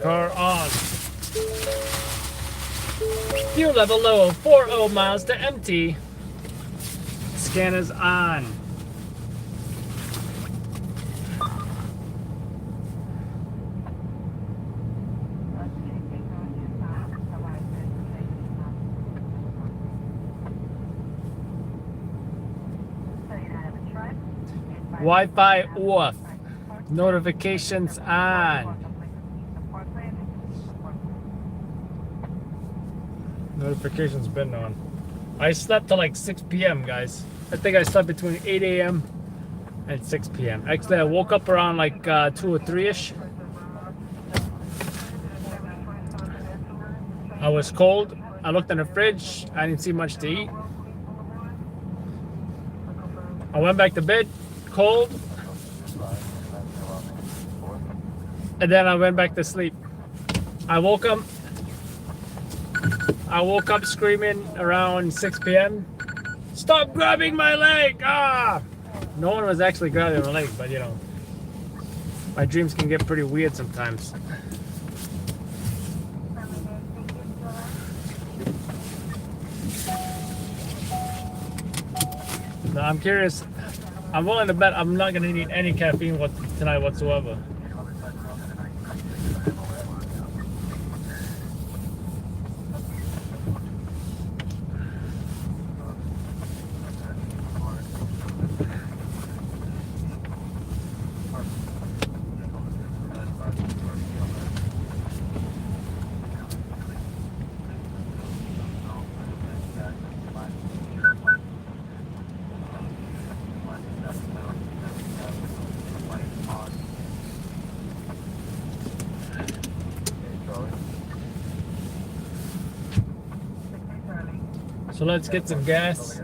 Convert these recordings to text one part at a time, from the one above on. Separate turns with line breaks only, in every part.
Car on. Fuel level low, 40 miles to empty. Scanners on. Wi-Fi off. Notifications on. Notifications been on. I slept till like 6 p.m. guys. I think I slept between 8 a.m. and 6 p.m. Actually, I woke up around like 2 or 3ish. I was cold. I looked in the fridge. I didn't see much to eat. I went back to bed, cold. And then I went back to sleep. I woke up screaming around 6 p.m. Stop grabbing my leg! Ah! No one was actually grabbing my leg, but you know, my dreams can get pretty weird sometimes. Now, I'm curious. I'm willing to bet I'm not gonna need any caffeine tonight whatsoever. So let's get some gas.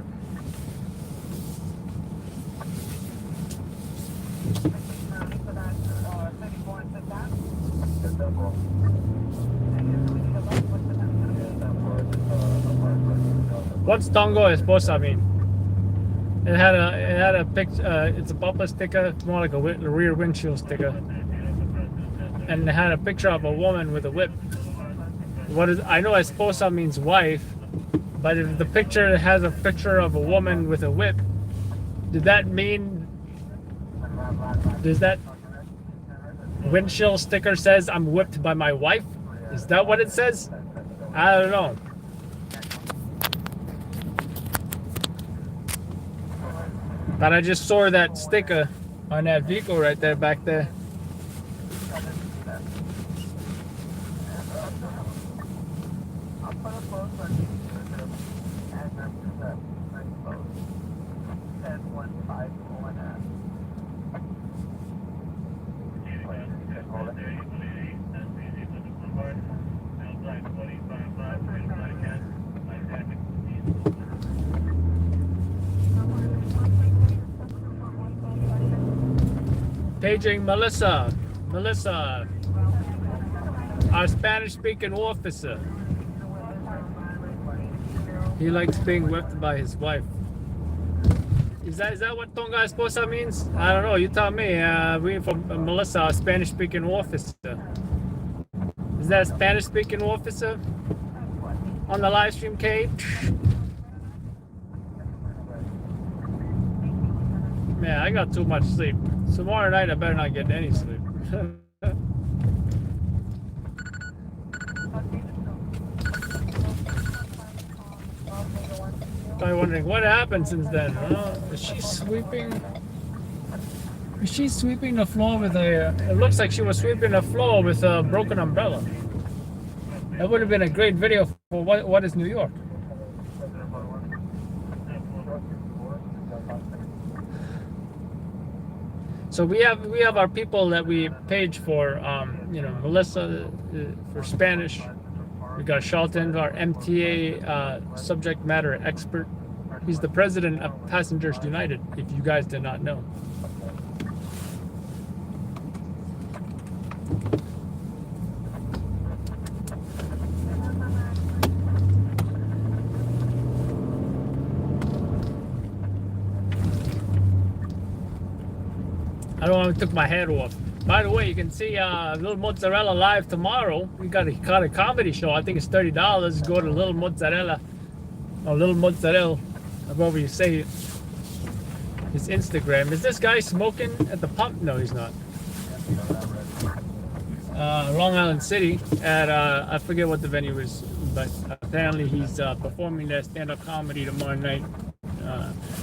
What's Tongo esposa mean? It had a picture. It's a bumper sticker. It's more like a rear windshield sticker, and it had a picture of a woman with a whip. I know esposa means wife, but if the picture has a picture of a woman with a whip, does that windshield sticker says I'm whipped by my wife? Is that what it says? I don't know. But I just saw that sticker on that vehicle right there, back there. Paging Melissa, our Spanish-speaking officer. He likes being whipped by his wife. Is that what Tonga Esposa means? I don't know. You tell me. We from Melissa, our Spanish-speaking officer. Is that a Spanish-speaking officer on the live stream, Kate? Man, I got too much sleep. Tomorrow night, I better not get any sleep. Probably wondering what happened since then. Is she sweeping? Is she sweeping the floor with a? It looks like she was sweeping the floor with a broken umbrella. That would have been a great video for what is New York. So we have our people that we page for, Melissa for Spanish. We got Shelton, our MTA subject matter expert. He's the president of Passengers United, if you guys did not know. I don't want to take my head off. By the way, you can see Little Mozzarella live tomorrow. We got a comedy show. I think it's $30. Go to Little Mozzarella or Little Mozzarella, however you say it. His Instagram. Is this guy smoking at the pump? No, he's not. Long Island City at I forget what the venue is, but apparently he's performing their stand-up comedy tomorrow night.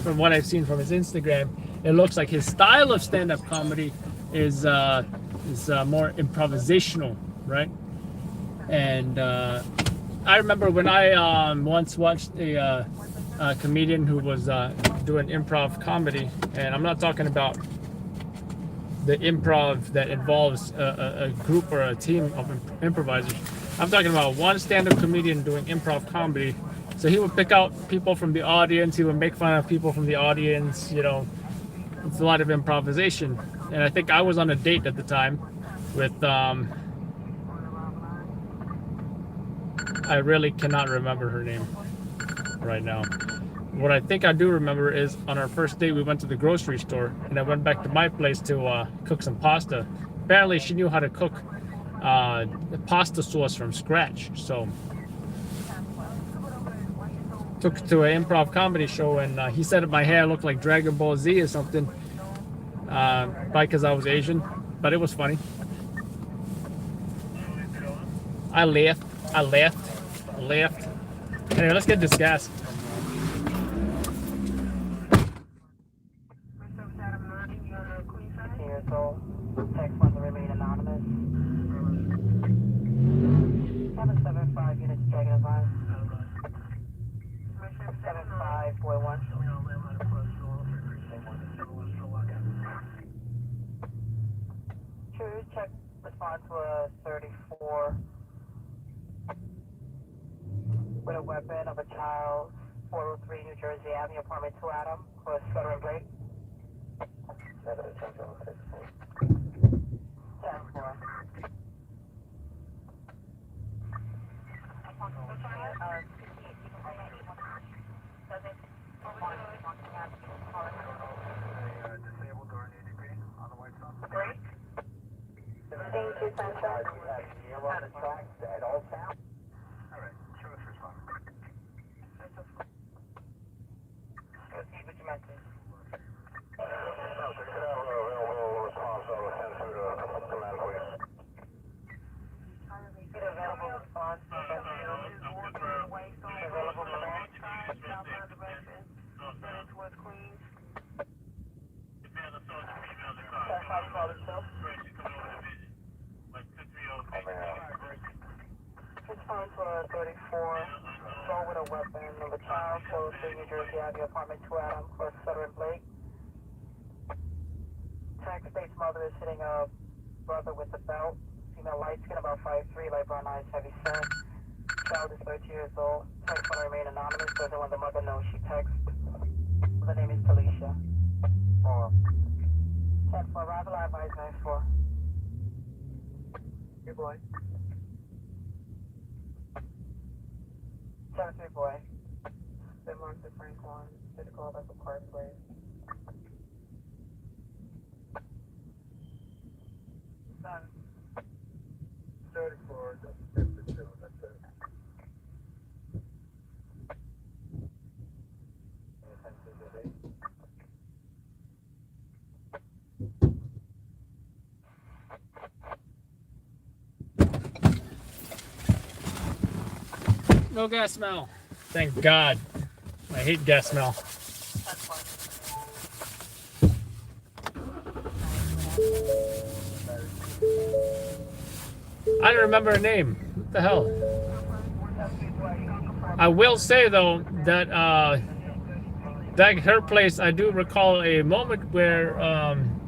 From what I've seen from his Instagram, it looks like his style of stand-up comedy is more improvisational, right? And I remember when I once watched a comedian who was doing improv comedy, and I'm not talking about the improv that involves a group or a team of improvisers. I'm talking about one stand-up comedian doing improv comedy. So he would pick out people from the audience. He would make fun of people from the audience. You know, it's a lot of improvisation. And I think I was on a date at the time with I really cannot remember her name right now. What I think I do remember is on our first date, we went to the grocery store, and I went back to my place to cook some pasta. Apparently, she knew how to cook the pasta sauce from scratch. So, took to an improv comedy show, and he said that my hair looked like Dragon Ball Z or something, probably because I was Asian, but it was funny. I laughed. Anyway, let's get this gas.
Text one to remain anonymous. 775 units checking advice. 7541. True, check response was 34 with a weapon of a child, 403 New Jersey Avenue, apartment 2 Adam, for Sutter and Blake. 34, sold with a weapon of a child, 403 New Jersey Avenue, apartment 2 Adam, for Sutter and Blake. Text-based mother is hitting a brother with a belt. Female light skin, about 5'3", light brown eyes, heavy set. Child is 13 years old. Text want to remain anonymous, doesn't want the mother knows she texts. The name is Talisha. 10 for arrival, I advise 94. Your boy. 73 boy. Been marked to Frank 1. Did a call back to Park Place. Done. 34, that's 52, that's it.
No gas smell. Thank God. I hate gas smell. I don't remember her name. What the hell? I will say though that back at her place, I do recall a moment where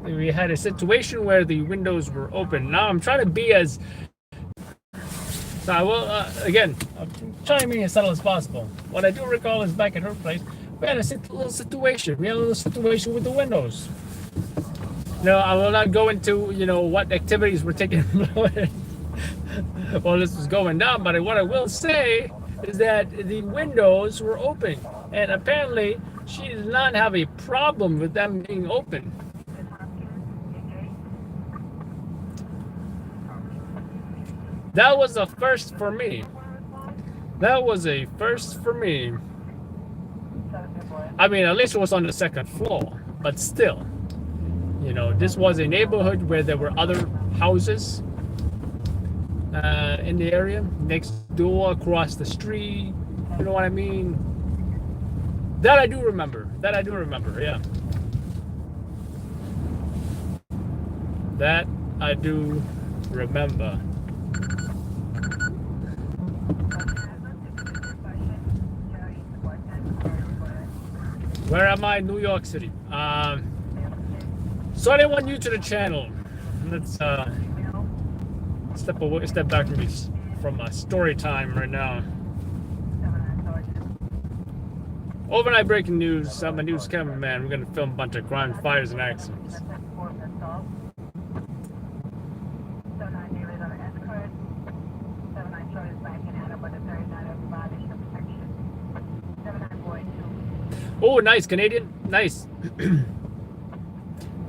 we had a situation where the windows were open. Now I'm trying to be as so I will again. I'm trying to be as subtle as possible. What I do recall is back at her place, we had a little situation. We had a little situation with the windows. No, I will not go into what activities were taking place while this was going down. But what I will say is that the windows were open, and apparently she did not have a problem with them being open. That was a first for me. That was a first for me. I mean, at least it was on the second floor, but still, you know, this was a neighborhood where there were other houses in the area, next door, across the street. You know what I mean? That I do remember. That I do remember, yeah. That I do remember. Where am I? New York City. So anyone new to the channel, let's step back from my story time right now. Overnight breaking news. I'm a news cameraman. We're gonna film a bunch of crime, fires, and accidents. Oh, nice, Canadian. Nice.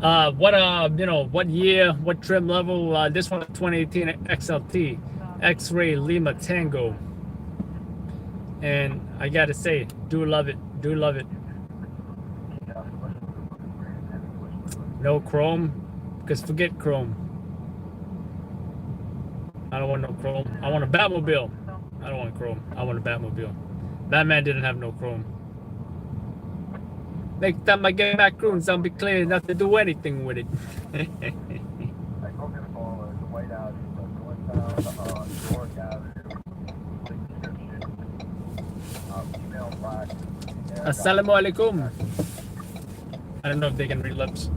What year, what trim level? This one, 2018 XLT, X-Ray Lima Tango. And I gotta say, do love it. Do love it. No chrome, because forget chrome. I don't want no chrome. I want a Batmobile. I don't want chrome. I want a Batmobile. Batman didn't have no chrome. Next time I get macaroons, I'll be clear enough to do anything with it. Assalamu alaikum. I don't know if they can read lips.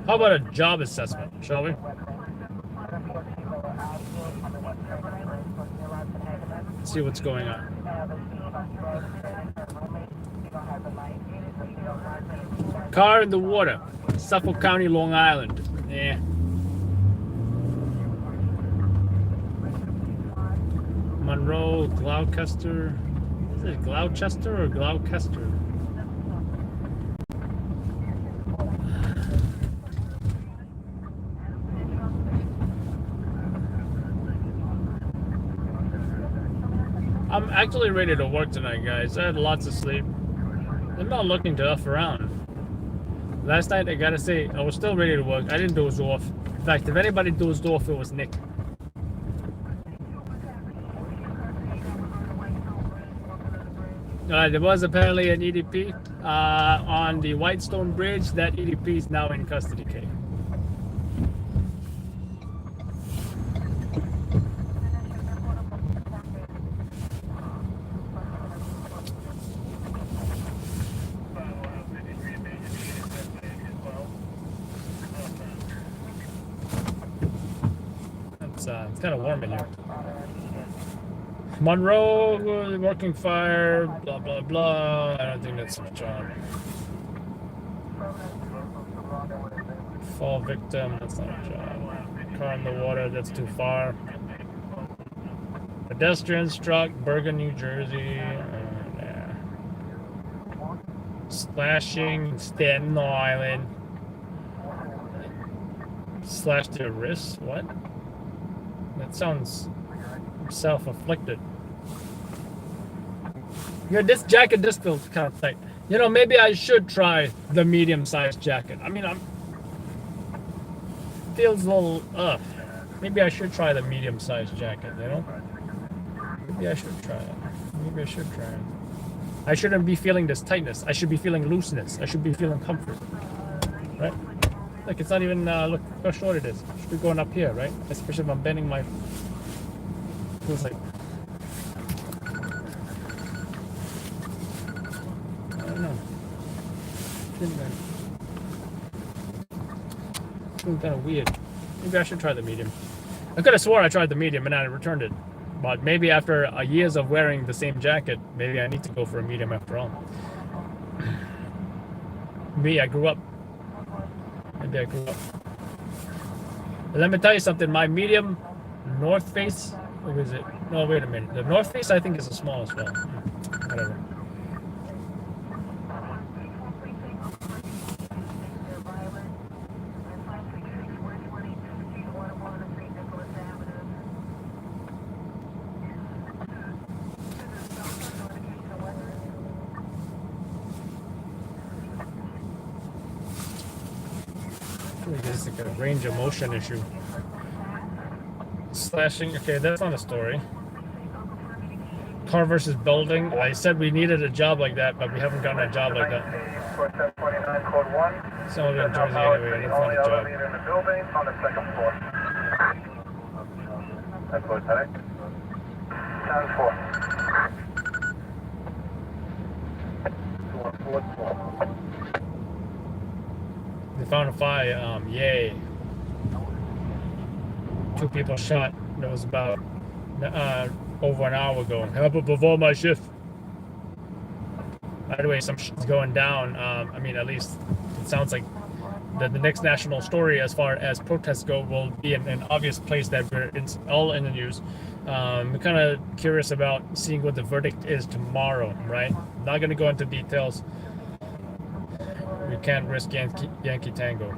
How about a job assessment, shall we? Let's see what's going on. Car in the water, Suffolk County, Long Island. Yeah. Monroe, Gloucester. Is it Gloucester or Gloucester? I'm actually ready to work tonight, guys. I had lots of sleep. I'm not looking to F around. Last night, I gotta say, I was still ready to work. I didn't doze off. In fact, if anybody dozed off, it was Nick. There was apparently an EDP on the Whitestone Bridge. That EDP is now in custody, Kate. It's kind of warm in here. Monroe, working fire, blah, blah, blah. I don't think that's a job. Fall victim, that's not a job. Car in the water, that's too far. Pedestrian struck, Bergen, New Jersey. Yeah. Slashing, Staten Island. Slashed their wrists? What? That sounds self-afflicted. You know, this jacket just feels kind of tight. You know, maybe I should try the medium-sized jacket. I mean, feels a little, maybe I should try the medium-sized jacket, you know? Maybe I should try it. Maybe I should try it. I shouldn't be feeling this tightness. I should be feeling looseness. I should be feeling comfort. Right? Like, it's not even, look how short it is. It should be going up here, right? Especially if I'm bending my... Feels like... I don't know. Feeling kind of weird. Maybe I should try the medium. I could have sworn I tried the medium and I returned it. But maybe after years of wearing the same jacket, maybe I need to go for a medium after all. Me, I grew up. Maybe I grew up. But let me tell you something. My medium North Face. Or is it? No, wait a minute. The North Face, I think, is the smallest one. Whatever. I think this is like a range of motion issue. Slashing. Okay, that's not a story. Car versus building. I said we needed a job like that, but we haven't gotten a job like that. So in Jersey anyway. That's not a job.
In the building on the second floor. That's Lieutenant. 10-4.
They found a fire. Yay. 2 people shot. That was about over an hour ago. Before my shift. By the way, some shit's going down. I mean, at least it sounds like the next national story as far as protests go will be in an obvious place that we're all in the news. I'm kind of curious about seeing what the verdict is tomorrow, right? Not going to go into details. We can't risk Yankee Tango.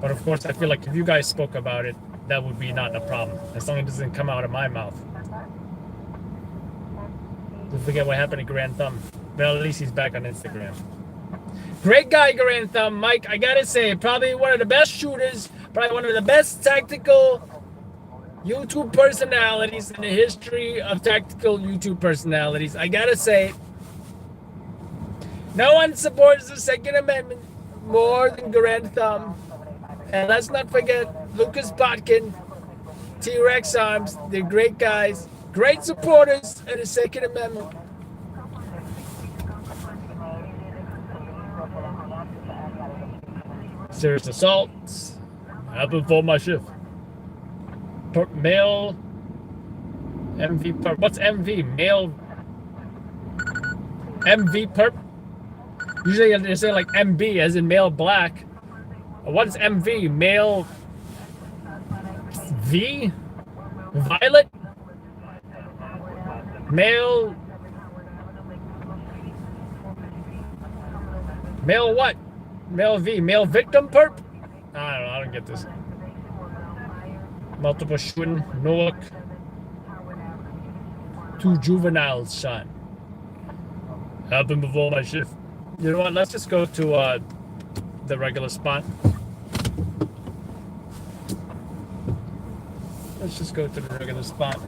But of course, I feel like if you guys spoke about it, that would be not a problem. As long as it doesn't come out of my mouth. Don't forget what happened to Grand Thumb. Well, at least he's back on Instagram. Great guy, Grand Thumb. Mike, I gotta say, probably one of the best shooters, probably one of the best tactical YouTube personalities in the history of tactical YouTube personalities. I gotta say, no one supports the Second Amendment more than Grand Thumb. And let's not forget Lucas Botkin, T-Rex Arms. They're great guys, great supporters of the Second Amendment. Serious assaults happen for my shift. Male MV perp. What's MV? Male MV perp? Usually they say like MB as in male black. What is MV? Male V? Violet? Male what? Male V? Male victim perp? I don't know, I don't get this. Multiple shooting, Newark. 2 juveniles shot. Happened before my shift. You know what, let's just go to the regular spot. Let's just go to the regular spot.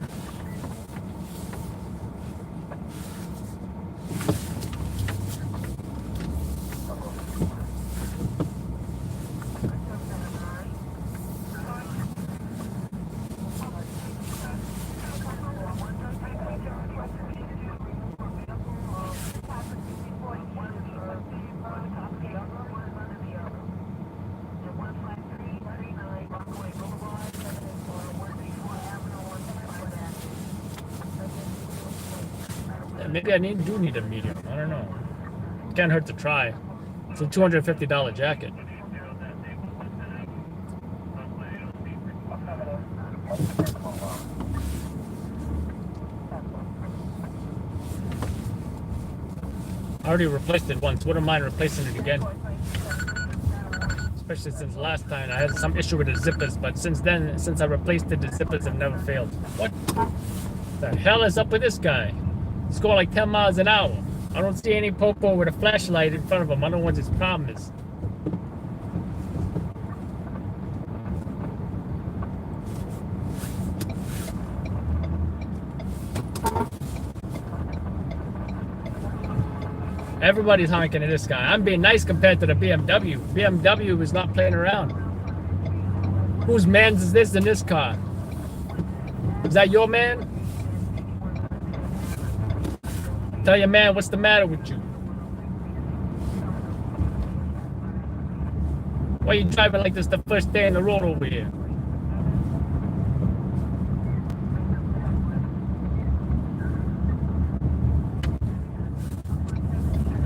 Maybe I do need a medium. I don't know. Can't hurt to try. It's a $250 jacket. I already replaced it once. Wouldn't mind replacing it again. Especially since last time I had some issue with the zippers, but since then, since I replaced it, the zippers have never failed. What the hell is up with this guy? He's going like 10 miles an hour. I don't see any popo with a flashlight in front of him. I don't know what his problem is. Everybody's honking at this guy. I'm being nice compared to the BMW. BMW is not playing around. Whose man's is this in this car? Is that your man? Tell your man what's the matter with you. Why are you driving like this the first day in the road over here?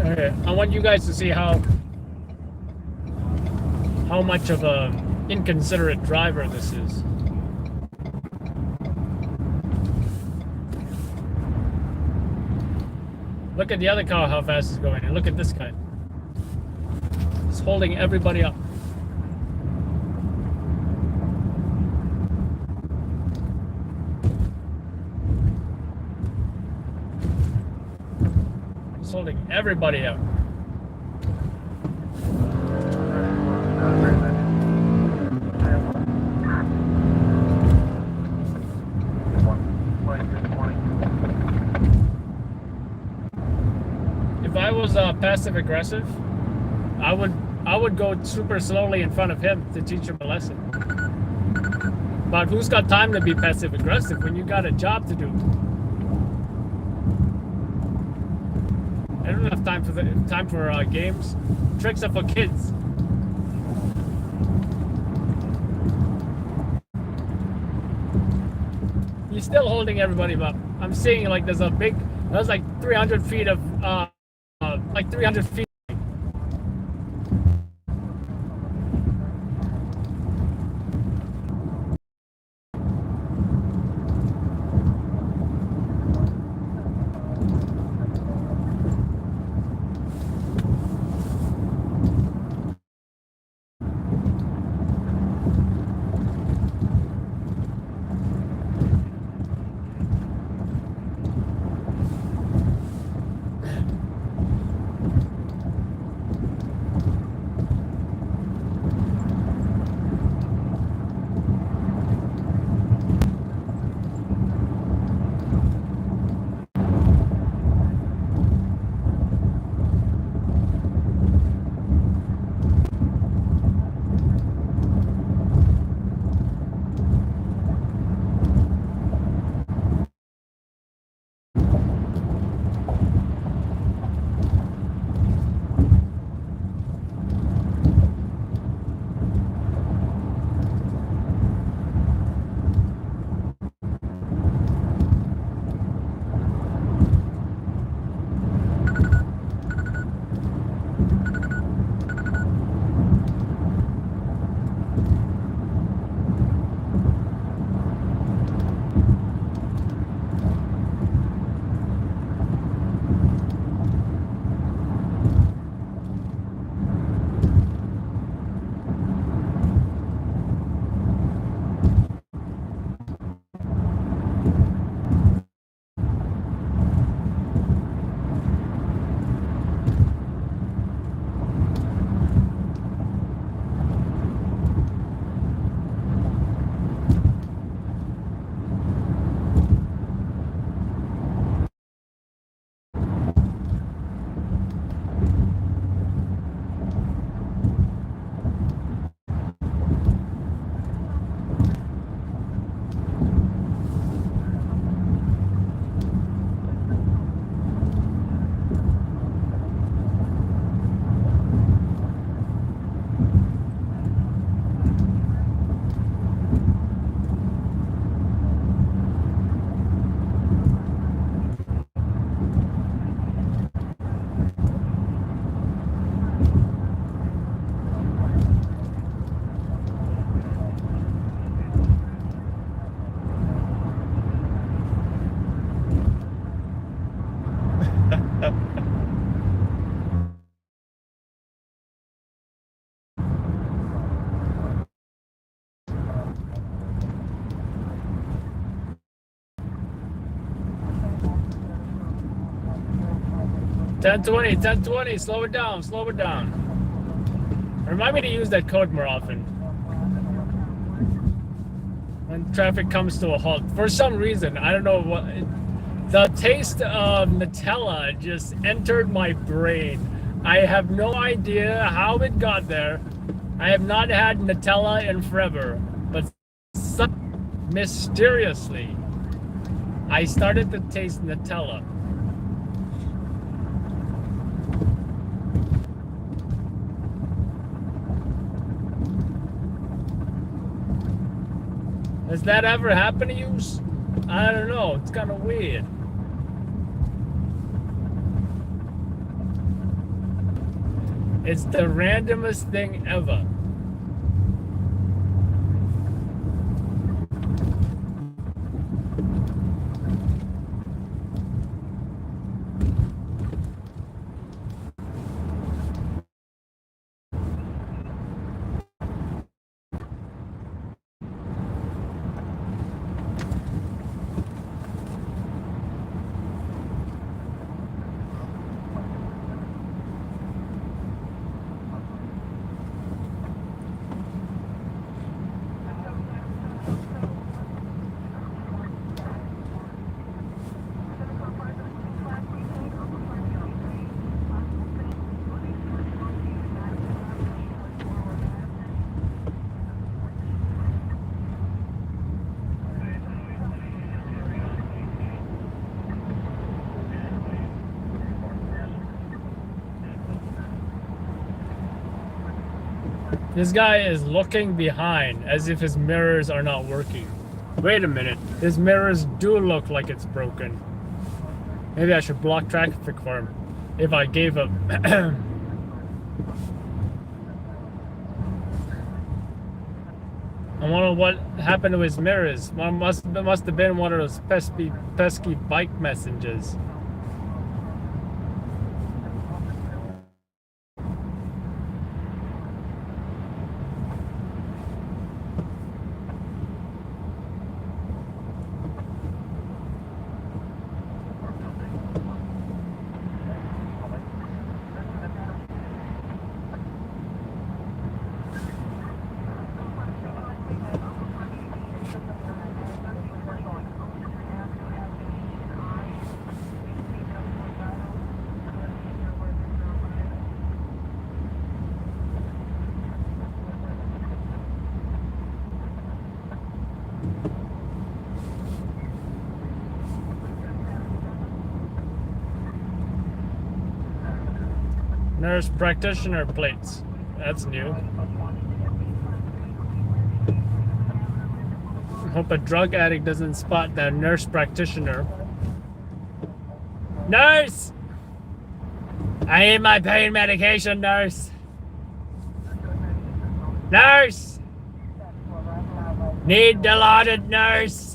Okay, I want you guys to see how much of a inconsiderate driver this is. Look at the other car, how fast it's going, and look at this guy. He's holding everybody up. He's holding everybody up. If I was passive aggressive, I would go super slowly in front of him to teach him a lesson. But who's got time to be passive aggressive when you got a job to do? I don't have time for games. Tricks are for kids. He's still holding everybody up. I'm seeing like there's like 300 feet of like 300 feet. Ten 20, slow it down, slow it down. Remind me to use that code more often. When traffic comes to a halt. For some reason, I don't know what, the taste of Nutella just entered my brain. I have no idea how it got there. I have not had Nutella in forever, but mysteriously, I started to taste Nutella. Has that ever happened to you? I don't know. It's kind of weird. It's the randomest thing ever. This guy is looking behind as if his mirrors are not working. Wait a minute. His mirrors do look like it's broken. Maybe I should block traffic for him. If I gave up. I wonder what happened to his mirrors. Well, must have been one of those pesky bike messengers. Nurse practitioner plates. That's new. Hope a drug addict doesn't spot that nurse practitioner. Nurse! I need my pain medication, nurse. Nurse! Need Dilaudid, nurse.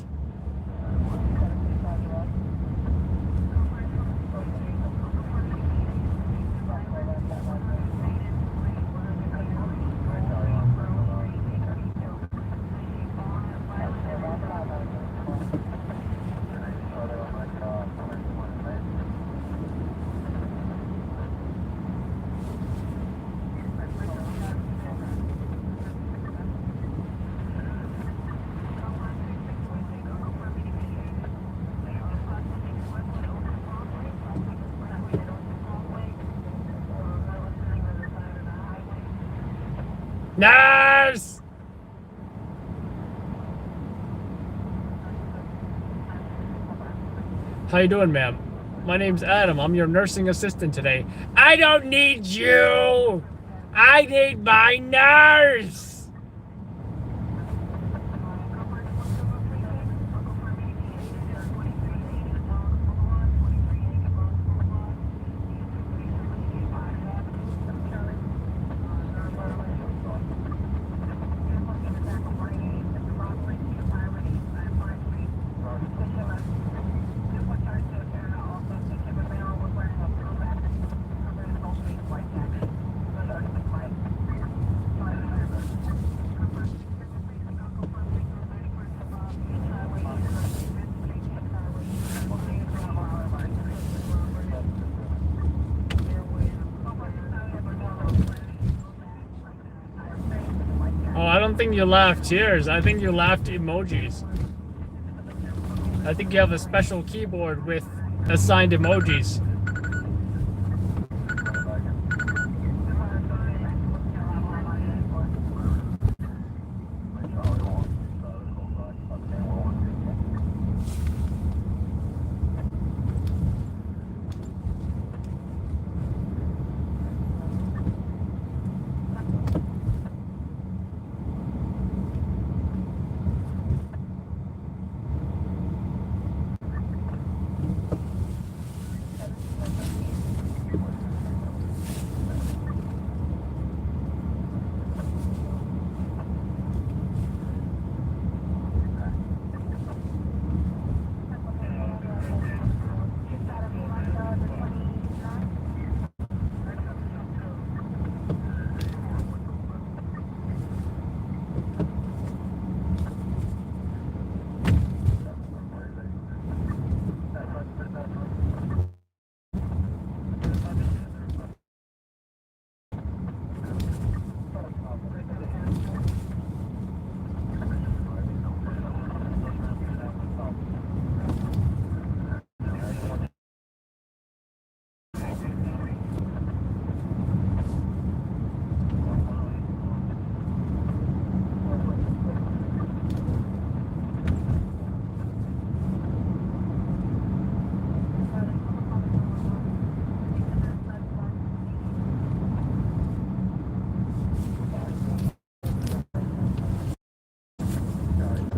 Nurse! How you doing, ma'am? My name's Adam. I'm your nursing assistant today. I don't need you! I need my nurse! Oh, I don't think you laughed tears. I think you laughed emojis. I think you have a special keyboard with assigned emojis.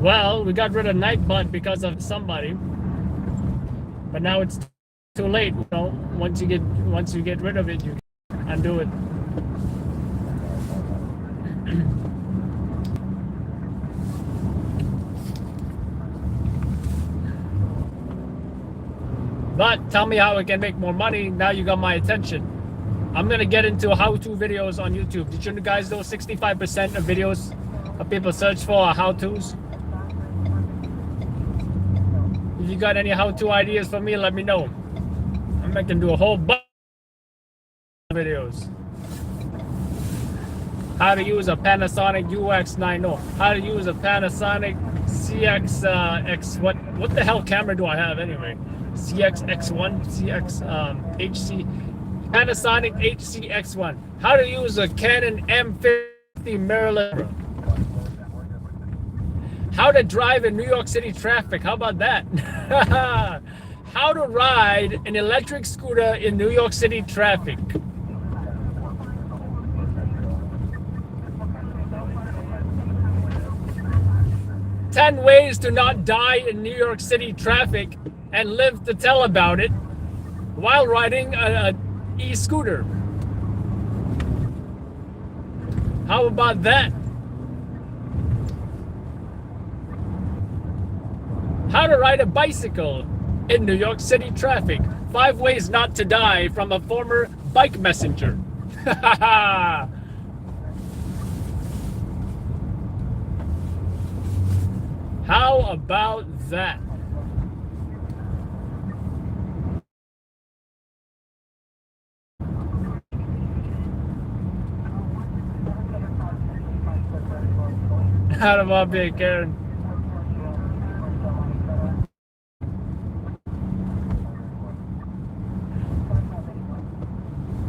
Well, we got rid of Nightbot because of somebody, but now it's too late. You know, once you get rid of it, you can undo it. But tell me how I can make more money. Now you got my attention. I'm gonna get into how-to videos on YouTube. Did you guys know 65% of videos of people search for are how-tos? If you got any how-to ideas for me, let me know. I'm making do a whole bunch of videos. How to use a Panasonic UX90. How to use a Panasonic CX X. What the hell camera do I have anyway? CX-X1, HC, Panasonic HC-X1. How to use a Canon M50 mirrorless. How to drive in New York City traffic. How about that? How to ride an electric scooter in New York City traffic. "10 ways to not die in New York City traffic and live to tell about it while riding an e-scooter." How about that? How to ride a bicycle in New York City traffic. 5 ways not to die from a former bike messenger. How about that? How about being Karen?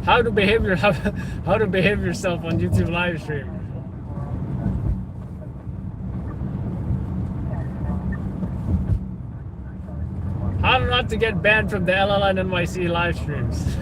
How to behave yourself on YouTube live stream. How not to get banned from the LLN NYC live streams.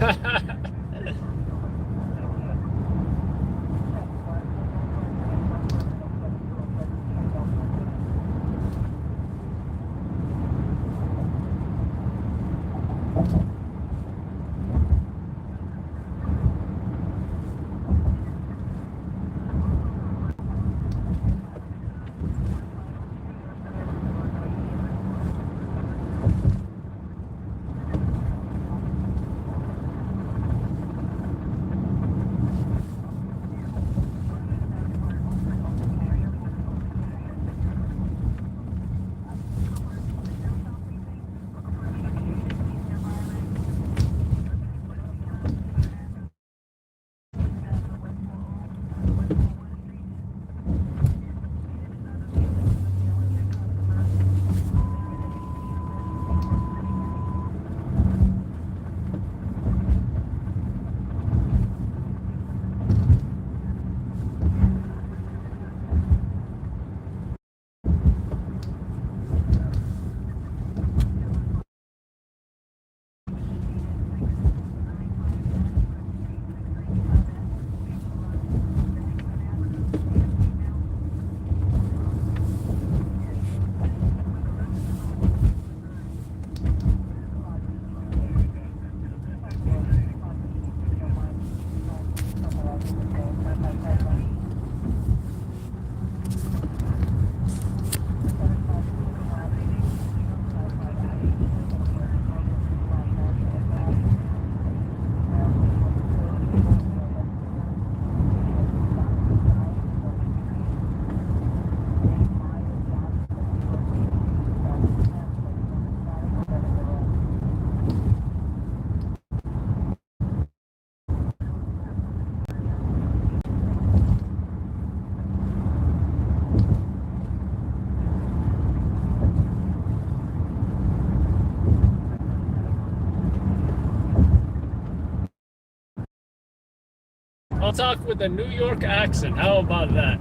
I'll talk with a New York accent. How about that?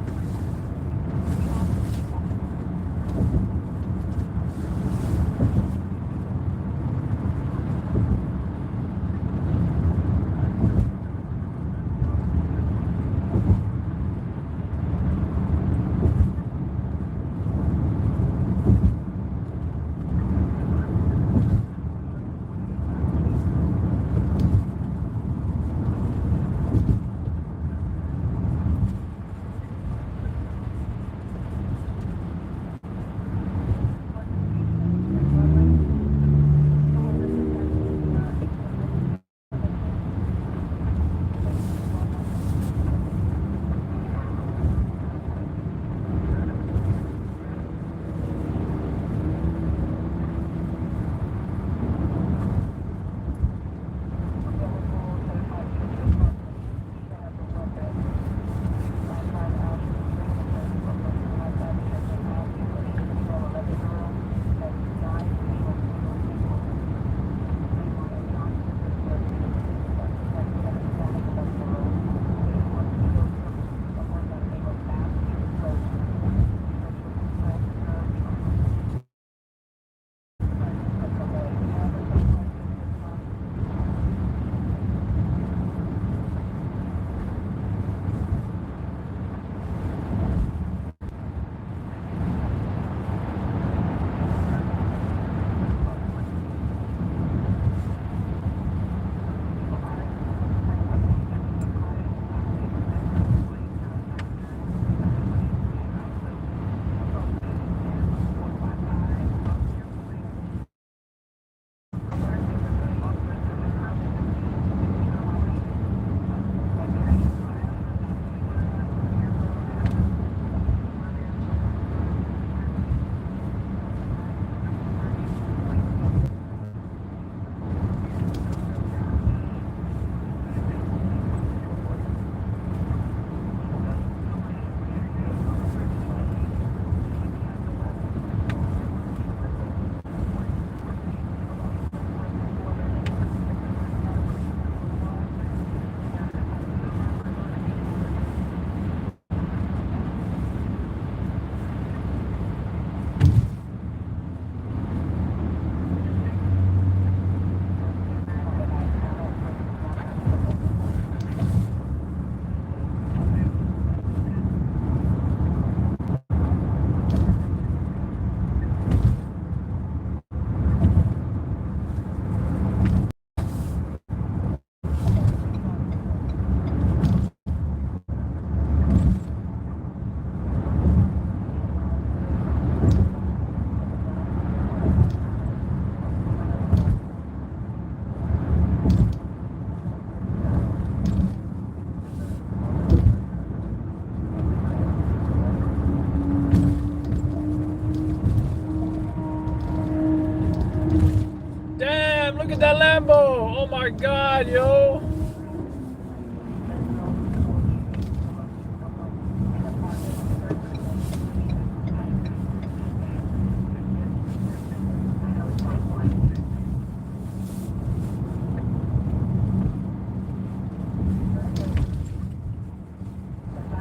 that Lambo! Oh my god, yo!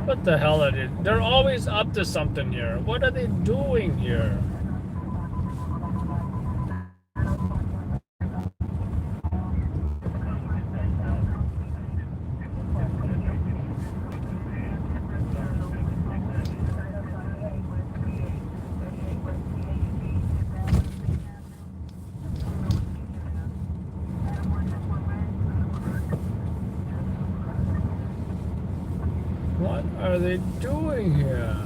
What the hell are they? They're always up to something here. What are they doing here? What are they doing here?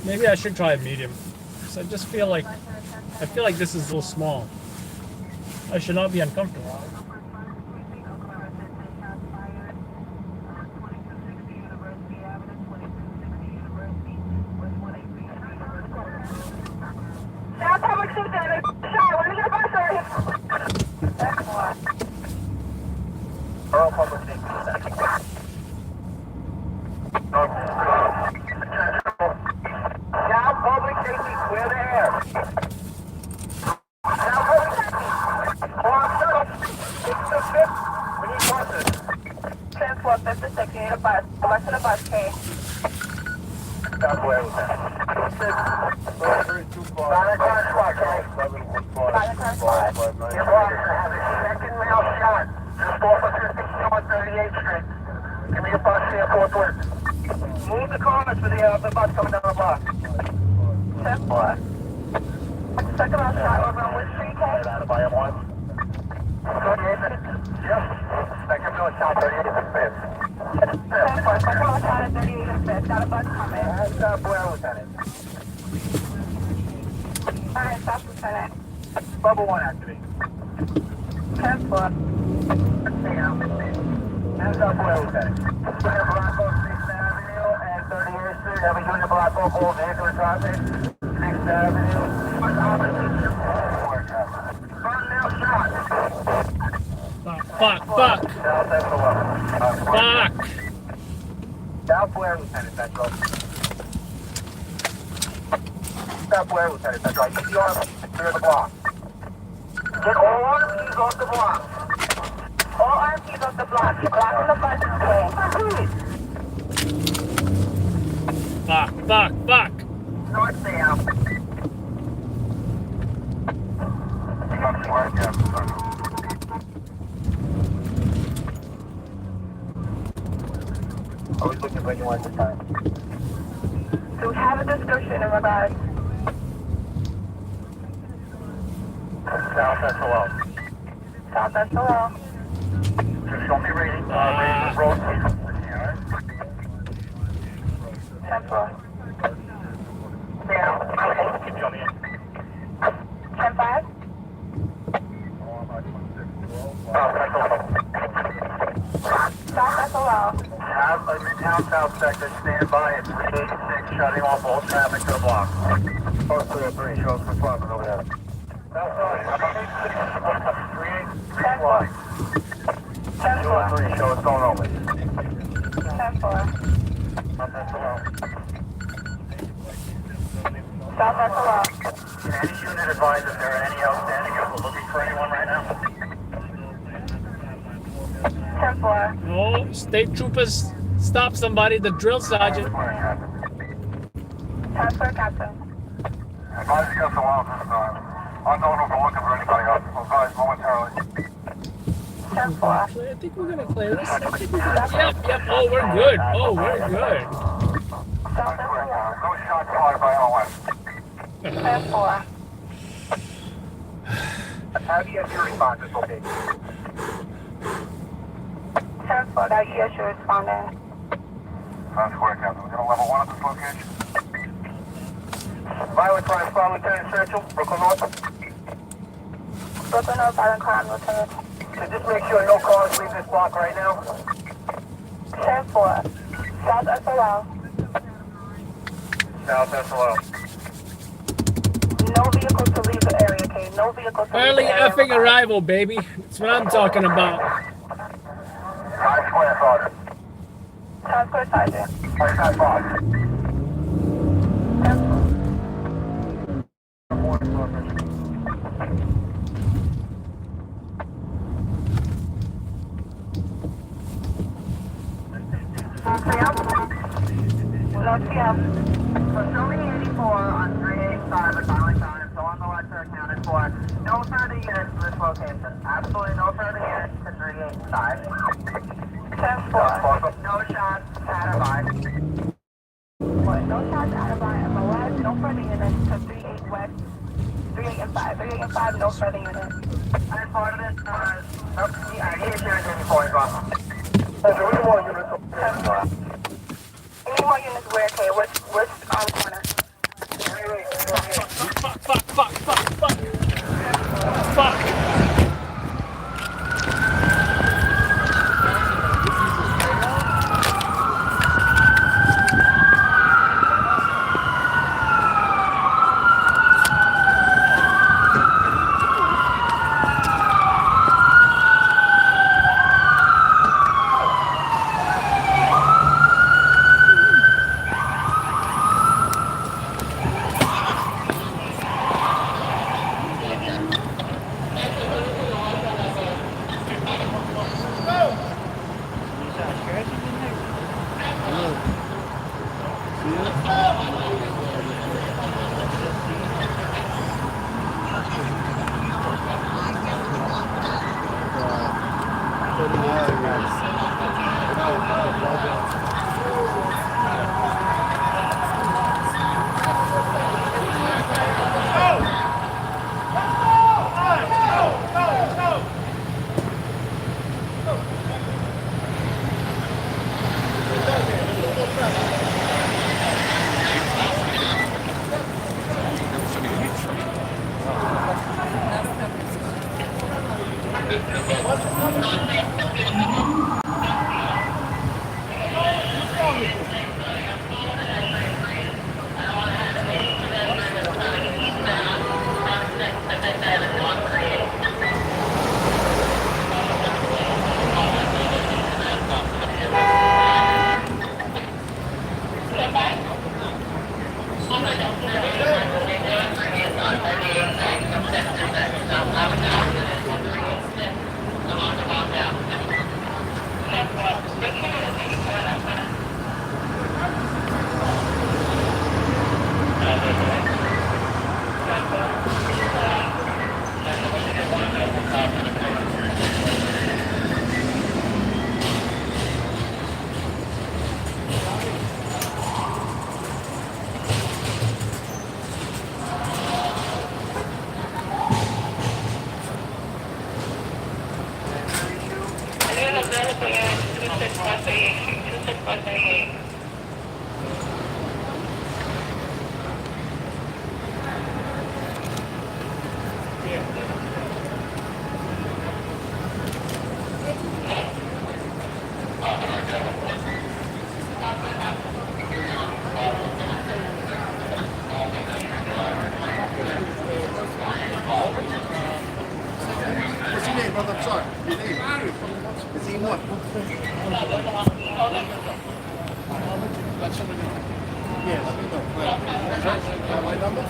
Maybe I should try a medium. Because I just feel like this is a little small. I should not be uncomfortable.
Borough Public Safety. Now public safety, clear the air. Now public safety. Shuttle. It's the fifth. We need buses.
Transport 56, you need a bus. West of the bus, K.
Stop where was that? Too far. Silent car squad, K.
Silent car squad.
Your block has a second male shot. Just off of 50 on 38th Street. Give me a bus here forthwith. Move the cars for the bus coming down the block.
10-4. Second round shot over on Wood Street, K.
Out of IM1. 38th. Yep. Second male shot, 38th and 5th.
10-4. Second round shot at 38 and 5th. Got a bus coming.
And where, Lieutenant?
Alright, stop, Lieutenant.
Bubble 1 activate.
10-4.
Hands up where, Lieutenant? Unit Blanco, 6th Avenue and 38th Street. Every unit Blanco, full vehicular traffic. 6th Avenue. What's opposite? Front male shot.
Fuck.
South S11.
Fuck.
South where, Lieutenant Central? South where, Lieutenant Central? I need the army. Clear the block. Get all armies off the block.
All RMPs off the block. You're blocking the bus, K.
Fuck.
North down. I was looking for anyone at the time.
So we have a discussion in regards.
South SOL.
South SOL.
Just show me reading. Reading road frequency, alright?
10-4.
Down. Okay, keep showing me in.
10-5. South SOL.
Have a midtown south sector stand by at 386, shutting off all traffic to the block. Post 303, show us what's wrong over there. That's all right. 386,
10-4.
203, show us going over.
10-4. South SOL.
Can any unit advise if there are any outstanding, if we're looking for anyone right now?
10-4.
No, state troopers, stop somebody. The drill sergeant.
10-4, Captain.
Advise you got some wild this time. Unknown if we're looking for anybody else. Advise momentarily.
10-4.
I think we're gonna clear this. Yep. Oh, we're good.
South
No shots fired by anyone.
10-4.
Have you respond to this location?
10-4, that yes, you're responding.
10-4, Captain. We're going to level 1 at this location. Violent crime, spot Lieutenant Churchill, Brooklyn North.
Brooklyn North, violent crime, Lieutenant.
So just make sure no cars leave this block right now.
10-4, South SOL.
South SLO.
No vehicles to leave the area, okay? No vehicles to
Early
leave the area.
effing arrival, baby. That's what I'm talking about.
Times Square, Sergeant.
Times Square, Sergeant.
25.
10-4.
So show me 84 on 385 at Violent Crime, so on the left are accounted for. No further units to this location. Absolutely no further units to 385.
10-4.
No shots, Patterby.
No shots out of MOS, no further units to 38 West, 38 and 5. 38 and 5, no further units.
As part of this, yeah, he is here in 84 as well. So we want units.
10-4. Any more units where, okay? What's on the corner?
Fuck.
What's your name, brother? I'm sorry. Your name? Is he what? Yeah, let me know. My number?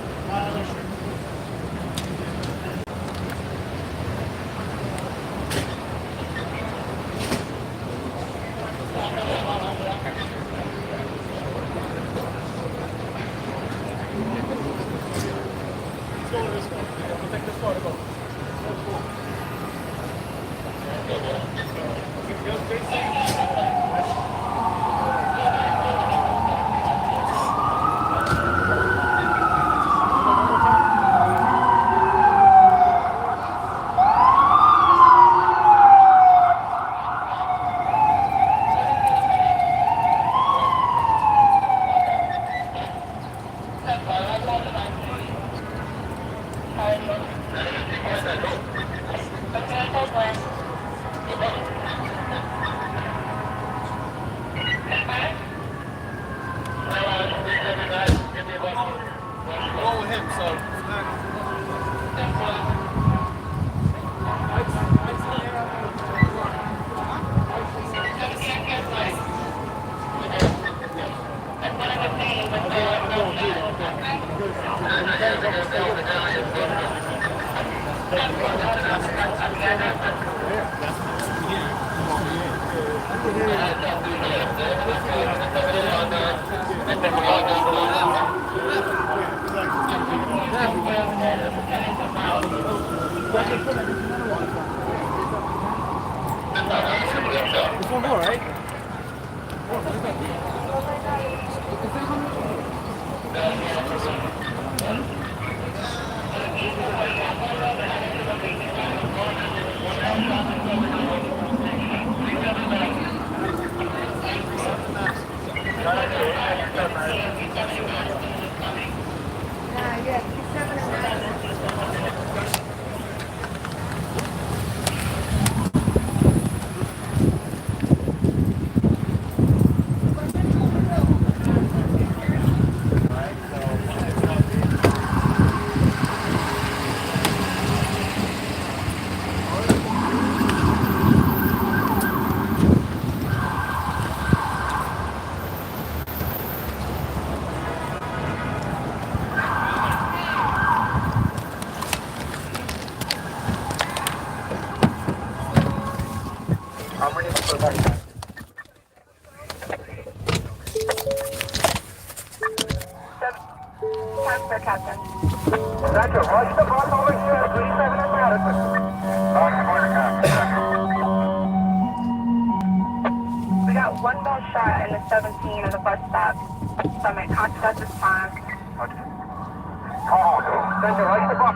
one more, right?
I'm ready for that.
Transfer, Captain.
Roger, watch the bus over here, 37 and Madison. Roger,
We got one more shot in the 17 of the bus stop. Summit, contact us this time.
Roger, watch the bus.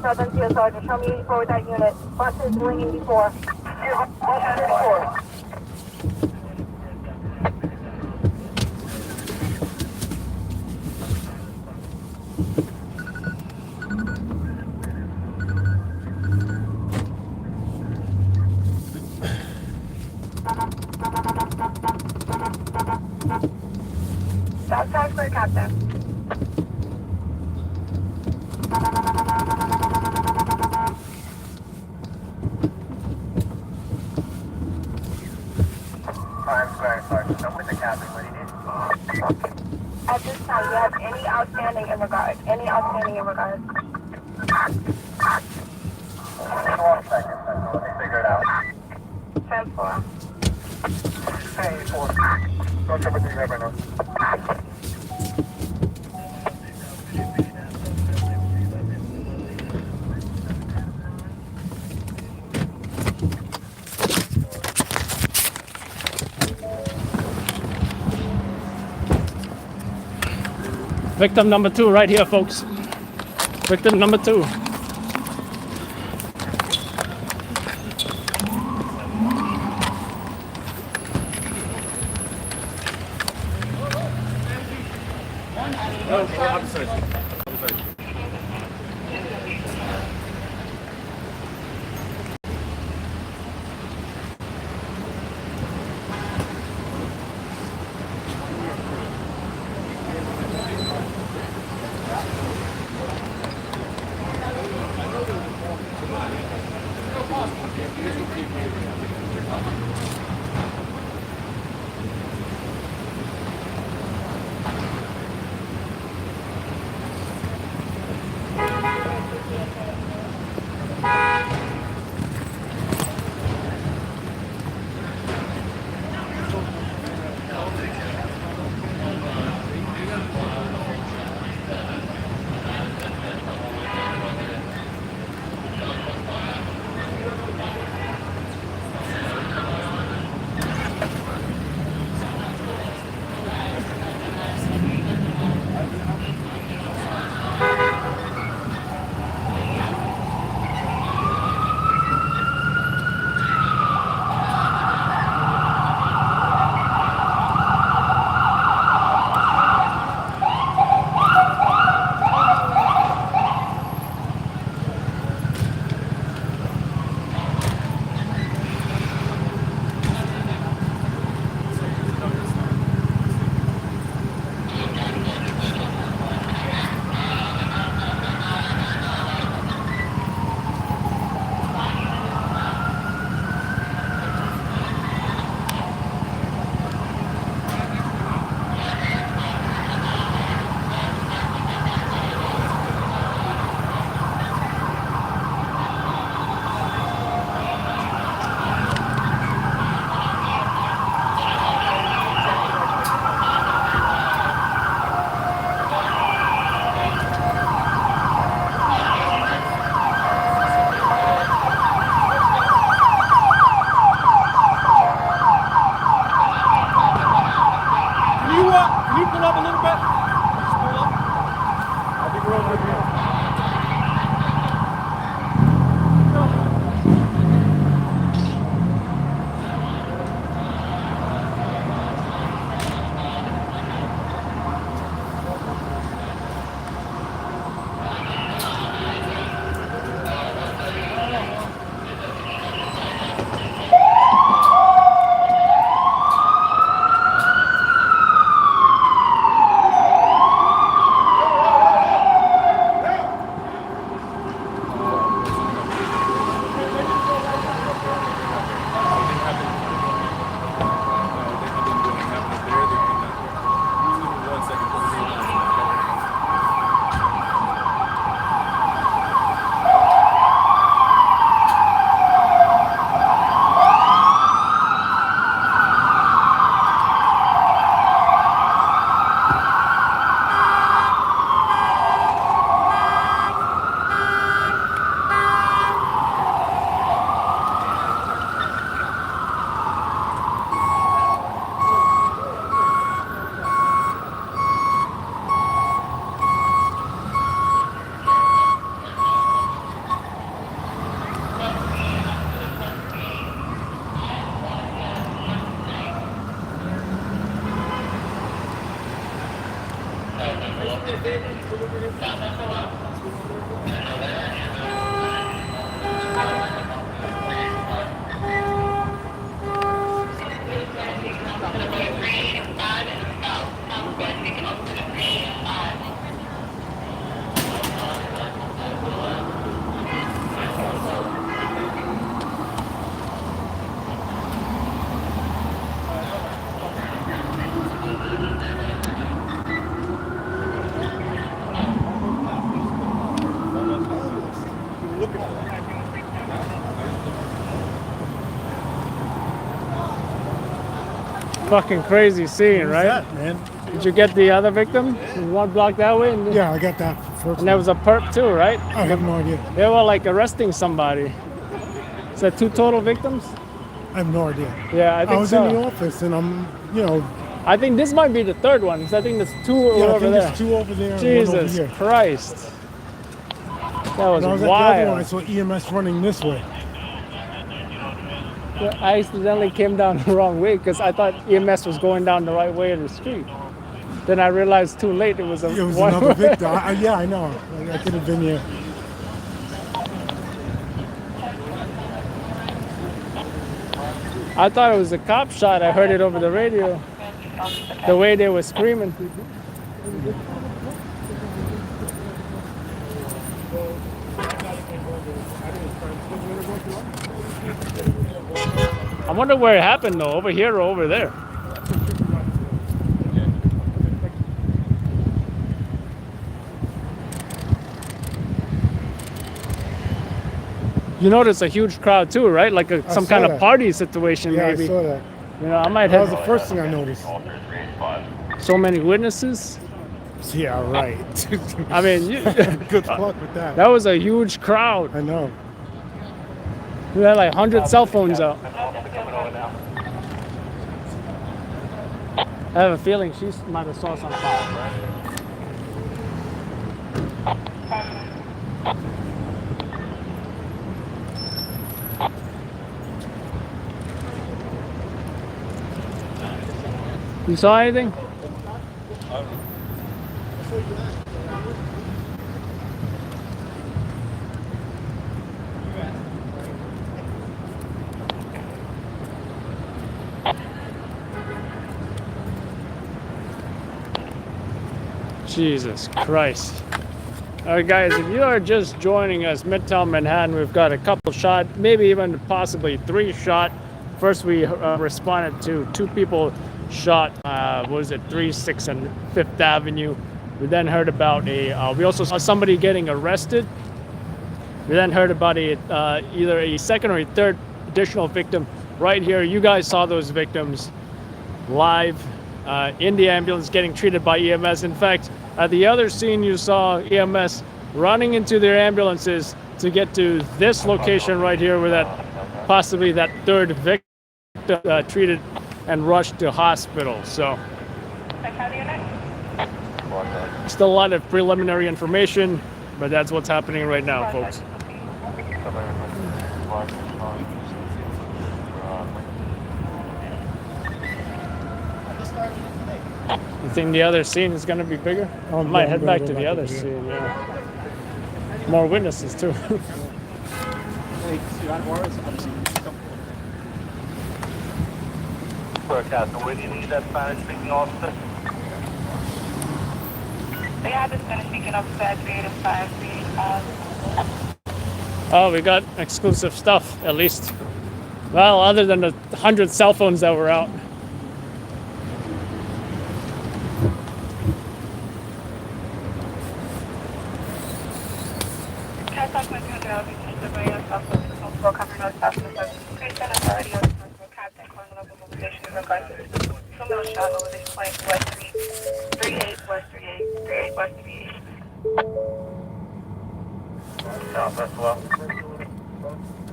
Southern Field Sergeant, show me 84 with that unit. Bus is wing 84.
Bus 84.
Stop transfer, Captain.
I'm sorry, Sergeant. I'm with the captain. What do you need?
At this time, do you have any outstanding in regard? Any outstanding in regard?
1 second, Sentinel. Let me figure it out.
10-4.
Hey, 4. Don't jump with me right now.
Victim number 2 right here, folks. Victim number 2. Fucking crazy scene, right?
That, man.
Did you get the other victim? One block that way?
Yeah, I got that first.
And there was a perp too, right?
I have no idea.
They were like arresting somebody. Is that 2 total victims?
I have no idea.
Yeah, I think
I was
so.
in the office and I'm, you know,
I think this might be the 3rd one, because I think there's 2
yeah, I
over
think
there.
there's 2 over there and 1 over
Jesus
here.
Christ. That was
When I was at the other one, I
wild.
saw EMS running this way.
I accidentally came down the wrong way because I thought EMS was going down the right way of the street. Then I realized too late it was
It was
one
another
way.
victim. Yeah, I know. I could have been here.
I thought it was a cop shot. I heard it over the radio. The way they were screaming. I wonder where it happened though, over here or over there. You notice a huge crowd too, right? Like some
saw
kind of
that.
party situation
Yeah,
maybe.
I saw that.
You know, I might
That was
have
the first thing I noticed.
so many witnesses.
Yeah, right.
I mean,
Good luck with that.
that was a huge crowd.
I know.
We had like 100 cell phones out. I have a feeling she might have saw something. You saw anything? Jesus Christ. All right, guys, if you are just joining us, Midtown Manhattan, we've got a couple shot, maybe even possibly 3 shot. First, we responded to 2 people shot, what was it, 3, 6, and 5th Avenue. We then heard about we also saw somebody getting arrested. We then heard about either a 2nd or a 3rd additional victim right here. You guys saw those victims live in the ambulance getting treated by EMS. In fact, at the other scene, you saw EMS running into their ambulances to get to this location right here where possibly that 3rd victim treated and rushed to hospital. So still a lot of preliminary information, but that's what's happening right now, folks. You think the other scene is going to be bigger? I might head back to the other scene, yeah. More witnesses, too.
Where do you need that Spanish-speaking officer?
They have the Spanish-speaking officer at 385.
Oh, we got exclusive stuff, at least. Well, other than the 100 cell phones that were out.
Southwest well.
Southwest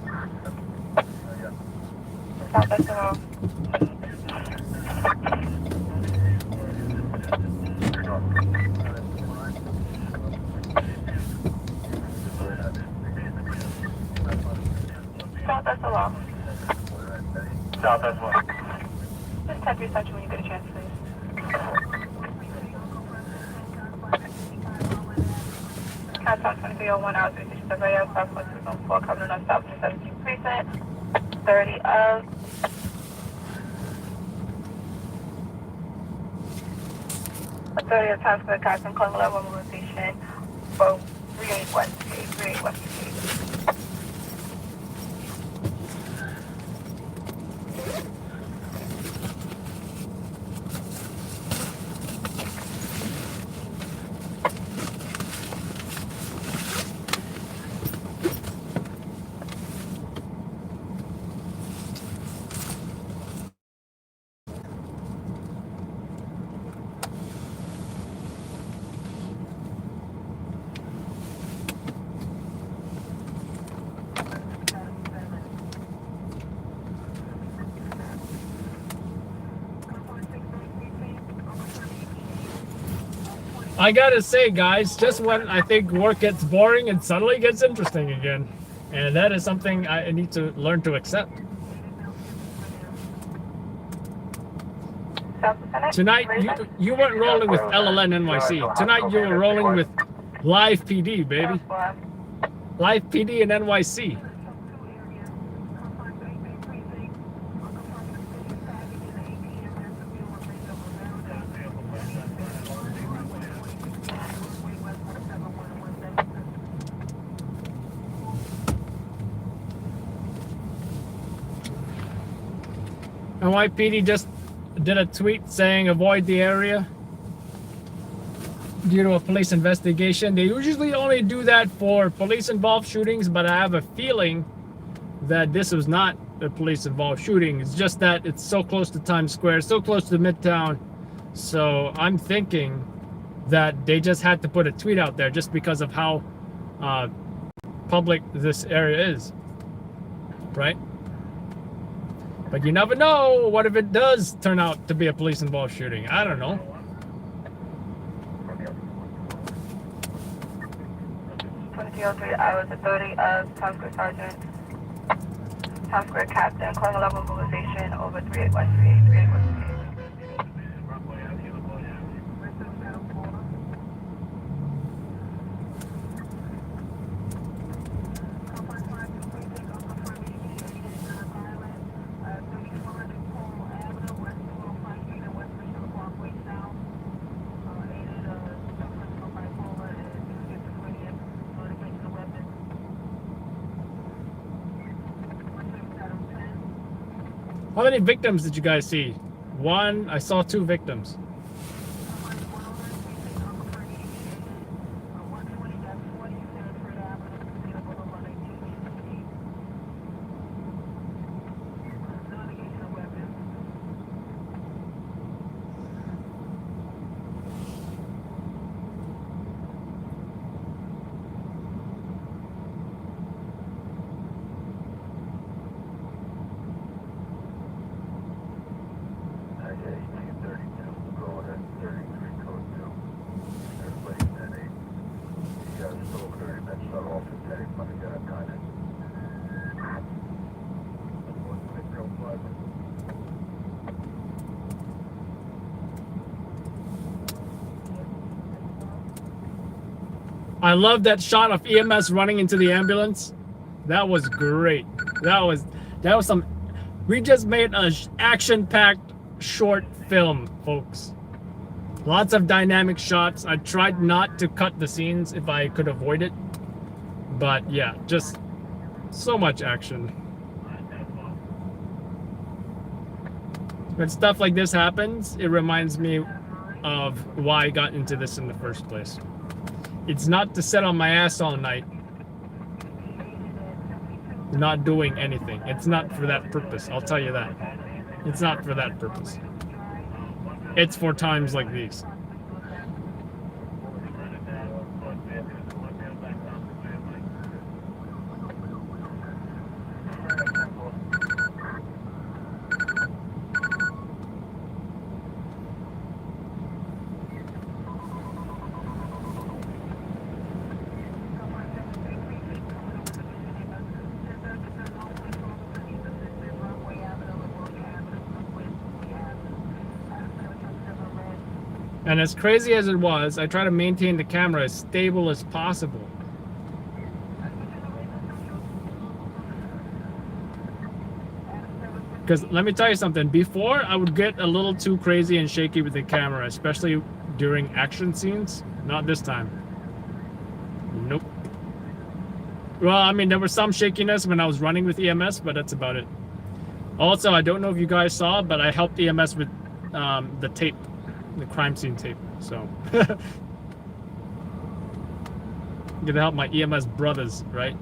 well. Southwest well.
Southwest well.
Just type your section when you get a chance, please. Top 2301 hours, reach the Bay of South 4 coming on South 17th Precinct. 30 of. Authority of Times Square, Captain calling level mobilization for 38 West Street, 38 West Street.
I gotta say, guys, just when I think work gets boring, it suddenly gets interesting again. And that is something I need to learn to accept. Tonight, you weren't rolling with LLN NYC. Tonight, you were rolling with Live PD, baby. Live PD and NYC. NYPD just did a tweet saying avoid the area due to a police investigation. They usually only do that for police-involved shootings, but I have a feeling that this was not a police-involved shooting. It's just that it's so close to Times Square, so close to Midtown. So I'm thinking that they just had to put a tweet out there just because of how public this area is, right? But you never know. What if it does turn out to be a police-involved shooting? I don't know.
Hours, Authority of Times Square Sergeant, Times Square Captain, calling a level mobilization over 38 West 38, 38 West 38.
How many victims did you guys see? One. I saw 2 victims. I love that shot of EMS running into the ambulance. That was great. That was some. We just made an action-packed short film, folks. Lots of dynamic shots. I tried not to cut the scenes if I could avoid it, but yeah, just so much action. When stuff like this happens, it reminds me of why I got into this in the first place. It's not to sit on my ass all night, not doing anything. It's not for that purpose, I'll tell you that. It's not for that purpose. It's for times like these. And as crazy as it was, I try to maintain the camera as stable as possible. Because let me tell you something. Before, I would get a little too crazy and shaky with the camera, especially during action scenes. Not this time. Nope. Well, I mean, there was some shakiness when I was running with EMS, but that's about it. Also, I don't know if you guys saw, but I helped EMS with the tape, the crime scene tape. So, I'm gonna help my EMS brothers, right?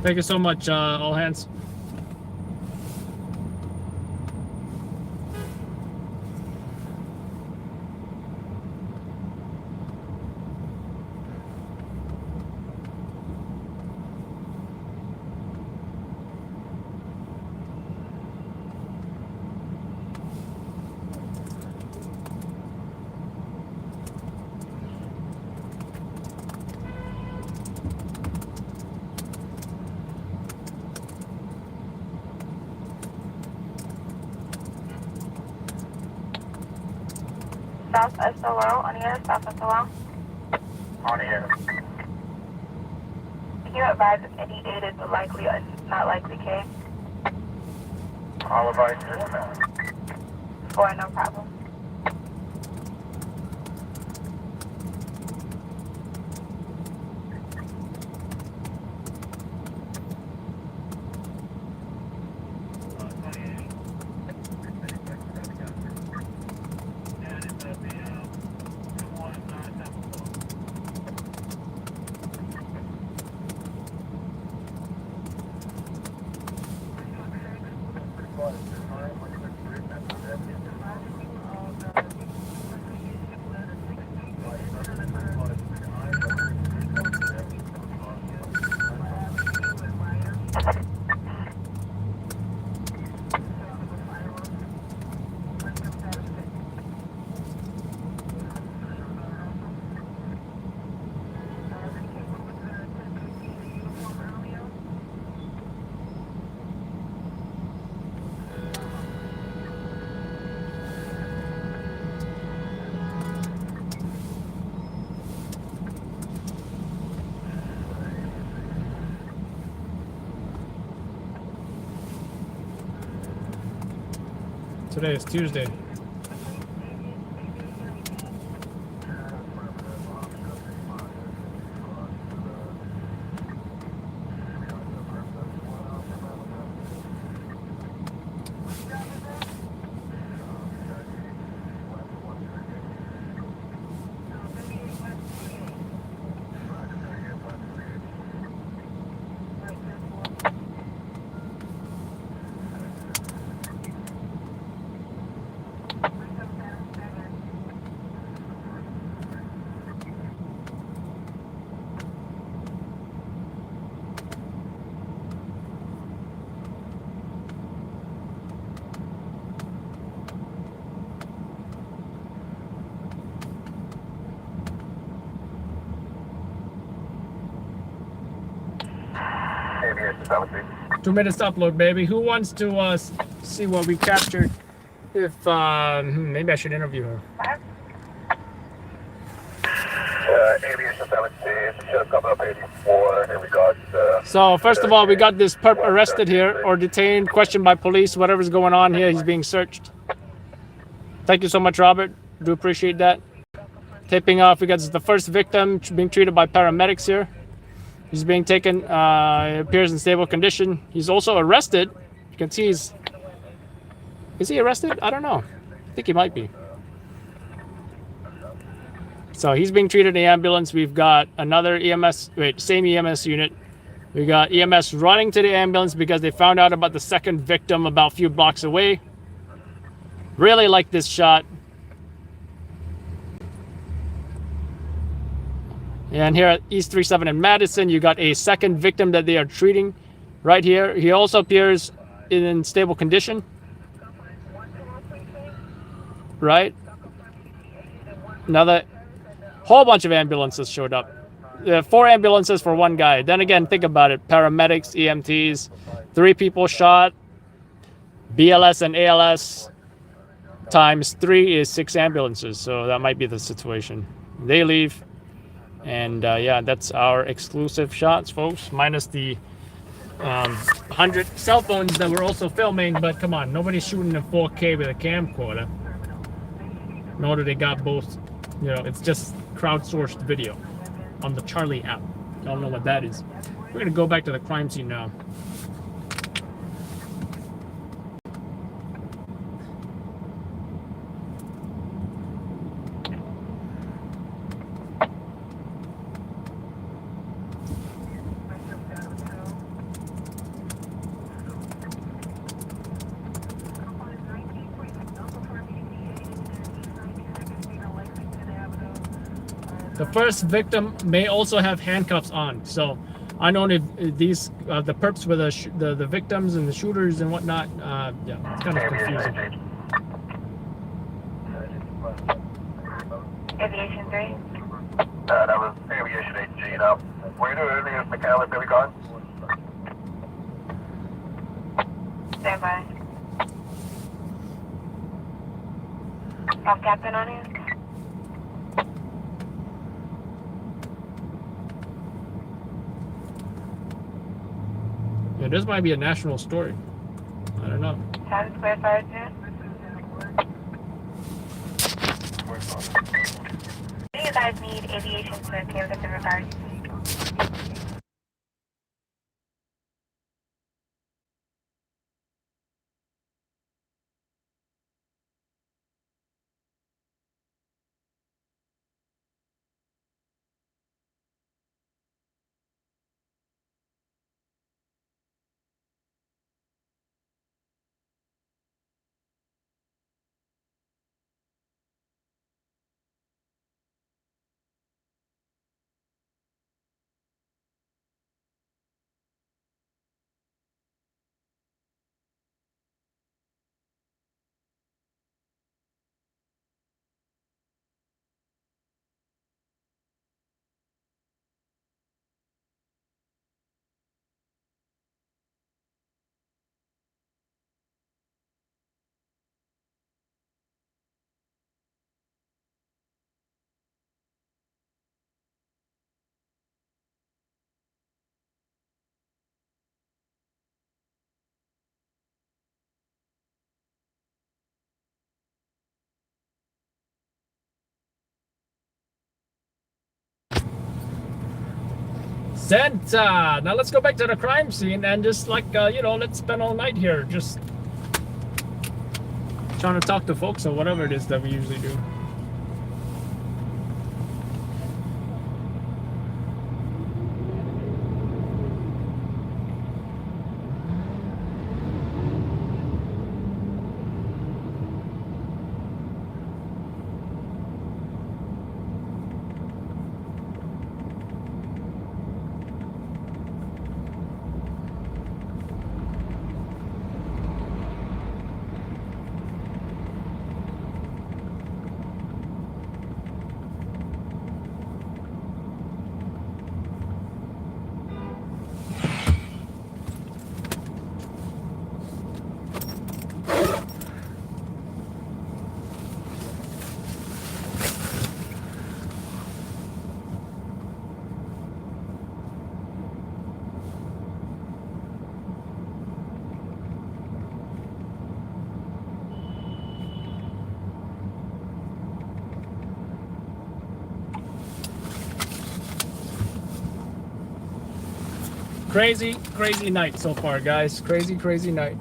Thank you so much, all hands.
South SOL, on the air, South SOL.
On the air.
Can you advise if any aid is a likely or not likely case?
All advice is no.
Or no problem.
Today is Tuesday.
ABS
2 minutes to upload, baby. Who wants to see what we captured? If maybe I should interview her.
should come up 84 in regards to...
So first of all, we got this perp arrested here or detained, questioned by police, whatever's going on here. He's being searched. Thank you so much, Robert. Do appreciate that. Taping off, we got the first victim being treated by paramedics here. He's being taken, appears in stable condition. He's also arrested. You can see is he arrested? I don't know. I think he might be. So he's being treated in the ambulance. We've got another EMS, same EMS unit. We got EMS running to the ambulance because they found out about the second victim about a few blocks away. Really like this shot. And here at East 37 in Madison, you got a second victim that they are treating right here. He also appears in stable condition. Right? Another whole bunch of ambulances showed up. 4 ambulances for one guy. Then again, think about it. Paramedics, EMTs, 3 people shot. BLS and ALS times 3 is 6 ambulances. So that might be the situation. They leave. And yeah, that's our exclusive shots, folks. Minus the 100 cell phones that we're also filming. But come on, nobody's shooting in 4K with a camcorder. Nor do they got both. You know, it's just crowdsourced video on the Charlie app. I don't know what that is. We're gonna go back to the crime scene now. The first victim may also have handcuffs on, so I don't know if these the perps were the victims and the shooters and whatnot. Yeah, it's kind of confusing.
Aviation 3.
That was Aviation 8G. Now, were you the earliest mechanic that we got?
Stand by. Off captain on you?
Yeah, this might be a national story. I don't know.
Times Square Sergeant. Do you guys need aviation to give us in regards?
Santa! Now let's go back to the crime scene and just like, you know, let's spend all night here just trying to talk to folks or whatever it is that we usually do. Crazy, crazy night so far, guys. Crazy, crazy night.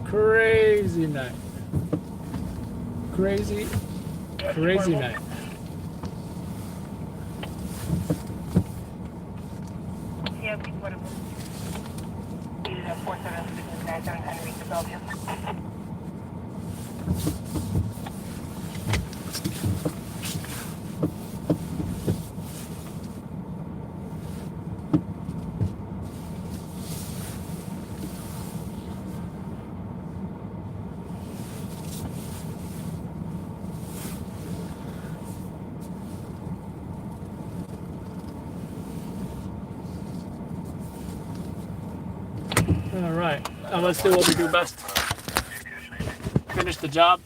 Crazy night. Crazy, crazy night.
Yeah, before the 4769 Henry Belgium.
All right, now let's do what we do best. Finish the job.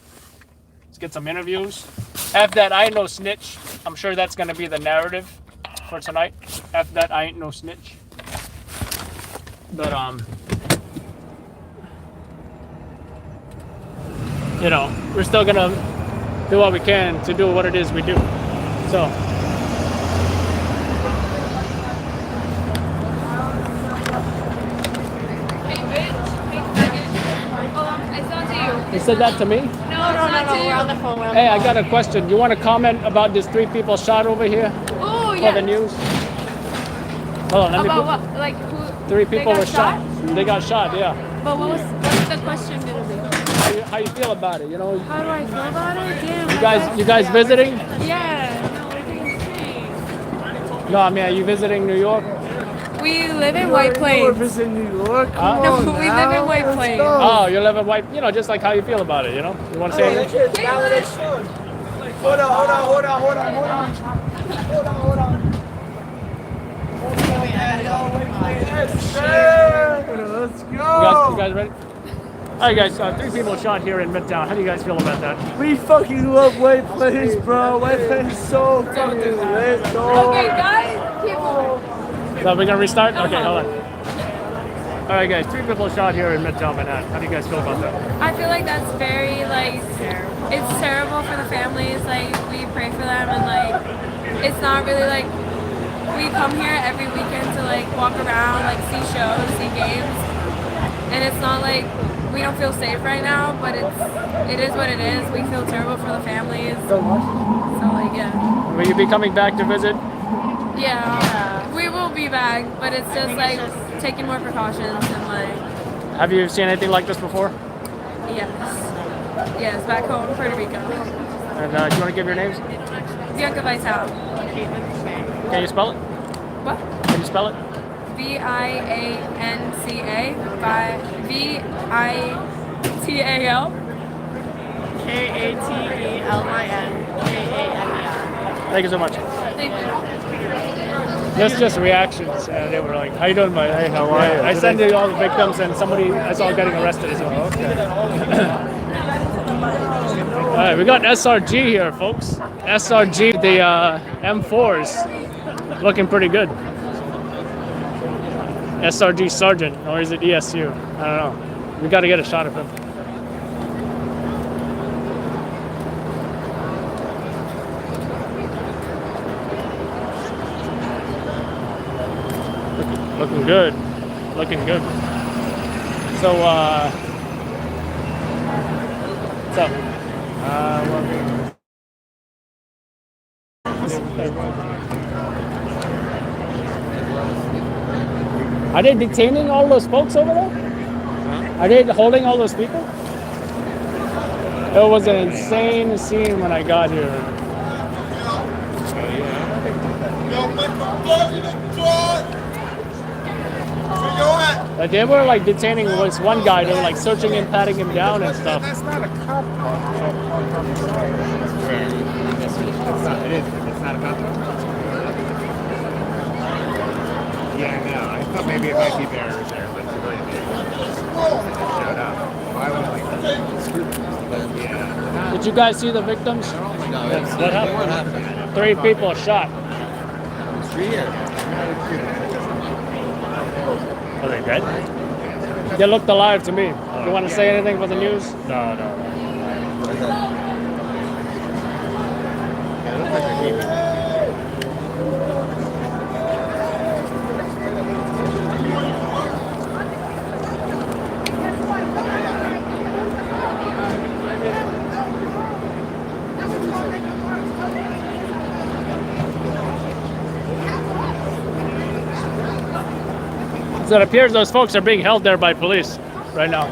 Let's get some interviews. F that I ain't no snitch. I'm sure that's gonna be the narrative for tonight. F that I ain't no snitch. But you know, we're still gonna do what we can to do what it is we do. So. You said that to me?
No, we're on the phone.
Hey, I got a question. You want to comment about these 3 people shot over here
Oh,
for
yeah.
the news? Hold on, let me.
About what? Like who?
3 people
got
were shot. They got shot. Yeah.
But what's the question gonna be?
How you feel about it? You know.
How do I feel about it? Damn.
You guys visiting?
Yeah. No, we're doing great.
No, I mean, are you visiting New York?
We live in White Plains.
visiting New York.
Huh?
No, we live in White Plains.
Oh, you live in White. You know, just like how you feel about it. You know. You want to say anything?
Hold on. Let's go.
You guys ready? All right, guys. 3 people shot here in Midtown. How do you guys feel about that?
We fucking love White Plains, bro. White Plains is so fucking lit,
Okay, guys, keep moving.
So we're gonna restart? Okay, hold on. All right, guys. 3 people shot here in Midtown Manhattan. How do you guys feel about that?
I feel like that's very it's terrible for the families. Like we pray for them, and like it's not really like we come here every weekend to like walk around, like see shows, see games, and it's not like we don't feel safe right now. But it is what it is. We feel terrible for the families. So like yeah.
Will you be coming back to visit?
Yeah, we will be back, but it's just like taking more precautions and like.
Have you seen anything like this before?
Yes, back home, Puerto Rico.
And do you want to give your names?
Bianca Vital.
Can you spell it?
What?
Can you spell it?
Vianca by Vital.
Katelin.
Thank you so much.
Thank you.
That's just reactions. They were like, "How you doing, mate? Hey, how are you?" I sent you all the victims, and somebody I saw getting arrested as well. Okay. All right, we got SRG here, folks. SRG, the M4s, looking pretty good. SRG Sergeant, or is it ESU? I don't know. We got to get a shot of him. Looking good. Looking good. So, what's up? Are they detaining all those folks over there? Are they holding all those people? It was an insane scene when I got here. Like they were like detaining this one guy. They were like searching him, patting him down and stuff.
That's not a cop car. It's not a cop car. Yeah, I know. I thought maybe it might be barriers there, but it's really big. Showed up. Why would like? Yeah.
Did you guys see the victims?
No,
What happened? 3 people shot.
Are they dead?
They looked alive to me. You want to say anything for the news?
No.
It looks like a demon.
So it appears those folks are being held there by police right now.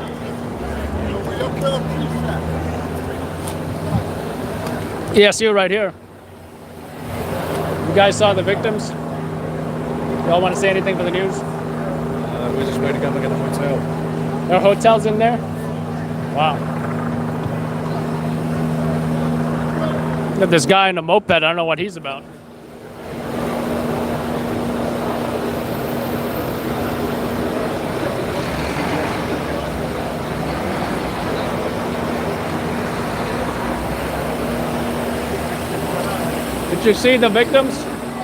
ESU right here. You guys saw the victims? Y'all want to say anything for the news?
We're just waiting to come look at the hotel.
There are hotels in there? Wow. Look at this guy in a moped. I don't know what he's about. Did you see the victims?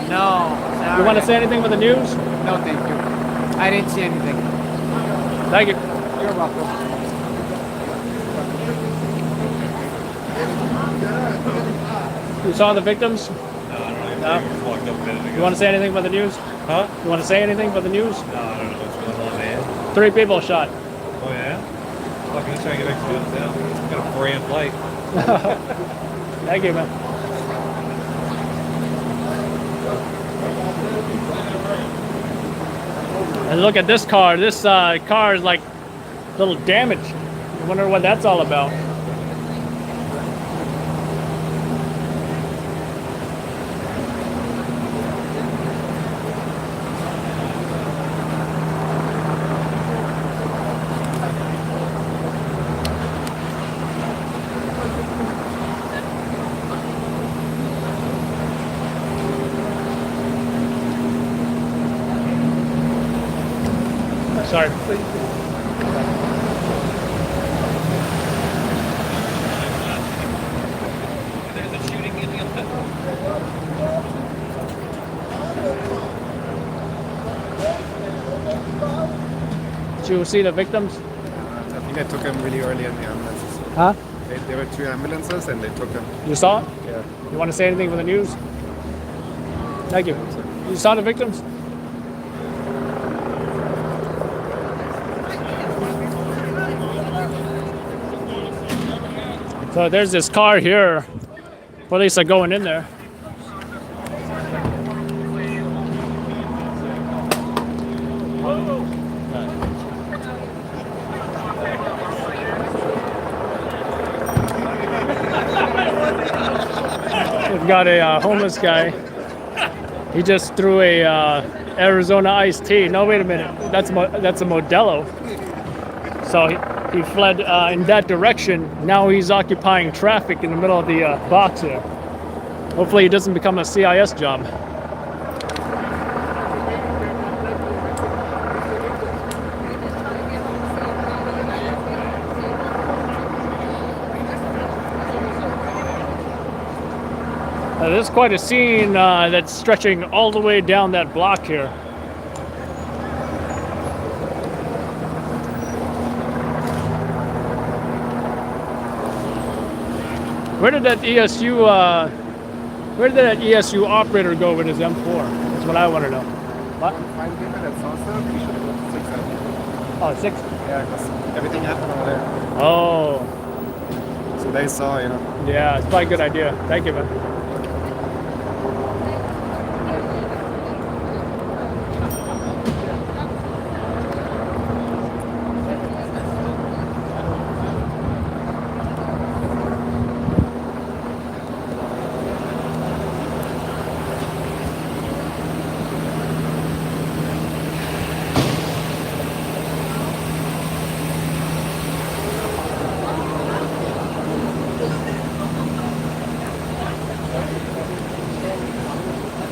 No.
You want to say anything for the news?
No, thank you. I didn't see anything.
Thank you.
You're welcome.
You saw the victims?
No, I don't know.
No?
Just walked up a minute
You
ago.
want to say anything for the news?
Huh?
You want to say anything for the news?
No, I don't know what's going on there.
3 people shot.
Oh, yeah? Fucking let's try to get back to the hotel. Got a 4 a.m. flight.
Thank you, man. And look at this car. This car is like a little damaged. I wonder what that's all about. Sorry.
There's a shooting in the hotel.
Did you see the victims?
I think they took him really early in the ambulances.
Huh?
There were 2 ambulances and they took him.
You saw it?
Yeah.
You want to say anything for the news? Thank you. You saw the victims? So there's this car here. Police are going in there. We've got a homeless guy. He just threw a Arizona iced tea. No, wait a minute. That's a Modelo. So he fled in that direction. Now he's occupying traffic in the middle of the box here. Hopefully he doesn't become a CIS job. There's quite a scene that's stretching all the way down that block here. Where did that ESU operator go with his M4? That's what I want to know. What?
5 people at Salsa, we should have gone to 6 Avenue.
Oh, 6.
Yeah, because everything happened over there.
Oh,
So they saw, you know.
yeah, it's probably a good idea. Thank you, man.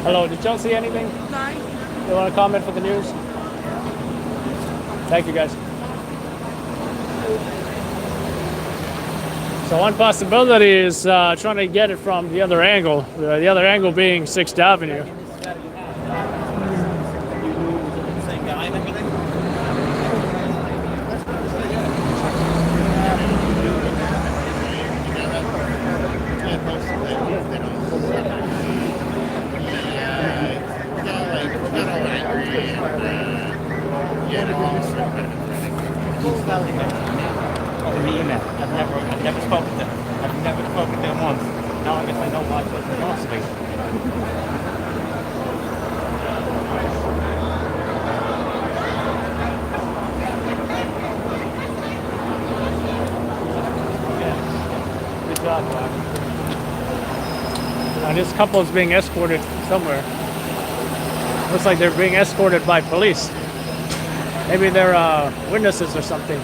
Hello, did y'all see anything?
No.
You want to comment for the news? Thank you, guys. So one possibility is trying to get it from the other angle. The other angle being 6th Avenue.
Same guy and everything? I've never spoken to them. I've never spoken to them once. Now I guess I know why it's supposed to be.
Good job, Bob. This couple is being escorted somewhere. Looks like they're being escorted by police. Maybe they're witnesses or something.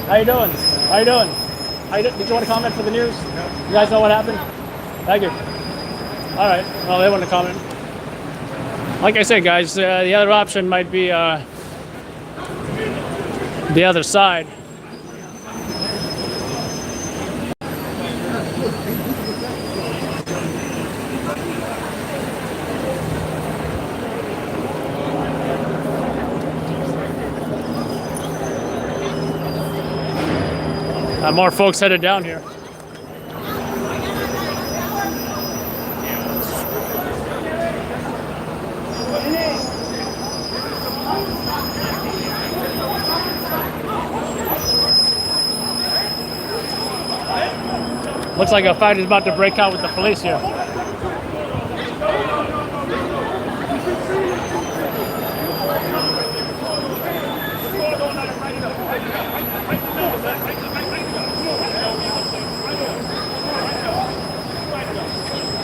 How you doing? How you doing? Did you want to comment for the news? You guys know what happened? Thank you. All right. Well, they want to comment. Like I said, guys, the other option might be the other side. More folks headed down here. Looks like a fight is about to break out with the police here.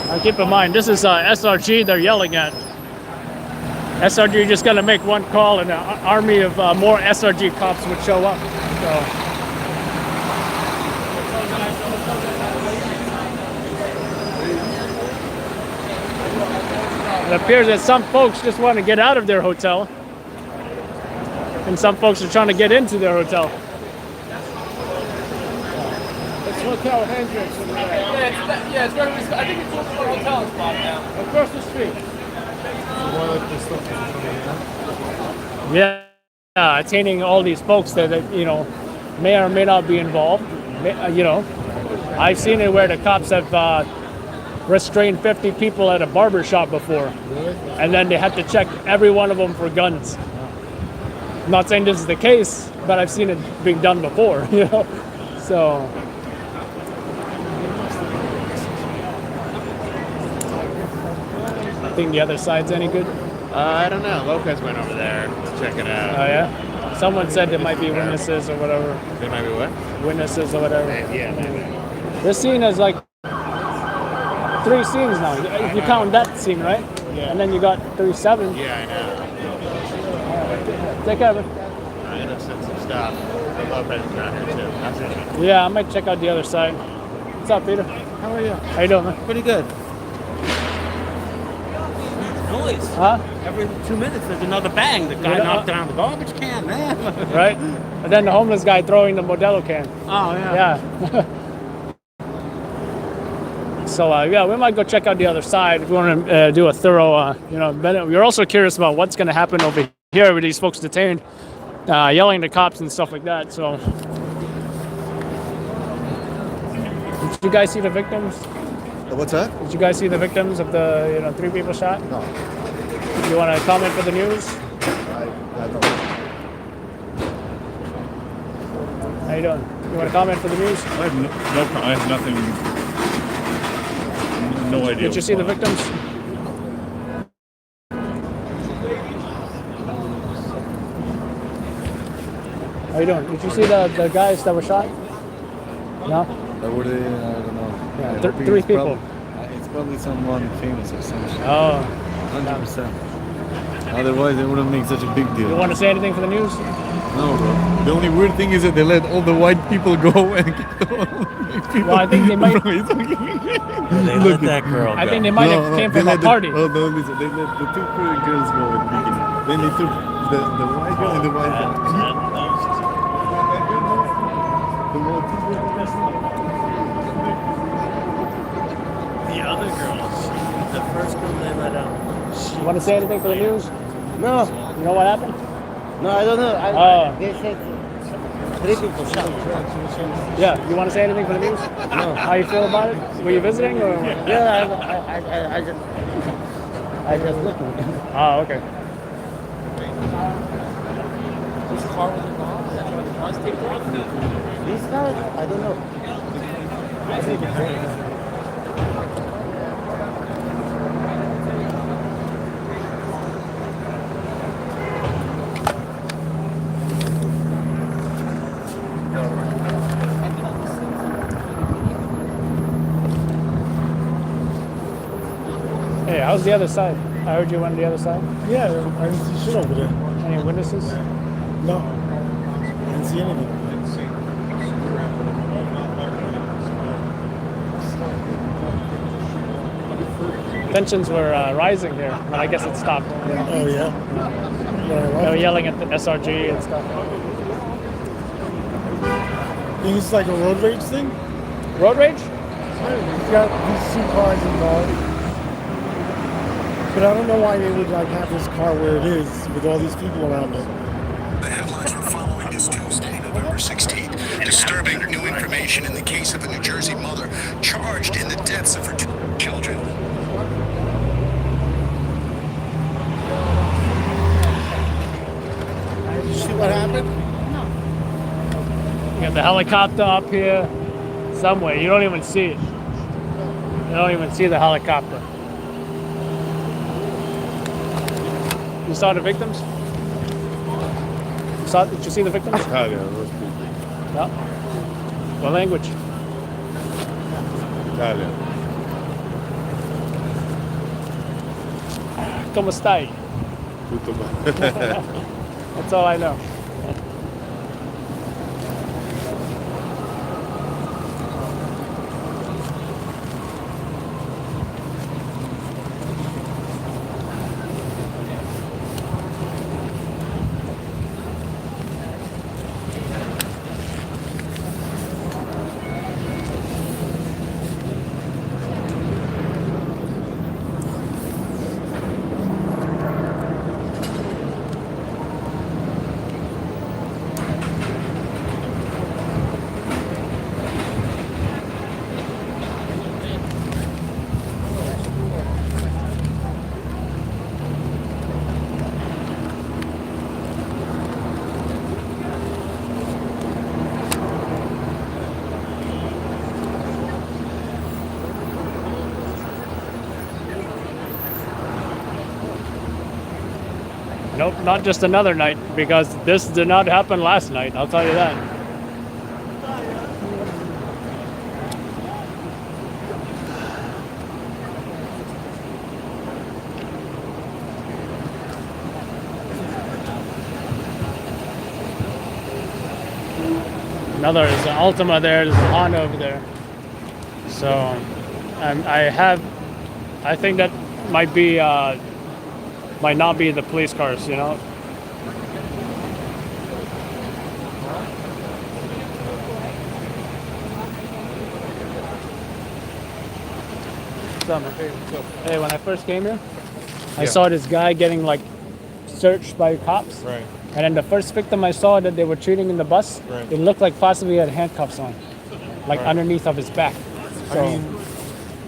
Now keep in mind, this is SRG they're yelling at. SRG just gonna make one call and an army of more SRG cops would show up. So. It appears that some folks just want to get out of their hotel, and some folks are trying to get into their hotel.
It's Hotel Hendricks in the back.
Yeah, it's where we. I think it's one of our hotel spot now.
Across the street.
Yeah, attaining all these folks that you know may or may not be involved. You know, I've seen it where the cops have restrained 50 people at a barber shop before, and then they had to check every one of them for guns. I'm not saying this is the case, but I've seen it being done before. You know, so. Think the other side's any good?
I don't know. Lopez went over there to check it out.
Oh yeah? Someone said there might be witnesses or whatever.
There might be what?
Witnesses or whatever.
Yeah, maybe.
This scene is like 3 scenes now. If you count that scene, right?
Yeah.
And then you got 37.
Yeah, I know.
Take care of it.
I end up sending some stuff. But Lopez is down here too. That's it.
Yeah, I might check out the other side. What's up, Peter?
How are you?
How you doing, man?
Pretty good. Noise.
Huh?
Every 2 minutes there's another bang. The guy knocked down the garbage can, man.
Right? And then the homeless guy throwing the Modelo can.
Oh yeah.
Yeah. So yeah, we might go check out the other side if we want to do a thorough, you know. We're also curious about what's going to happen over here with these folks detained, yelling at cops and stuff like that. So, did you guys see the victims?
What's that?
Did you guys see the victims of the 3 people shot?
No.
You want to comment for the news?
I don't.
How you doing? You want to comment for the news?
I have nothing. No idea.
Did you see the victims? How you doing? Did you see the guys that were shot? No?
That would I don't know.
Yeah,
I
3
think it's
people.
It's probably someone famous or something.
Oh.
100%. Otherwise, it wouldn't make such a big deal.
You want to say anything for the news?
No, bro. The only weird thing is that they let all the white people go and kept all the people.
Well, I think they might.
They let that girl
I
go.
think they might have came
they
from a
let
party.
Oh no, listen. They let the two pretty girls go at the beginning. Then they took the white girl and the white guy.
The other girls, the first girl they let out.
You want to say anything for the news?
No,
You know what happened?
no, I don't know.
Oh.
They said 3 people shot.
Yeah. You want to say anything for the news?
No.
How you feel about it? Were you visiting or?
Yeah, I just looking.
Oh, okay.
This car was involved? Is that why the car's taken off?
This car, I don't know.
Hey, how's the other side? I heard you went to the other side.
Yeah, I didn't see shit over there.
Any witnesses?
No, I didn't see anything.
Tensions were rising here, but I guess it stopped.
Oh yeah.
They were yelling at the SRG and stuff.
Think it's like a road rage thing?
Road rage?
He's got these 2 cars involved. But I don't know why they would like have this car where it is with all these people around it.
The headlines were following this Tuesday, November 16th. Disturbing new information in the case of a New Jersey mother charged in the deaths of her 2 children.
Did you see what happened?
You got the helicopter up here somewhere. You don't even see it. You don't even see the helicopter. You saw the victims? Did you see the victims?
Italian, those people.
No. What language?
Italian.
Come stai?
Tutto bene.
That's all I know. Nope, not just another night, because this did not happen last night, I'll tell you that. Another is an Altima there, there's a Honda over there. So, I think that might be, might not be the police cars, you know? Hey, when I first came here, I saw this guy getting like searched by cops.
Right.
And then the first victim I saw that they were treating in the bus,
Right.
it looked like possibly he had handcuffs on, like
Right.
underneath of his back. So,
I mean,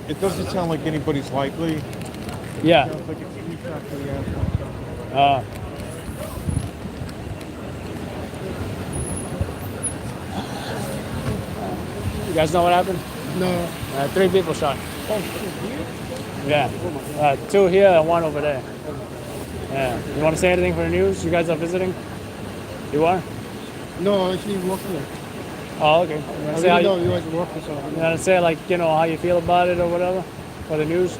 it doesn't sound like anybody's likely.
yeah.
Sounds like it's too shot to the ass.
You guys know what happened?
No.
3 people shot. Yeah. 2 here and 1 over there. Yeah. You want to say anything for the news? You guys are visiting? You are?
No, I actually work here.
Oh, okay. You
I
want to say how
really
you,
know you guys work for something.
you want to say like, you know, how you feel about it or whatever? For the news?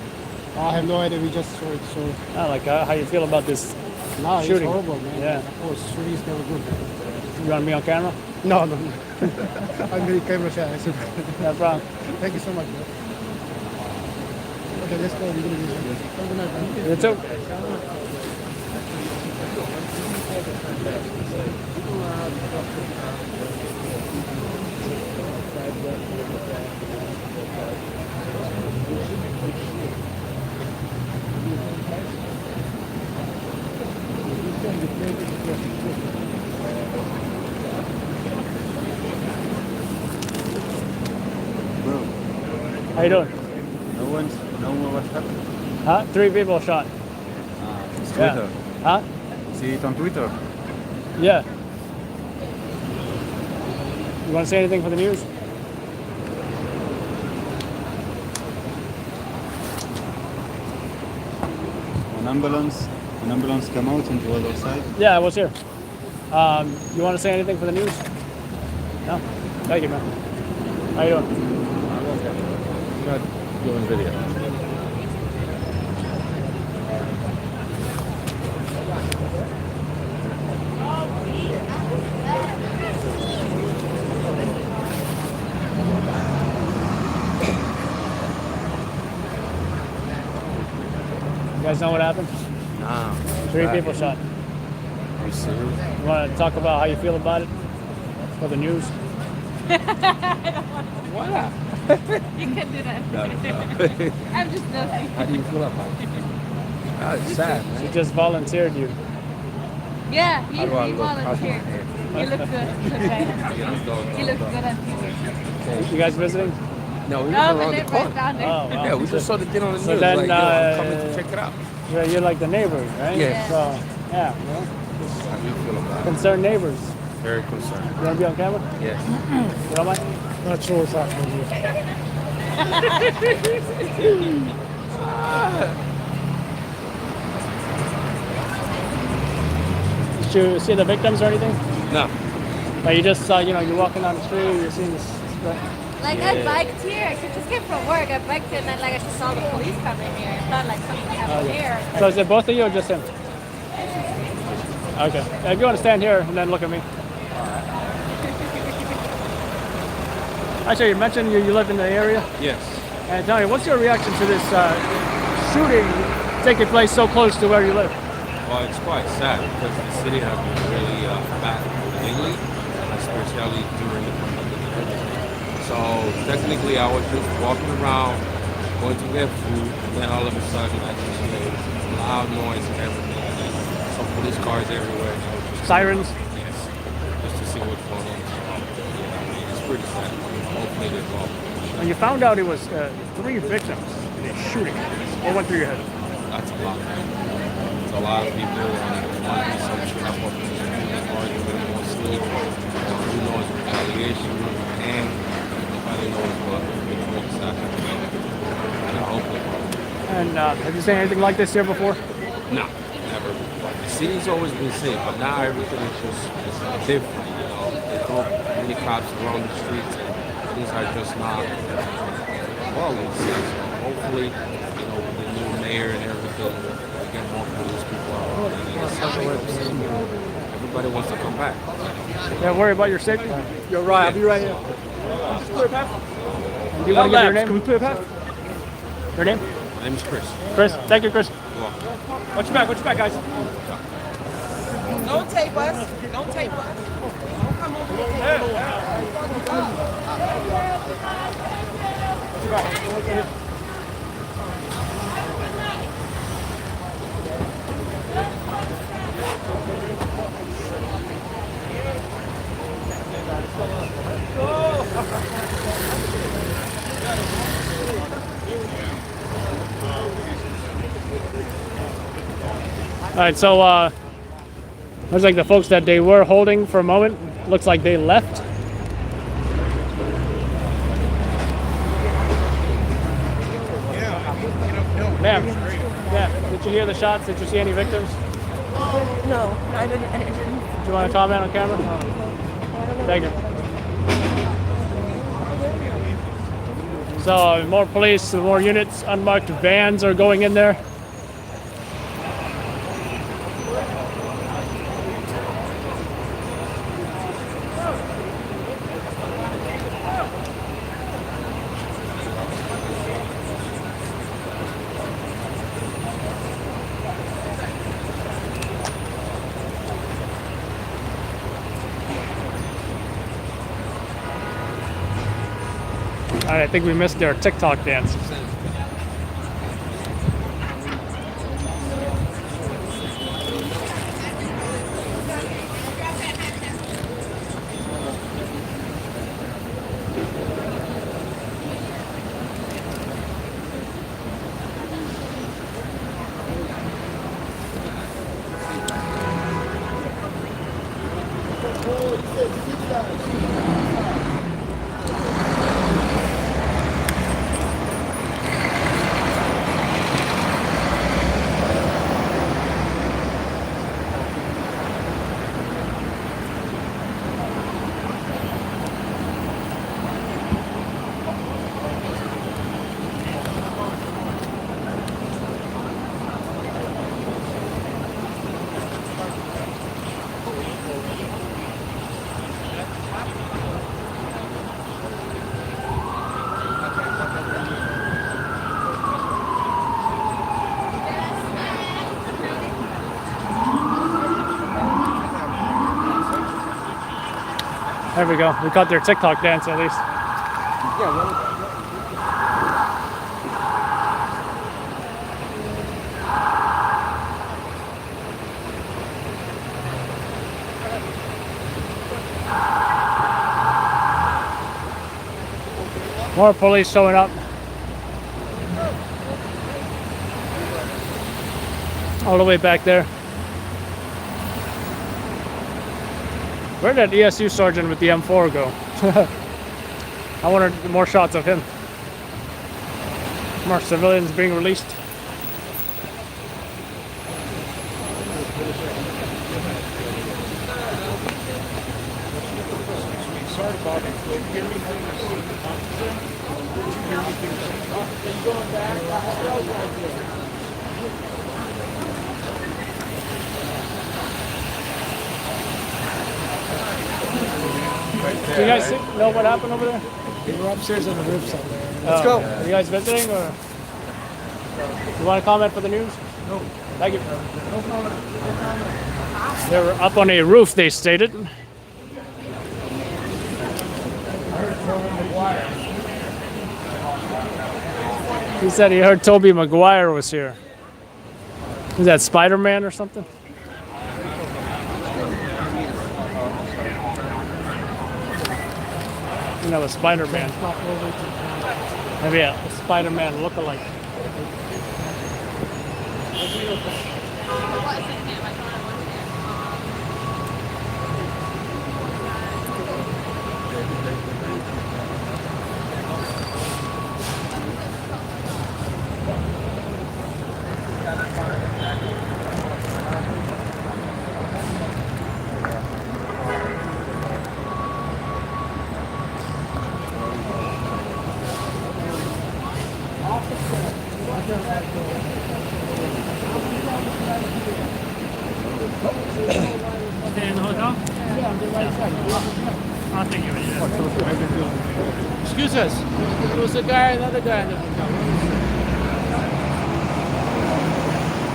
I have no idea. We just saw it, so.
Like how you feel about this
Nah,
shooting?
it's horrible, man.
Yeah.
Of course, shooting is never good.
You want to be on camera?
No, no, no. I'm very camera shy.
No problem.
Thank you so much, bro. Okay, let's go. We're gonna do this. Have a good night, man.
You too. How you doing?
No one what's happening.
Huh? 3 people shot.
It's
Yeah.
Twitter.
Huh?
See it on Twitter.
Yeah. You want to say anything for the news?
An ambulance come out on the other side.
Yeah, I was here. You want to say anything for the news? No? Thank you, man. How you doing?
I'm not doing video.
You guys know what happened?
Nah.
3 people shot.
Are you serious?
You want to talk about how you feel about it? For the news?
Why not?
You can do that.
No.
I'm just joking.
How do you feel about it? It's sad, man.
She just volunteered you.
Yeah, he
How do I look?
volunteered. You look good. You look good at TV.
You guys visiting?
No, we
No,
were
but
around
they
the
right
corner.
down there.
Oh, wow.
Yeah, we just saw the thing on the news.
So then,
like, yo, I'm coming to check it out.
You're like the neighbors, right?
Yes.
So, yeah, well,
How do you feel about it?
concerned neighbors.
Very concerned.
You want to be on camera?
Yes.
You don't mind?
Not sure what's happening here.
Did you see the victims or anything?
No.
Like you just saw, you're walking down the street, you're seeing this.
Like I biked here. I just came from work. I biked here and then I just saw the police coming here. I thought like something happened here.
So is it both of you or just him? Okay. If you want to stand here and then look at me. Actually, you mentioned you live in the area.
Yes.
And tell me, what's your reaction to this shooting taking place so close to where you live?
Well, it's quite sad because the city has been really bad lately, especially during the pandemic and everything. So technically, I was just walking around, going to get food, and then all of a sudden, I just heard loud noise and everything, and then some police cars everywhere. And I was just
Sirens?
Yes, just to see what's going on. So, yeah, I mean, it's pretty sad. Hopefully, they're gone.
When you found out it was 3 victims in a shooting, what went through your head?
That's a lot, man. It's a lot of people, and there might be some trap up in the argument, more sleep. Who knows, retaliation, and nobody knows what exactly. And I hope that.
And have you seen anything like this here before?
No, never. The city's always been safe, but now everything is just different, you know. They throw many cops around the streets, and things are just not well, let's say. So hopefully, you know, with the new mayor and everything, we get more police people out. Everybody wants to come back.
Yeah, worry about your safety.
You're right. I'll be right here.
Do you want to give your name? Can we clear path? Your name?
My name is Chris.
Chris. Thank you, Chris.
You're welcome.
Watch your back. Watch your back, guys.
Don't tape us. Don't tape us. Don't come over here.
All right, so looks like the folks that they were holding for a moment, looks like they left. Ma'am, did you hear the shots? Did you see any victims?
No, I didn't.
Do you want to comment on camera? Thank you. So more police, more units, unmarked vans are going in there. All right, I think we missed their TikTok dance. There we go. We caught their TikTok dance at least. More police showing up. All the way back there. Where did that ESU sergeant with the M4 go? I wanted more shots of him. More civilians being released.
Sorry about it. Did you hear anything? Did you hear anything? Are you going back?
Do you guys know what happened over there?
We were upstairs on the roof somewhere.
Let's go. Are you guys visiting or? You want to comment for the news?
No.
Thank you. They were up on a roof, they stated. He said he heard Tobey Maguire was here. Is that Spider-Man or something? You know, a Spider-Man. Maybe a Spider-Man look-alike.
Stay in the hotel? Yeah, on the right side. I'll take you in. Excuse us. There was another guy in the hotel.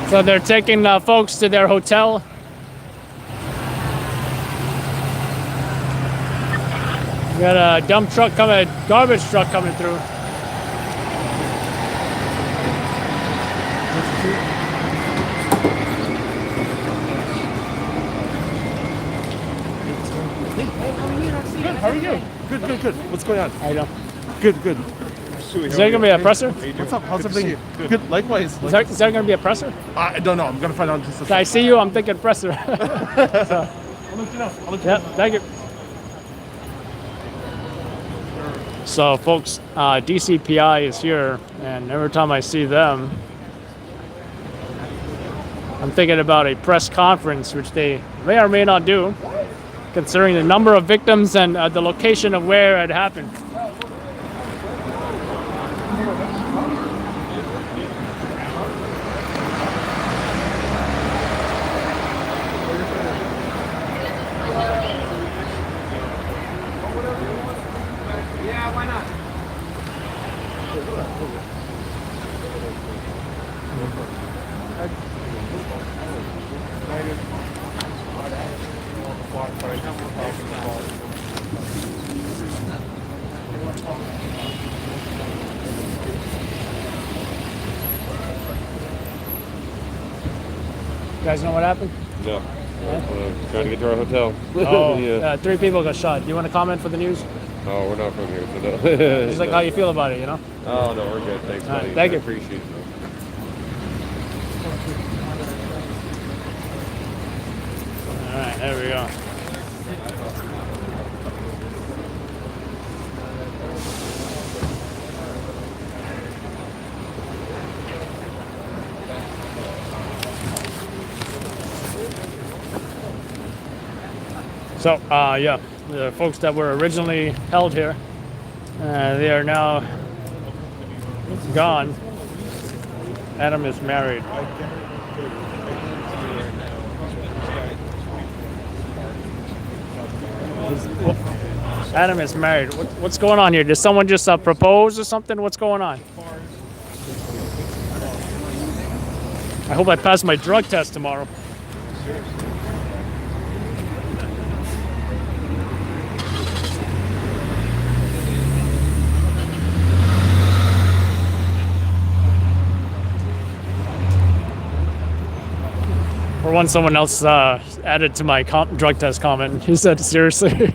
So they're taking folks to their hotel. We got a dump truck coming, garbage truck coming through.
Good, how are you? Good, good, good. What's going on?
I know.
Good, good.
Is there gonna be a presser?
What's up? How's everything? Good. Likewise.
Is there gonna be a presser?
I don't know. I'm gonna find out in just a
So
second.
I see you, I'm thinking presser. So,
I'll let you know.
yeah, thank you. So folks, DCPI is here, and every time I see them, I'm thinking about a press conference, which they may or may not do, considering the number of victims and the location of where it happened.
Yeah, why not?
guys know what happened?
No. Trying to get to our hotel.
Oh,
yeah.
3 people got shot. Do you want to comment for the news?
No, we're not from here, so no.
Just like how you feel about it, you know?
Oh, no, we're good. Thanks,
All right,
buddy.
thank
I
you.
appreciate it.
All right, there we go. So, yeah, the folks that were originally held here, they are now gone. Adam is married. Adam is married. What's going on here? Did someone just propose or something? What's going on? I hope I pass my drug test tomorrow. For one, someone else added to my drug test comment. He said, seriously?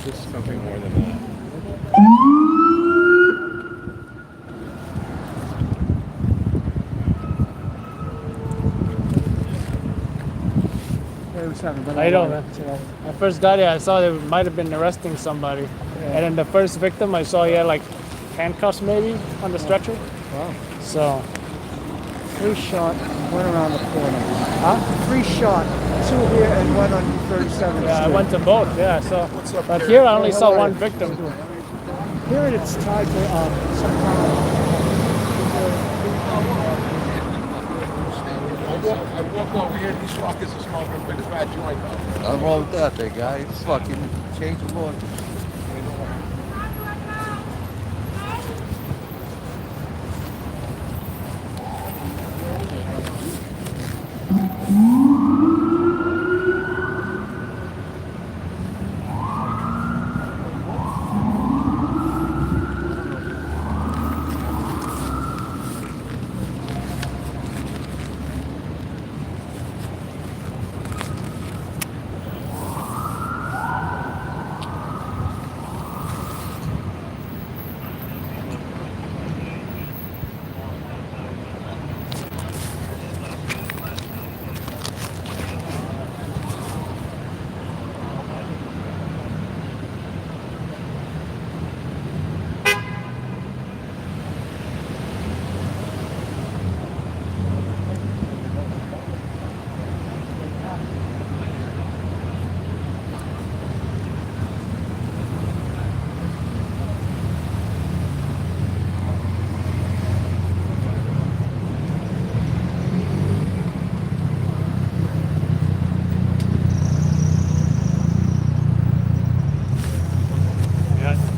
Just something more than that.
How you doing, man? I first got here, I saw they might have been arresting somebody. And then the first victim, I saw he had like handcuffs maybe on the stretcher.
Wow.
So.
3 shot, 1 around the corner. Huh? 3 shot, 2 here and 1 on 37th.
Yeah, I went to both, yeah. So, but here I only saw 1 victim.
Here it's tied to some kind of...
I walk over here, these fuckers are smoking a big fat joint.
Nothing wrong with that, big guy. It's fucking change the law.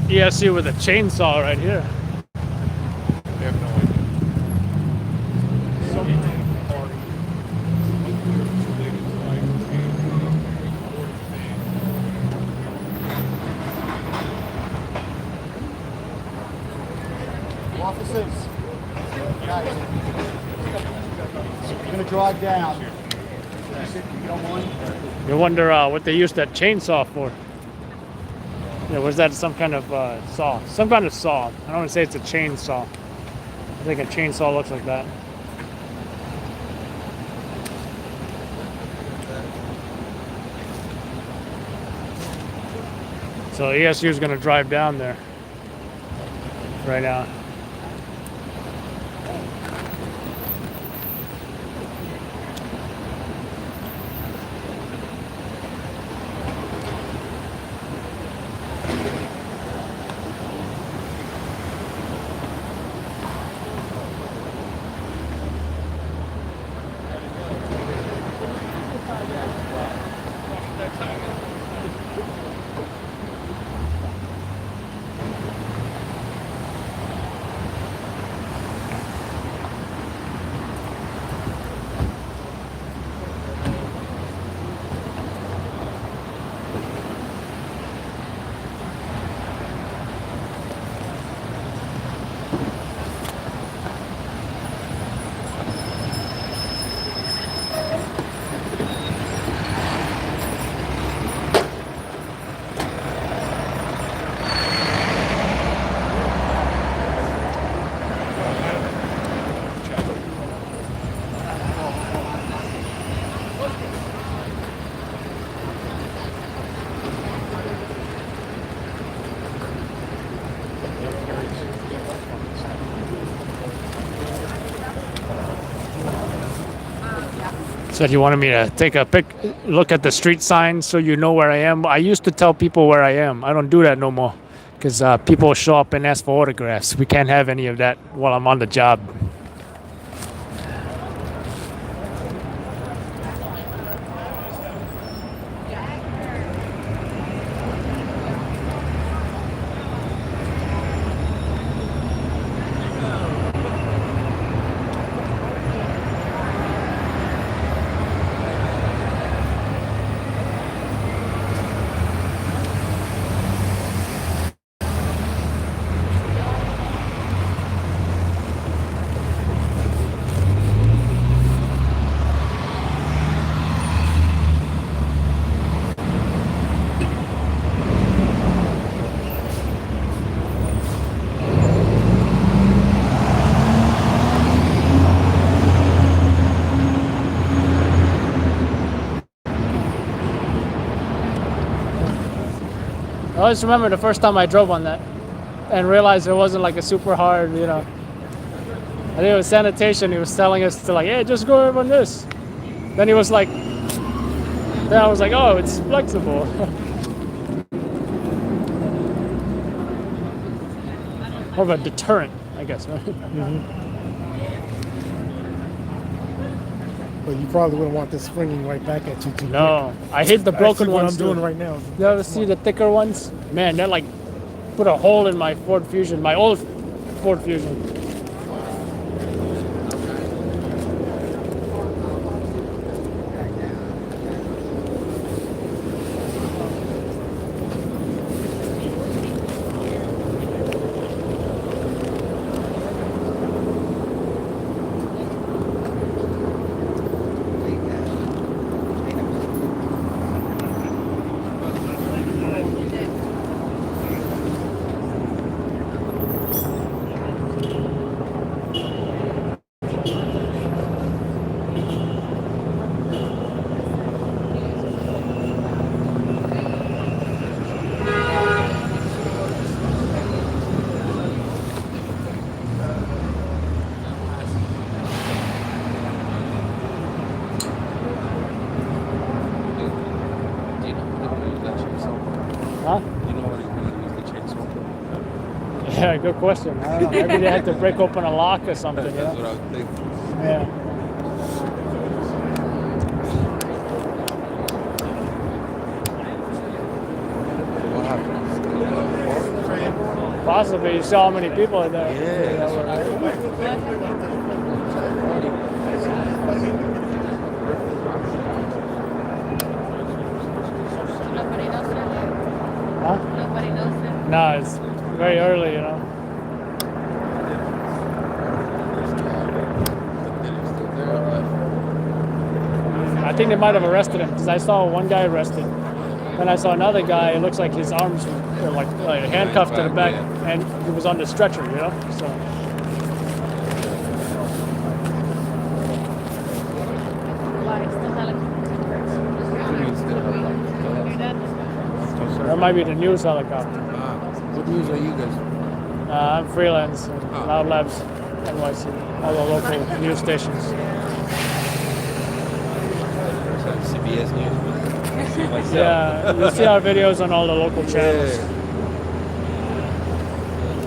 ESU with a chainsaw right here.
I have no idea.
Officers, guys, you're gonna drive down. If you don't mind.
You wonder what they used that chainsaw for. Yeah, was that some kind of saw? Some kind of saw. I don't want to say it's a chainsaw. I think a chainsaw looks like that. So ESU is going to drive down there right now. Said you wanted me to take a look at the street signs so you know where I am. I used to tell people where I am. I don't do that no more because people show up and ask for autographs. We can't have any of that while I'm on the job. I always remember the first time I drove on that and realized it wasn't like a super hard, you know. I think it was sanitation. He was telling us to like, hey, just go over on this. Then he was like, then I was like, oh, it's flexible. More of a deterrent, I guess. Right?
But you probably wouldn't want this springing right back at you too
No,
quick.
I hate the broken
what
ones.
I'm doing right now.
You ever see the thicker ones? Man, that like put a hole in my Ford Fusion, my old Ford Fusion. Huh? Yeah, good question. I don't know. Maybe they had to break open a lock or something.
That's what I was thinking.
Yeah.
What happened?
Possibly. You saw how many people are there.
Yeah.
Huh?
Nobody knows it.
No, it's very early, you know. I think they might have arrested him because I saw one guy arrested. Then I saw another guy. It looks like his arms were like handcuffed to the back, and he was on the stretcher, you know. So. There might be the news helicopter.
What news are you guys?
I'm freelance in Loud Labs, NYC, all the local news stations.
CBS News. Myself.
Yeah, you see our videos on all the local channels.
Yeah.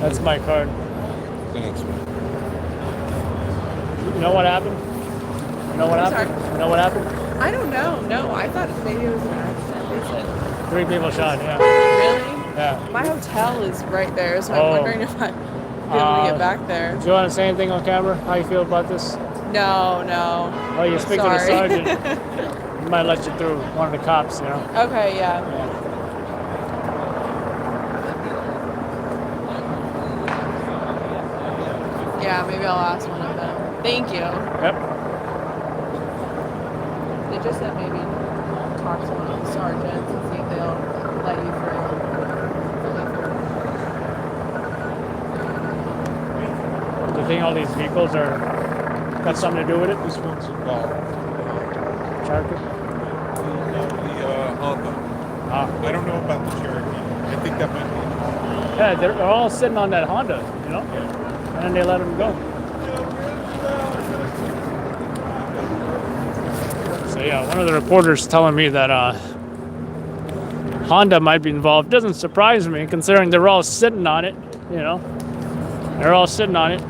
That's my card.
Thanks, man.
You know what happened? You know what
I'm
happened?
sorry?
You know what happened?
I don't know. No, I thought maybe it was an accident. They said.
3 people shot, yeah.
Really?
Yeah.
My hotel is right there, so
Oh.
I'm wondering if I'd be able to get back there.
Do you want to say anything on camera? How you feel about this?
No.
Oh, you speak to the sergeant. He might let you through. One of the cops, you know.
Okay, yeah. Yeah, maybe I'll ask one of them. Thank you.
Yep.
They just said maybe talk to one of the sergeants and see if they'll let you through.
Do you think all these vehicles are got something to do with it?
This one's involved.
Cherokee?
The Honda. I don't know about the Cherokee. I think that might be.
Yeah, they're all sitting on that Honda, you know? And then they let them go. So yeah, one of the reporters telling me that Honda might be involved. Doesn't surprise me considering they're all sitting on it, you know? They're all sitting on it.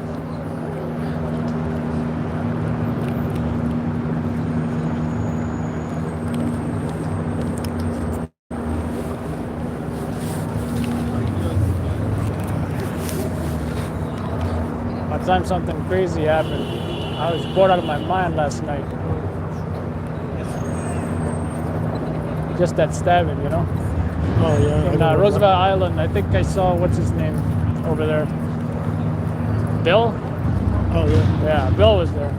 By the time something crazy happened, I was bored out of my mind last night. Just that stabbing, you know?
Oh, yeah.
In Roosevelt Island, I think I saw, what's his name over there? Bill?
Oh, yeah.
Yeah, Bill was there.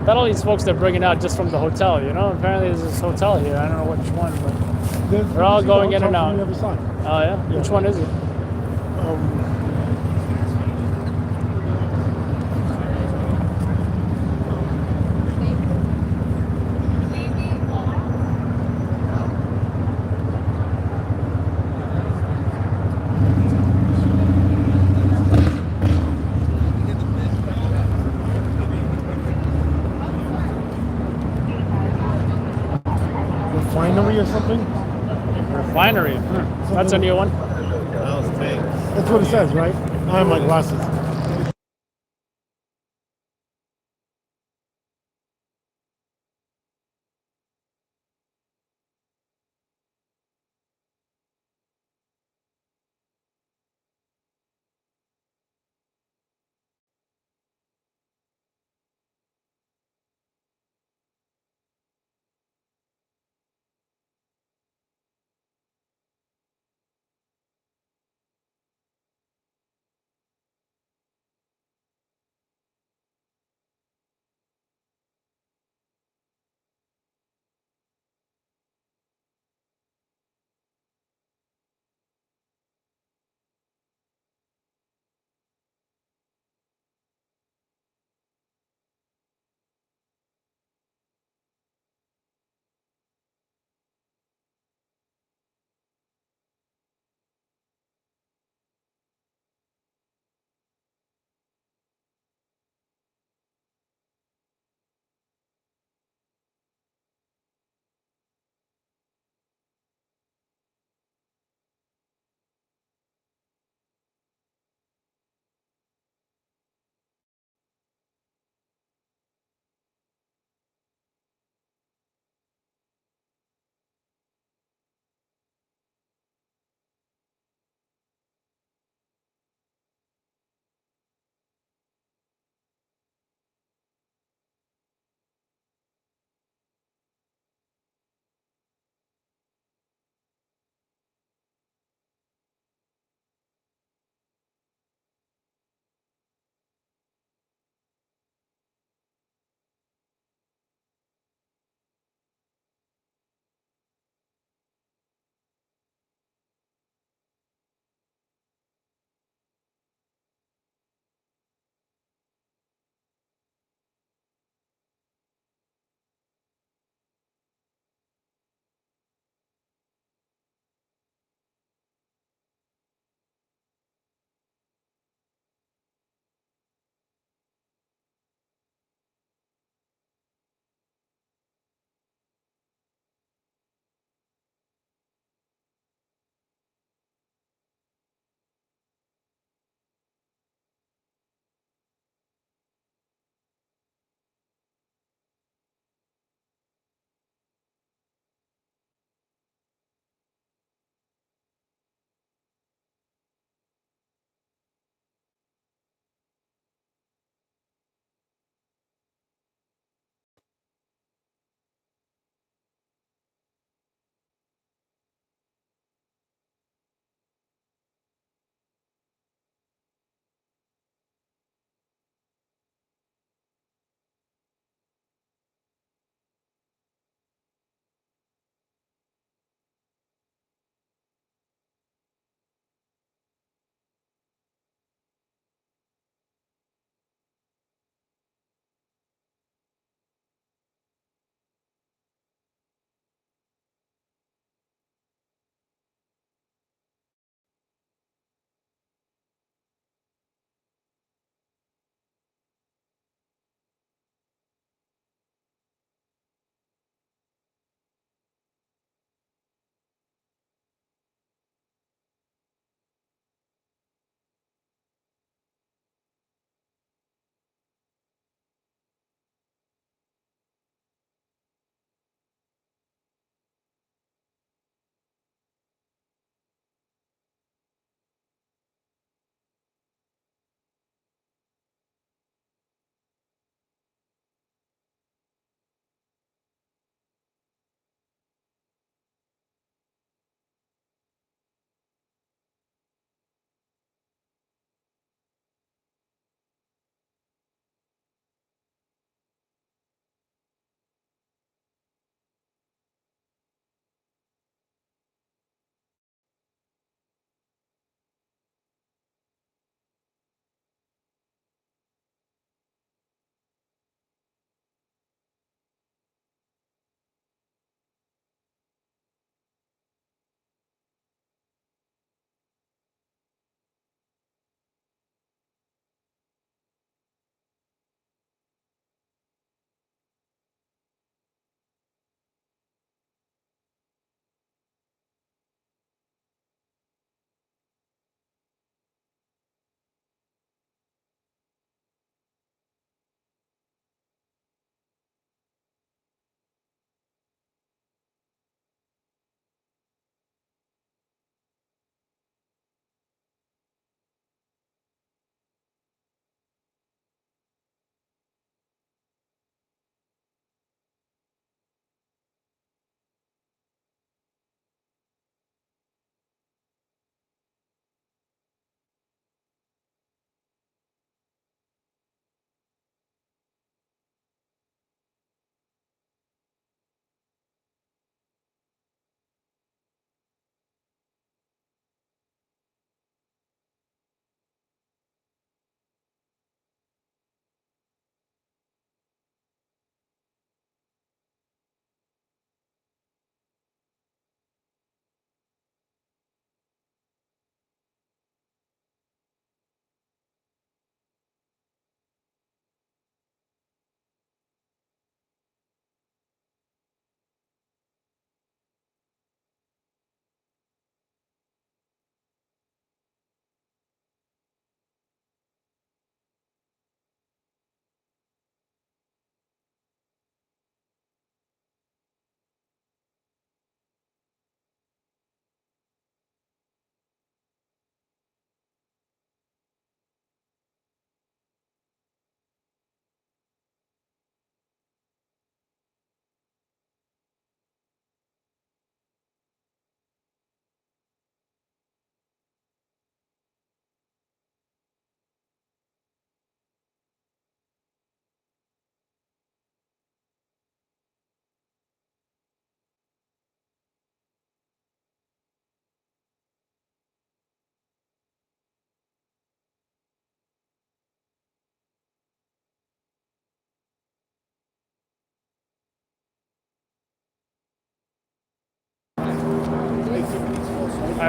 Not all these folks they're bringing out just from the hotel, you know? Apparently there's this hotel here. I don't know which one, but they're all going in and out.
On the other side.
Oh, yeah? Which one is it?
Refinery or something?
Refinery. That's a new one.
That's what it says, right? I have my glasses.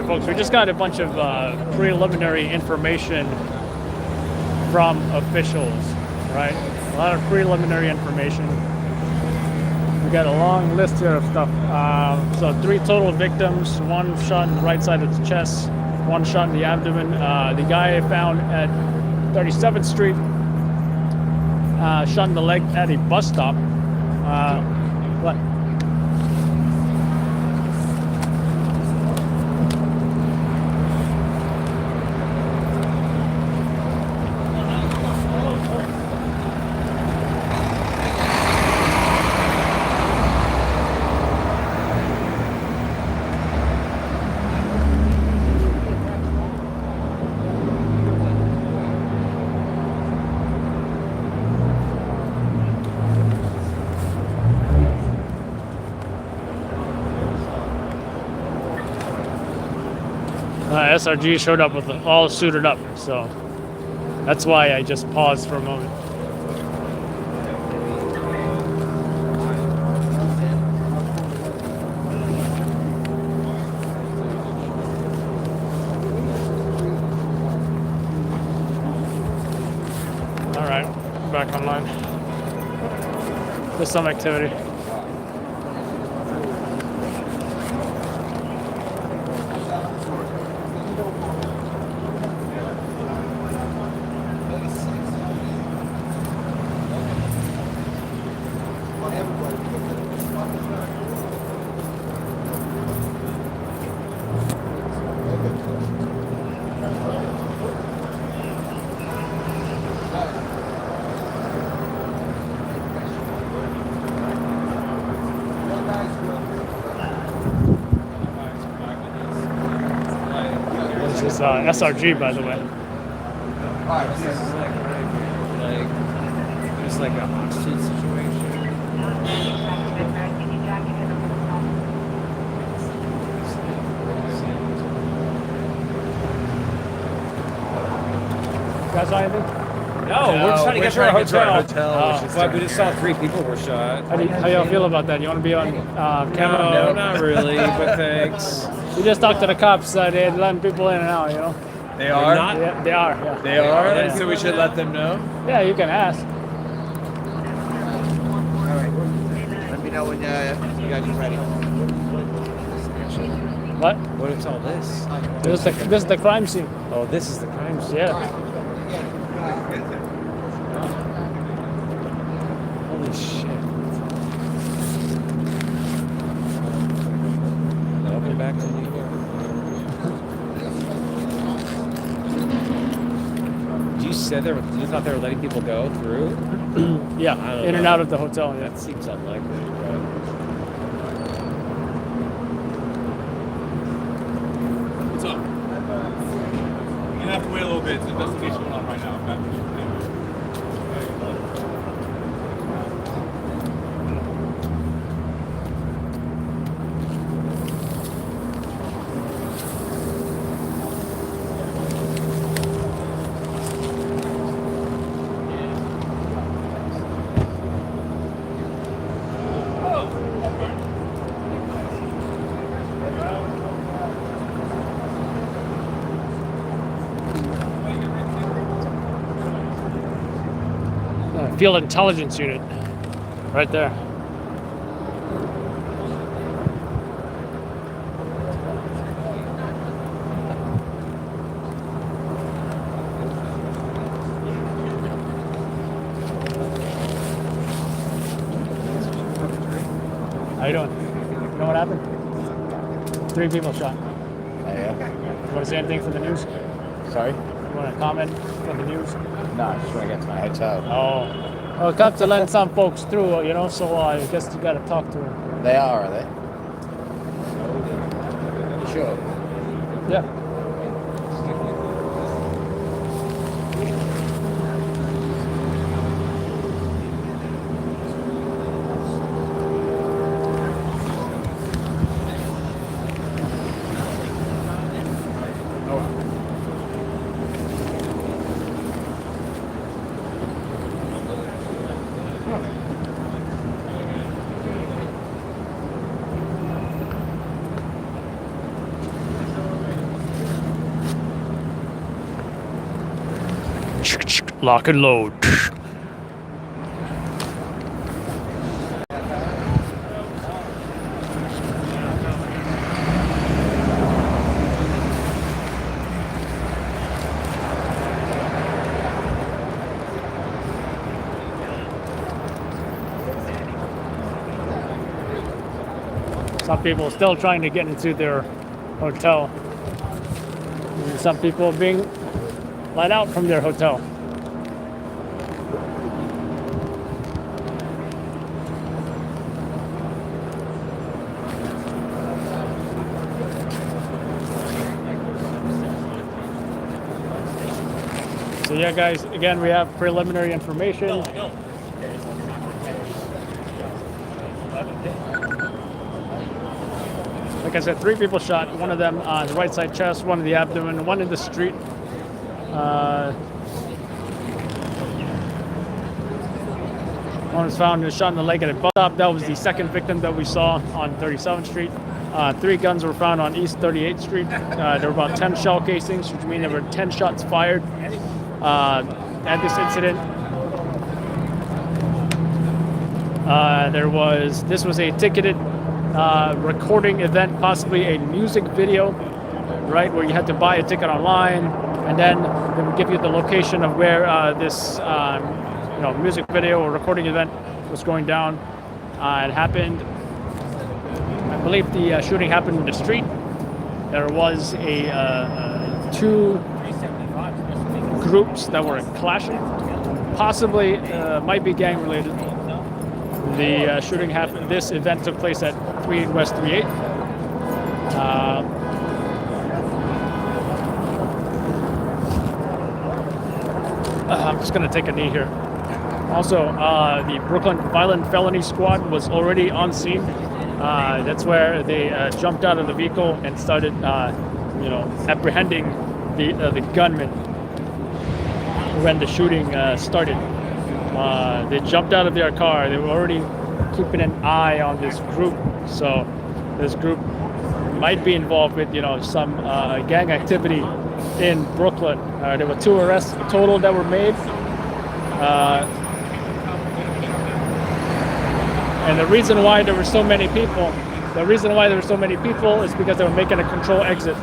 right, folks, we just got a bunch of preliminary information from officials, right? A lot of preliminary information. We got a long list here of stuff. So 3 total victims, 1 shot in the right side of the chest, 1 shot in the abdomen. The guy found at 37th Street, shot in the leg at a bus stop. What? SRG showed up with all suited up, so that's why I just paused for a moment. All right, back online. There's some activity. This is SRG, by the way.
This is like just like a hostage situation.
You guys saw anything?
No, we're just trying to get to our hotel.
Well,
we just saw 3 people were shot.
How y'all feel about that? You want to be on camera?
No, not really, but thanks.
We just talked to the cops. They're letting people in and out, you know.
They are?
Yeah, they are. Yeah.
They are? So we should let them know?
Yeah, you can ask.
All right. Let me know when you guys are ready.
What?
What is all this?
This is the crime scene.
Oh, this is the crime scene.
Yeah.
Holy shit. Welcome back to New York. You thought they were letting people go through?
Yeah, in and out of the hotel. Yeah.
That seems unlikely.
What's up? You're gonna have to wait a little bit. It's an investigation going on right now.
Field Intelligence Unit, right there. How you doing? You know what happened? 3 people shot.
Yeah.
You want to say anything for the news?
Sorry?
You want to comment for the news?
No, I just want to get to my hotel.
Oh. Well, cops are letting some folks through, you know, so I guess you got to talk to them.
They are they? Sure.
Yeah. Lock and load. Some people still trying to get into their hotel. And some people being let out from their hotel. So yeah, guys, again, we have preliminary information. Like I said, 3 people shot, one of them on the right side chest, one in the abdomen, one in the street. One was found and shot in the leg at a bus stop. That was the second victim that we saw on 37th Street. 3 guns were found on East 38th Street. There were about 10 shell casings, which means there were 10 shots fired at this incident. This was a ticketed recording event, possibly a music video, right, where you had to buy a ticket online, and then they would give you the location of where this music video or recording event was going down. It happened, I believe the shooting happened in the street. There was 2 groups that were clashing, possibly might be gang related. The shooting happened. This event took place at 3 West 38th. I'm just gonna take a knee here. Also, the Brooklyn Violent Felony Squad was already on scene. That's where they jumped out of the vehicle and started, apprehending the gunman when the shooting started. They jumped out of their car. They were already keeping an eye on this group. So this group might be involved with, some gang activity in Brooklyn. There were 2 arrests total that were made. And the reason why there were so many people is because they were making a control exit.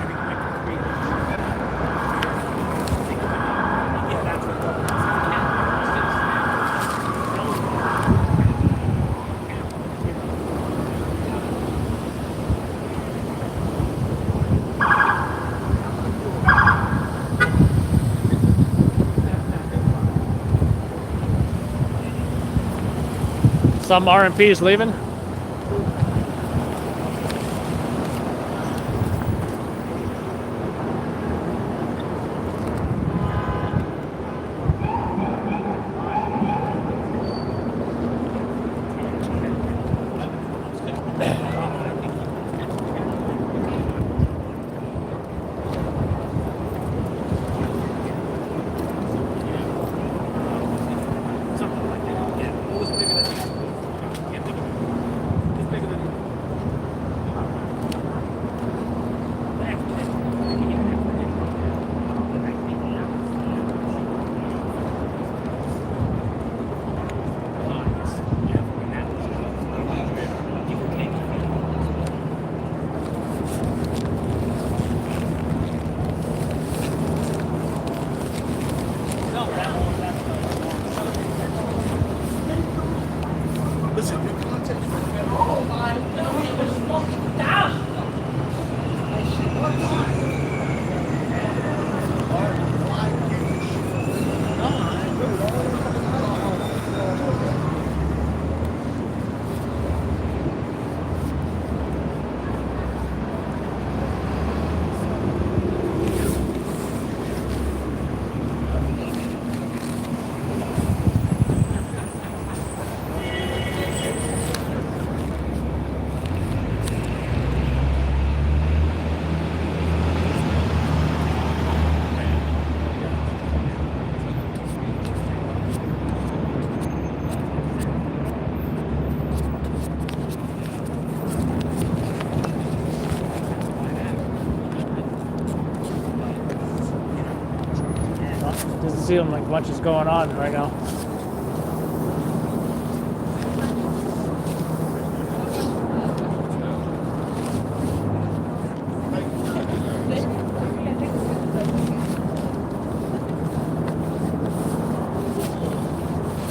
Some RMPs leaving. seem like much is going on right now.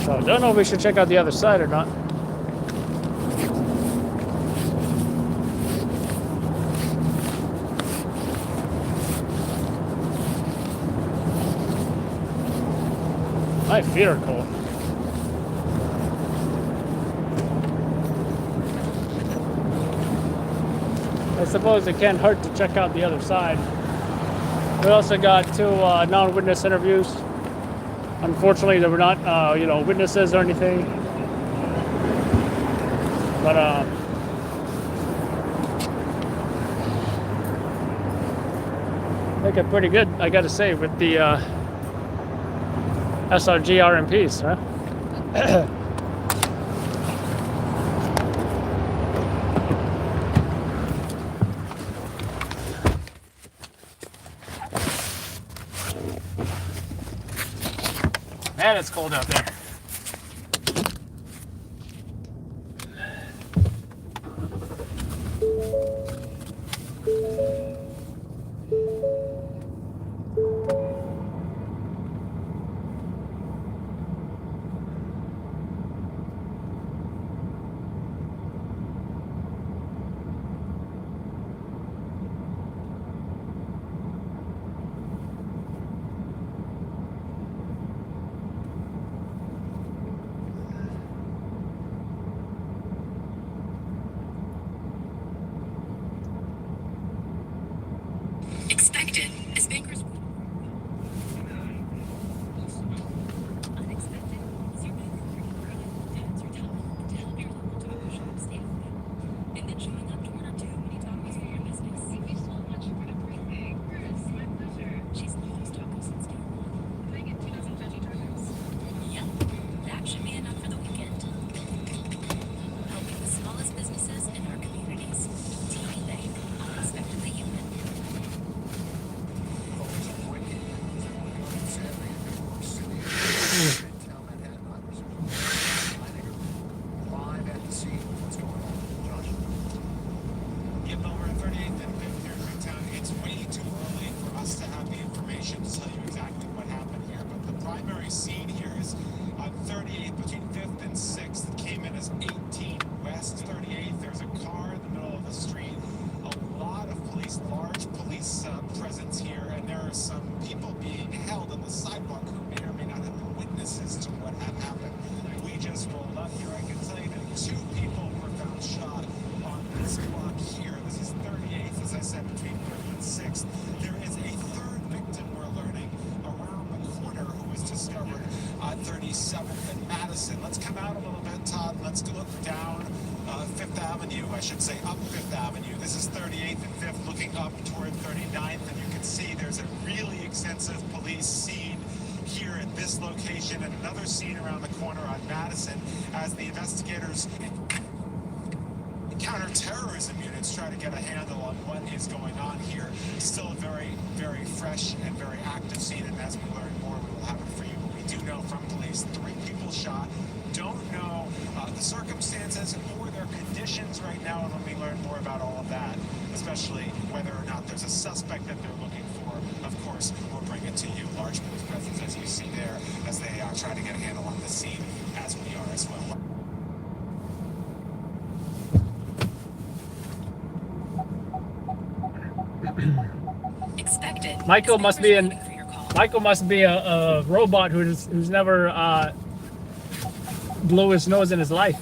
So I don't know if we should check out the other side or not. My feet are cold. I suppose it can't hurt to check out the other side. We also got 2 non-witness interviews. Unfortunately, they were not, witnesses or anything. But make it pretty good, I gotta say, with the SRG RMPs, huh? Man, it's cold out there.
Expected as bankers.
Counterterrorism units try to get a handle on what is going on here. Still a very, very fresh and very active scene, and as we learn more, we will have it for you. But we do know from police 3 people shot. Don't know the circumstances or their conditions right now, and when we learn more about all of that, especially whether or not there's a suspect that they're looking for, of course, we'll bring it to you. Large police presence, as you see there, as they try to get a handle on the scene, as we are as well.
Expected.
Michael must be a robot who's never blew his nose in his life.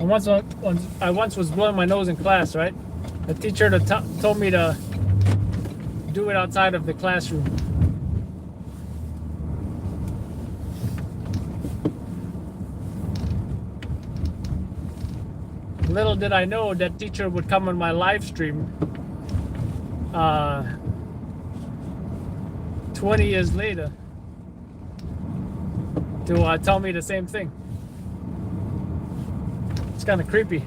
I once was blowing my nose in class, right? The teacher told me to do it outside of the classroom. Little did I know that teacher would come on my live stream 20 years later to tell me the same thing. It's kind of creepy.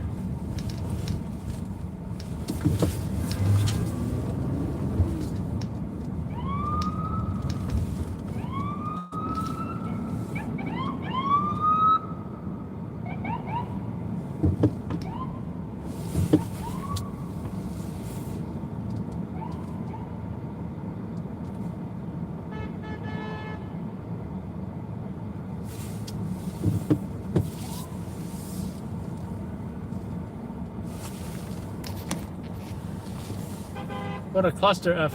What a cluster F.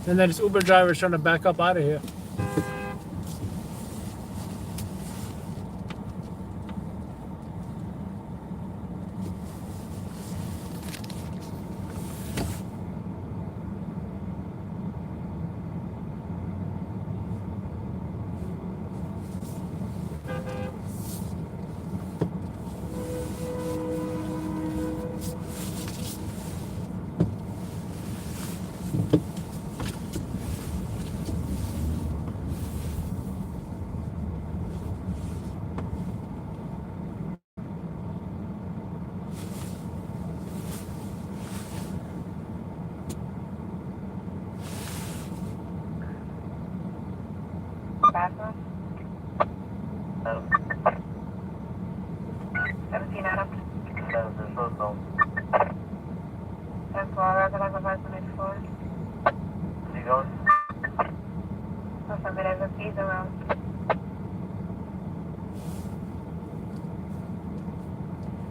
And then this Uber driver is trying to back up out of here.
Bathroom. 17 Adams. 10 4, recognize the person next floor.
Seagulls.
Something that has keys around.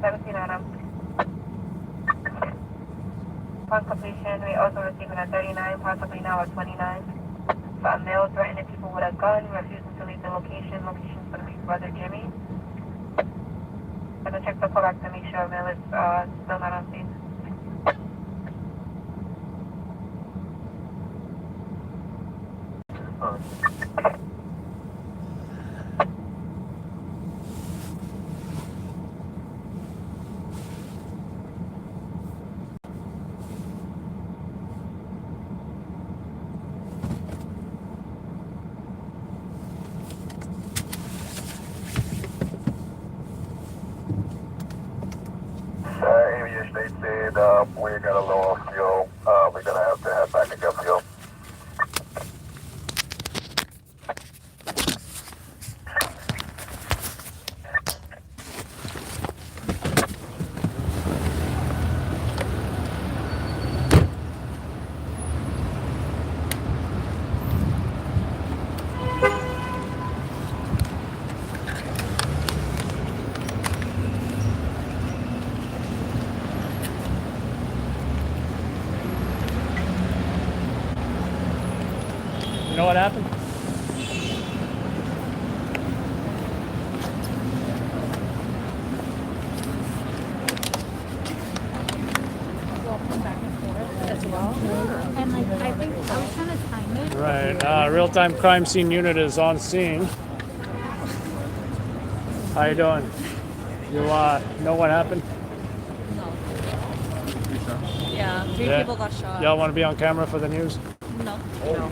Adams. Upon completion, we also receiving a 39, possibly now a 29. A male threatening people with a gun, refusing to leave the location. Location's going to be Brother Jimmy. I'm going to check the callback to make sure male is still not on scene.
Area State said we got a low on fuel. We're going to have to head back and get fuel.
You know what happened?
And like I think I was trying to time it.
Right. Real-time crime scene unit is on scene. How you doing? You know what happened?
Yeah, three people got shot.
Y'all want to be on camera for the news?
No. No.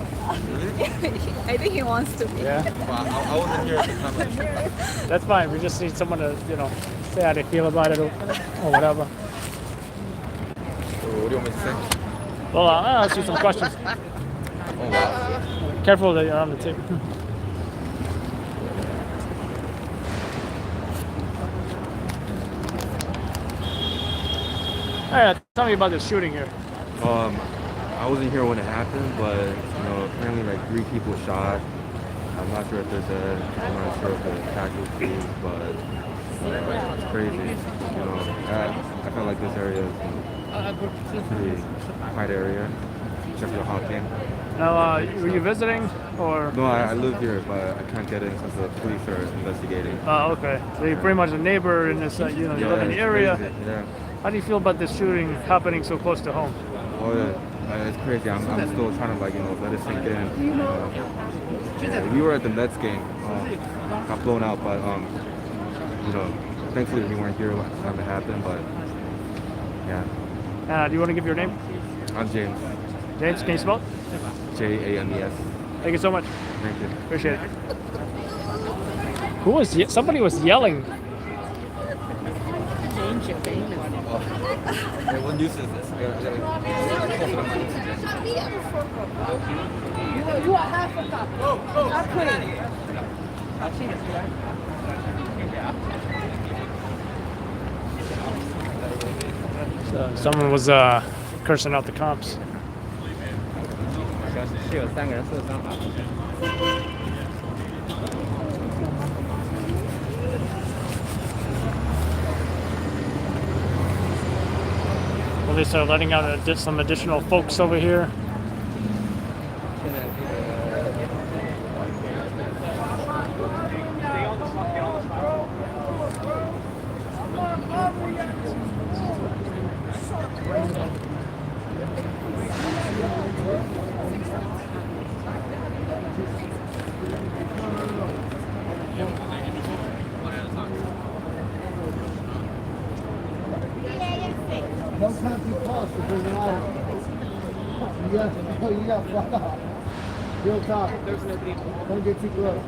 I think he wants to be.
Yeah.
I wasn't here at the time.
That's fine. We just need someone to, say how they feel about it or whatever.
What do you want me to say?
Well, I'll ask you some questions.
Oh, wow.
Careful that you're on the tape. All right, tell me about this shooting here.
I wasn't here when it happened, but apparently like 3 people shot. I'm not sure if they're dead. I'm not sure if they're casualties, but it's crazy. I feel like this area is a pretty tight area. Sheffield Hawking.
Now, were you visiting or?
No, I live here, but I can't get in because the police are investigating.
Oh, okay. So you're pretty much a neighbor in this, you live in the
it's
area.
crazy, yeah.
How do you feel about this shooting happening so close to home?
Oh yeah, it's crazy. I'm still trying to let it sink in. We were at the Mets game. Got blown out, but thankfully we weren't here last time it happened. But yeah.
Do you want to give your name?
I'm James.
James, can you spell it?
James.
Thank you so much.
Thank you.
Appreciate it. Somebody was yelling.
James, you're famous.
Hey, what news is this?
You are half a cup. Not clean.
So someone was cursing out the cops. Well, they started letting out some additional folks over here.
Don't come too close to bring it out. You got fuck up. Real talk. Don't get too close.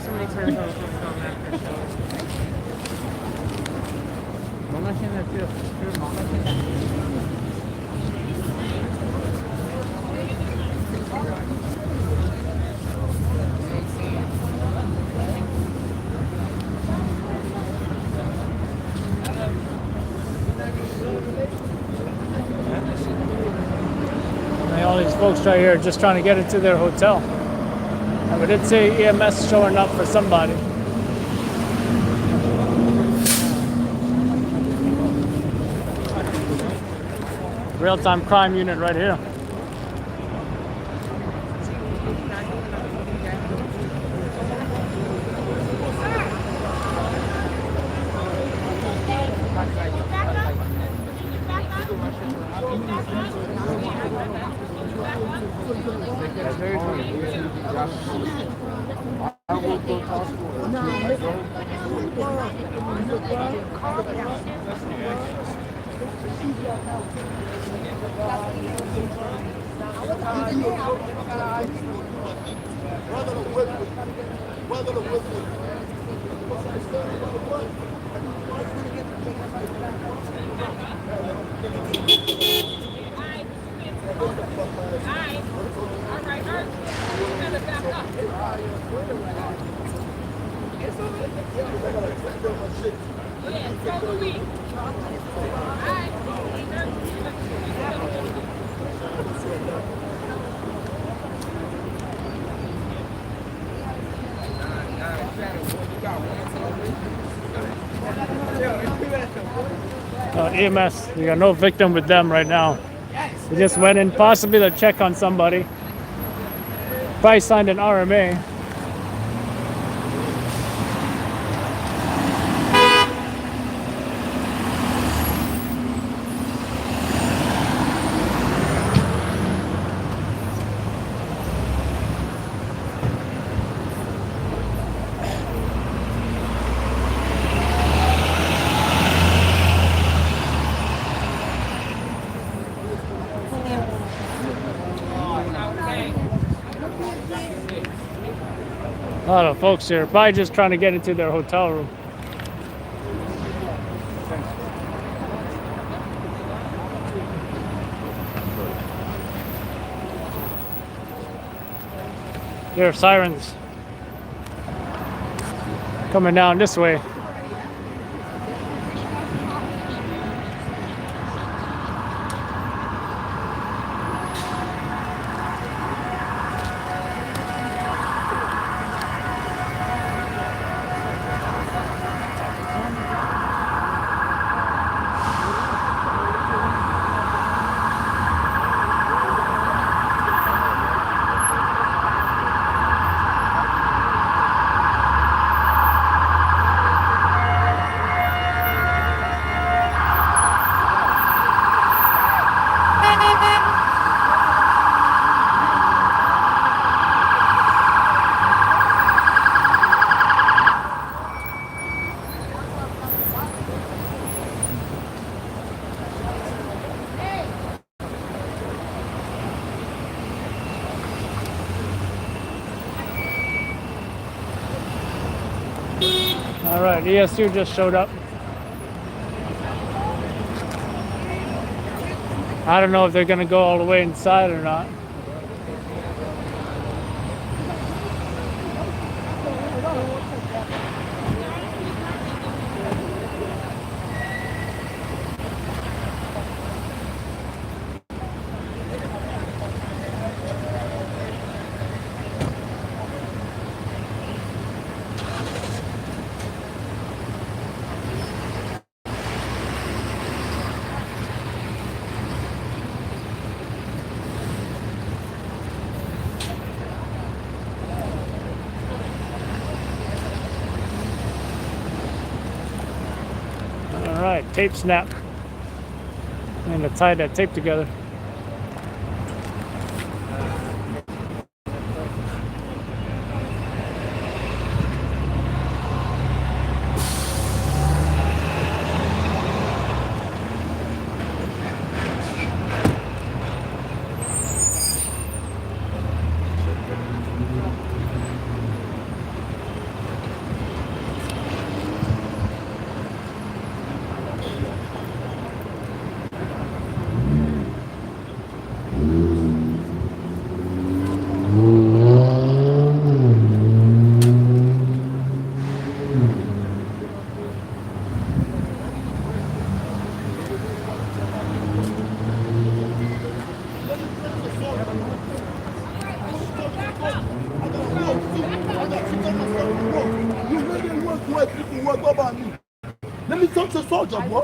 Somebody turned it off.
And all these folks right here are just trying to get into their hotel. And we did say EMS showing up for somebody. Real-time crime unit right here. EMS, we got no victim with them right now. We just went in possibly to check on somebody. Probably signed an RMA. A lot of folks here, probably just trying to get into their hotel room. There are sirens coming down this way. right, ESU just showed up. I don't know if they're gonna go all the way inside or not. All right, tape snap. And to tie that tape together.
Let me touch a soldier, bro.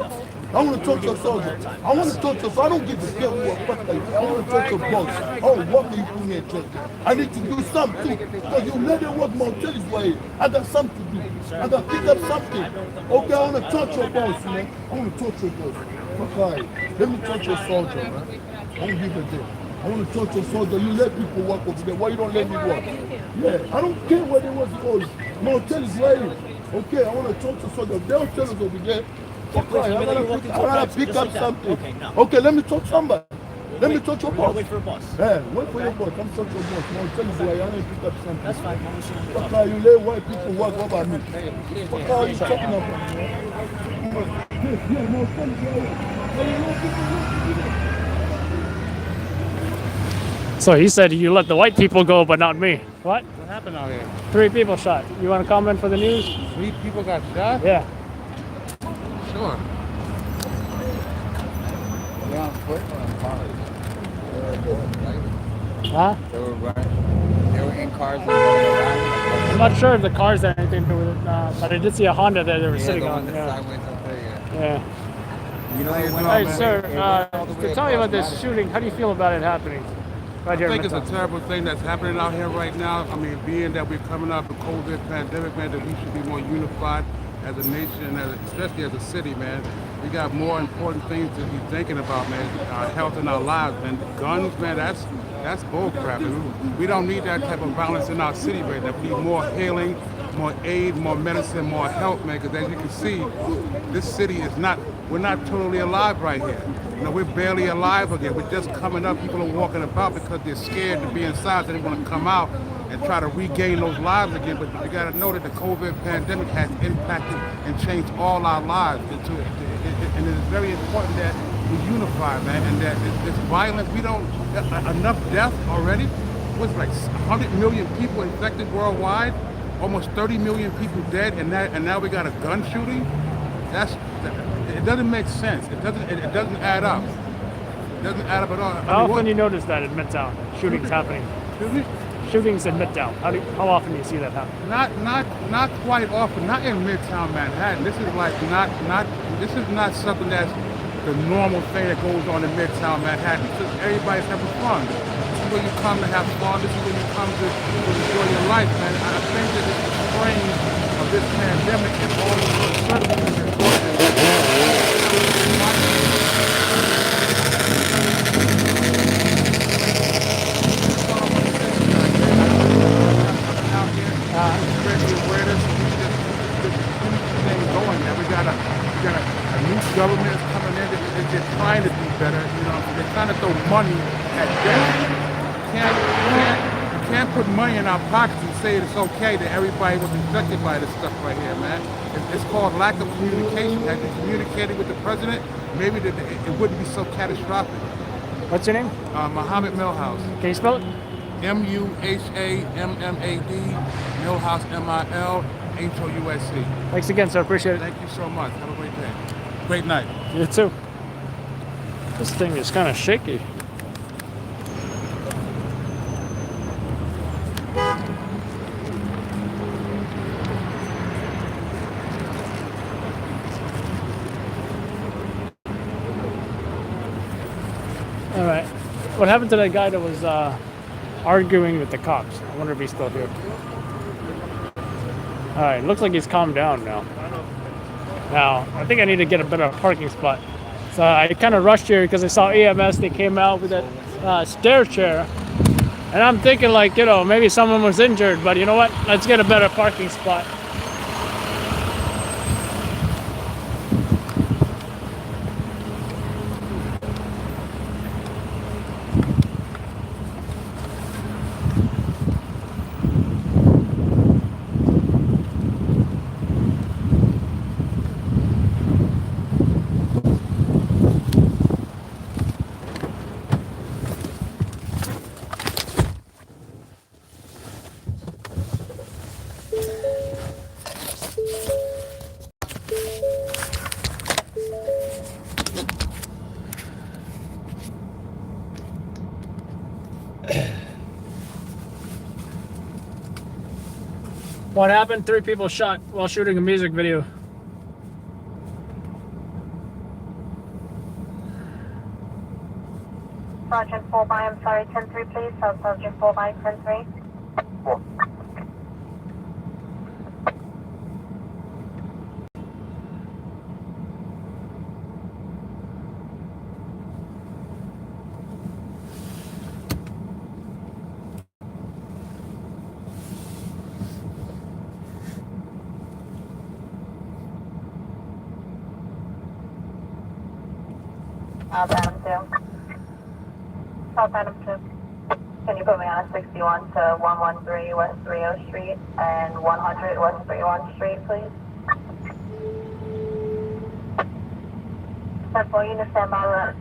I want to touch a soldier. I want to touch a soldier. I don't give a damn who a fuck like you. I want to touch a boss. Oh, what do you put me in church? I need to do something too. Because you let it work motel is way. I got something to do. I got to pick up something. Okay, I want to touch your boss, man. I want to touch your boss. Okay, let me touch your soldier, man. I don't give a damn. I want to touch your soldier. You let people walk over there. Why you don't let me walk? Yeah, I don't care what it was called. Motel is way. Okay, I want to talk to soldier. They'll tell us over there. Okay, I gotta pick up something.
Okay, no.
Okay, let me talk somebody. Let me touch your boss.
Wait for a boss.
Yeah, wait for your boss. I'm touch your boss. No, tell you why I need to pick up something.
That's fine.
Okay, you let white people walk over me. What are you talking about? Yeah, no, tell you.
So he said you let the white people go, but not me. What?
What happened out here?
3 people shot. You want to comment for the news?
3 people got shot?
Yeah.
Sure.
They're on foot or on cars?
Huh?
They were running. They were in cars and they were riding.
I'm not sure if the cars had anything to do with it, but I did see a Honda that they were sitting
the
on.
one that's sideways up there,
Yeah.
You know, it went
Hey,
all
sir,
the way- it went all the way
tell me about this
across
shooting. How do you feel about it happening? Right here
I
in
think it's a
Midtown?
terrible thing that's happening out here right now. I mean, being that we're coming out of the COVID pandemic, man, that we should be more unified as a nation, especially as a city, man. We got more important things to be thinking about, man. Our health and our lives, man. Guns, man, that's bull crap. We don't need that type of violence in our city right now. We need more healing, more aid, more medicine, more help, man. Because as you can see, this city is we're not totally alive right here. You know, we're barely alive again. We're just coming up. People are walking about because they're scared to be inside. They want to come out and try to regain those lives again. But you got to know that the COVID pandemic has impacted and changed all our lives. And it's very important that we unify, man, and that this violence, we don't, enough death already. What's like 100 million people infected worldwide, almost 30 million people dead, and now we got a gun shooting. It doesn't make sense. It doesn't add up. It doesn't add up at all.
How often do you notice that in Midtown? Shootings happening? Shootings in Midtown. How often do you see that happen?
Not quite often. Not in Midtown Manhattan. This is like this is not something that's the normal thing that goes on in Midtown Manhattan. It's just everybody's having fun. This is where you come to have fun. This is where you come to enjoy your life, man. I think that this strain of this pandemic and all the uncertainties and government is coming in, they're trying to do better, you know, they're trying to throw money at death. You can't put money in our pockets and say it's okay that everybody was infected by this stuff right here, man. It's called lack of communication. Had you communicated with the president, maybe it wouldn't be so catastrophic.
What's your name?
Muhammad Milhouse.
Can you spell it?
M-U-H-A-M-M-A-D, Milhouse, M-I-L-H-O-U-S-E.
Thanks again, sir. Appreciate it.
Thank you so much. Have a great day. Great night.
You too. This thing is kind of shaky. All right. What happened to that guy that was arguing with the cops? I wonder if he's still here. All right. Looks like he's calmed down now. Now, I think I need to get a better parking spot. So I kind of rushed here because I saw EMS. They came out with that stair chair. And I'm thinking like, you know, maybe someone was injured. But you know what? Let's get a better parking spot. What happened? 3 people shot while shooting a music video.
Sergeant 4 by, I'm sorry, 10-3 please. Sergeant 4 by, 10-3. Adam 2. South Adam 2. Can you put me on a 61 to 113 West 30 Street and 100 West 31 Street, please? 10-4, unit stand by road.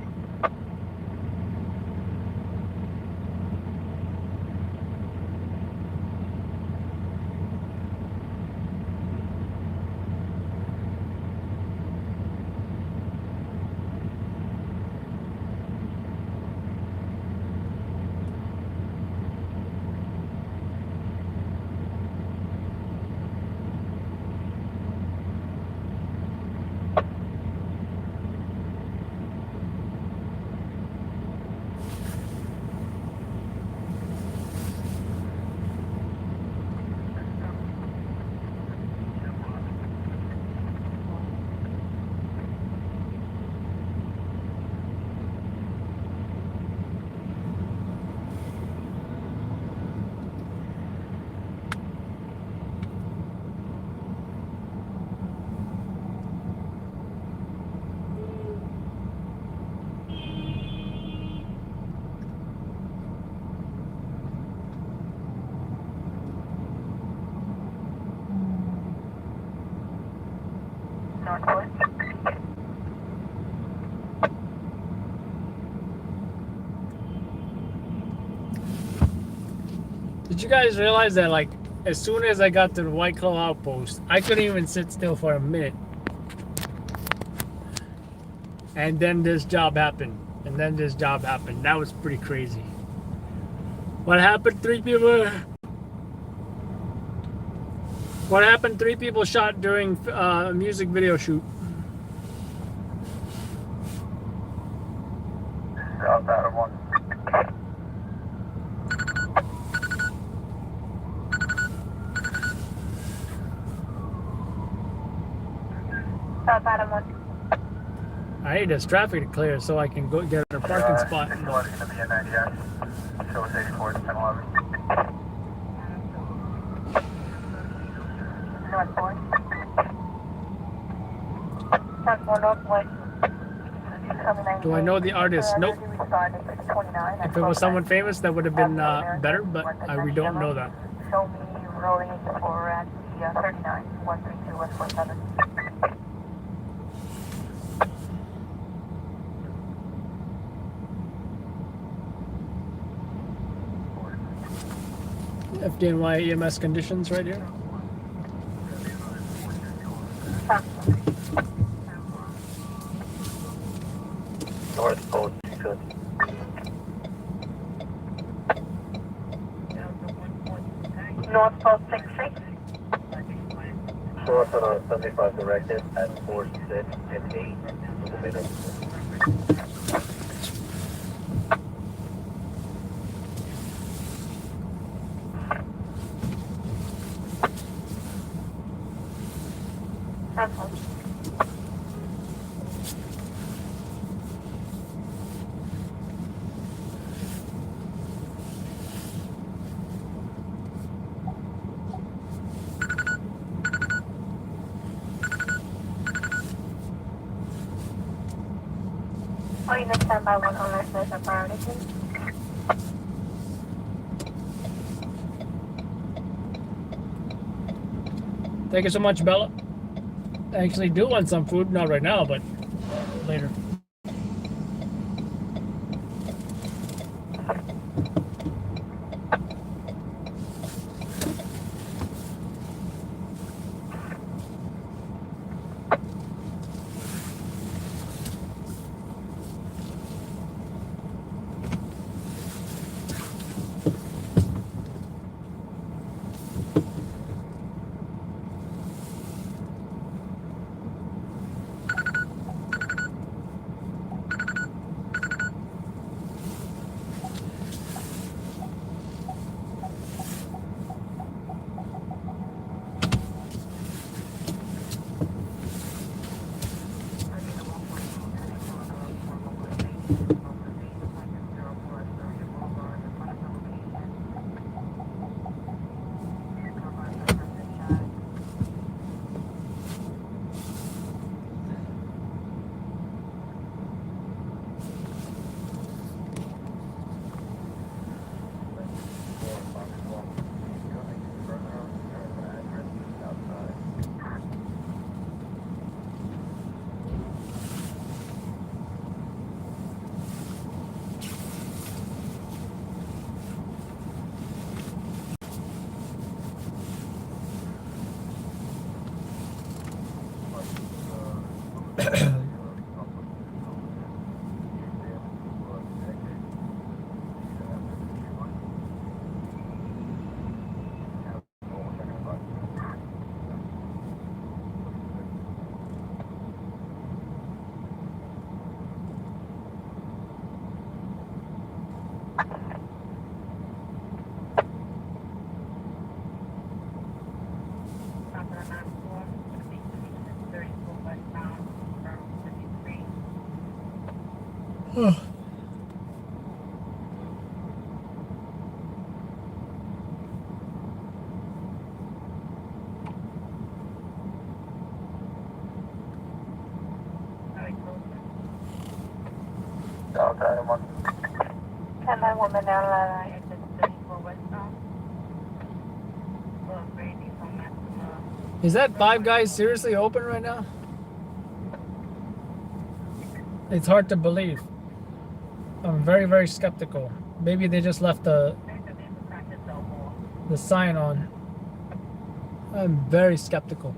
Did you guys realize that, like, as soon as I got to the White Claw outpost, I couldn't even sit still for a minute. And then this job happened. And then this job happened. That was pretty crazy. What happened? 3 people... What happened? 3 people shot during a music video shoot.
South Adam 1.
South Adam 1.
I need this traffic to clear so I can go get a parking spot.
61 is going to be a 90X. Show us 84 to 1011.
North 4. South 4 North 1.
Do I know the artist? Nope. If it was someone famous, that would have been better, but we don't know that.
Show me rolling for at the 39, 132, 147.
FDNY EMS conditions right here.
North Pole, good.
North Pole 66.
Show us on 75 directed at 46 and 8 minutes.
Oh, you can stand by 1 alert as a priority, please.
Thank you so much, Bella. I actually do want some food, not right now, but later.
Delta 1.
10 by woman down exit 34 westbound.
Is that Five Guys seriously open right now? It's hard to believe. I'm very, very skeptical. Maybe they just left the sign on. I'm very skeptical.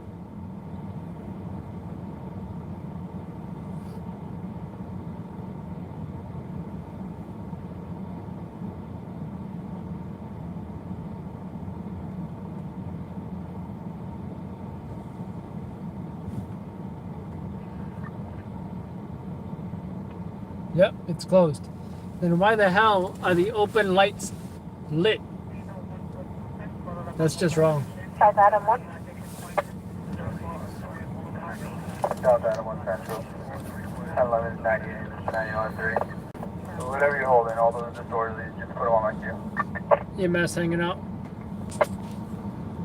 Yep, it's closed. Then why the hell are the open lights lit? That's just wrong.
South Adam 1.
Delta Adam 1 Central. 11 98, 99 3. So whatever you're holding, all those doors, just put them on my queue.
EMS hanging out.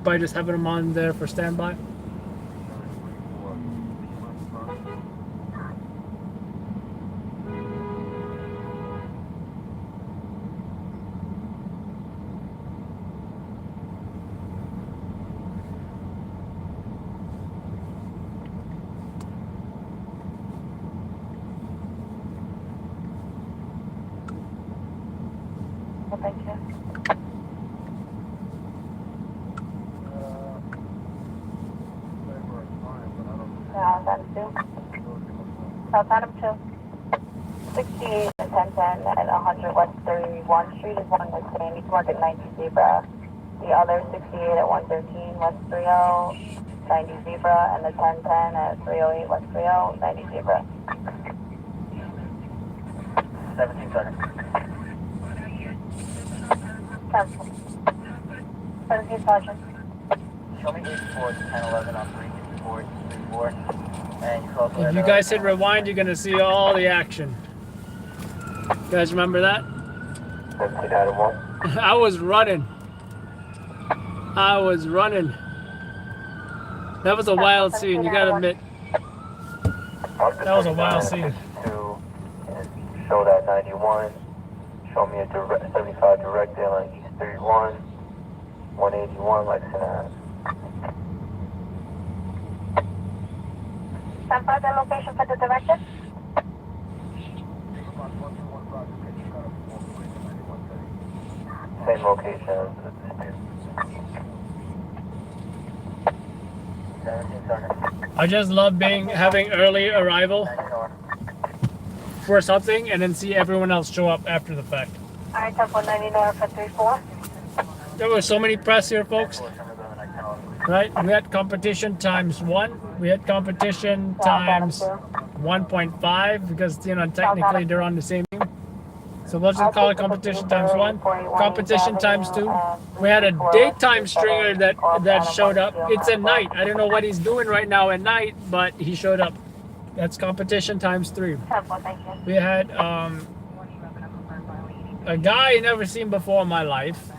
By just having them on there for standby.
thank you. Southampton 2. 68 and 1010 and 100 West 31 Street is one that's saying East Market 90 Zebra. The other 68 at 113 West 30 90 Zebra, and the 1010 at 308 West 30 90 Zebra.
17 seconds.
17 Sergeant.
Show me 84 to 1011 on 364 34. And you also
If you guys hit rewind, you're gonna see all the action. You guys remember that? I was running. That was a wild scene, you gotta admit. That was a wild scene.
Show that 91. Show me a 75 direct in on East 31. 181 Lexington Ave.
Stand by the location for the director.
Same location as the dispute. 17 seconds.
I just love having early arrival for something and then see everyone else show up after the fact.
Alright, top 199 for 34.
There were so many press here, folks. Right? We had competition times 1. We had competition times 1.5 because, you know, technically they're on the same team. So we'll just call it competition times 1. Competition times 2. We had a daytime stringer that showed up. It's at night. I don't know what he's doing right now at night, but he showed up. That's competition times 3. We had a guy I never seen before in my life,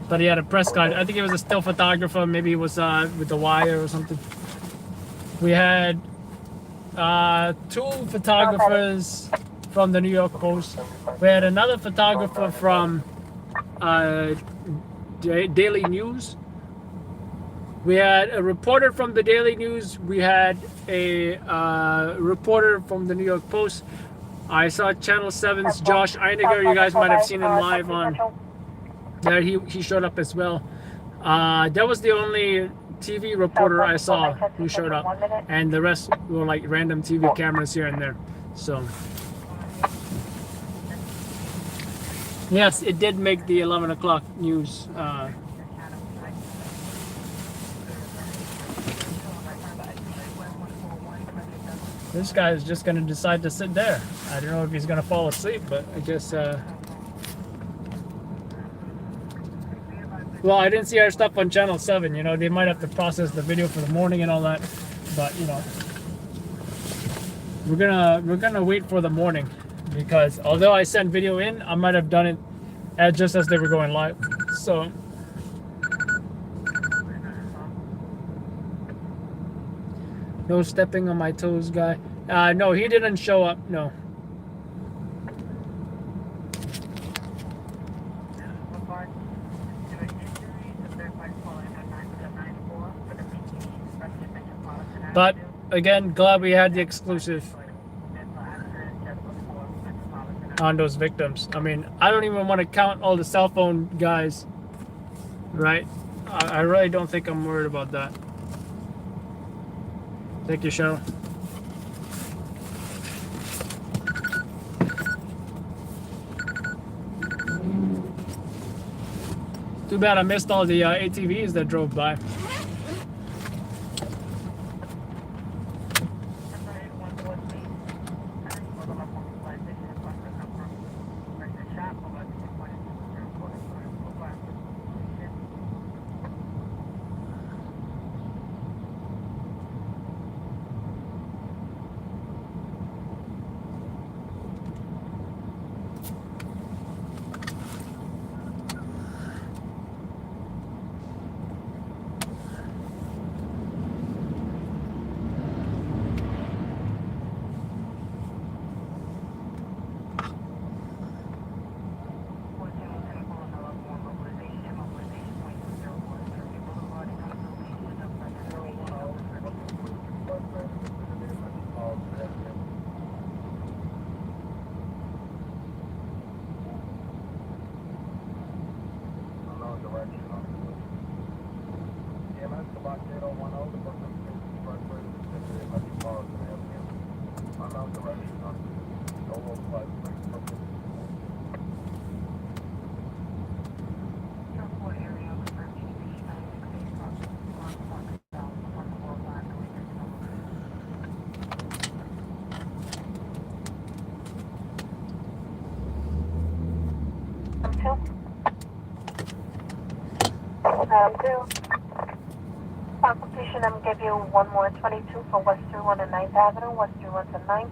but he had a press card. I think he was a still photographer. Maybe he was with the Wire or something. We had 2 photographers from the New York Post. We had another photographer from Daily News. We had a reporter from the Daily News. We had a reporter from the New York Post. I saw Channel 7's Josh Einiger. You guys might have seen him live on there. He showed up as well. That was the only TV reporter I saw who showed up, and the rest were like random TV cameras here and there. So yes, it did make the 11 o'clock news. This guy is just going to decide to sit there. I don't know if he's going to fall asleep, but I guess... Well, I didn't see our stuff on Channel 7. You know, they might have to process the video for the morning and all that. But, you know, we're gonna wait for the morning, because although I sent video in, I might have done it just as they were going live. So... No stepping on my toes, guy. No, he didn't show up. No. But again, glad we had the exclusive on those victims. I mean, I don't even want to count all the cell phone guys, right? I really don't think I'm worried about that. Thank you, Cheryl. Too bad I missed all the ATVs that drove by.
Competition, I'm give you one more 22 for Western 1 and 9th Avenue, Western 1 to 9th.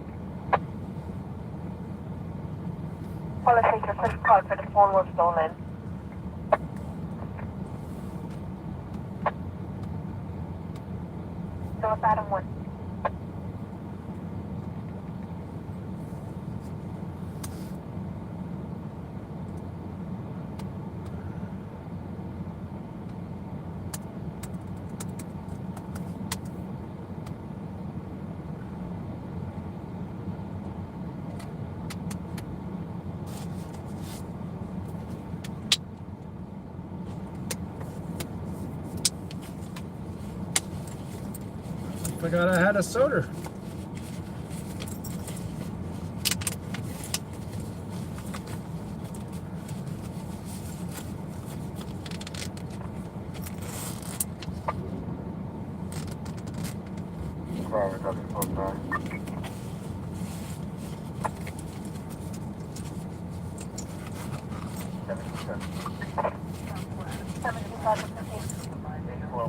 Police take your credit card for the phone was stolen. North Adam 1.
Forgot I had a soda.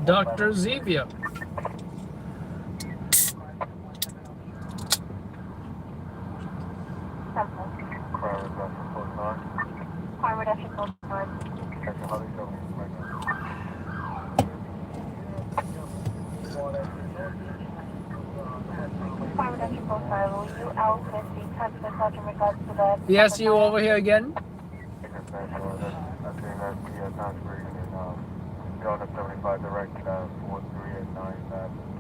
Dr. Zevia. Yes, you over here again?
Going to 75 direct, 4389.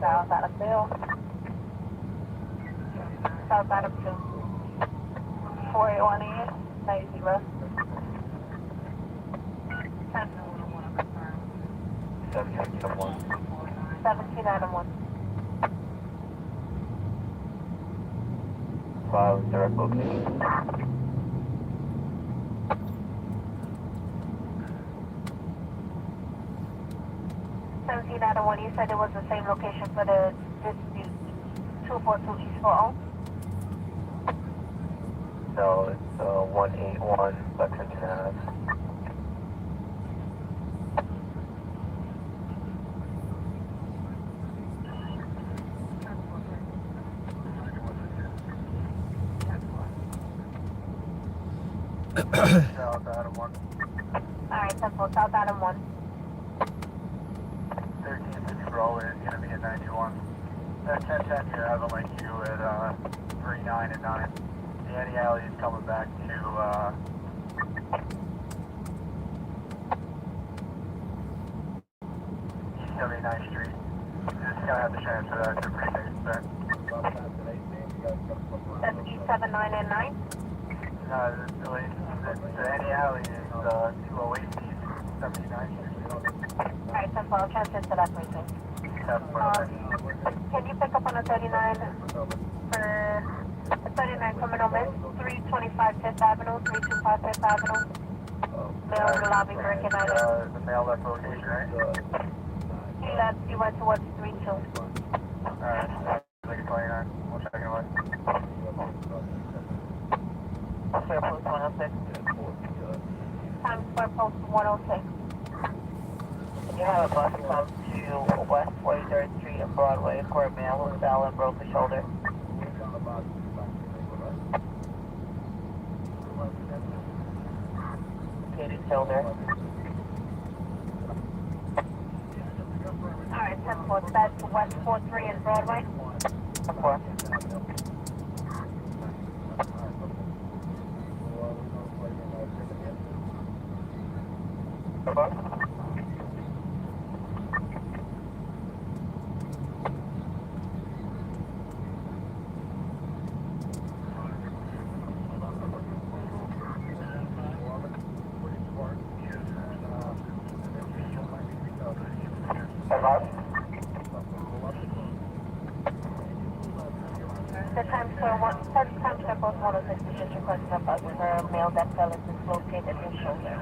South Adam Bill. South Adam 2. 481 East, 90. 17 Adam 1.
5 direct location.
Adam 1, you said it was the same location for the dispute 242 East 40?
No, it's 181 Lexington Ave. South Adam 1.
Alright, Temple, South Adam 1.
1350 Broadway is going to be at 91. 1010 here, I have a link you at 39 and 9. The Annie Alley is coming back to East 79th Street. Just going to have to transfer that to precinct there.
That's East 79 and 9?
The Annie Alley is 208 East 79th Street.
Alright, Temple, I'll transfer to that precinct. Can you pick up on a 39 for a 39 criminal miss, 325 Fifth Avenue, 325 Fifth Avenue. Mail in the lobby for United.
The mail left location, right?
He left, he went towards 32.
Alright, like 29. We'll check it away.
Square Post 106. Times Square Post 106.
You have a bus come to West 43rd Street and Broadway for a male who fell and broke his shoulder. shoulder. Alright, 10-4, that's West 43 and Broadway. 4. Times Circle 106 is just requesting a bus for a male that fell into located in his shoulder.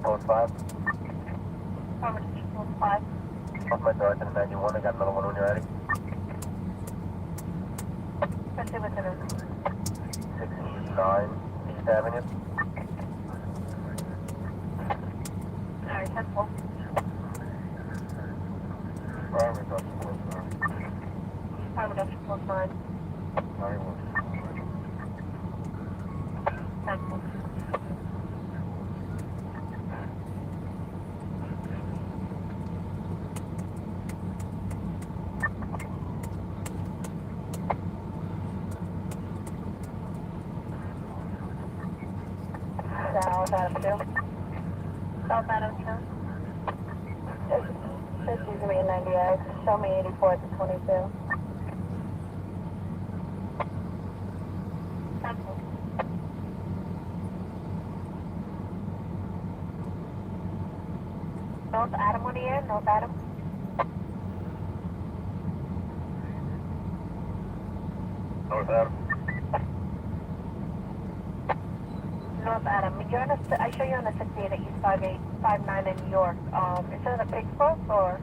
Post 5.
Post 5.
Off my door, I got another one when you're ready.
Proceed with the route.
69 East Avenue.
Alright, 10-4.
Fire reduction post 9.
Fire reduction post 9.
91.
10-4. South Adam 2. South Adam 2. 53 and 98. Show me 84 to 22. North Adam on the air. North Adam.
North Adam.
North Adam, you're on a, I show you on the 68 at East 5859 in New York. Is it a big post or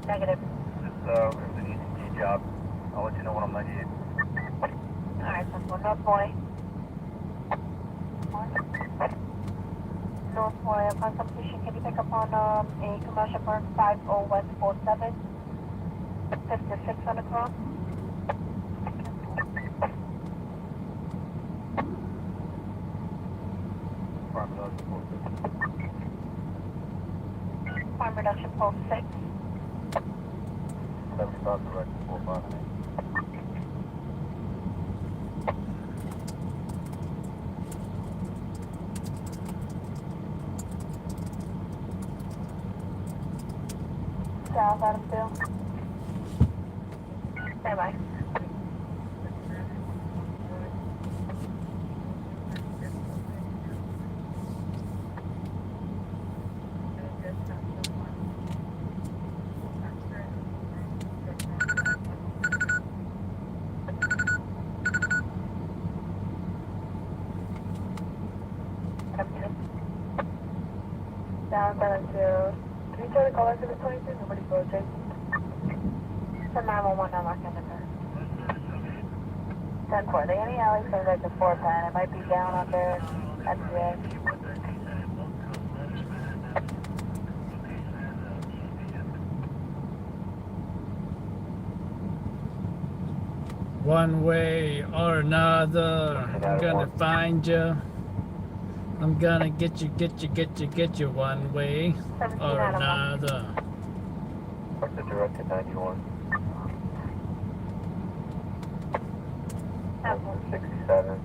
negative?
It's an ECG job. I'll let you know when I'm 98.
Alright, that's one. North Boy. North Boy, upon completion, can you pick up on a commercial park 50 West 47? 56 on the clock? Crime reduction post 6.
75 direct 45.
South Adam 2. Stand by. Down 7-2. Can you try to call us to the 22? Nobody's rotating. It's a 911 I'm locking the car. 10-4. The any alley says like the 410. It might be down under SBA.
One way or another, I'm gonna find you. I'm gonna get you one way or another.
Park the direct at 91. 67.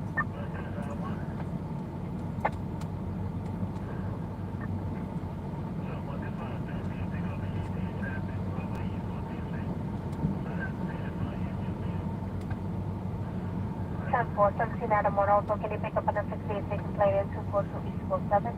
10-4, 17 Adam 1. Also, can you pick up on the 68 taking plate in 242 East 47?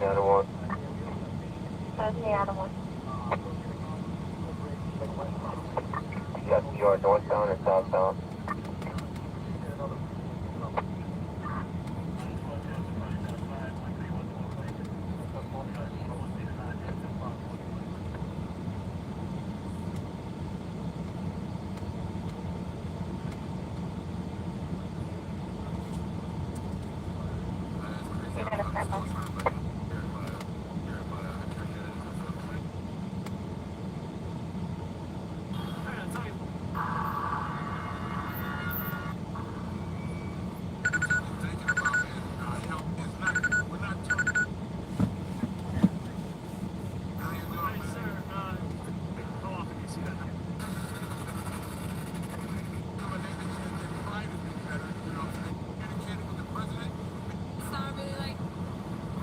Adam 1.
17 Adam 1.
Yes, you are northbound or southbound?
You're gonna step up.
It's not really like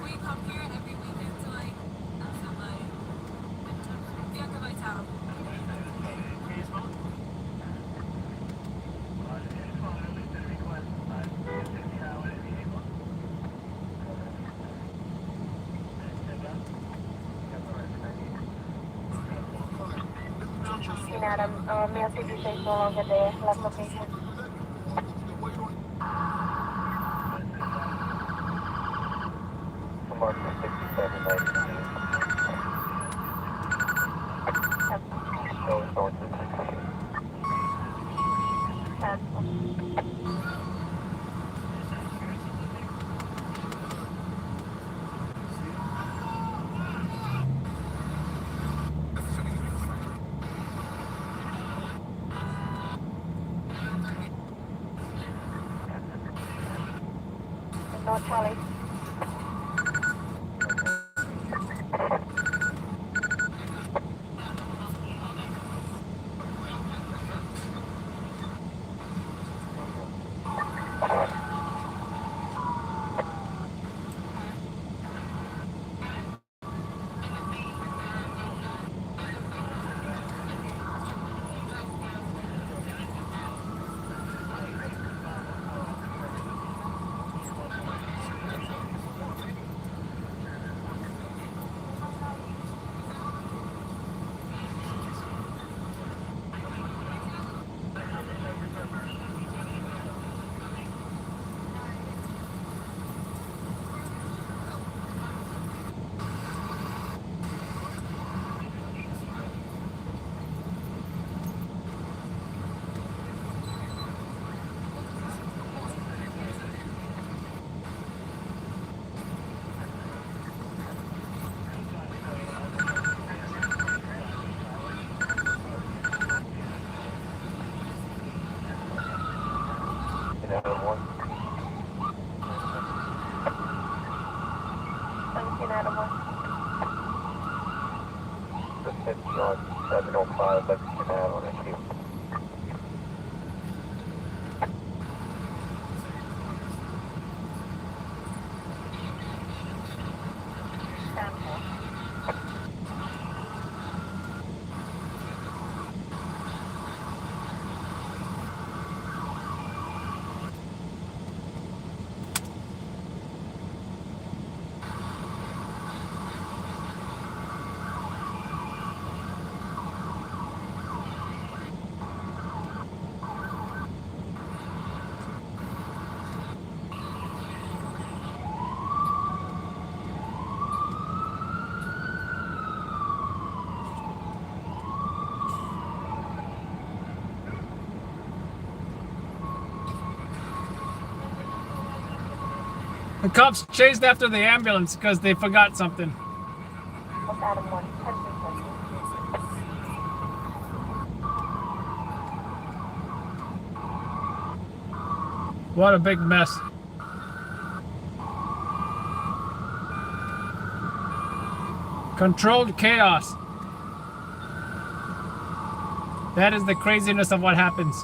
we come here every weekend to like get to my town.
Adam, may I see you stay no longer there? Last location.
Mark 67, 92. Show north of 68.
North Charlie.
Adam 1.
17 Adam 1.
The 50 on 705, that's an add on issue.
The cops chased after the ambulance because they forgot something.
What's Adam 1? 10-3.
What a big mess. Controlled chaos. That is the craziness of what happens.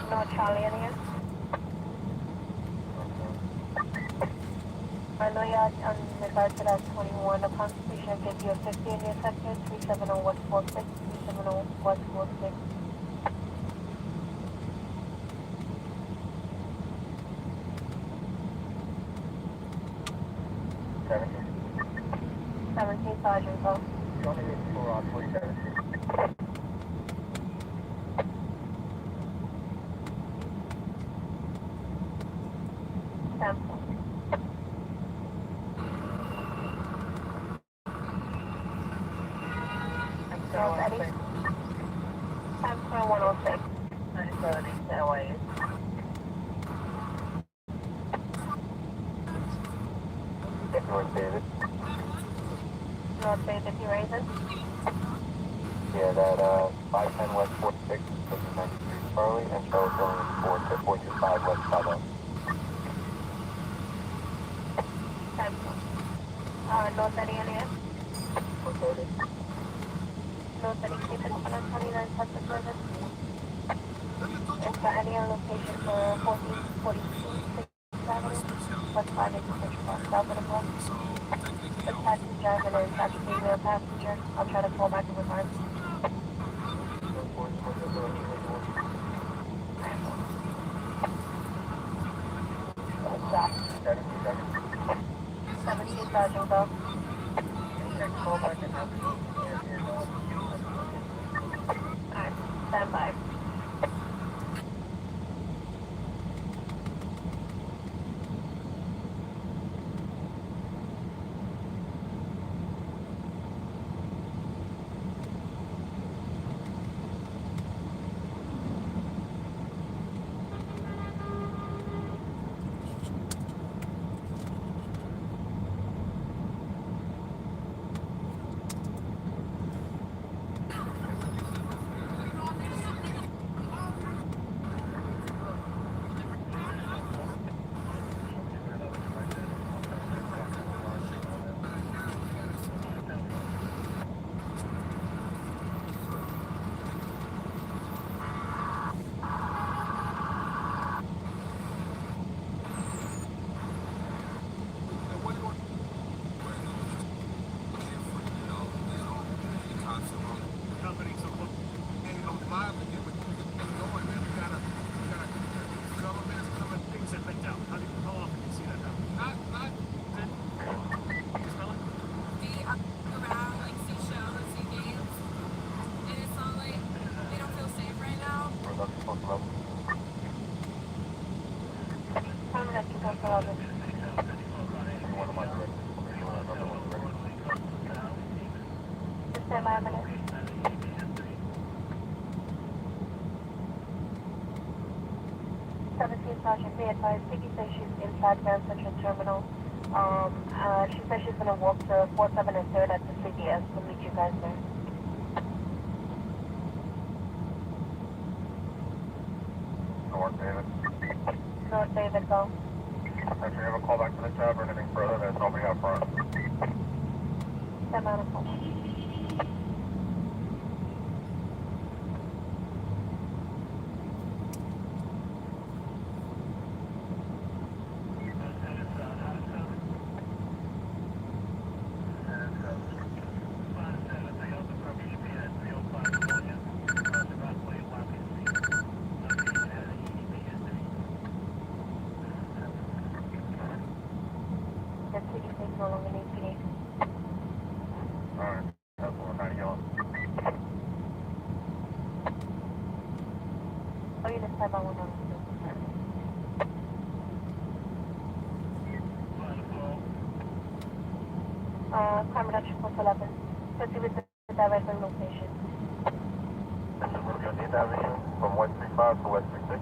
No Charlie in here. I know you're on regard to that 21. The Constitution gives you a 50 in your sector, 370 West 46, 370 West 46. Sergeant, go.
You only need 4 on 2017.
Sample. Charles Eddie. Sample 106. 97 to LA.
North David.
North David, you raising?
Yeah, that 510 West 46, 59th Street, Charlie, and Charles going 425 West 50.
North Eddie in here?
North David.
North Eddie, keep it on 29 Texas service. Is there any other location for 1442 6th Avenue? West 586 south of the block? The taxi driver is actually female passenger. I'll try to call back in regards. Jack. 17 Sergeant, go. Alright, stand by. Sergeant, be advised, Piggy says she's inside Grand Central Terminal. She says she's gonna walk to 47 and 3rd at the CDS to meet you guys there.
North David.
North David, go.
If you have a call back to the tab or anything further, there's nobody out front.
Stand by the call. Crime reduction post 11. Proceed with the direct location.
This is Ruby on 8th Avenue from West 35 to West 36.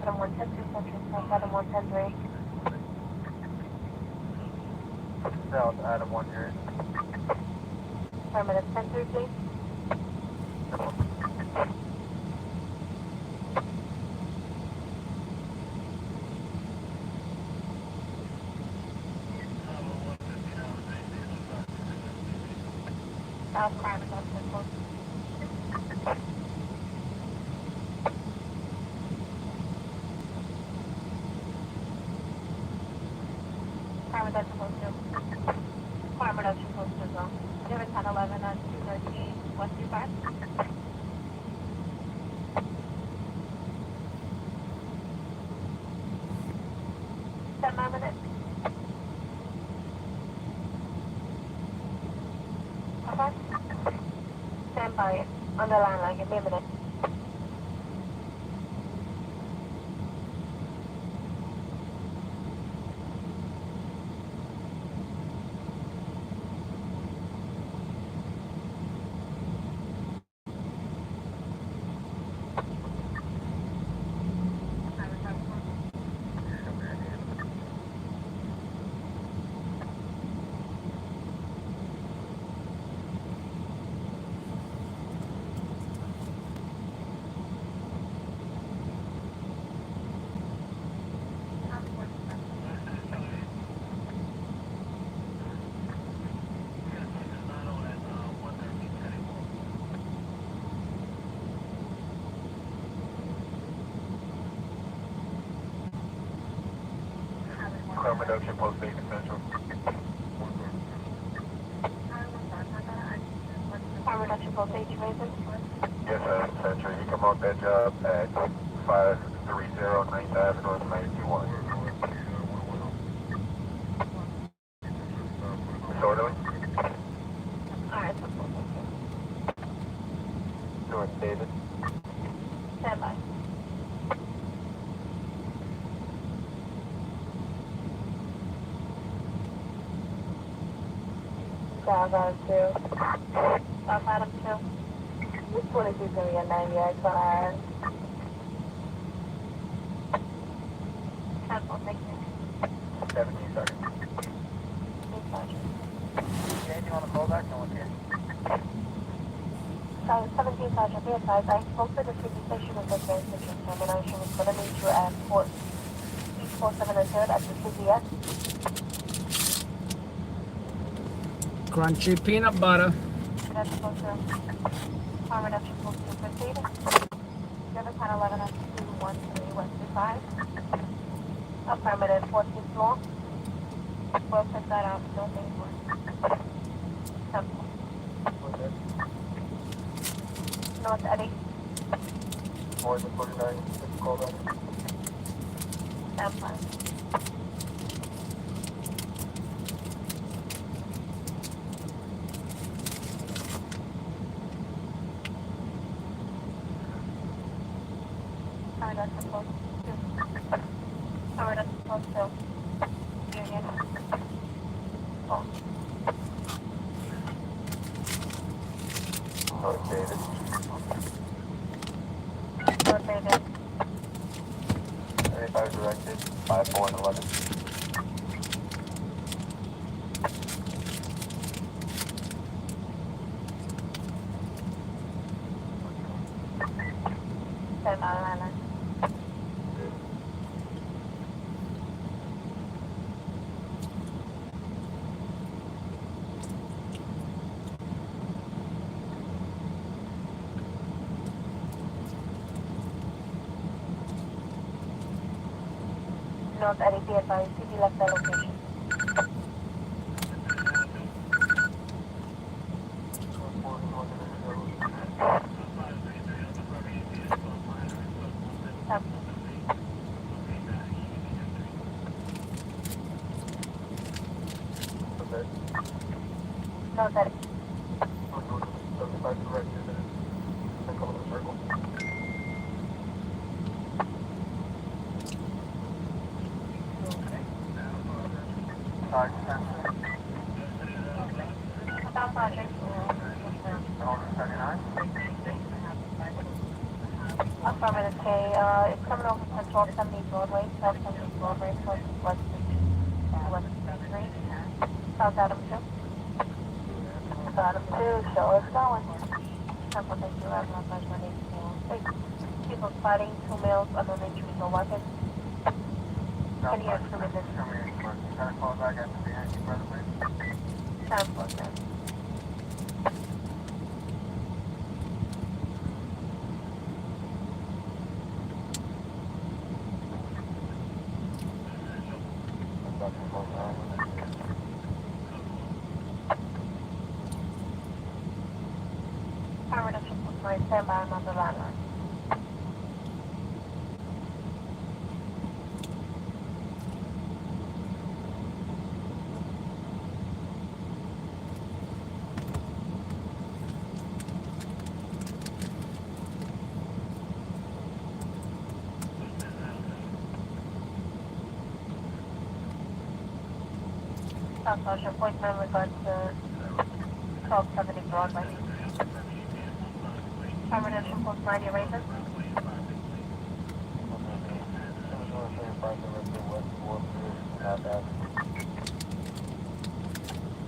Adam 110 Central, Adam 110
South, Adam 1 here.
Affirmative, 10-3, please. South crime is on 10-4. Crime reduction post 2. Crime reduction post 2 as well. You have a 10-11 on 213 West 25. 10 more minutes. Okay. Stand by it. On the line, give me a minute.
Crime reduction post 8 Central.
Crime reduction post 8, you raising?
Yes, sir, Central. You come off that job at 530 9th Avenue and 91. Disorderly?
Alright,
Doing David.
stand by. South Adam 2. South Adam 2. 22 is going to be a 90 yards on our end. Cancel, thank you.
17 seconds. Anything on the callback? No one here.
17 Sergeant, be advised, I spoke to the TV station with the train station termination. It's going to meet you at 47 and 3rd at the CVS.
Crunchy peanut butter.
That's supposed to harm reduction post 2 proceed. You have a 10-11 at 213 West 25. Affirmative, 14th floor. We'll check that out. No things work. Simple. North Eddie.
More than 49. Callback.
Stand by. Alright, that's supposed to. Union. Oh.
North David.
North David.
35 directed, 5, 4, and 11.
Stand by, Lana. North Eddie, be advised, CB left the location. North Eddie.
75 directed, and come in the circle.
Stop project. Affirmative K, it's coming over from 1270 Broadway, 1270 Broadway, West 3. South Adam 2. South Adam 2, show us going. Temple, thank you, Adam, 518. People fighting, 2 males, underneath trees, no weapons. Can you assume it is?
Can I call back after the Yankee brother, please?
Time for that. Stand by, I'm on the landline. South Social appointment in regards to 1270 Broadway. Affirmative, post 90 Raven.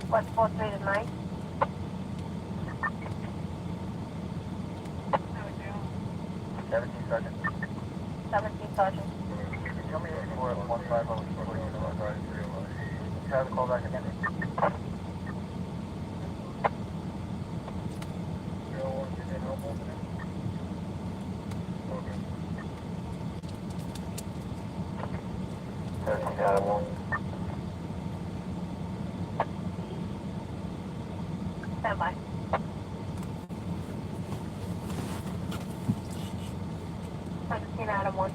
West 43 to 9.
17 Sergeant.
17 Sergeant.
Tell me if you were at 150 before you know about driving through. Try to call back again.
Stand by. Adam 1.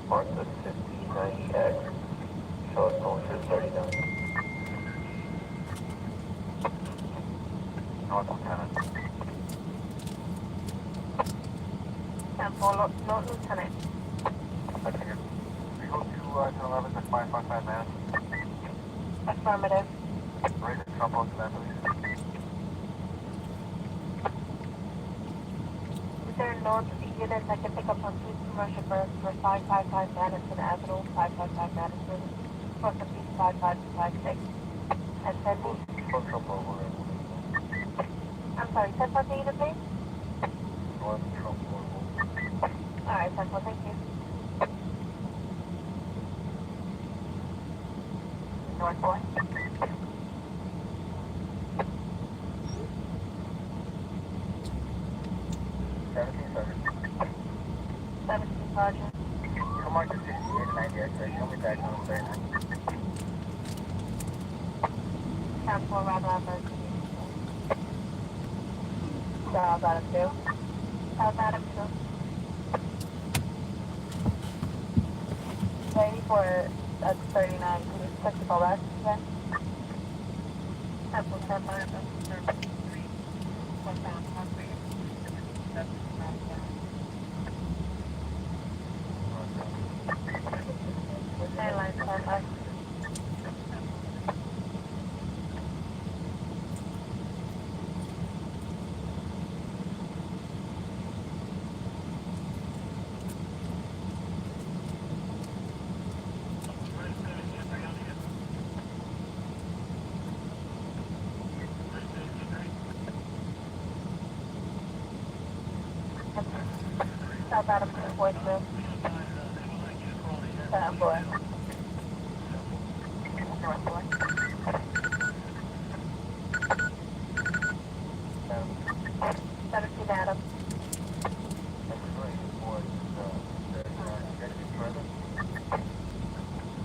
Mark the 5090X. Show us going to 39. North Lieutenant.
Temple, North Lieutenant.
I figured. We go to 11 to 555 man.
Affirmative.
Ready to jump onto that, please.
Is there North units I can pick up on 2 commercial birds for 555 Madison Avenue, 555 Madison, for the 5556. And sending.
Don't jump over it.
I'm sorry, 10 unit, please?
North Trump Global.
Alright, Temple, thank you. North boy. Sergeant.
Come on to 6890 X-ray. Show me back on 39.
Temple, rather emergency. South Adam 2. South Adam 2. Lady for 39. Can you push the call back again? Temple, stand by. South Adam 242. Boy. North boy. Adam.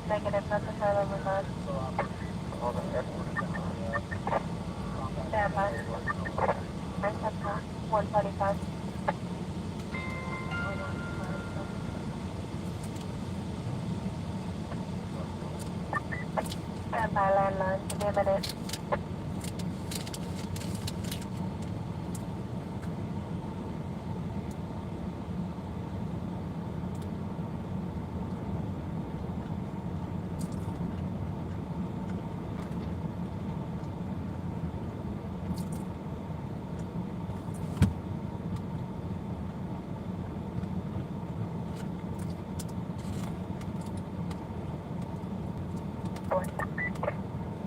Negative, nothing further than that. Stand by. 125. Stand by landline, give me a minute.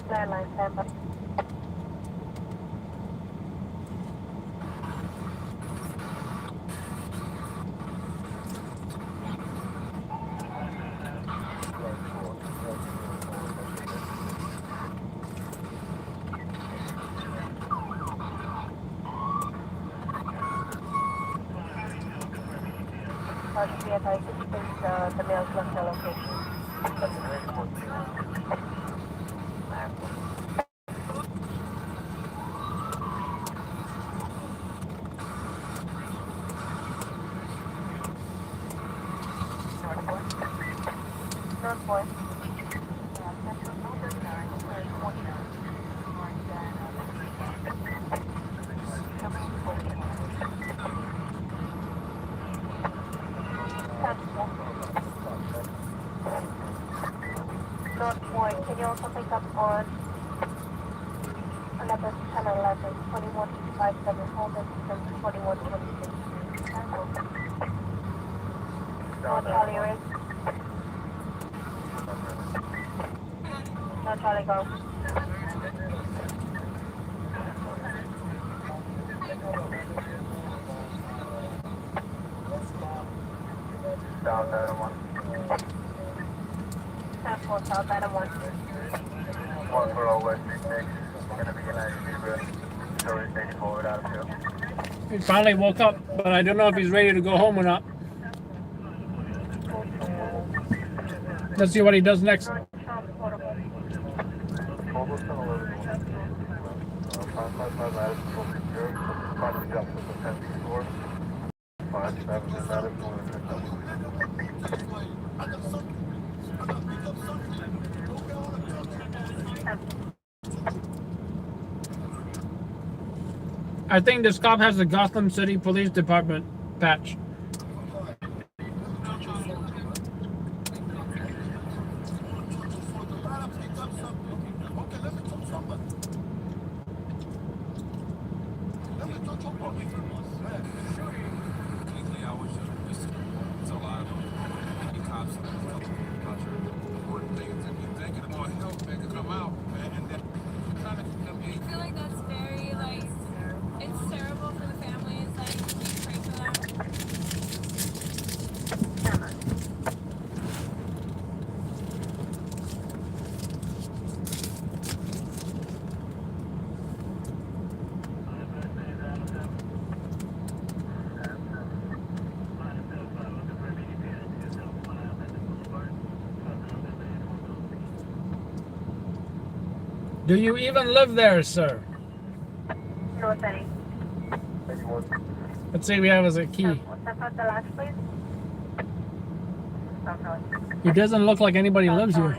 Landline, stand by. Should be advised to please the male's left their location. North boy. North Point, can you also pick up on 11, 10, 11, 2157, hold it from 2126. North Charlie Ray. North Charlie go.
South Adam 1.
South Adam 1.
1 below West 36. We're going to be in IC, so we're taking forward out of 2.
He finally woke up, but I don't know if he's ready to go home or not. Let's see what he does next. I think this cop has the Gotham City Police Department patch. Do you even live there, sir?
North City.
Let's see, we have as a key.
Step out the latch, please.
It doesn't look like anybody lives here.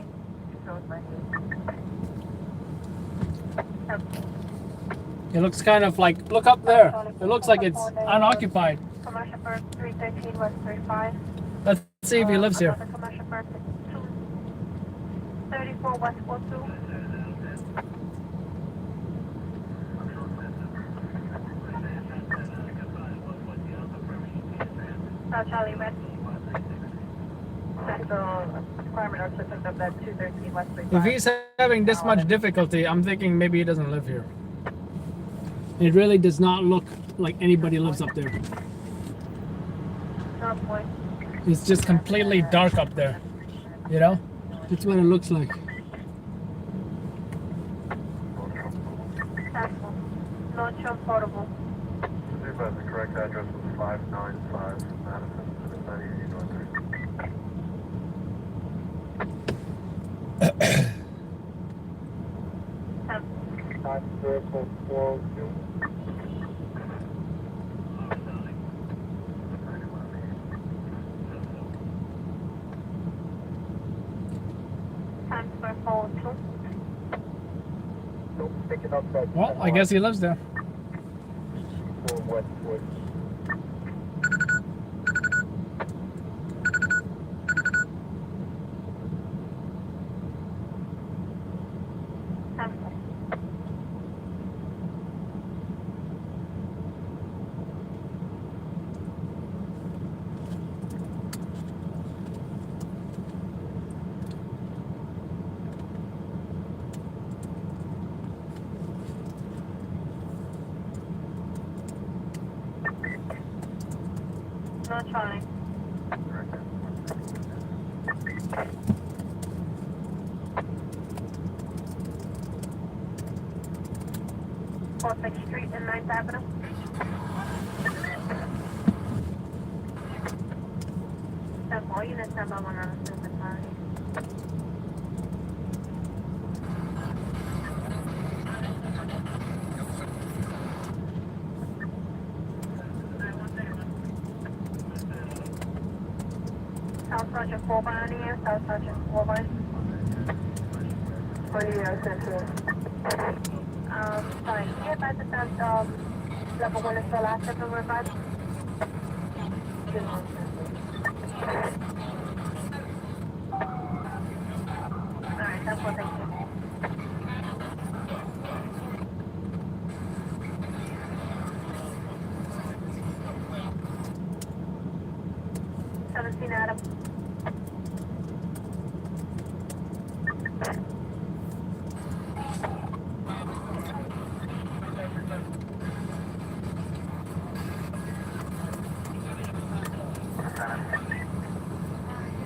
It looks kind of like, look up there. It looks like it's unoccupied.
Commercial Burke 313 West 35.
Let's see if he lives here.
Commercial Burke 234 West 42. Charlie Red. Central Department also picked up that 213 West 35.
If he's having this much difficulty, I'm thinking maybe he doesn't live here. It really does not look like anybody lives up there. It's just completely dark up there. You know? That's what it looks like.
North Shore Portable.
The correct address was 595 Madison, 98 North.
Well, I guess he lives there.
Not trying. Fourth Street and 9th Avenue. That's all units number 1 on the Super Party. South Sergeant 4 by on the air, South Sergeant 4 by. For you, Central. Sorry, can you advise if that level 1 is still active and revived? Alright, that's what thank you. Adam.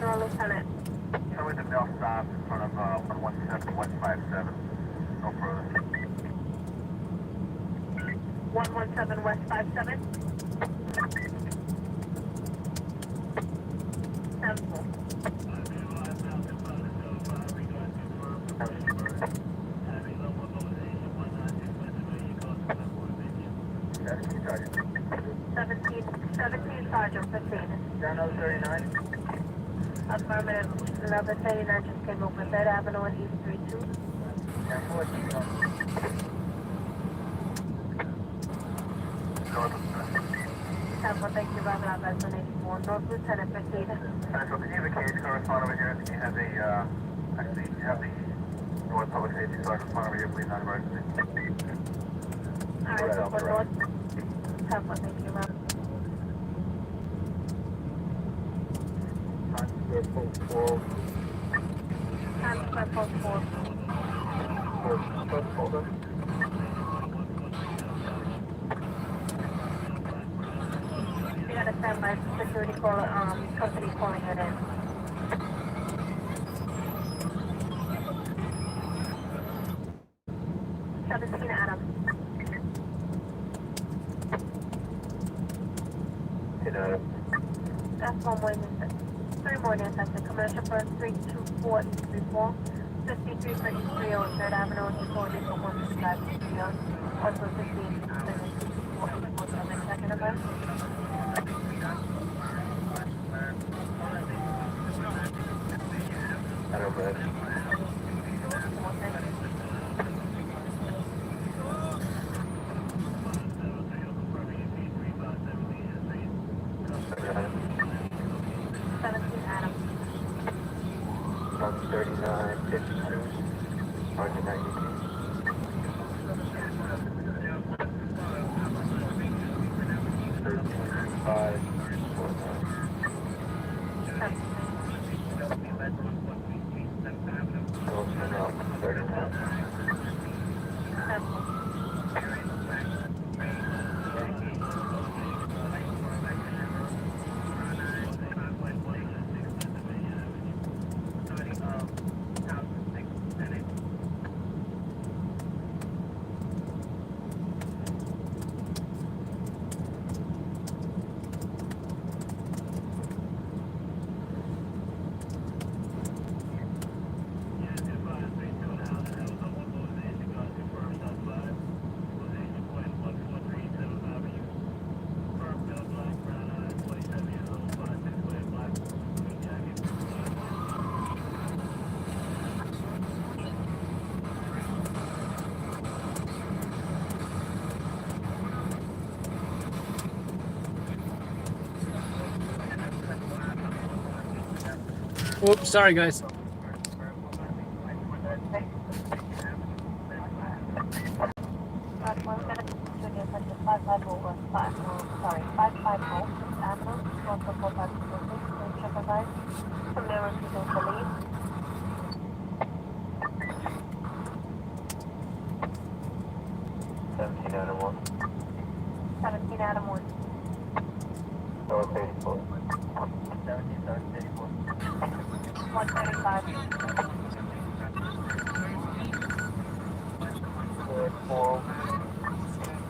No, Lieutenant.
Show me the mill stop in front of 117 West 57. No further.
117 West 57. 17 Sergeant 15.
Down 39.
Affirmative. Another 39 just came over 3rd Avenue and East 32. Temple, thank you, Robin, our best on 84. North Lieutenant 15.
Central, can you have a case correspond over here? Can you have the, actually, you have the North Public Safety Sergeant respond over here, please, on emergency?
Alright, so for North. Temple, thank you, Robin. Transfer post 4. We gotta stand by security call, company calling it in. Adam. That's one way, Mr. 3 more near Texas. Commercial First 324 East 34. 53 for East 30 3rd Avenue and 240 for 155 East 30. Also 15 for 247 second event.
I don't know.
Adam.
139, 52, 192.
Oops, sorry guys.
From there, refusing to leave.
17 animals.
17 Adam 1.
North 84. 17 North 84.
135.
4.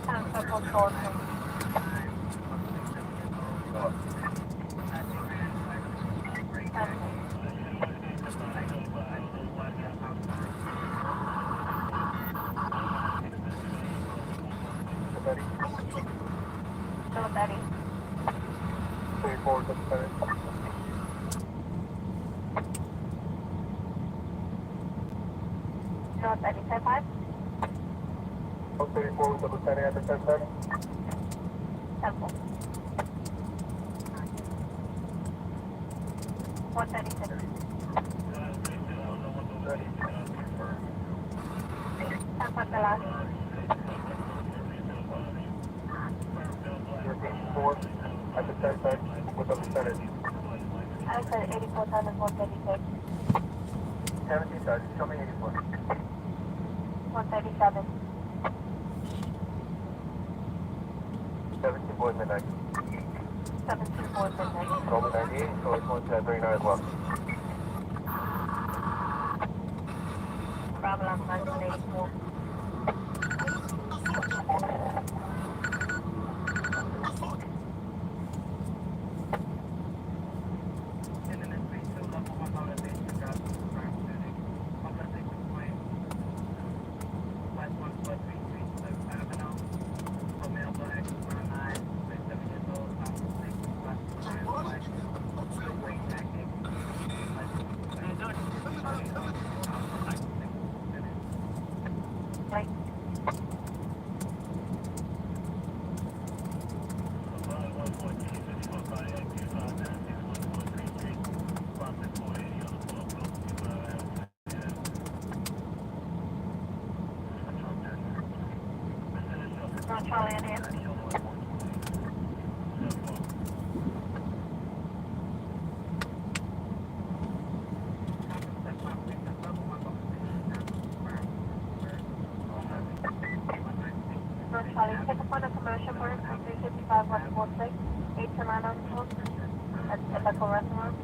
Time circle forward. North Eddie.
34 to the center.
North Eddie, 10-5.
34 with the lieutenant at the 10-7.
Temple. 136. Temple Galas.
4 at the 10-7 with the lieutenant.
I said 84,136.
17 Sergeant, show me 84.
137.
17 boys midnight.
17 boys midnight.
Roman 98, so it's 139 as well.
Bravo Lambda 184. Charlie in here. Charlie, pick up on a commercial bird, 355 146, 8 to 9 on the phone, at Echo Restaurant.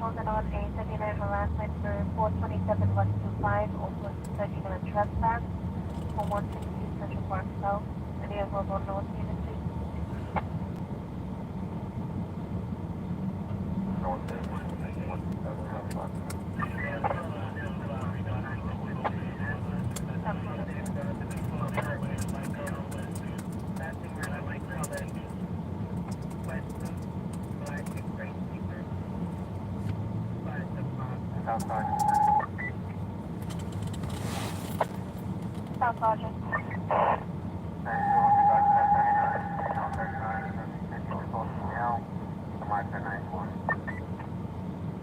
On a 39 harassment for 427 125, also suspecting a trespass for 160 Central Park South, City of Global North Unity. South Sergeant.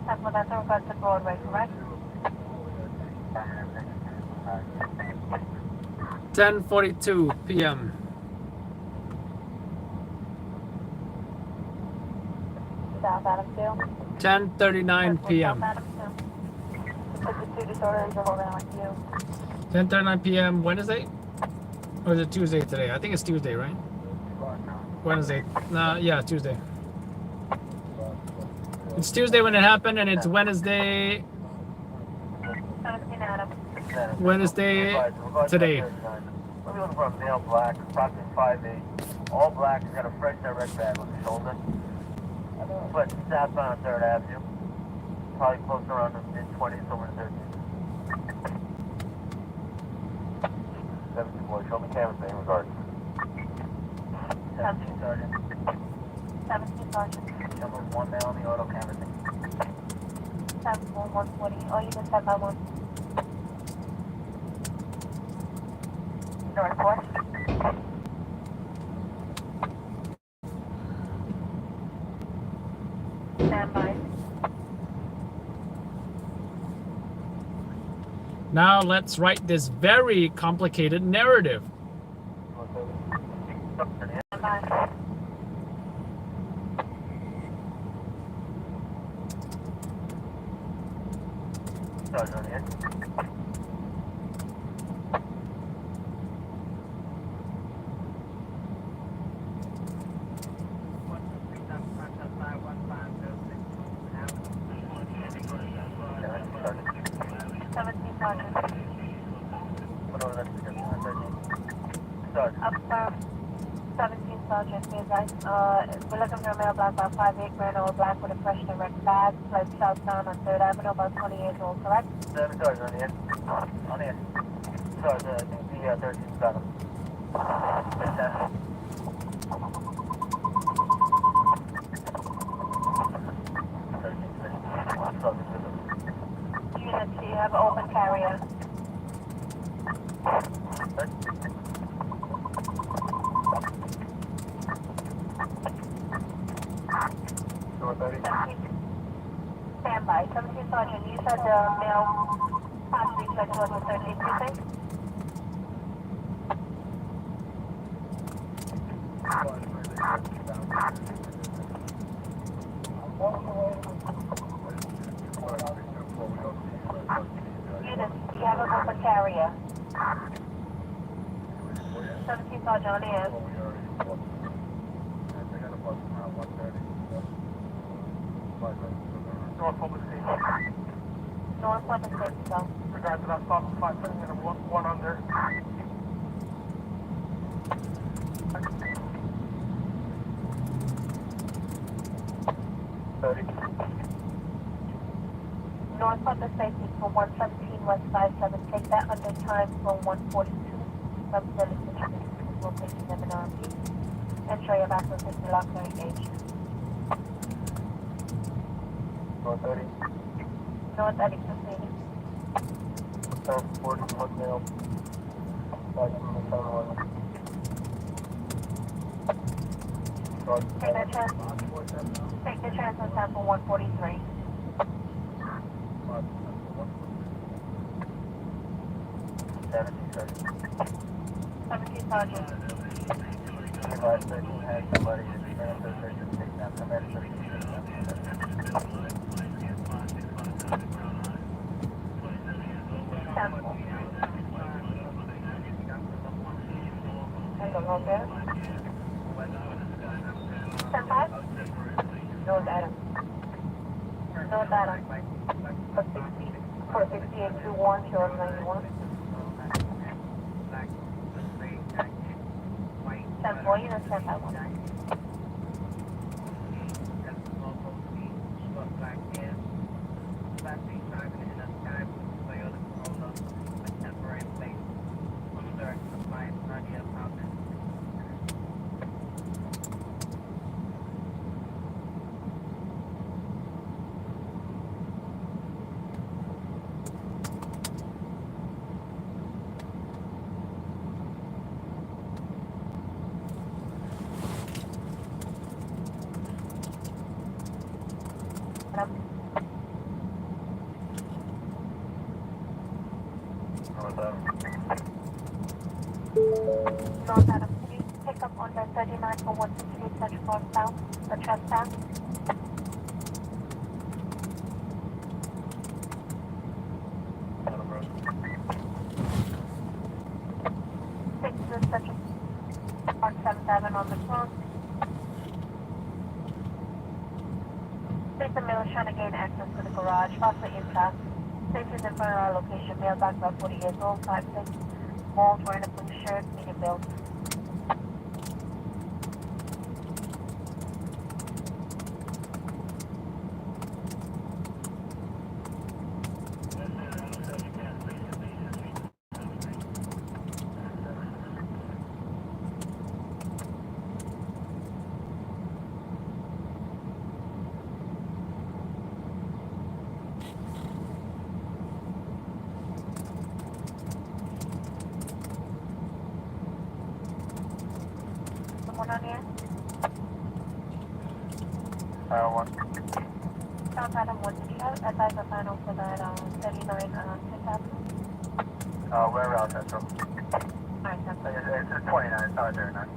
That's what that's in regards to Broadway, correct?
10:42 p.m.
South Adamsdale.
10:39 p.m. 10:39 p.m. Wednesday? Or is it Tuesday today? I think it's Tuesday, right? Wednesday. Nah, yeah, Tuesday. It's Tuesday when it happened, and it's Wednesday. Wednesday today.
We're looking for a male black, approximately 5'8". All black, he's got a fresh direct bag on his shoulder. But southbound on 3rd Avenue. Probably close around the mid-20s over to 13th. 17 boy, show me canvas in regards. 17 Sergeant.
17 Sergeant.
Show me one male on the auto canvassing.
7-140. Oh, you just said that one. Northwest. Stand by.
Now let's write this very complicated narrative.
Stand by. Sergeant, be advised, we're looking for a male black about 5'8", wearing all black with a fresh and red badge, lives southbound on 3rd Avenue, about 20 years old, correct?
Sergeant, on the end. On the end. Sergeant, I think the 13th got him. Fantastic.
Unit, do you have open carrier? Stand by. 17 Sergeant, you said the male possibly checked towards the 13th precinct? Unit, do you have an open carrier? 17 Sergeant, on the air.
North Public Safety.
North Public Safety, go.
Regard to that stop, 5 minutes, one under.
North Public Safety for 117 West 57. Take that under time for 142. Representative location MNRP. Ensure you have access to the locker engaged.
North 30.
North 30 proceeding.
South 40, one male. 5 from the town one.
Take the chance. Take the chance on sample 143. Sergeant.
Advised 13 has somebody in the surgeon taking that from that surgeon.
Hello, there. Stand by. North Adam. North Adam. For 6821, Short 91. Stand for you, and stand by one. North Adam, please pick up on the 39 for 168 such northbound, the trespass. Six is such on 77 on the cross. Take the male trying to gain access to the garage, possibly inside. Safety is in front of our location, male back about 40 years old, 5'6", bald, wearing a blue shirt, medium build. on here?
File 1.
South Adam, what did you have? Advise the final for that 39 Fifth Avenue?
We're around Central.
Alright, that's
It's 29, it's not 39.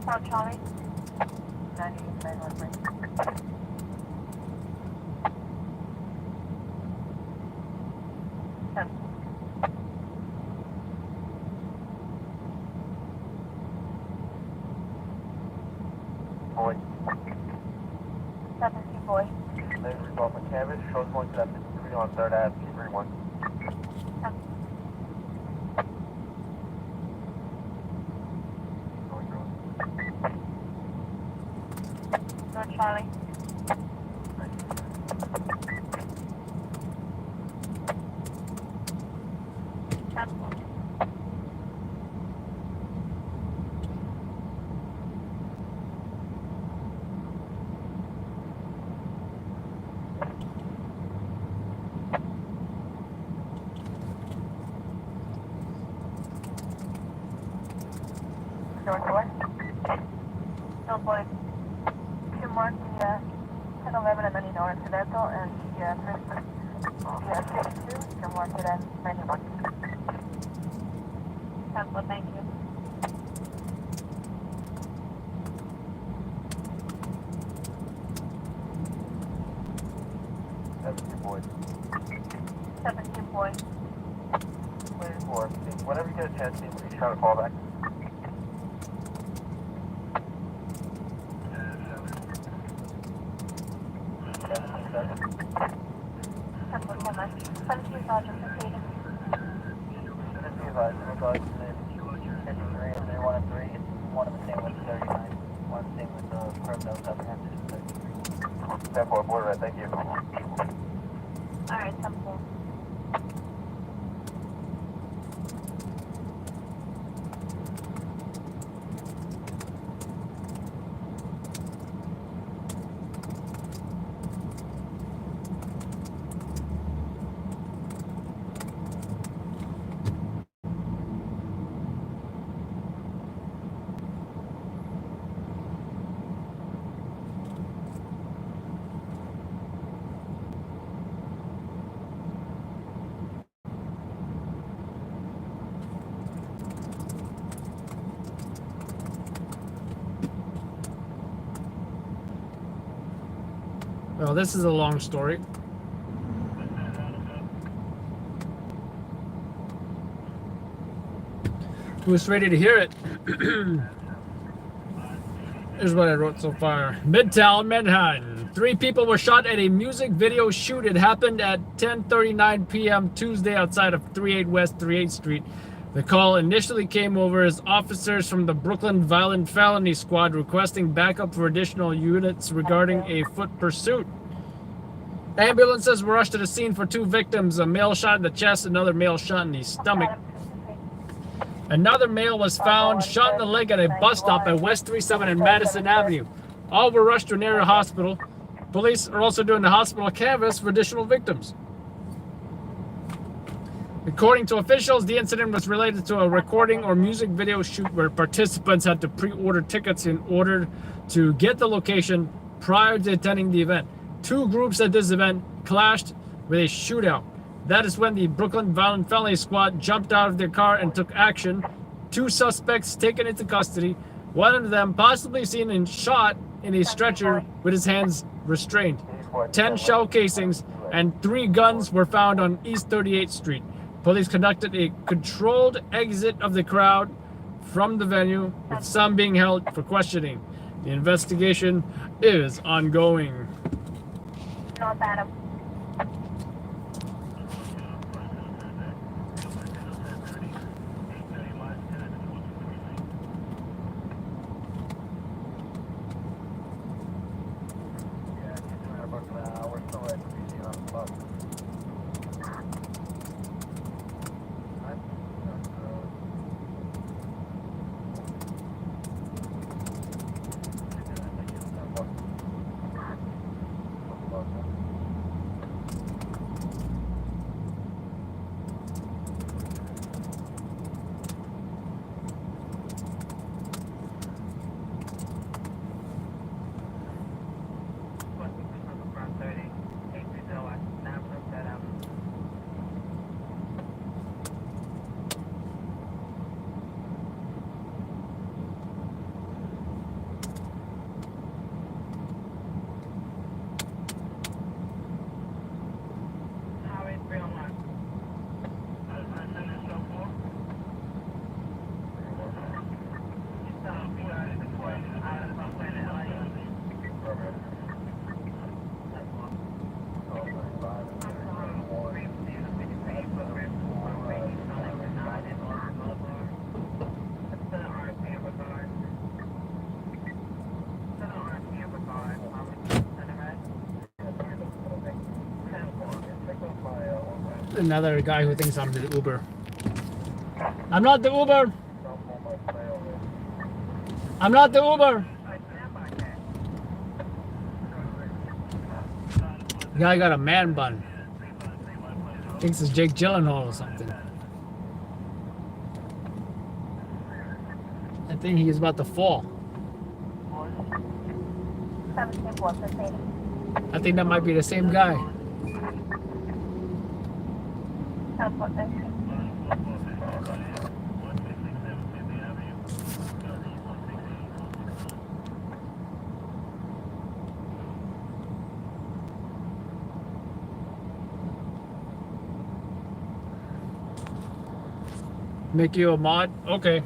South Charlie. 98
Boy.
17 boy.
Laser off on canvas. Shows going to that 53 on 3rd Ave. Keep 31.
North Charlie. Northwest. No boy. You mark the 1011 and 99 incidental and the 32. You can mark it at 91. Temple, thank you.
Boy.
17 boy.
Waiting for. Whenever you get a chance, please try to call back.
Temple, hold on. 17 Sergeant, proceeding.
In regards to the 53 and 3, 1 and 3, it's one of the same with 39. One of the same with the curve that was apprehended in 33. 10-4, border red, thank you.
Alright, Temple.
Well, this is a long story. Who's ready to hear it? Here's what I wrote so far. Midtown Manhattan. 3 people were shot at a music video shoot. It happened at 10:39 p.m. Tuesday outside of 38 West 38th Street. The call initially came over as officers from the Brooklyn Violent Felony Squad requesting backup for additional units regarding a foot pursuit. Ambulances were rushed to the scene for 2 victims, a male shot in the chest, another male shot in the stomach. Another male was found shot in the leg at a bus stop at West 37 and Madison Avenue. All were rushed to an area hospital. Police are also doing the hospital canvass for additional victims. According to officials, the incident was related to a recording or music video shoot where participants had to pre-order tickets in order to get the location prior to attending the event. 2 groups at this event clashed with a shootout. That is when the Brooklyn Violent Felony Squad jumped out of their car and took action. 2 suspects taken into custody. One of them possibly seen and shot in a stretcher with his hands restrained. 10 shell casings and 3 guns were found on East 38th Street. Police conducted a controlled exit of the crowd from the venue, with some being held for questioning. The investigation is ongoing.
Not bad.
Another guy who thinks I'm the Uber. I'm not the Uber. I'm not the Uber. The guy got a man bun. Thinks it's Jake Gyllenhaal or something. I think he's about to fall. I think that might be the same guy. Make you a mod? Okay.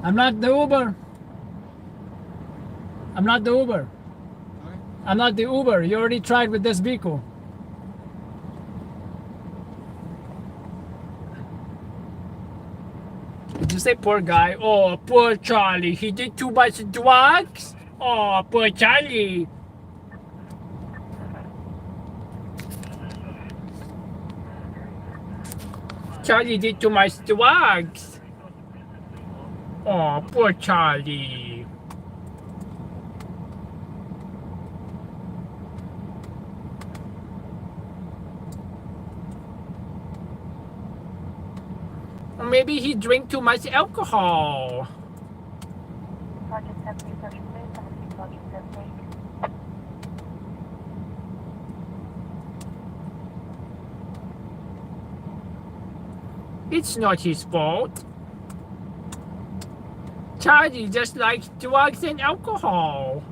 I'm not the Uber. I'm not the Uber. I'm not the Uber. You already tried with this vehicle. Did you say poor guy? Oh, poor Charlie. He did too much drugs? Oh, poor Charlie. Charlie did too much drugs. Oh, poor Charlie. Or maybe he drank too much alcohol. It's not his fault. Charlie just likes drugs and alcohol.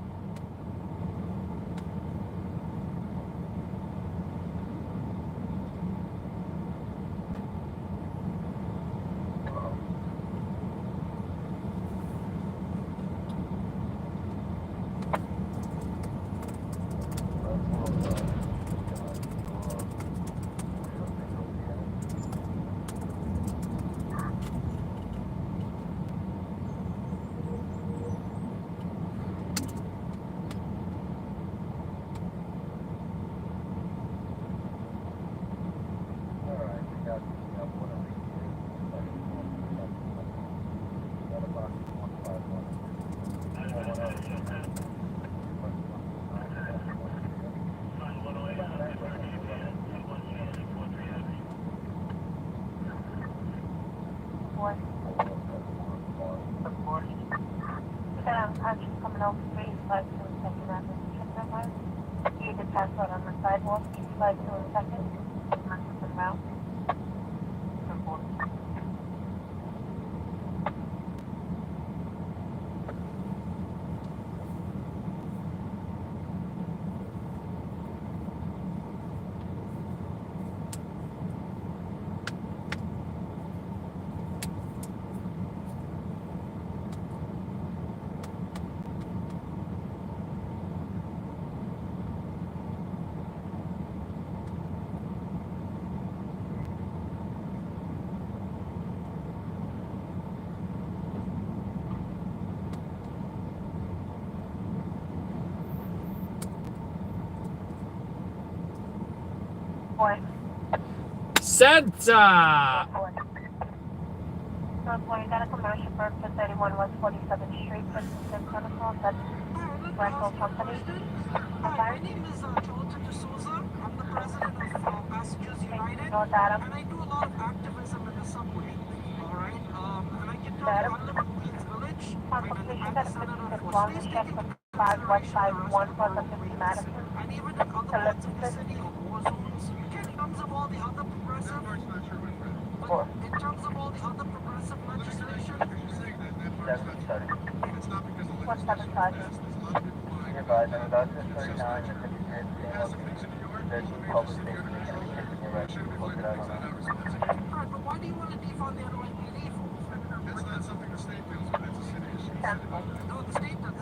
Actually coming off the street, slide to a second after the trip line. You did pass out on the sidewalk, slide to a second, and turn around.
Santa!
Northbound, you got a commercial for 31 West 47th Street, Christensen Protocol, that's rental company.
My name is Jonathan D'Souza. I'm the president of Passengers United,
North Adam.
and I do a lot of activism in the subway. All right, and I can tell you, I live in Queens Village. I'm the senator for States taking
5 West 51 plus up to Madison.
and even in other parts of the city or war zones. In terms of all the other progressive, in terms of all the other progressive legislation.
What's 7-5?
You're advised, I'm about to 39 and 53 there's public safety going to be kicking your right to look it out on that.
Right, but why do you want to defund the NYPD for?
That's not something the state deals with. It's a city issue.
No, the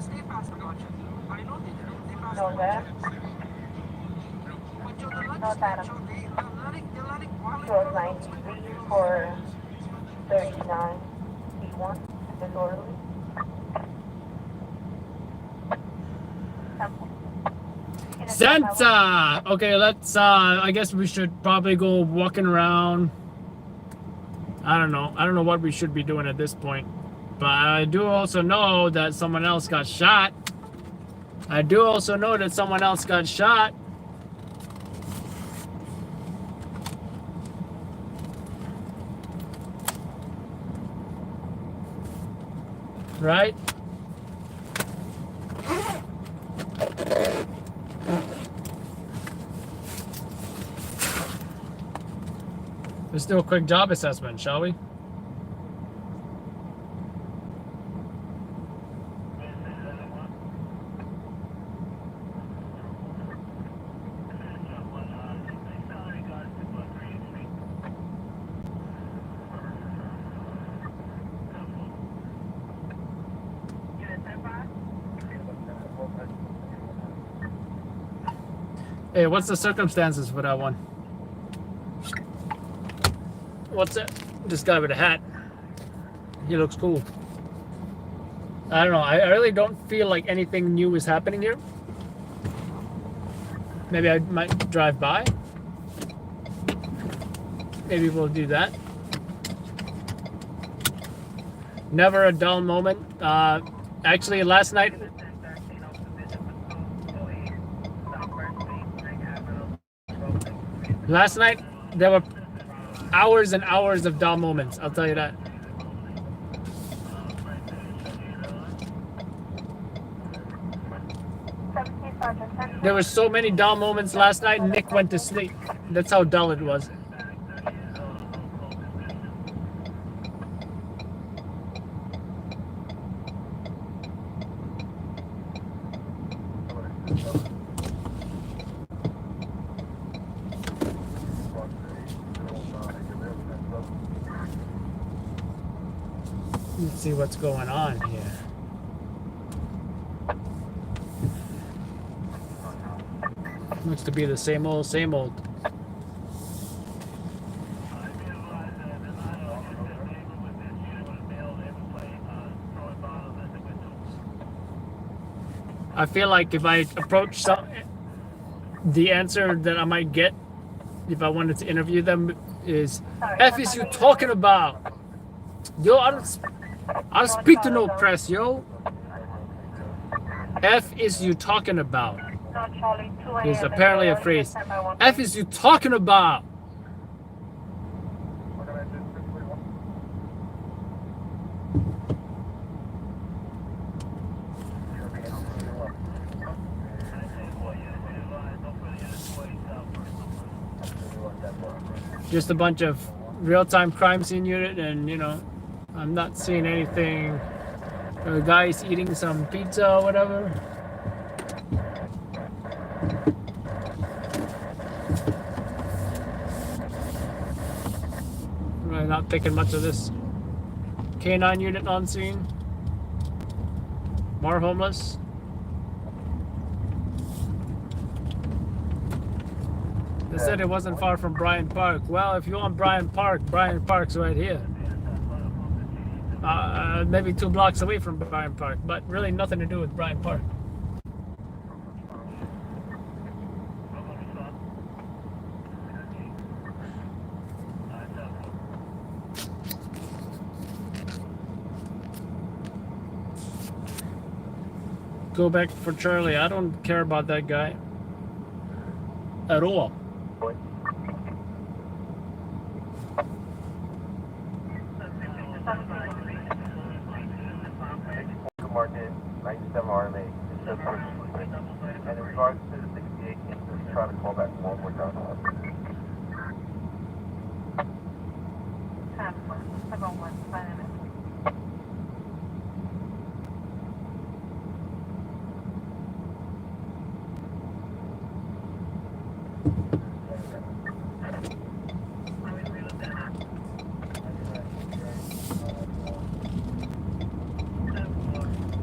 state passed the budget. I know they did. They passed
No,
the
that.
budget. But the
North Adam.
legislature, they're letting
293 for 39 B1 disorderly.
Santa! Okay, let's, I guess we should probably go walking around. I don't know what we should be doing at this point. But I do also know that someone else got shot. Right? Let's do a quick job assessment, shall we? Hey, what's the circumstances for that one? What's it? This guy with a hat. He looks cool. I don't know. I really don't feel like anything new is happening here. Maybe I might drive by. Maybe we'll do that. Never a dull moment. Actually, last night... Last night, there were hours and hours of dull moments. I'll tell you that. There were so many dull moments last night, Nick went to sleep. That's how dull it was. Let's see what's going on here. Looks to be the same old, same old. I feel like if I approach the answer that I might get if I wanted to interview them is, F is you talking about? Yo, I don't speak to no press, yo. F is you talking about? Is apparently a phrase. F is you talking about? Just a bunch of real-time crime scene unit, and you know, I'm not seeing anything. A guy's eating some pizza or whatever. Really not thinking much of this. K9 unit on scene. More homeless. They said it wasn't far from Bryant Park. Well, if you want Bryant Park's right here. Maybe 2 blocks away from Bryant Park, but really nothing to do with Bryant Park. Go back for Charlie. I don't care about that guy at all.
Market 97 RMA. And in regards to the 68, just try to call back one more time.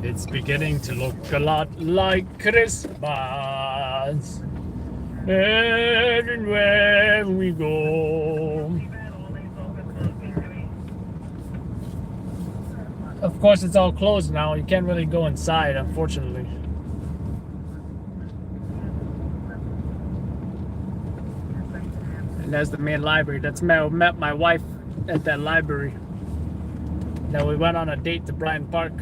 It's beginning to look a lot like Christmas everywhere we go. Of course, it's all closed now. You can't really go inside, unfortunately. And that's the main library. That's where I met my wife at that library. Now we went on a date to Bryant Park.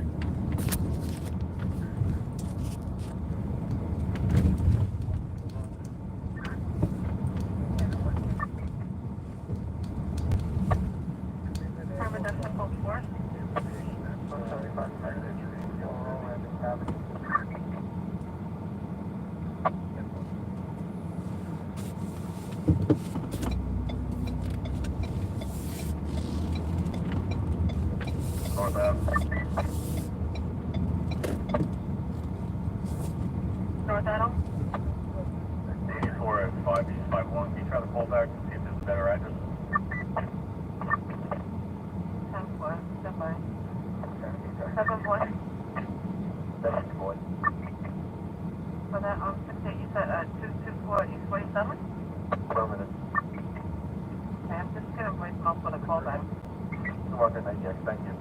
North Adam?
84 at 551. Can you try to call back and see if there's a better address?
10-4, step by. 7-4.
7-4.
For that, 68, you said 224 East 47?
Affirmative.
Okay, I'm just gonna voicemail for the callback.
Market 90X, thank you.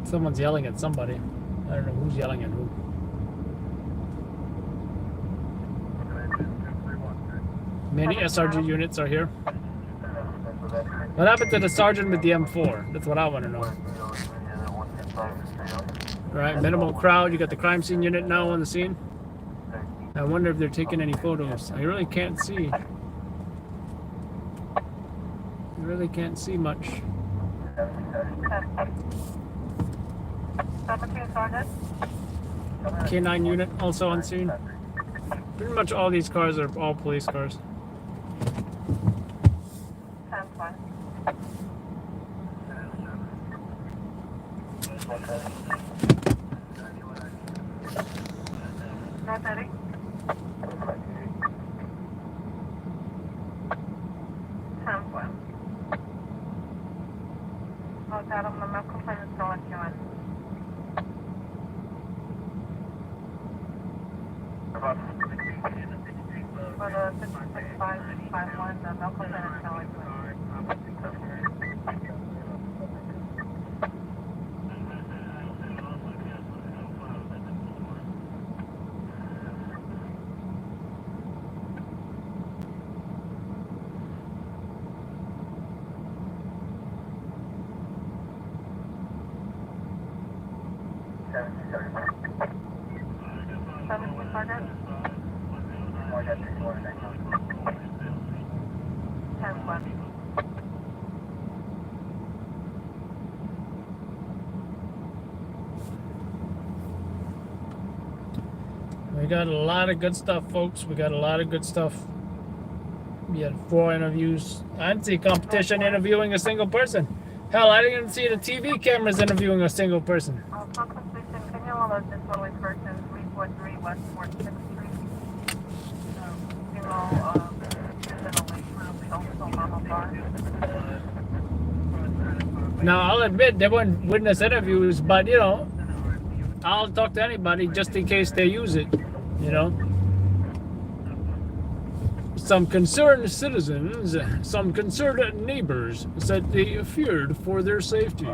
Someone's yelling at somebody. I don't know who's yelling at who. Many SRG units are here. What happened to the sergeant with the M4? That's what I want to know. Alright, minimal crowd. You got the crime scene unit now on the scene. I wonder if they're taking any photos. I really can't see. I really can't see much. K9 unit also on scene. Pretty much all these cars are all police cars.
North Eddie? Oh God, I'm not complaining so much, John. For the 56 551, Malcolm Center, Kelly.
We got a lot of good stuff, folks. We got a lot of good stuff. We had 4 interviews. I didn't see competition interviewing a single person. Hell, I didn't even see the TV cameras interviewing a single person.
Competition, can you alert this one with person 343 West 46th Street?
Now, I'll admit they weren't witness interviews, but you know, I'll talk to anybody just in case they use it, you know. Some concerned citizens, some concerned neighbors said they feared for their safety.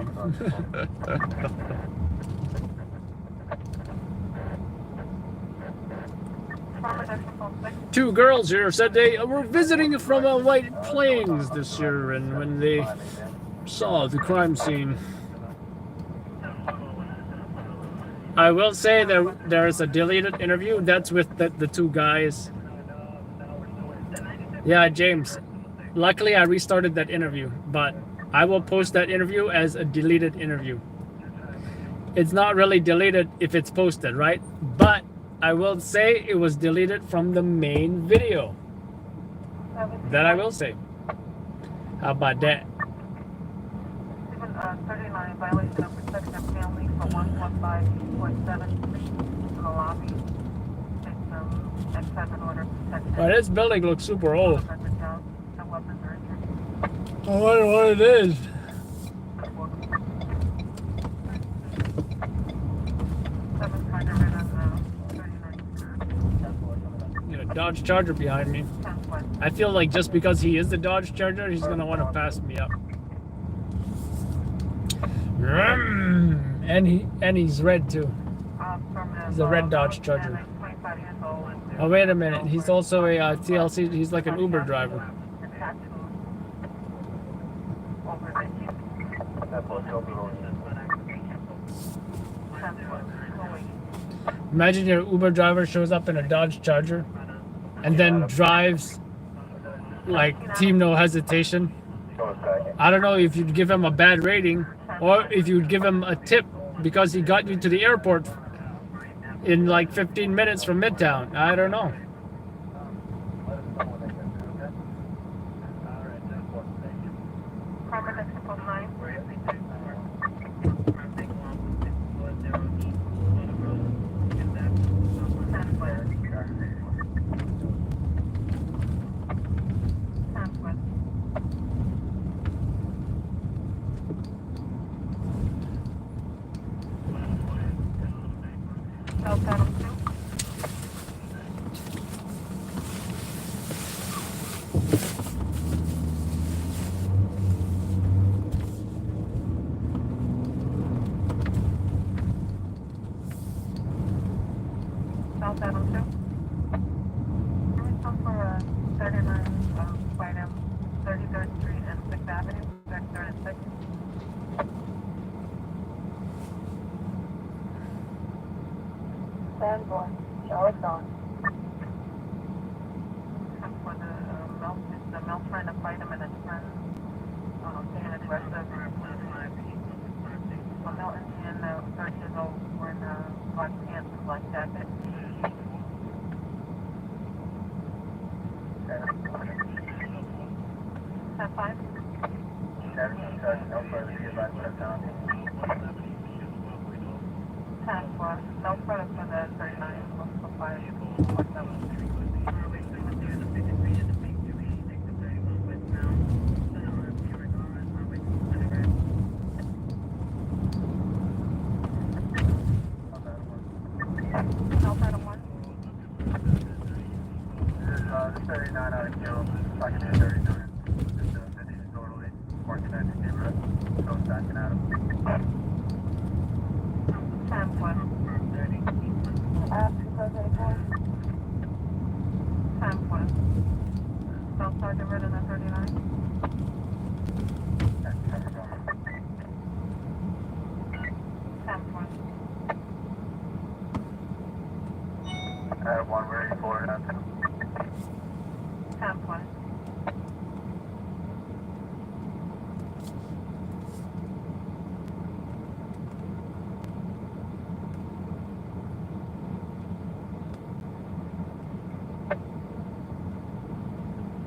2 girls here said they were visiting from White Plains this year, and when they saw the crime scene. I will say there is a deleted interview. That's with the 2 guys. Yeah, James. Luckily, I restarted that interview, but I will post that interview as a deleted interview. It's not really deleted if it's posted, right? But I will say it was deleted from the main video. That I will say. How about that?
39 violation of protection of family for 115.7 in the lobby. X7 order protection.
Well, this building looks super old. I wonder what it is. Got a Dodge Charger behind me. I feel like just because he is the Dodge Charger, he's gonna want to pass me up. And he's red too. He's a red Dodge Charger. Oh, wait a minute. He's also a TLC. He's like an Uber driver. Imagine your Uber driver shows up in a Dodge Charger and then drives like Team No Hesitation. I don't know if you'd give him a bad rating or if you'd give him a tip because he got you to the airport in like 15 minutes from Midtown. I don't know.
Sergeant Red in the 39.
One ready for it.
10-1.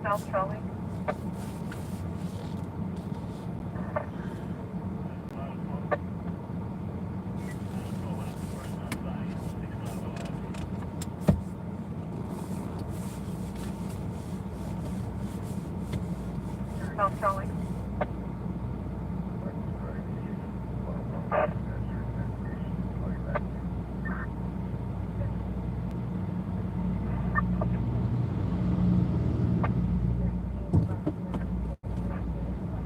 South Charlie. South Charlie.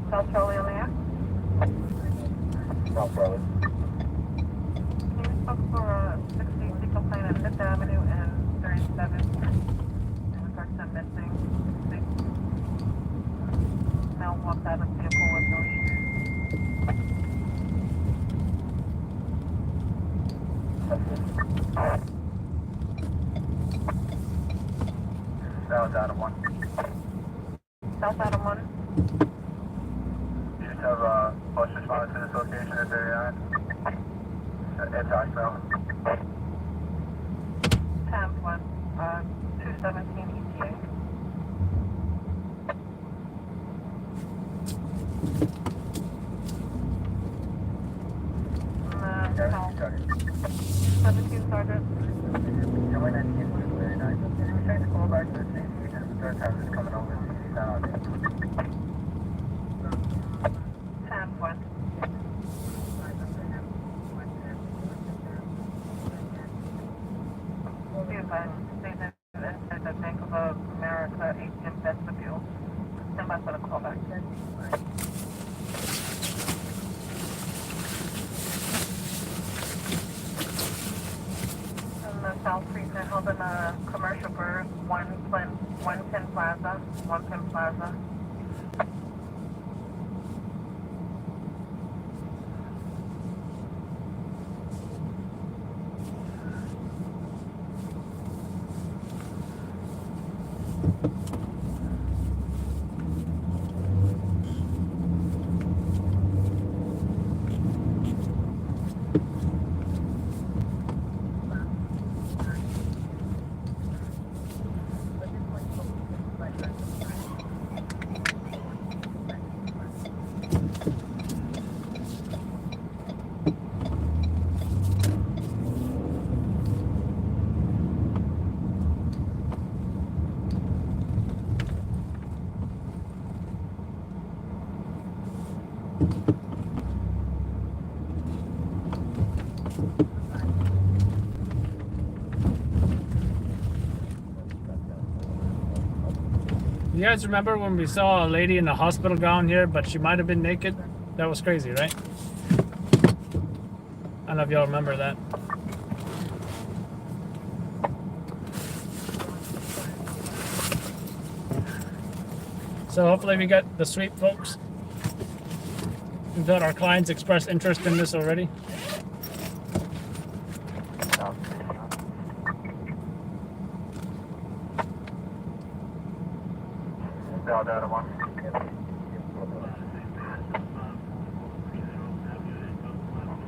South Charlie on the air.
South Charlie.
Can you stop for 60 complaint at 5th Avenue and 37 in regards to missing male walked out of vehicle with no shoes.
South Adam 1.
South Adam 1.
You just have bus responded to this location at 39. It's Oxbow.
10-1. 217 ETA. No. 17 Sergeant.
Join that team with 39. Trying to call back to the same agent. The third time it's coming over to the town.
10-1. Be advised, stated at the Bank of America ATM vestibule. Stand by for the callback. In the South Precinct, held in a commercial bird, 110 Plaza, 110 Plaza.
You guys remember when we saw a lady in a hospital gown here, but she might have been naked? That was crazy, right? I don't know if y'all remember that. So hopefully we got the sweep, folks. We've had our clients express interest in this already.
South Adam 1.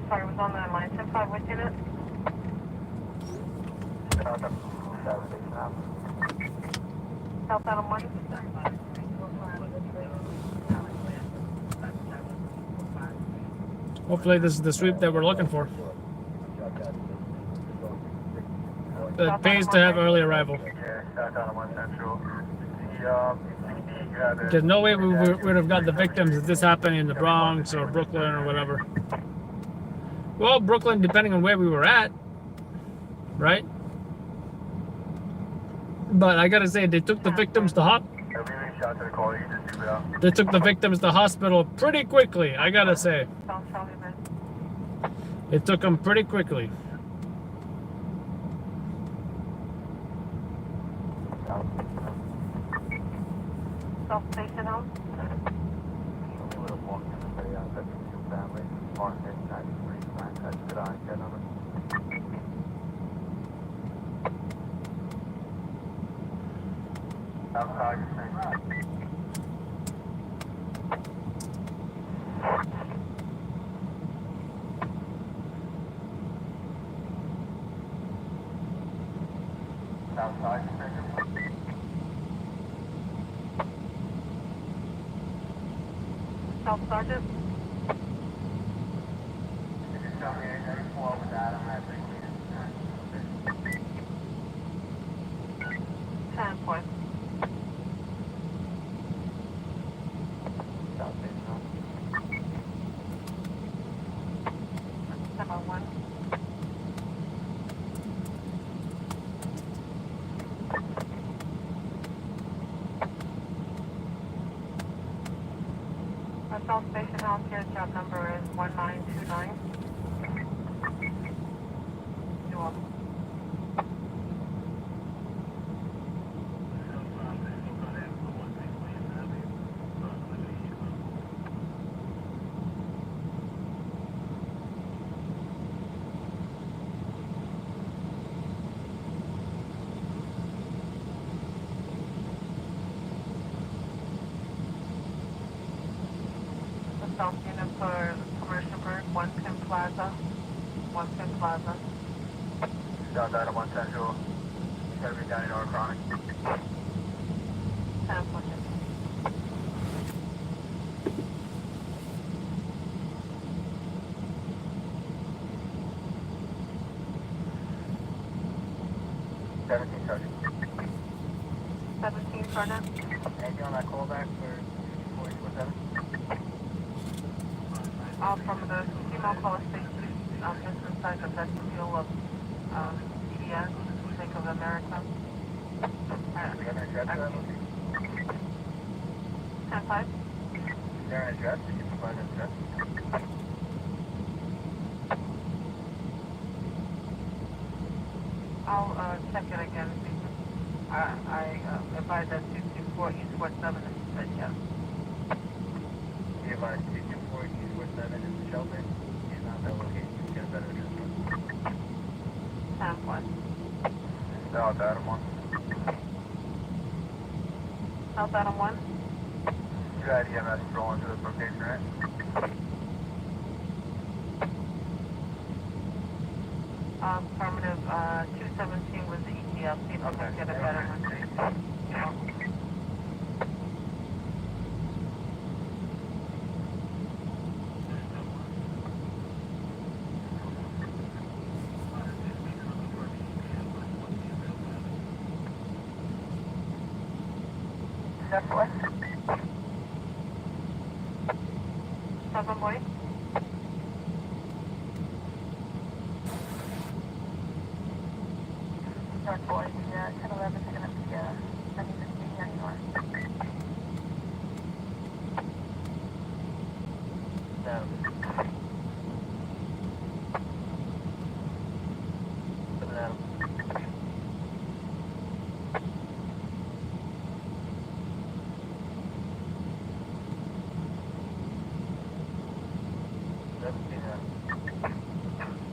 Sorry, was on the line 10-5, what unit? South Adam 1.
Hopefully this is the sweep that we're looking for. It pays to have early arrival.
Yeah, South Adam 1 Central.
There's no way we would have got the victims if this happened in the Bronx or Brooklyn or whatever. Well, Brooklyn, depending on where we were at, right? But I gotta say, they took the victims to They took the victims to hospital pretty quickly. I gotta say, it took them pretty quickly.
South Station House.
We would have walked in the city out, that's two families, marked in 93, 9, that's good on, get on it. Outside, you're saying? Outside, you're saying?
South Sergeant.
If you tell me anything more with that, I'm not thinking.
10 point.
South Station House.
Number 1. South Station House here, job number is 1929. You're welcome. South unit for Commercial Bird, 1 Pin Plaza. 1 Pin Plaza.
South Item 1 Central, Heavy County North Chronic.
10 point.
Seventeen Sergeant.
17 Sergeant.
Anything on that callback for 447?
From the female caller station, just inside the vestibule of TS, Bank of America.
Do you have an address for that location?
10-5.
Is there an address? Did you provide an address?
I'll check it again. I advised that 224 East 47 and she said yes.
You advised 224 East 47 is the shelter. He's not that location. You get a better address.
10-1.
South Adam 1.
South Adam 1.
You had EMS rolling to this location, right?
Affirmative, 217 was the ETL. See if I can get a better one. Step what? 7 boy. Start boy, the 1011 is going to be sending this meeting anymore.
Adam. 7 Adam.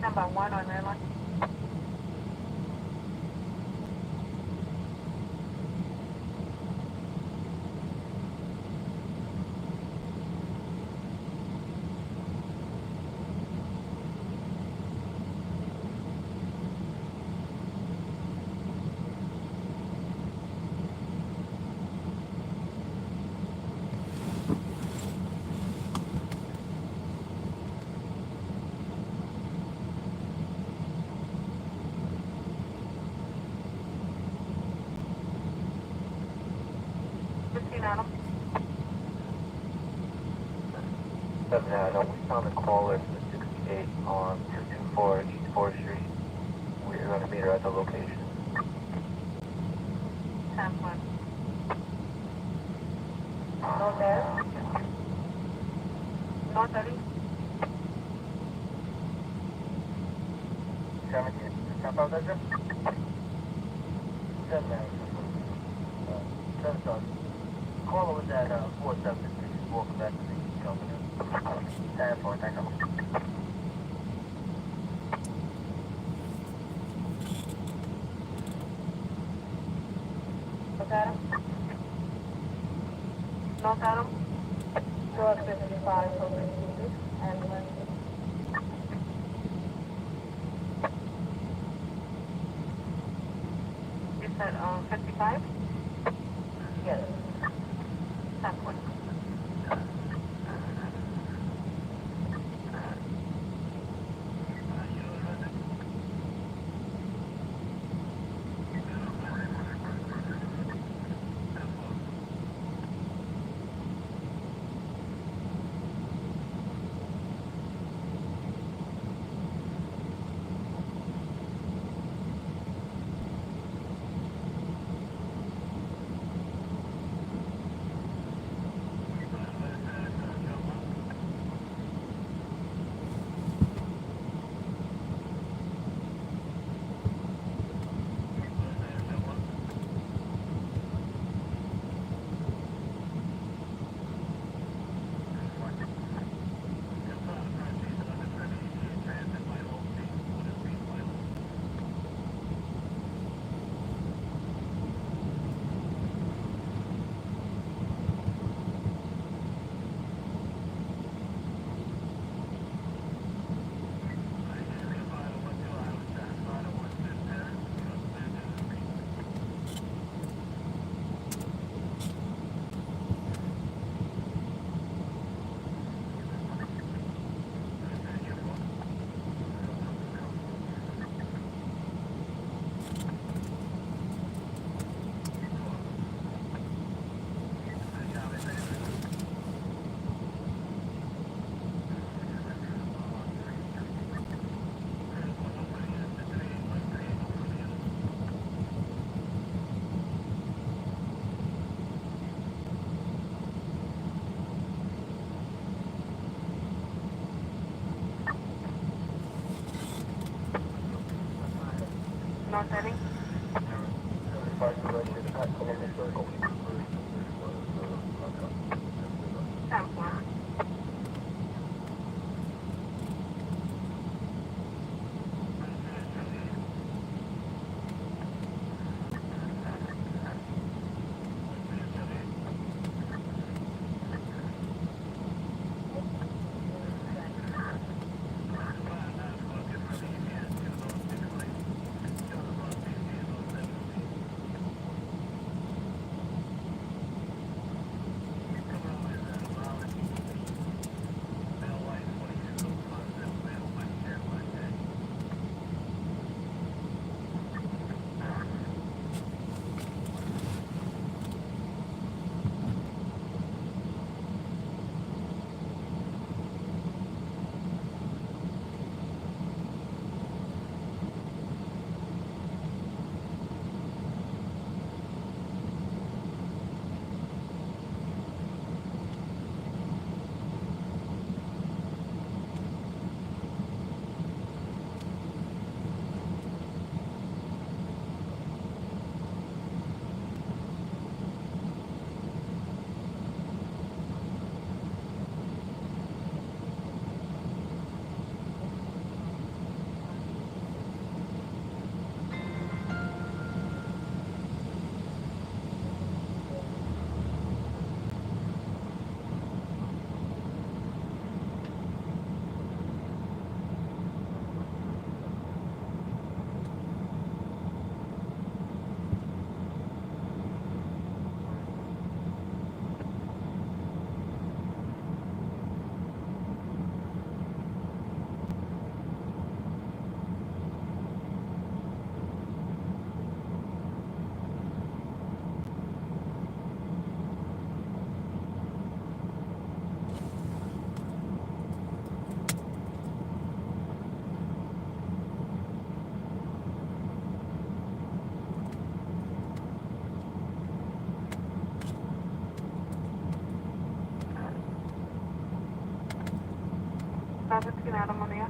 Number 1 on red line. Adam.
7 Adam, we found a caller for 68 on 224 East 4th Street. We're going to meet her at the location.
10-1.
North there?
North 30.
17. Jump out that jump? 7 Adam. 7 Sergeant. Caller was Welcome back to the company. 10-4, thank you.
North Adam? North Adam? North 55, ambulance. You said 55? Yes. 10-4. North Heading? Traffic scenario, Maria.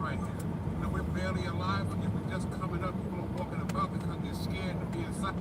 right here. You know, we're barely alive, but we're just coming up. People are walking about because they're scared to be inside.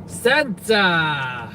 Santa.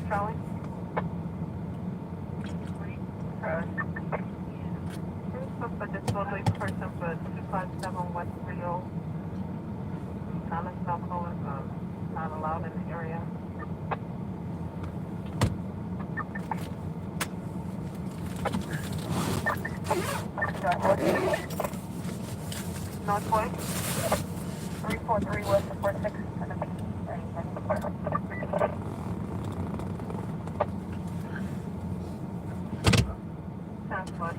Charlie? For disorderly person for 257 West Rio. Non-alcohol is not allowed in the area. Northway? 343 West of 46. Sounds good.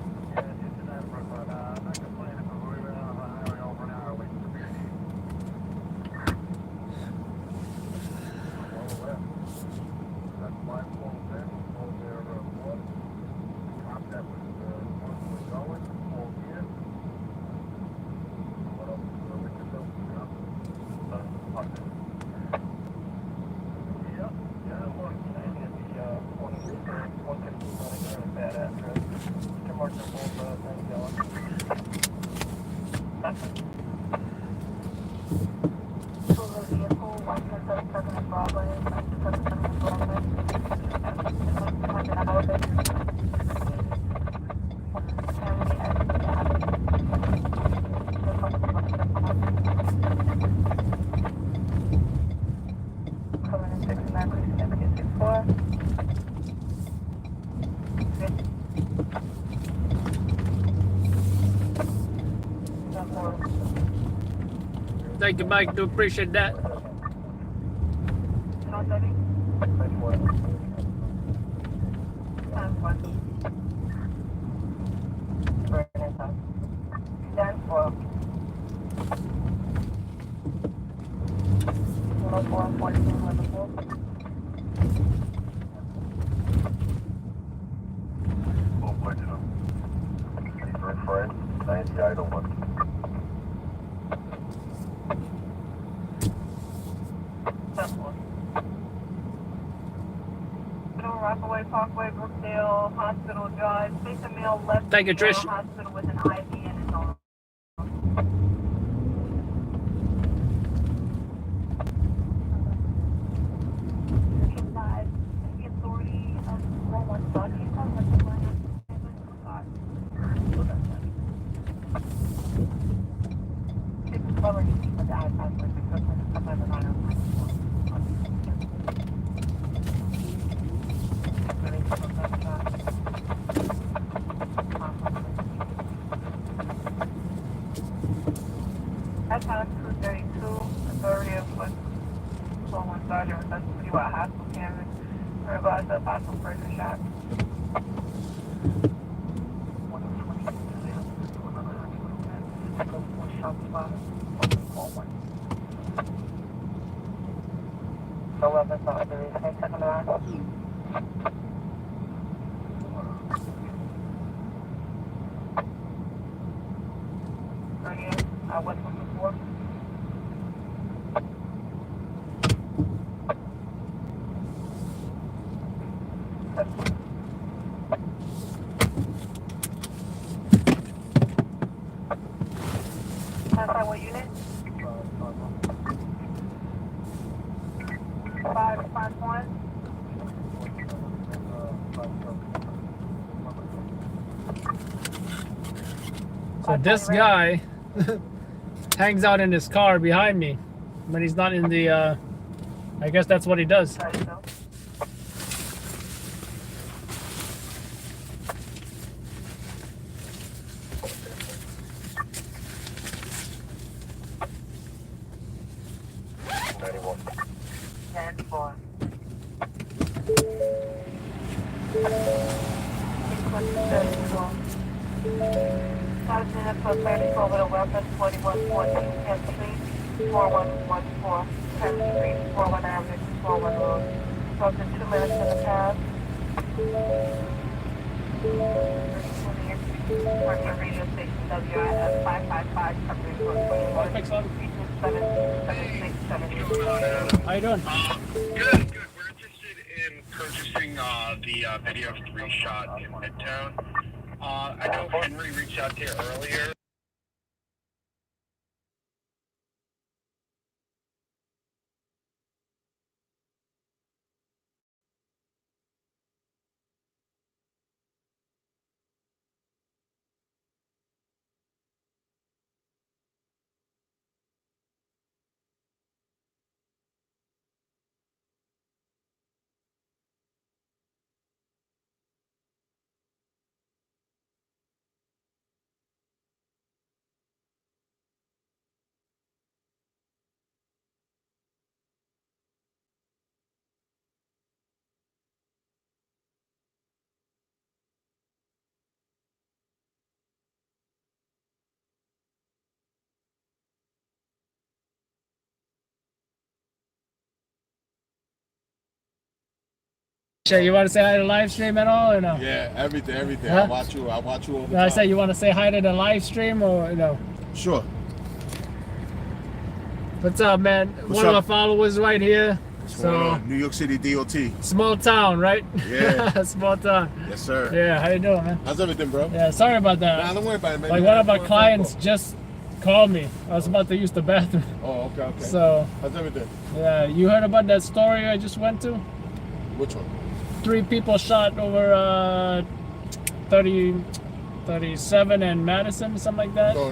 Thank you, Mike. Do appreciate that.
Rockaway Parkway, Brookdale, Hospital Drive, face a male left.
Thank you, Trish.
Hospital with an IV in his arm. The authority of 115 That's on 232, authority of 1 Sergeant, that's pretty what hospital cameras. Realize the possible breaker shot. No weapons, no injuries. Any second around? West 54. What unit? 551.
So this guy hangs out in his car behind me when he's not in the, I guess that's what he does.
With a weapon, 4114 10th Street, 4114 10th Street, 41 Avenue, 41 Road. Up to 2 minutes in the past. Working radio station WIS 555, coverage road 21.
How you doing?
Good. We're interested in purchasing the video of 3 shot in Midtown. I know Henry reached out to you earlier.
You want to say hi to the live stream at all or no?
Yeah, everything.
Huh?
I watch you all the time.
I say you want to say hi to the live stream or no?
Sure.
What's up, man?
What's
One
up?
of my followers right here. So
New York City DOT.
small town, right?
Yeah.
Small town.
Yes, sir.
Yeah, how you doing, man?
How's everything, bro?
Yeah, sorry about that.
Nah, don't worry about it, man.
Like one of our clients just called me. I was about to use the bathroom.
Oh, okay.
So
How's everything?
yeah, you heard about that story I just went to?
Which one?
3 people shot over 37 and Madison, something like that.
No.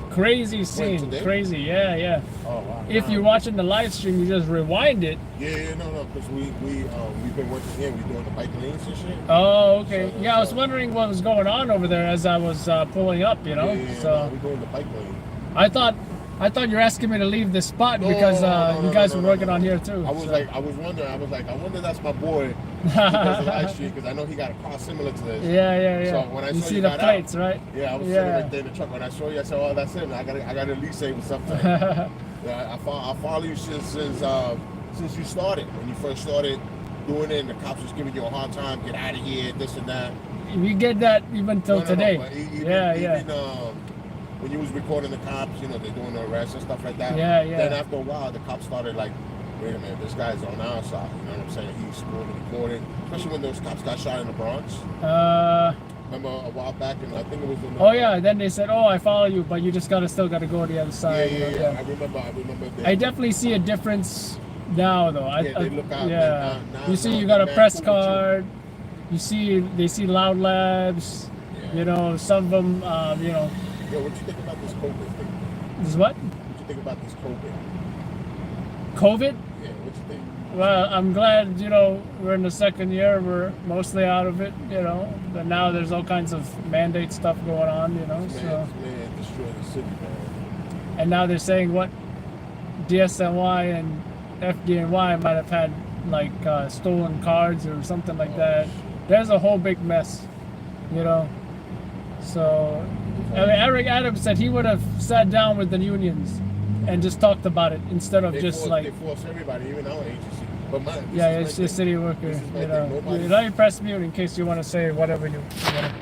Crazy scene,
today?
crazy, yeah.
Oh, wow.
If you're watching the live stream, you just rewind it.
Yeah, no, because we've been working here. We're doing the bike lanes and shit.
Oh, okay. Yeah, I was wondering what was going on over there as I was pulling up, you know.
Yeah,
so
we're doing the bike lane.
I thought you're asking me to leave this spot because you guys were working on here too.
I was wondering. I wonder that's my boy because of live stream because I know he got a car similar to this.
Yeah.
So when I
you
saw
see
you
the
got
plates,
out,
right?
Yeah, I was sitting right there in the truck. When I saw you, I said, "Oh, that's him." I gotta at least say what's up to him. Yeah, I follow you since you started. When you first started doing it, and the cops was giving you a hard time, get out of here, this and that.
We get that even till today.
But
Yeah.
When you was recording the cops, they're doing the arrests and stuff like that.
Yeah.
Then after a while, the cops started like, wait a minute, this guy's on our side. You know what I'm saying? He's recording, especially when those cops got shot in the Bronx. Remember a while back, and I think it was.
Oh yeah. Then they said, "Oh, I follow you, but you still got to go to the other side."
Yeah. I remember.
I definitely see a difference now, though.
They look out.
Yeah.
Now,
You see, you got a press card. They see Loud Labs.
Yeah.
Some of them,
Yo, what you think about this COVID thing?
This what?
What you think about this COVID?
COVID?
Yeah, what you think?
Well, I'm glad, we're in the second year. We're mostly out of it, But now there's all kinds of mandate stuff going on,
Man,
so.
destroy the city, man.
And now they're saying what DSNY and FDNY might have had like stolen cards or something like that. There's a whole big mess, you know. So I mean, Eric Adams said he would have sat down with the unions and just talked about it instead of just like
they force everybody, even our agency. But
yeah, it's just city worker. You know, let me press mute in case you want to say whatever you want.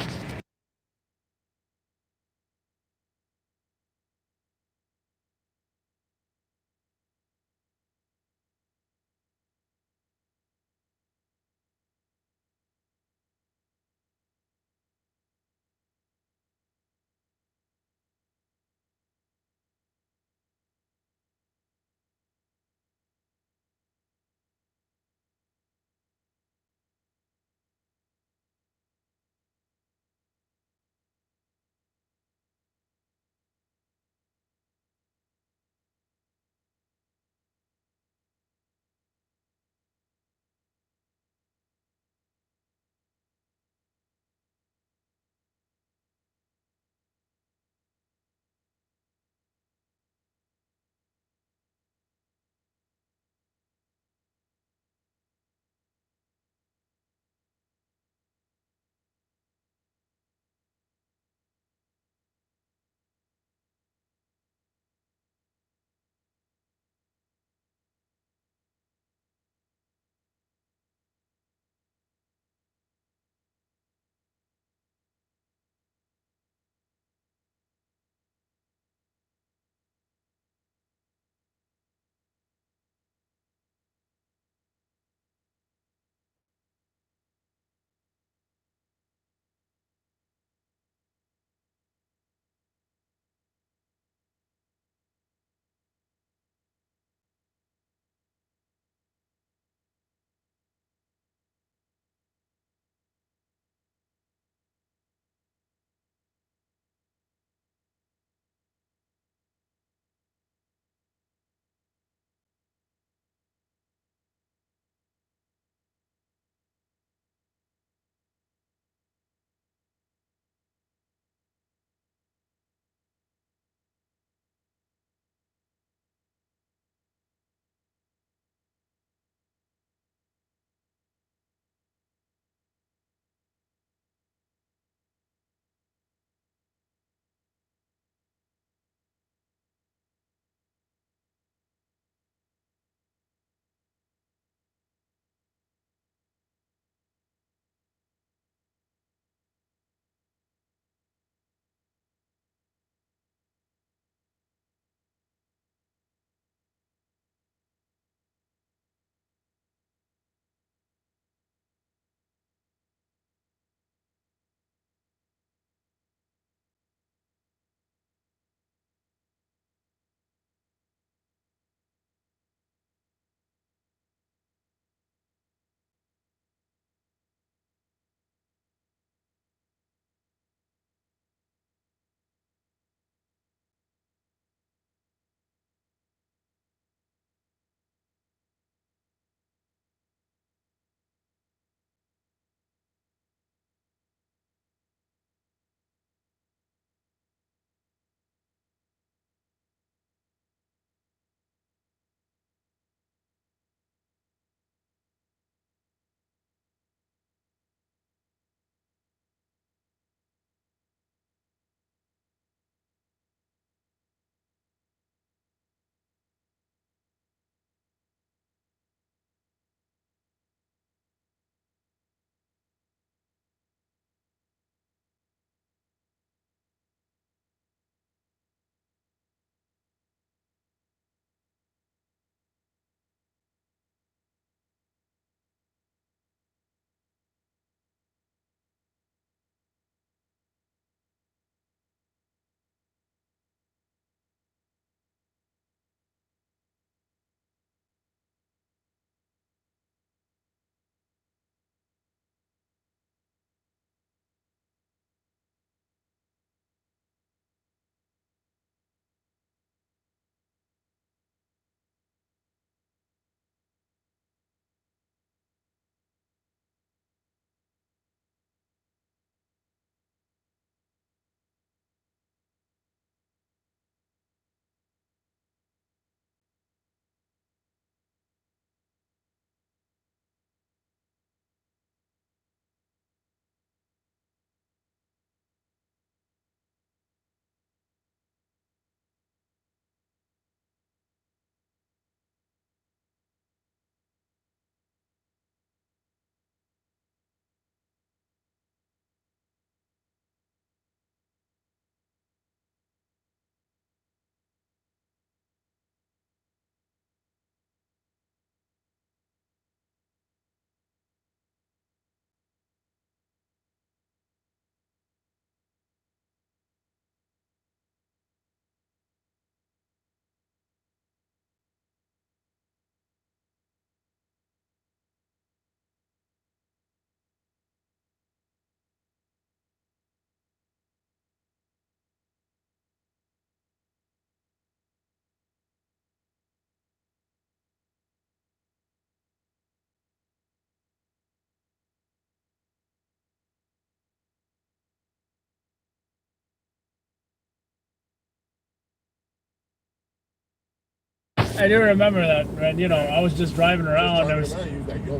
I do remember that, and you know, I was just driving around. There was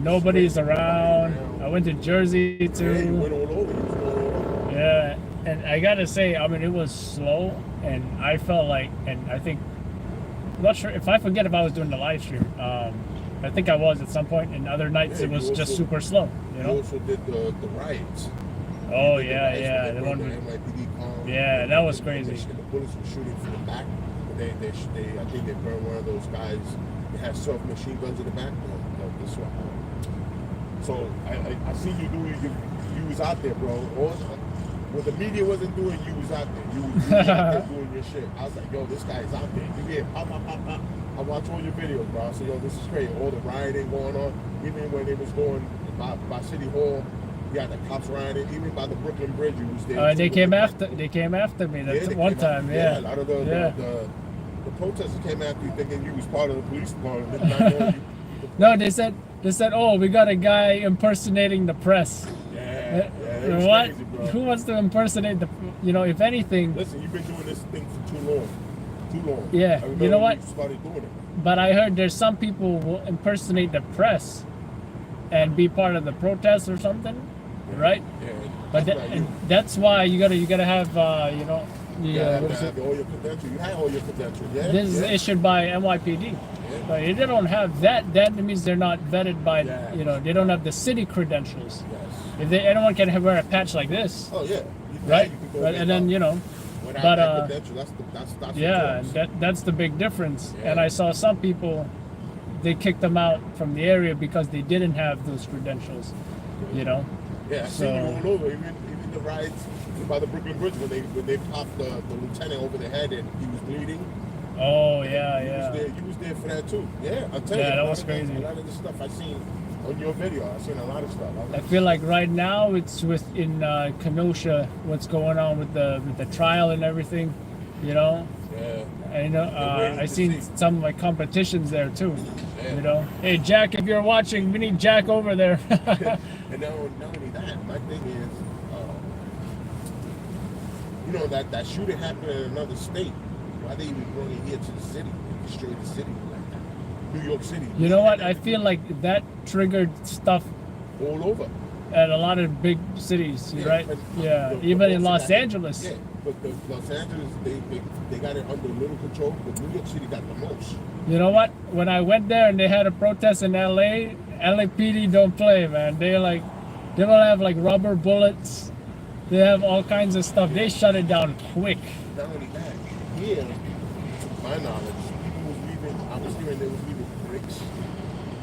nobody's around. I went to Jersey too. Yeah, and I gotta say, I mean, it was slow, and I felt like, and I think, I'm not sure if I forget if I was doing the live stream. I think I was at some point, and other nights it was just super slow. You know.
You also did the riots.
Oh yeah, the one. Yeah, that was crazy.
The bullets were shooting from the back. They I think they burned one of those guys. They had submachine guns in the back. No, this one. So I see you doing. You was out there, bro. When the media wasn't doing, you was out there. You was out there doing your shit. I was like, yo, this guy's out there. You get pop. I watch all your videos, bro. So yo, this is crazy. All the rioting going on. Even when they was going by City Hall. Yeah, the cops rioting, even by the Brooklyn Bridge. You was there.
They came after me that one time. Yeah,
a lot of the protesters came after you, thinking you was part of the police department. Not knowing you.
No, they said, oh, we got a guy impersonating the press.
Yeah,
what?
Crazy, bro.
Who wants to impersonate the? You know, if anything.
Listen, you've been doing this thing for too long.
Yeah, you know what?
You started doing it.
But I heard there's some people who will impersonate the press and be part of the protest or something. Right?
Yeah.
But that's why you gotta have you know.
Have all your credentials. You had all your credentials. Yeah.
This is issued by NYPD.
Yeah.
But if they don't have that, that means they're not vetted by you know, they don't have the city credentials.
Yes.
If anyone can wear a patch like this.
Oh yeah.
Right? And then you know. But
yeah,
that's the big difference.
Yeah.
And I saw some people, they kicked them out from the area because they didn't have those credentials. You know.
Yeah, I see you all over. Even the riots by the Brooklyn Bridge when they popped the lieutenant over the head and he was bleeding.
Oh yeah.
You was there for that too. Yeah, I'll tell you.
Yeah, that was crazy.
A lot of the stuff I seen on your video, I seen a lot of stuff.
I feel like right now it's in Kenosha, what's going on with the trial and everything, you know.
Yeah.
And I seen some of my competitions there too. Yeah. You know, hey Jack, if you're watching, we need Jack over there.
And not only that, my thing is, you know, that shooting happened in another state. Why they even bring it here to the city and destroy the city like that? New York City.
You know what? I feel like that triggered stuff
all over
at a lot of big cities, right? Even in Los Angeles.
Yeah, but the Los Angeles, they got it under little control, but New York City got the most.
You know what? When I went there and they had a protest in LA, LAPD don't play, man. They will have like rubber bullets. They have all kinds of stuff. They shut it down quick.
Not only that, here, to my knowledge, I was hearing they was leaving bricks.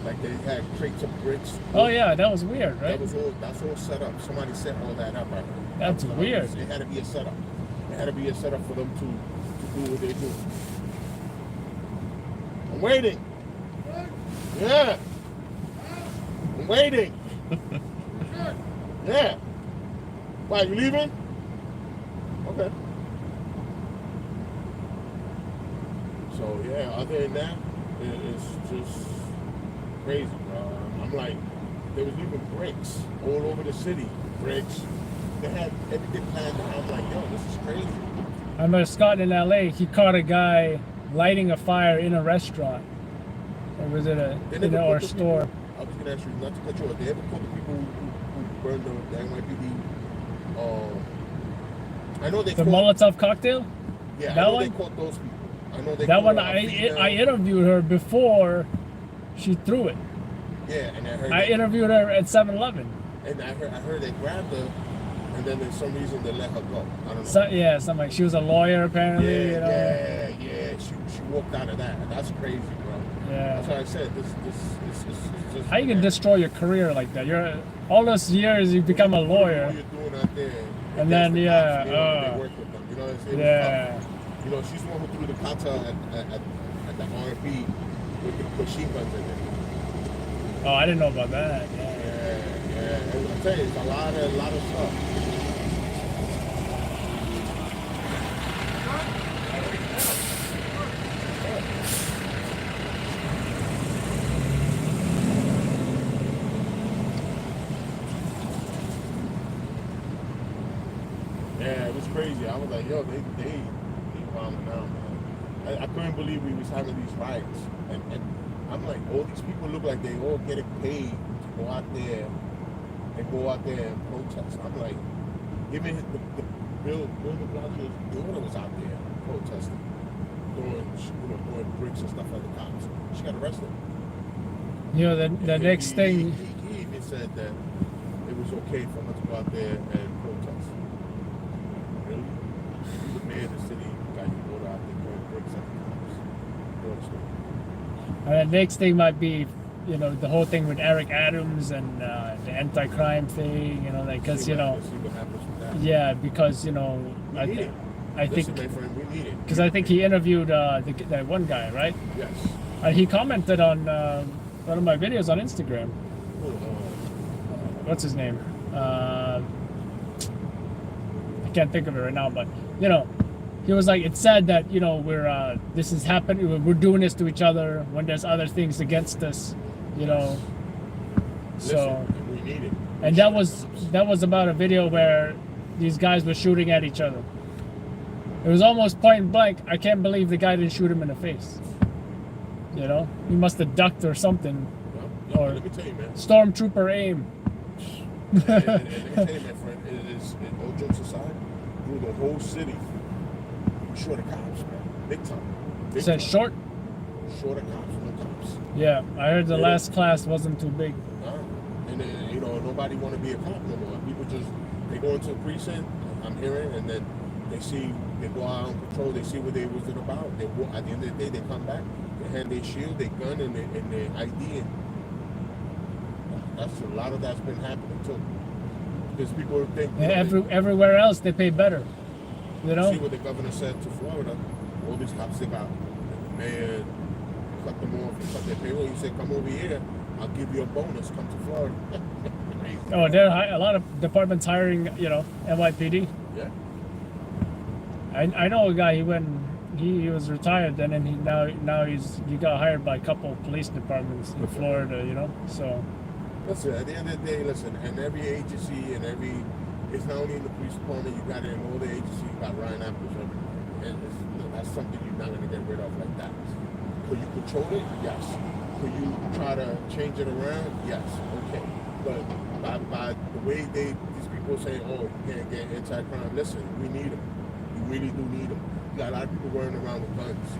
Like they had crates of bricks.
Oh yeah, that was weird, right?
That's all set up. Somebody set all that up.
That's weird.
It had to be a setup. It had to be a setup for them to do what they do. I'm waiting. Yeah. I'm waiting. Yeah. Why, you leaving? Okay. So yeah, other than that, it's just crazy, bro. I'm like, they was leaving bricks all over the city. Bricks. They had everything planned out. I'm like, yo, this is crazy.
I remember Scott in LA, he caught a guy lighting a fire in a restaurant. Or was it a store?
I was gonna ask you not to cut you off. They ever caught the people who burned the NYPD? I know they
the Molotov cocktail?
Yeah,
that
I know
one?
they caught those people. I know they
that
caught
one I interviewed her before she threw it.
Yeah, and
I interviewed her at 7-Eleven.
And I heard they grabbed her, and then for some reason they let her go. I don't know.
Something like she was a lawyer apparently.
Yeah. She walked out of that. That's crazy, bro.
Yeah.
That's why I said this just.
How you can destroy your career like that? You're all those years you become a lawyer.
What you're doing out there.
And then
they work with them. You know what I'm saying?
Yeah.
You know, she's the one who threw the cocktail at the R&B with the machine guns in it.
Oh, I didn't know about that.
Yeah. I'm telling you, it's a lot of stuff. Yeah, it was crazy. I was like, yo, they wilding out, man.
I couldn't believe we was having these riots, and I'm like, all these people look like they all getting paid to go out there and protest. I'm like, even the Bill de Blasio's daughter was out there protesting, throwing bricks and stuff at the cops. She got arrested.
You know, the next thing.
He even said that it was okay for her to go out there and protest. Really? You the mayor of the city, got your daughter out there throwing bricks at the cops.
And the next thing might be, you know, the whole thing with Eric Adams and the anti-crime thing, you know, like, because, you know,
see what happens with that.
yeah, because, you know, I think,
Listen, my friend, we need it.
because I think he interviewed that one guy, right?
Yes.
He commented on one of my videos on Instagram. What's his name? I can't think of it right now, but, you know, he was like, it's sad that, you know, this is happening, we're doing this to each other when there's other things against us, you know. So,
we need it.
and that was about a video where these guys were shooting at each other. It was almost point blank. I can't believe the guy didn't shoot him in the face. You know, he must have ducked or something.
Or let me tell you, man.
Stormtrooper aim.
and let me tell you, my friend, it is, no jokes aside, through the whole city, short of cops, man. Big time.
It said short?
Short of cops, no cops.
Yeah, I heard the last class wasn't too big.
And then, you know, nobody want to be a cop no more. People just, they go into a precinct, I'm hearing, and then they go out on patrol, they see what they was about. They walk, at the end of the day, they come back, they hand their shield, their gun, and their ID. And that's a lot of that's been happening too. Because people think
Everywhere else they pay better. You know?
See what the governor said to Florida. All these cops they got, the mayor cut them off, cut their payroll. He said, "Come over here, I'll give you a bonus. Come to Florida."
Oh, there are a lot of departments hiring, you know, NYPD.
Yeah.
I know a guy. He was retired, and then he got hired by a couple of police departments in Florida. You know, so.
Listen, at the end of the day, and every agency and it's not only in the police department. You got it in all the agencies. You got Ryan Apples, and that's something you're not gonna get rid of like that. Could you control it? Yes. Could you try to change it around? Yes. Okay. But by the way these people say, oh, you can't get anti-crime. Listen, we need them. You really do need them. You got a lot of people running around with guns.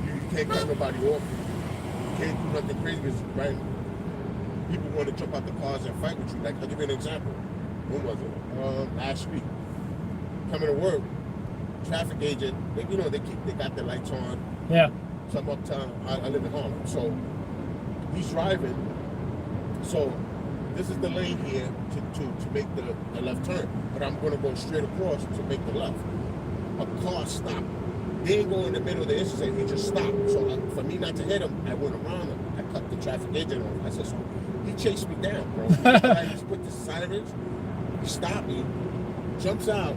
You can't cut nobody off. You can't do nothing crazy because right. People want to jump out the cars and fight with you. Like, I'll give you an example. When was it? Last week. Coming to work, traffic agent, they got their lights on.
Yeah.
So I'm uptown. I live in Harlem. So he's driving. So this is the lane here to make the left turn. But I'm going to go straight across to make the left. A car stopped. They didn't go in the middle of the interstate. He just stopped. So for me not to hit him, I went around him. I cut the traffic agent off. I said, so he chased me down, bro. I just put the sirens. He stopped me, jumps out,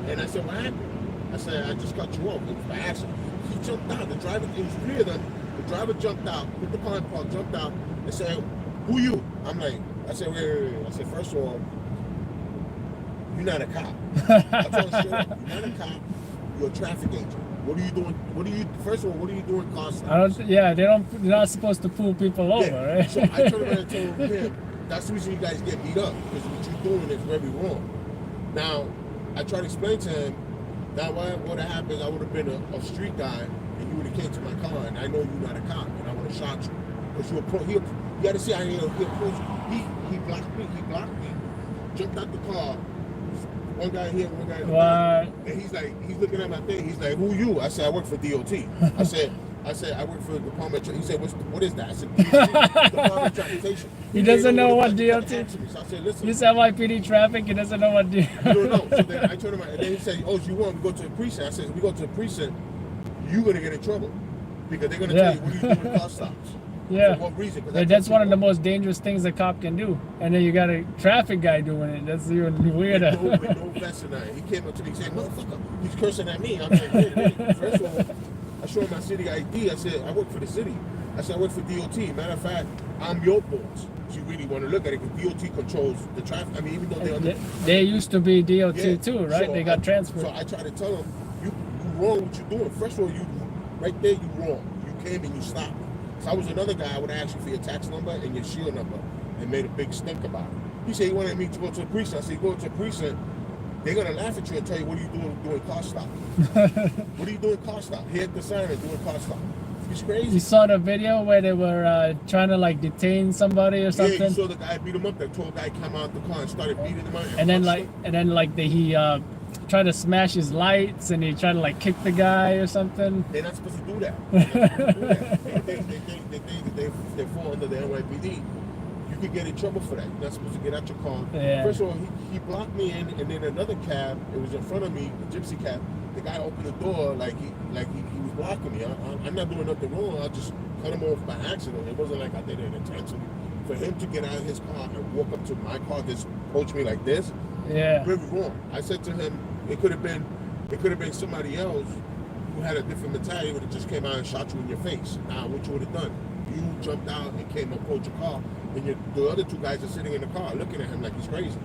and I said, what happened? I said, I just cut you off. It was by accident. He jumped out. The driver, it was three of them. The driver jumped out, put the car in park, jumped out, and said, who you? I'm like, I said, wait. I said, first of all, you're not a cop. I told him, you're not a cop. You're a traffic agent. What are you doing? First of all, what are you doing car stops?
They're not supposed to pull people over, right?
So I turned around and told him, that's the reason you guys get beat up, because what you're doing is very wrong. Now, I tried to explain to him, that what would have happened, I would have been a street guy, and you would have came to my car, and I know you're not a cop, and I would have shot you. Because you got to see how he approached. He blocked me, jumped out the car. One guy here, one guy there. And he's looking at my thing. He's like, who you? I said, I work for DOT. I said, I work for the Department of. He said, what is that? I said, Department of Transportation.
He doesn't know what DOT.
So I said, listen.
He's NYPD traffic. He doesn't know what DOT.
You don't know. So then I told him, and then he said, oh, you want to go to the precinct? I said, if we go to the precinct, you're gonna get in trouble because they're gonna tell you what are you doing car stops.
Yeah.
For what reason?
That's one of the most dangerous things a cop can do. And then you got a traffic guy doing it. That's even weirder.
With no vest and that. He came up to me and said, motherfucker, he's cursing at me. I'm like, wait. First of all, I showed him my city ID. I said, I work for the city. I said, I work for DOT. Matter of fact, I'm your boss. So you really want to look at it because DOT controls the traffic. I mean, even though
they used to be DOT too, right?
So
they got transferred.
So I try to tell him, you wrong what you're doing. First of all, Right there, you wrong. You came and you stopped me. So I was another guy, I would ask you for your tax number and your shield number and made a big stink about it. He said he wanted me to go to the precinct. I said, go to the precinct, they're going to laugh at you and tell you, what are you doing car stop? What are you doing car stop? Here at the sign and doing car stop. It's crazy.
You saw the video where they were trying to like detain somebody or something?
Yeah, you saw the guy beat him up. That tall guy came out the car and started beating him up.
And then he tried to smash his lights and he tried to like kick the guy or something.
They're not supposed to do that. They're not supposed to do that. They fall under the NYPD. You could get in trouble for that. You're not supposed to get out your car.
Yeah.
First of all, he blocked me in, and then another cab, it was in front of me, a gypsy cab. The guy opened the door like he was blocking me. I'm not doing nothing wrong. I just cut him off by accident. It wasn't like I did it intentionally. For him to get out of his car and walk up to my car, just approach me like this,
yeah,
very wrong. I said to him, it could have been somebody else who had a different mentality, would have just came out and shot you in your face. Now, what you would have done? You jumped out and came and approached your car, and the other two guys are sitting in the car looking at him like he's crazy.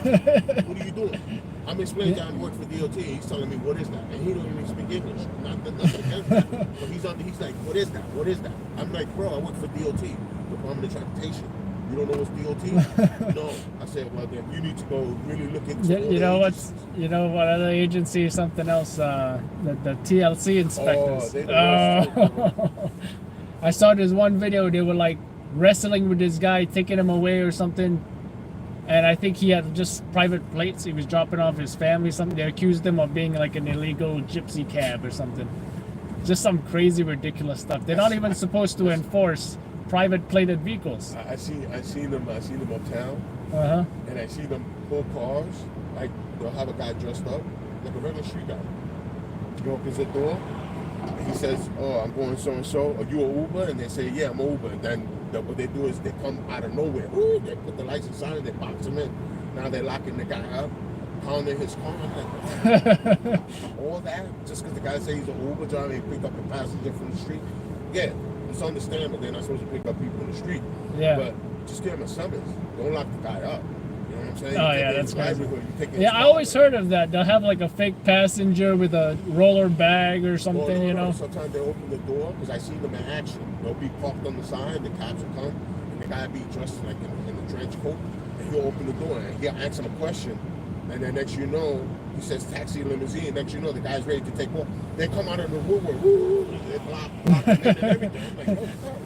What are you doing? I'm explaining that I work for DOT. He's telling me, what is that? And he don't even speak English. Nothing against that. But he's like, what is that? What is that? I'm like, bro, I work for DOT, Department of Transportation. You don't know what's DOT? No. I said, well, then you need to go really look into
you know what other agency or something else? The TLC inspectors. I saw this one video. They were like wrestling with this guy, taking him away or something. And I think he had just private plates. He was dropping off his family, something. They accused him of being like an illegal gypsy cab or something. Just some crazy, ridiculous stuff. They're not even supposed to enforce private plated vehicles.
I seen them uptown.
Uh-huh.
And I see them pull cars. Like they'll have a guy dressed up like a regular street guy. He opens the door. And he says, "Oh, I'm going so and so. Are you an Uber?" And they say, "Yeah, I'm an Uber." And then what they do is they come out of nowhere. Ooh, they put the license on and they box him in. Now they're locking the guy up, pounding his car. I'm like, all that just because the guy says he's an Uber driver and pick up a passenger from the street. Yeah, it's understandable. They're not supposed to pick up people in the street.
Yeah.
But just give him a summons. Don't lock the guy up. You know what I'm saying?
Oh, yeah, that's crazy. Yeah, I always heard of that. They'll have like a fake passenger with a roller bag or something, you know?
Sometimes they open the door, because I see them in action. They'll be parked on the side, the cops will come, and the guy be dressed like in a trench coat, and he'll open the door, and he'll ask him a question, and then next you know, he says taxi limousine, next you know, the guy's ready to take off. They come out of the woodwork, woo, they block him in and everything. I'm like, oh, fuck.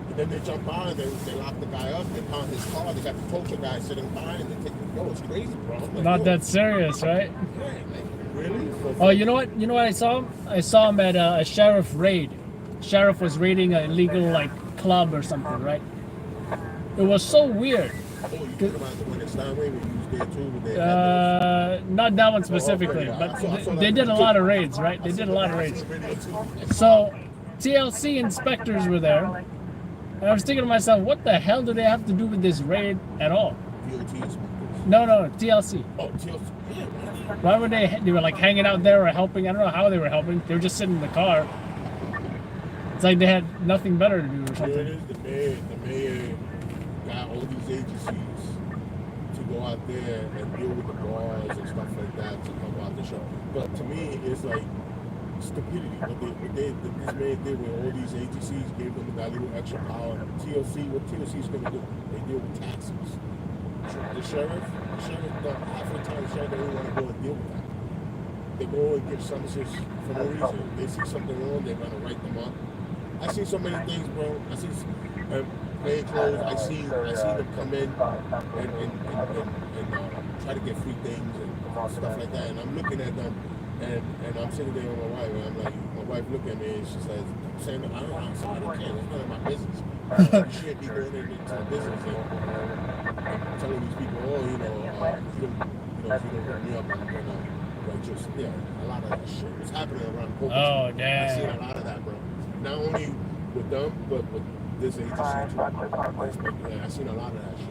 And then they jump by and they lock the guy up, they pound his car, they got the tow guy sitting by and they take the yo, it's crazy, bro. Like,
not that serious, right?
Yeah, like, really?
Oh, you know what? You know what I saw him? I saw him at a sheriff raid. Sheriff was raiding an illegal like club or something, right? It was so weird.
Oh, you talking about the one in Steinway when you was there too? With their
not that one specifically, but they did a lot of raids, right? They did a lot of raids. So TLC inspectors were there. And I was thinking to myself, what the hell do they have to do with this raid at all? No, TLC.
Oh, TLC.
Why were they were like hanging out there or helping? I don't know how they were helping. They were just sitting in the car. It's like they had nothing better to do or something.
Yeah, the mayor got all these agencies to go out there and deal with the bars and stuff like that to come out the show. But to me, it's like stupidity. What this man did with all these agencies, gave them that little extra power. What TLC is going to do? They deal with taxes. The sheriff, half the time the sheriff don't even want to go and deal with that. They go and give summonses for no reason. They see something wrong, they're going to write them up. I see so many things, bro. I see plain clothes. I see them come in and try to get free things and stuff like that. And I'm looking at them. And I'm sitting there with my wife, and I'm like, my wife looked at me and she says, saying, I'm sorry, I don't care, it's none of my business. You shouldn't be going into the business and telling these people, oh, you don't hook me up and just, a lot of that shit. It's happening around the corporate.
Oh, damn.
I've seen a lot of that, bro. Not only with them, but with this agency too. Yeah, I've seen a lot of that shit.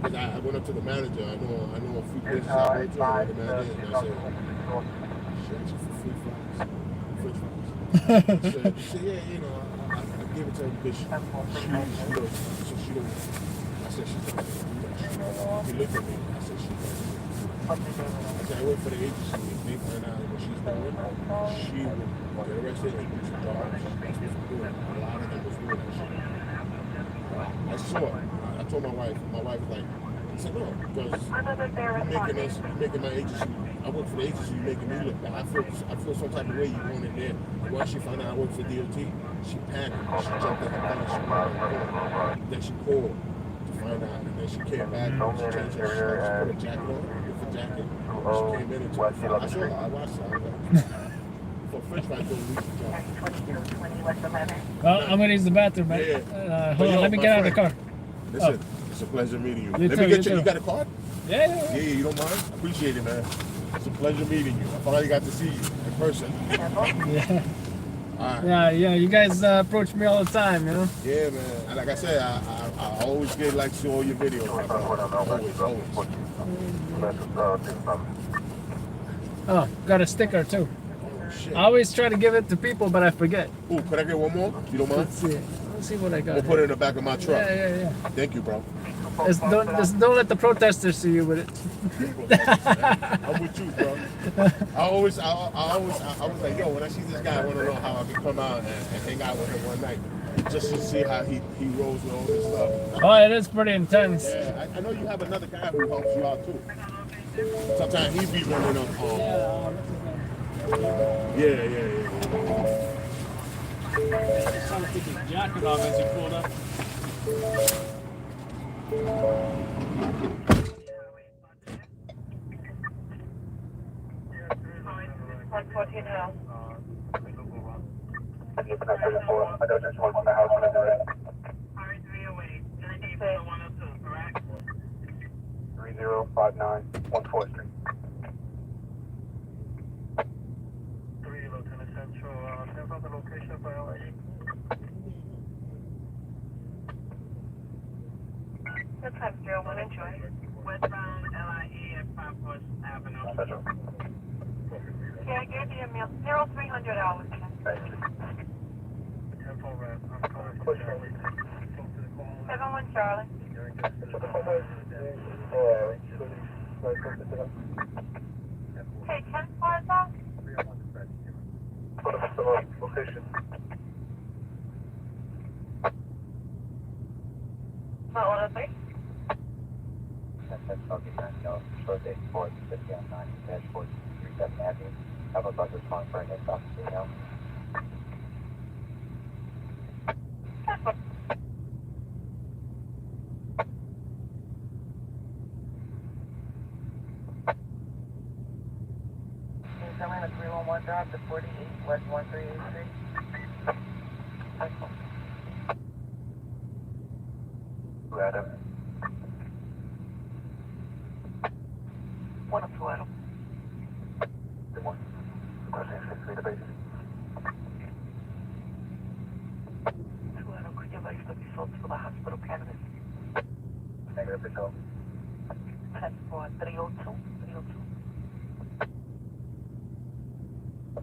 Because I went up to the manager, I know a few places I went to, and the manager, and I said, shit, for free fries. French fries. She said, yeah, I gave it to her because she don't. I said, she doesn't do that shit. He looked at me, I said, she doesn't. said, I work for the agency. If they find out what she's doing, she will get arrested and lose her job. That's what she's doing. A lot of them was doing that shit. I saw it. I told my wife. My wife was like, I said, no, because you're making my agency. I work for the agency, you're making me look bad. I feel some type of way you going in there. And once she found out I work for DOT, she panicked. She jumped in her car and she ran home. Then she called to find out, and then she came back and she changed her shirt. She put a jacket on, a different jacket. She came in and took it. I saw her. I watched her. I was like, for French fries, don't lose your job.
Well, I'm gonna use the bathroom, man.
Yeah.
Hold on, let me get out of the car.
Listen, it's a pleasure meeting you.
You
Let
too,
me get
you
you.
too.
You got a card?
Yeah.
Yeah, you don't mind? I appreciate it, man. It's a pleasure meeting you. I finally got to see you in person.
Yeah.
All right.
Yeah. You guys approach me all the time, you know.
Yeah, man. And like I said, I always get like to see all your videos. Always.
Oh, got a sticker too.
Oh, shit.
I always try to give it to people, but I forget.
Ooh, could I get one more? You don't mind?
Let's see what I got.
We'll put it in the back of my truck.
Yeah.
Thank you, bro.
Just don't let the protesters see you with it.
I'm with you, bro. I was like, yo, when I see this guy, I want to know how I can come out and hang out with him one night, just to see how he rolls with all this stuff.
Oh, it is pretty intense.
Yeah, I know you have another guy who helps you out too. Sometimes he be running up. Yeah.
Just trying to take his jacket off as he pulled up.
114 house.
I just want the house when I do it. 3059 14th Street.
3 Lieutenant Central, send out the location for LA. What time, 01, enjoy. Westbound LIE at 5 West Avenue. Yeah, I gave you a meal. 0300 hours. Thank you. 71 Charlie. Hey, 10 Plaza?
Location.
Not 103?
That's talking 9 South, short day 4, 50 on 9, dash 437 Avenue. Have a bus respond for an inbox now.
Coming a 311 drop to 48 West 138th Street.
Adam.
1 of 2 Adam.
Good one. Crossing 6 feet of base.
2 Adam, could you like the results for the hospital candidates?
Negative result.
10 for 302.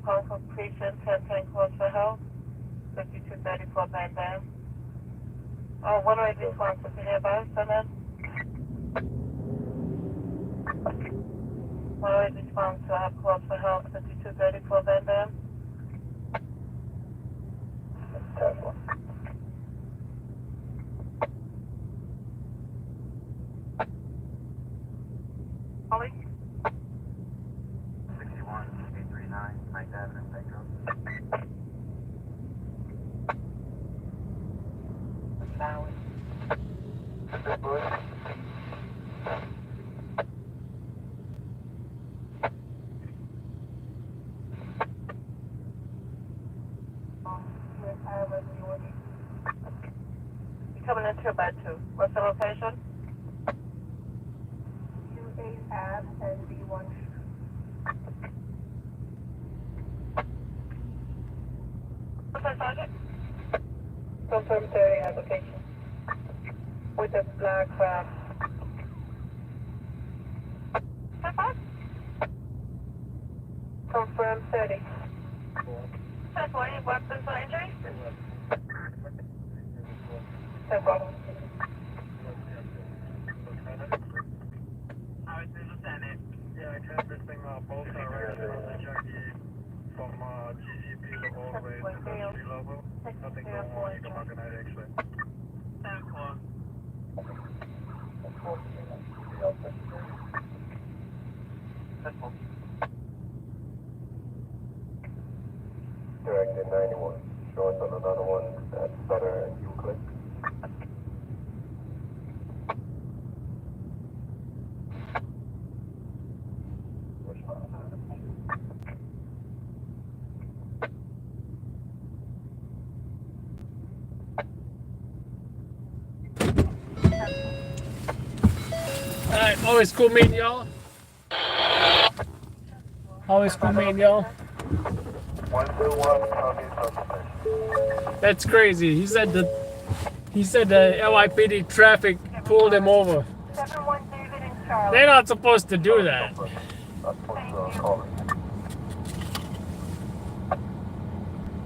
Call from precinct 1010 calls for help. 5234 Van Dam. Oh, one way response to nearby, so then. One way response to have calls for help. 5234 Van Dam.
Tesla.
Holly?
61 839 9th Avenue, Metro.
Valley. You're coming into your bed too. What's the location?
UA Ave and B1.
What's that, Sergeant? Confirm 30 application. With a black Confirm 30. That's why you weapons for injury? No problem. Alright, Lieutenant.
Directed 91. Short on another one at Sutter and Euclid.
Alright, always cool meeting y'all. Always cool meeting y'all.
121, copy, suspect.
That's crazy. He said the NYPD traffic pulled him over. They're not supposed to do that.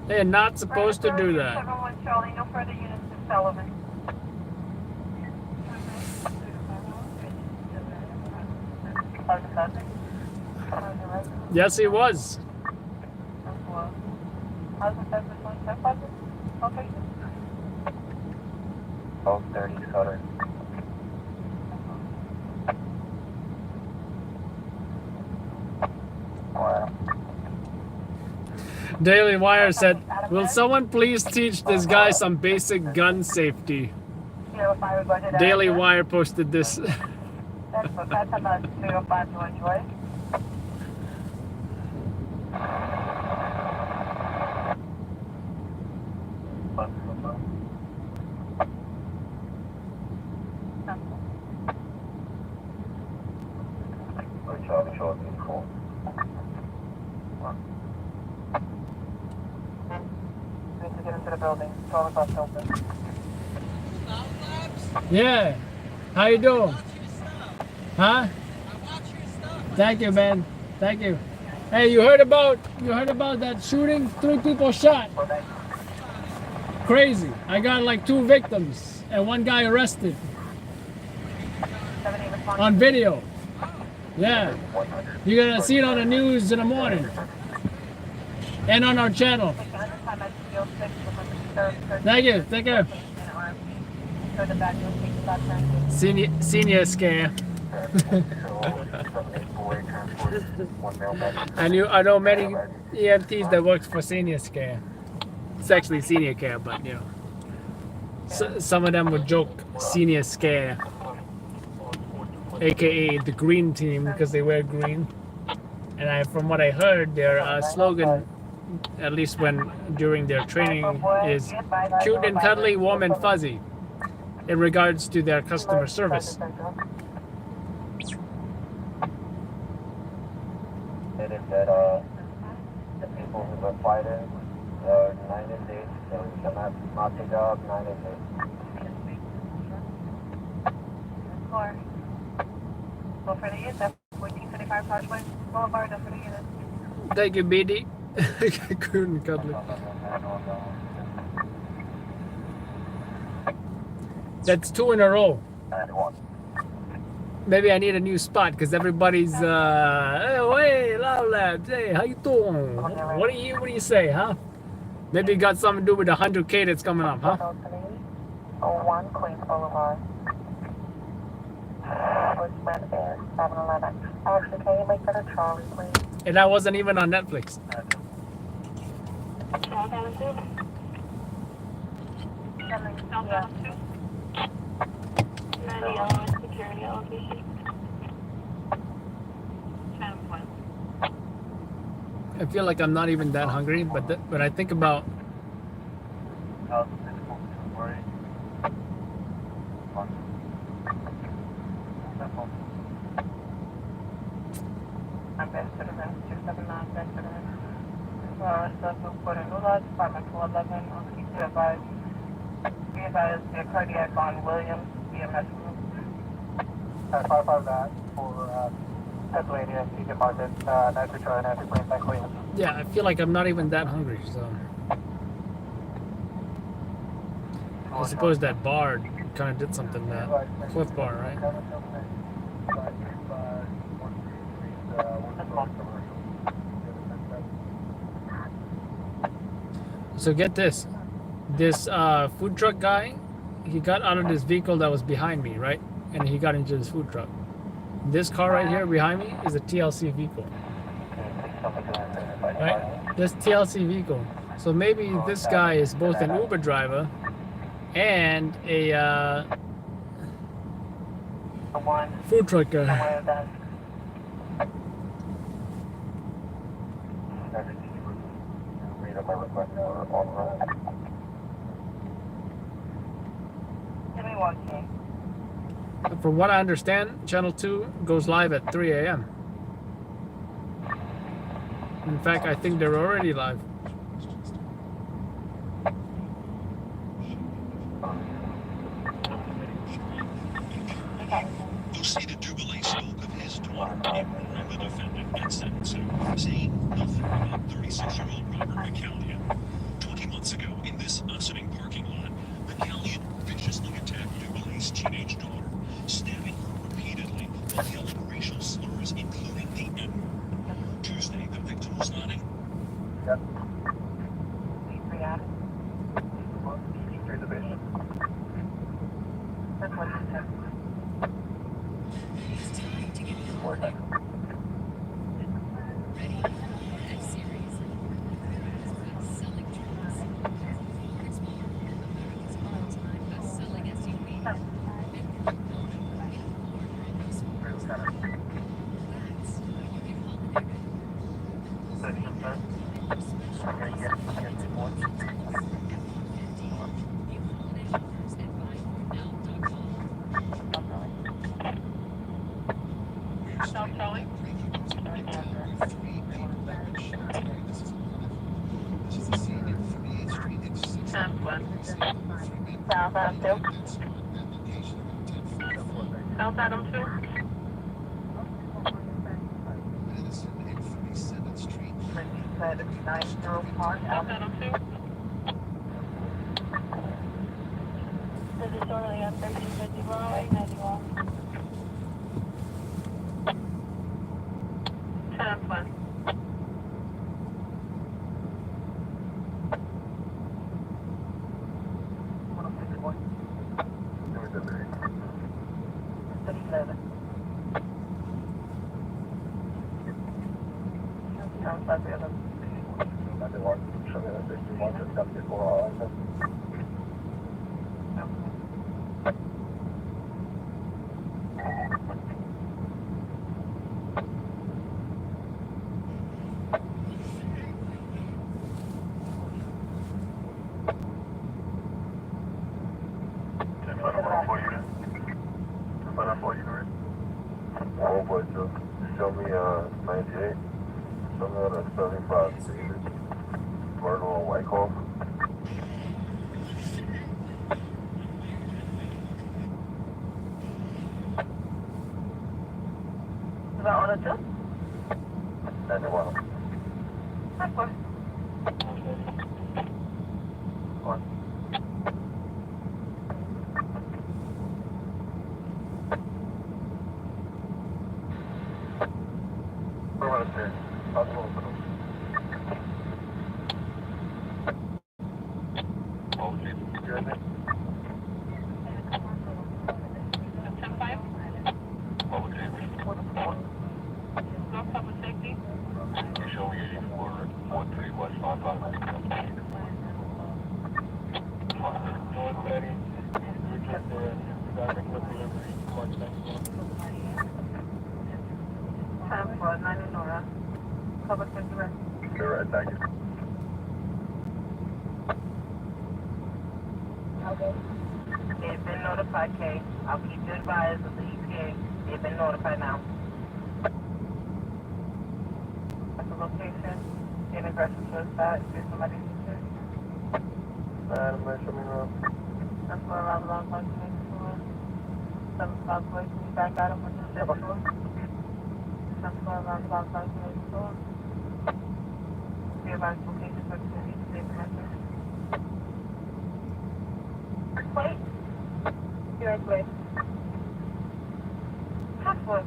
They're not supposed to do that.
71 Charlie, no further units to Sullivan.
Yes, he was.
Both 30 Sutter. Wow.
Daily Wire said, "Will someone please teach this guy some basic gun safety?" Daily Wire posted this.
That's about 305 to enjoy.
Charlie Short, uniform.
Need to get into the building. Charlie bus open.
Yeah. How you doing? Huh? Thank you, man. Thank you. Hey, you heard about that shooting? 3 people shot. Crazy. I got like 2 victims and 1 guy arrested. On video. Yeah. You're gonna see it on the news in the morning. And on our channel. Thank you. Take care. Senior scare. I know many EMTs that works for senior scare. It's actually senior care, but you know, some of them would joke senior scare, aka the green team, because they wear green. And from what I heard, their slogan, at least when during their training, is "cute and cuddly, warm and fuzzy," in regards to their customer service.
It is that the people who are fighting are 9 days, so we cannot not take up 9 days.
Go for the unit, 1475 Parchment Boulevard, go for the unit.
Thank you, BD. Cute and cuddly. That's 2 in a row. Maybe I need a new spot because everybody's hey, Loud Labs, hey, how you doing? What do you say, huh? Maybe it got something to do with the 100K that's coming up, huh?
01 Queens Boulevard. Richmond is 711. Actually, can you make that a Charlie, please?
And that wasn't even on Netflix. I feel like I'm not even that hungry, but when I think about
The cardiac on Williams, EMS.
559 for Pennsylvania, Egypt Market, Niagara Troy, Niagara Plains, St. Williams.
yeah, I feel like I'm not even that hungry, so I suppose that bar kind of did something, that Cliff Bar, right? So get this. This food truck guy, he got out of this vehicle that was behind me, right? And he got into this food truck. This car right here behind me is a TLC vehicle. Right? This TLC vehicle. So maybe this guy is both an Uber driver and a food truck guy. From what I understand, Channel 2 goes live at 3 a.m. In fact, I think they're already live.
Lucida Dubélé spoke of his daughter, Kim, the defendant at sentencing, saying nothing about 36-year-old Robert McCallion. 20 months ago, in this sitting parking lot, McCallion viciously attacked Dubelé's teenage daughter, stabbing her repeatedly while yelling racial slurs, including the N-word. Tuesday, the victim was nodding.
Yep.
That's what he said. South Adam 2. South Adam 2. Said 90 Park, South Adam 2. This is only on 1350 Broadway, 91. 10-1.
Show me 98. Show me on a 75 David. Myrtle and Wyckoff.
Is that on a two?
91.
That's what.
One.
They've been notified, Kay. I'll keep you advised of the EPA. They've been notified now. At the location, in aggressive suicide, is somebody injured?
Show me now.
That's where around long lunch next door. 7 o'clock, boys, can you back out of the second door? That's where around long lunch next door. Be advised location for the city, safe message. Wait. You're great. Password.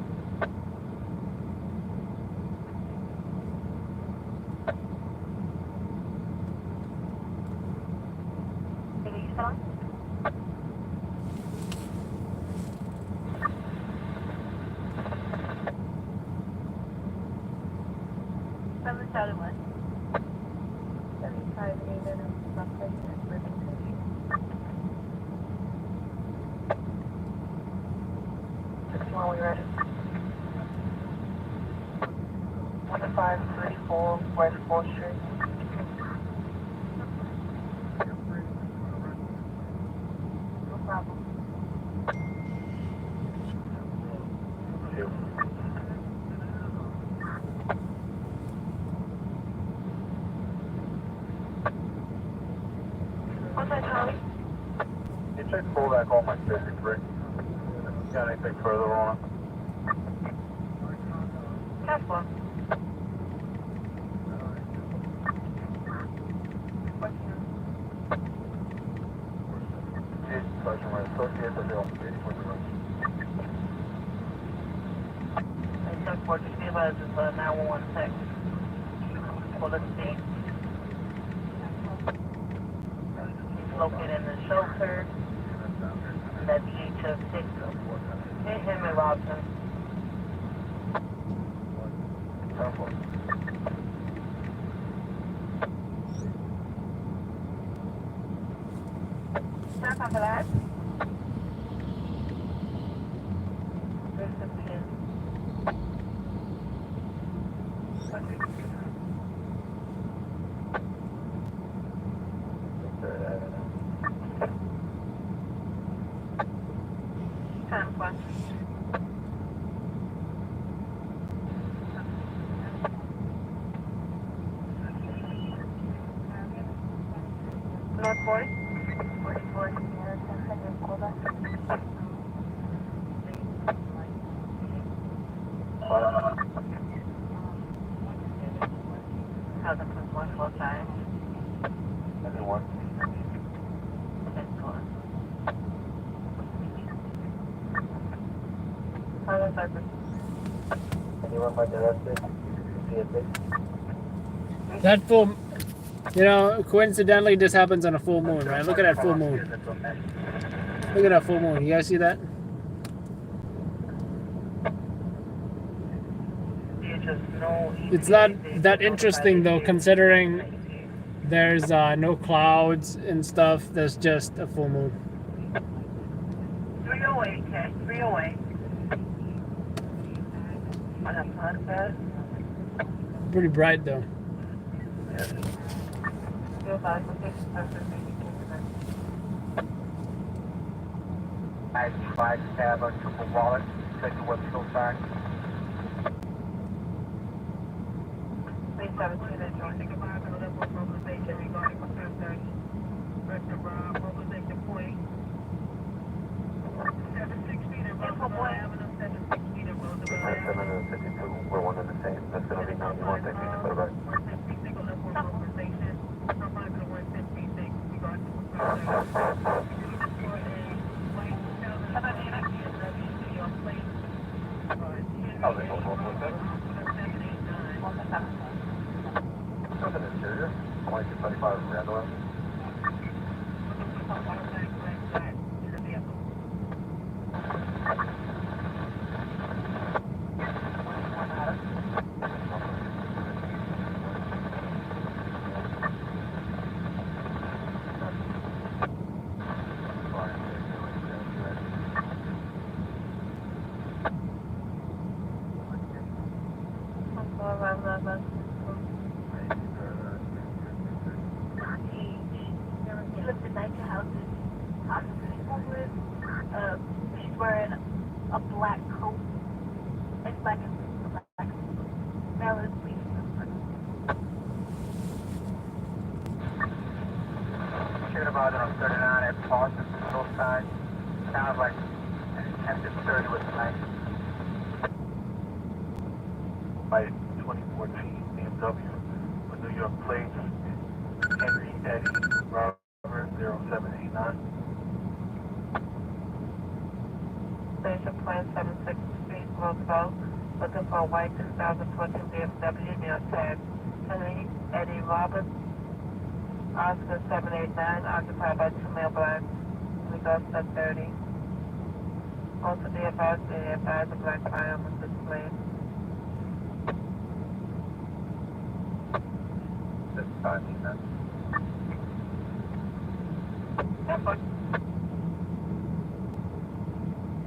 on? Seven started what? 75 David and roughly living station. 61, we ready? 1534 West 4th Street. No problem. What's that, Charlie?
You check pullback off my 53. Got anything further on?
Tesla.
Sergeant, my associate, but they don't get for the room.
Hey, Chuck, what you see about this 911 text? For the scene. He's located in the shelter. That's GHF 6. Hit him and Robson.
Stop after that.
Time plus.
North 40. 44, Sierra 1000, callback.
How's it plus 145?
Anyone?
Excellent.
How's it, Cypress?
Anyone by directed? CSA?
That full, you know, coincidentally, this happens on a full moon, right? Look at that full moon. Look at that full moon. You guys see that? It's not that interesting though, considering there's no clouds and stuff. There's just a full moon.
308, okay, 308. I have time for that.
Pretty bright though.
I have a triple wallet. Check the what's still back.
317 and 265 and level mobilization regarding concern 30. Rest of mobilization point. 76 feet in Roosevelt Avenue, 76 feet in Roosevelt Avenue.
752, we're one and the same. That's going to be 91, thank you for the right.
166 level mobilization. Somebody to 166 regarding concern 30.
Oh, they don't want that. Something interior. 2225 Randall.
He lives in night houses, possibly homeless. She's wearing a black coat. It's black and black. Maryland police.
Shooting about on 39 at Parsons, north side. Sounds like an attempted 30 with a knife. By 2014 BMW with New York plates, Henry Eddie Robert 0789.
Station Plan 76 Street, Roosevelt, looking for a white 2014 BMW near tag Henry Eddie Robert Oscar 789, occupied by 2 male blacks. We go step 30. Also, the advised a black firearm was displayed.
That's fine, man.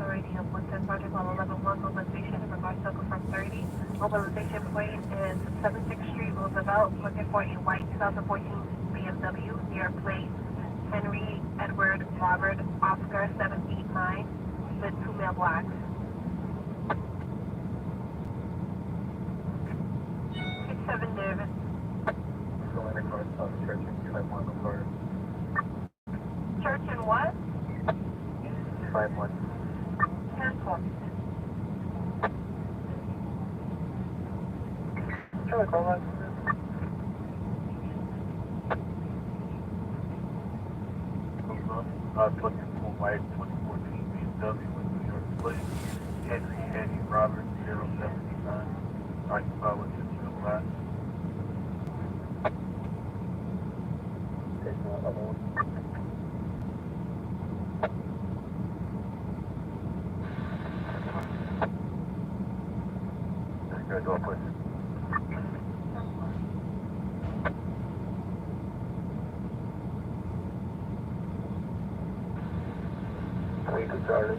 Alrighty, up 110 Project on 11-1, mobilization, revised circle from 30. Mobilization point is 76th Street, Roosevelt, looking for a white 2014 BMW, near plate Henry Edward Robert Oscar 789, with 2 male blacks. 67 David.
Going across Church and 251 Florida.
Church and what?
251.
10-4.
Sure, call that. Looking for white 2014 BMW with New York plate. Henry Eddie Robert 079. Occupied with 2 male blacks. Take one other one. Let's go to a place. We can start it.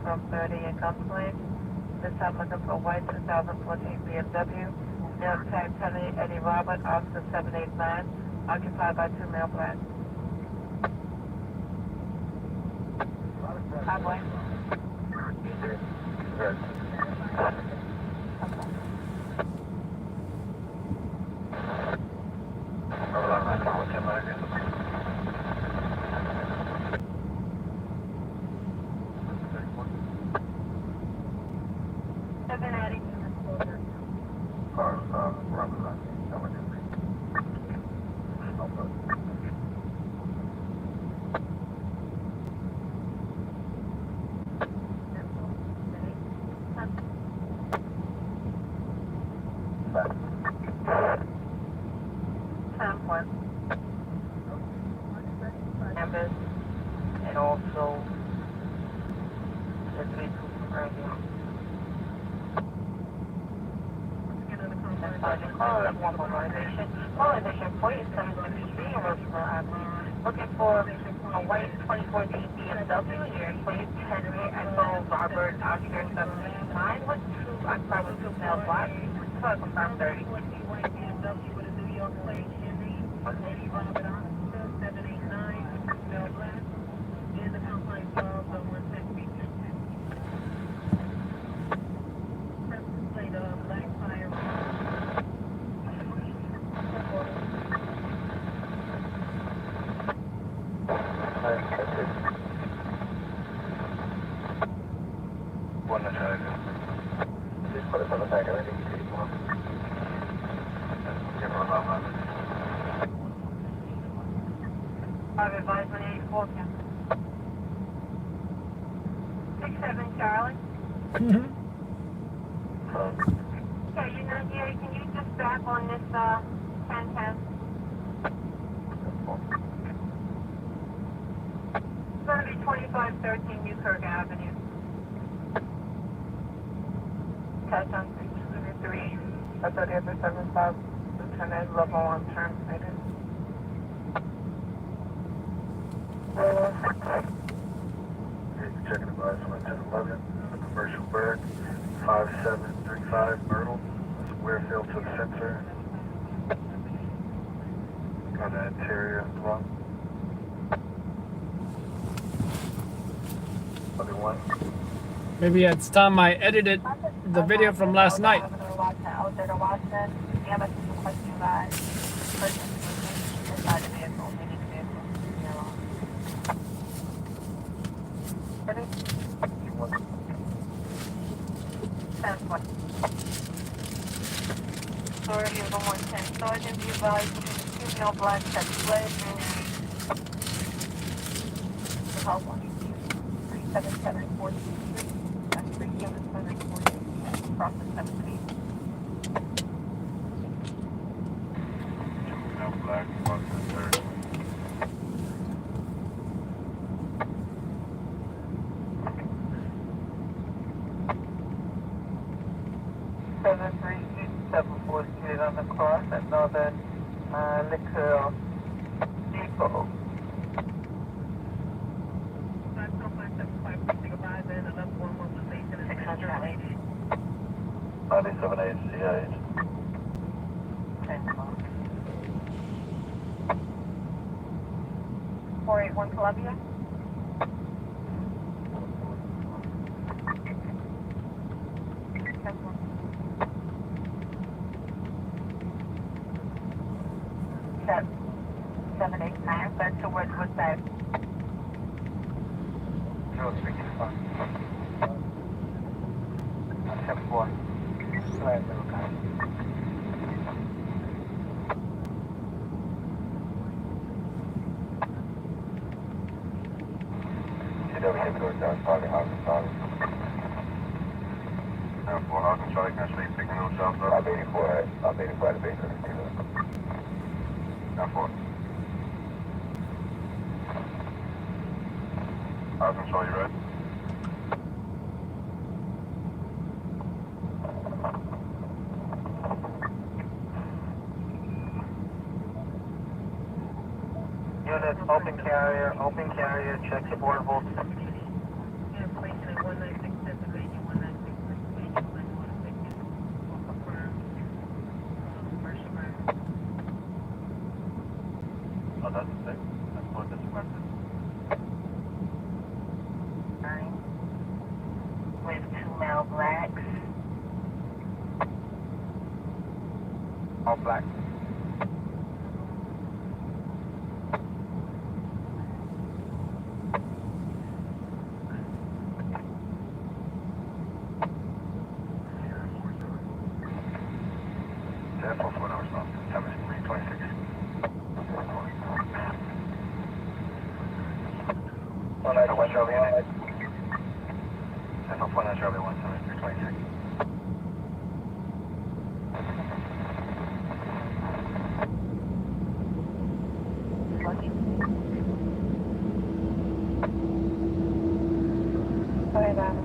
From 30 in Gunplay. This time looking for a white 2014 BMW. Name tag Henry Eddie Robert Oscar 789, occupied by 2 male blacks. Highway. Campus, and also the 3 right here. One mobilization. Mobilization point is 763 Roosevelt Avenue. Looking for a white 2014 BMW here. Plate Henry Edward Robert Oscar 789 with 2 occupied with 2 male blacks. So I confirm 30. White BMW with a New York plate Henry Eddie Robert Oscar 789 with 2 male blacks. In the complaint of the 110 feet. Plate of black fire.
One attack. Just put us on the back of it.
I've advised 184 67 Charlie. Yeah, you're not here. Can you just back on this 1010? It's going to be 2513 Newkirk Avenue. Touch on 323. That's at the other 75. Lieutenant level 1 transmitted.
Checking advice on 1011. Commercial bird 5735 Myrtle. That's Warefield to the center. Got an interior as well. Other one.
Maybe it's time I edited the video from last night.
authority of the 110 Sergeant, be advised that the female black has fled the help on 37742. That's 37742. Across the 17th.
Female black, fucking third.
Located on the cross at Northern Liquor Depot.
Body 78 CH.
481 Columbia. That 789, that's the word was that.
No, 325. 74. Slide, little guy. CW goes down, Charlie, Hawkins, Charlie. 74, Hawkins, Charlie, can I speak, picking those shots up? I'll 84 at the base of the kilo. 94. Hawkins, Charlie, you ready?
Units, open carrier, check your portables.
Oh, that's the thing. That's what this weapon.
With 2 male blacks.
All black. Careful for those stuff. 7326. One night, one Charlie in it. Central 4 Charlie 17326.
Alright, I'm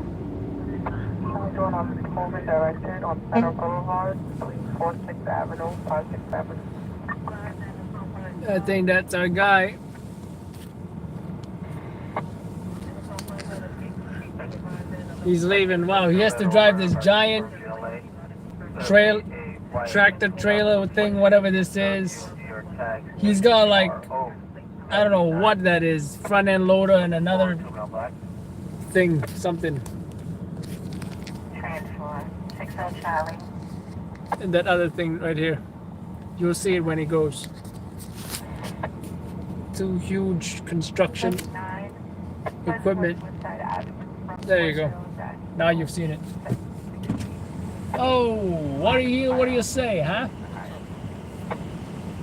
doing on over directed on Center Boulevard, 346th Avenue, 56th Avenue.
I think that's our guy. He's leaving. Wow, he has to drive this giant tractor trailer thing, whatever this is. He's got like, I don't know what that is, front end loader and another thing, something.
Transfer, 60 Charlie.
And that other thing right here. You'll see it when he goes. 2 huge construction equipment. There you go. Now you've seen it. Oh, what do you say, huh?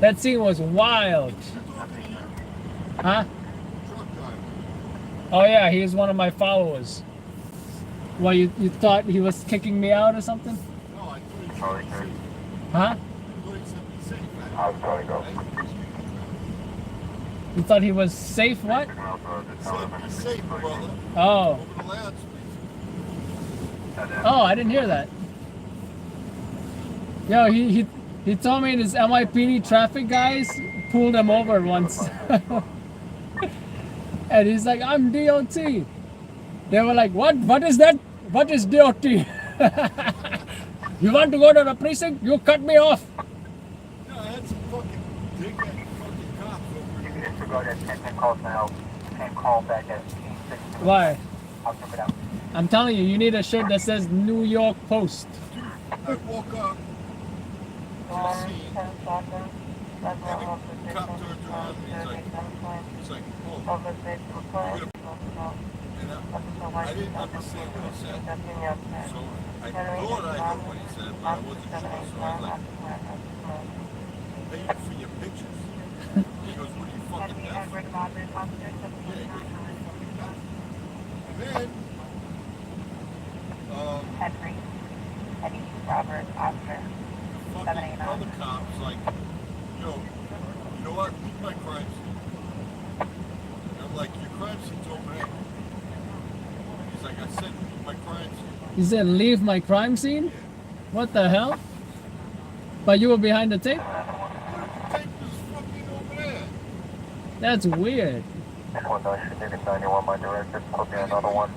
That scene was wild. Huh? Oh yeah, he is one of my followers. Well, you thought he was kicking me out or something? Huh?
How's Charlie go?
You thought he was safe, what?
Safe, brother.
Oh. Oh, I didn't hear that. Yo, he told me his NYPD traffic guys pulled him over once. And he's like, I'm DOT. They were like, what? What is that? What is DOT? You want to go to the precinct? You cut me off.
No, I had some fucking dickhead fucking cops over
You can disregard that 10 calls now. 10 call back at 6.
Why?
I'll check it out.
I'm telling you, you need a shirt that says New York Post.
I woke up to the scene, and the cop turned around and he's like, oh, you're gonna... And I didn't understand what he said. So I thought I heard what he said, but I wasn't sure, so I was like,
cop's like, yo, you know what? Leave my crime scene. And I'm like, your crime scene's over there. He's like, I said leave my crime scene.
He said, leave my crime scene? What the hell? But you were behind the tape?
The tape is fucking over there.
That's weird.
91, my director, put me another one.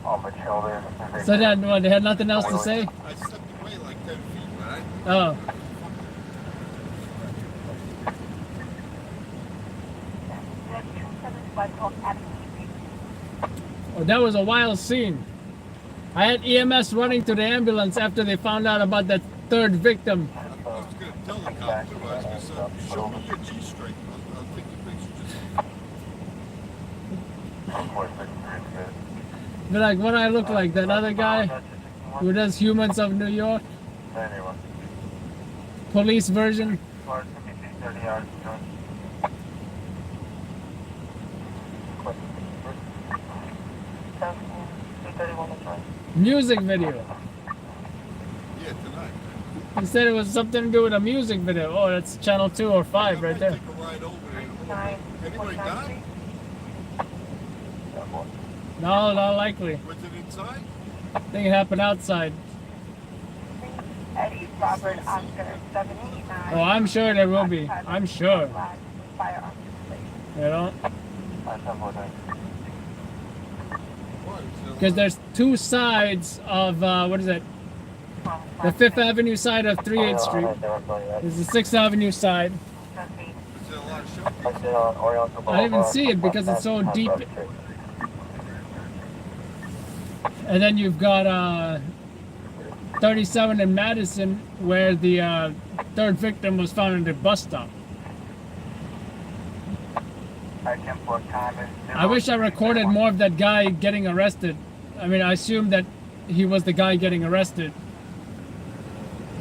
On my shoulder.
So then, what, they had nothing else to say?
I stepped away like 10 feet, right?
Oh. Oh, that was a wild scene. I had EMS running to the ambulance after they found out about that third victim.
I was going to tell the cop too. I was going to say, show me your G-string. I'll take the picture.
But like, what I look like, that other guy who does Humans of New York? Police version? Music video.
Yeah, tonight.
He said it was something to do with a music video. Oh, that's channel 2 or 5 right there.
Take a ride over there. Anybody die?
No, not likely.
Was it inside?
I think it happened outside.
Eddie Robert Oscar 789.
Oh, I'm sure there will be. I'm sure. You know? Because there's two sides of, what is it? The 5th Avenue side of 38th Street. There's the 6th Avenue side. I didn't even see it because it's so deep. And then you've got 37 in Madison, where the third victim was found at the bus stop. I wish I recorded more of that guy getting arrested. I mean, I assumed that he was the guy getting arrested.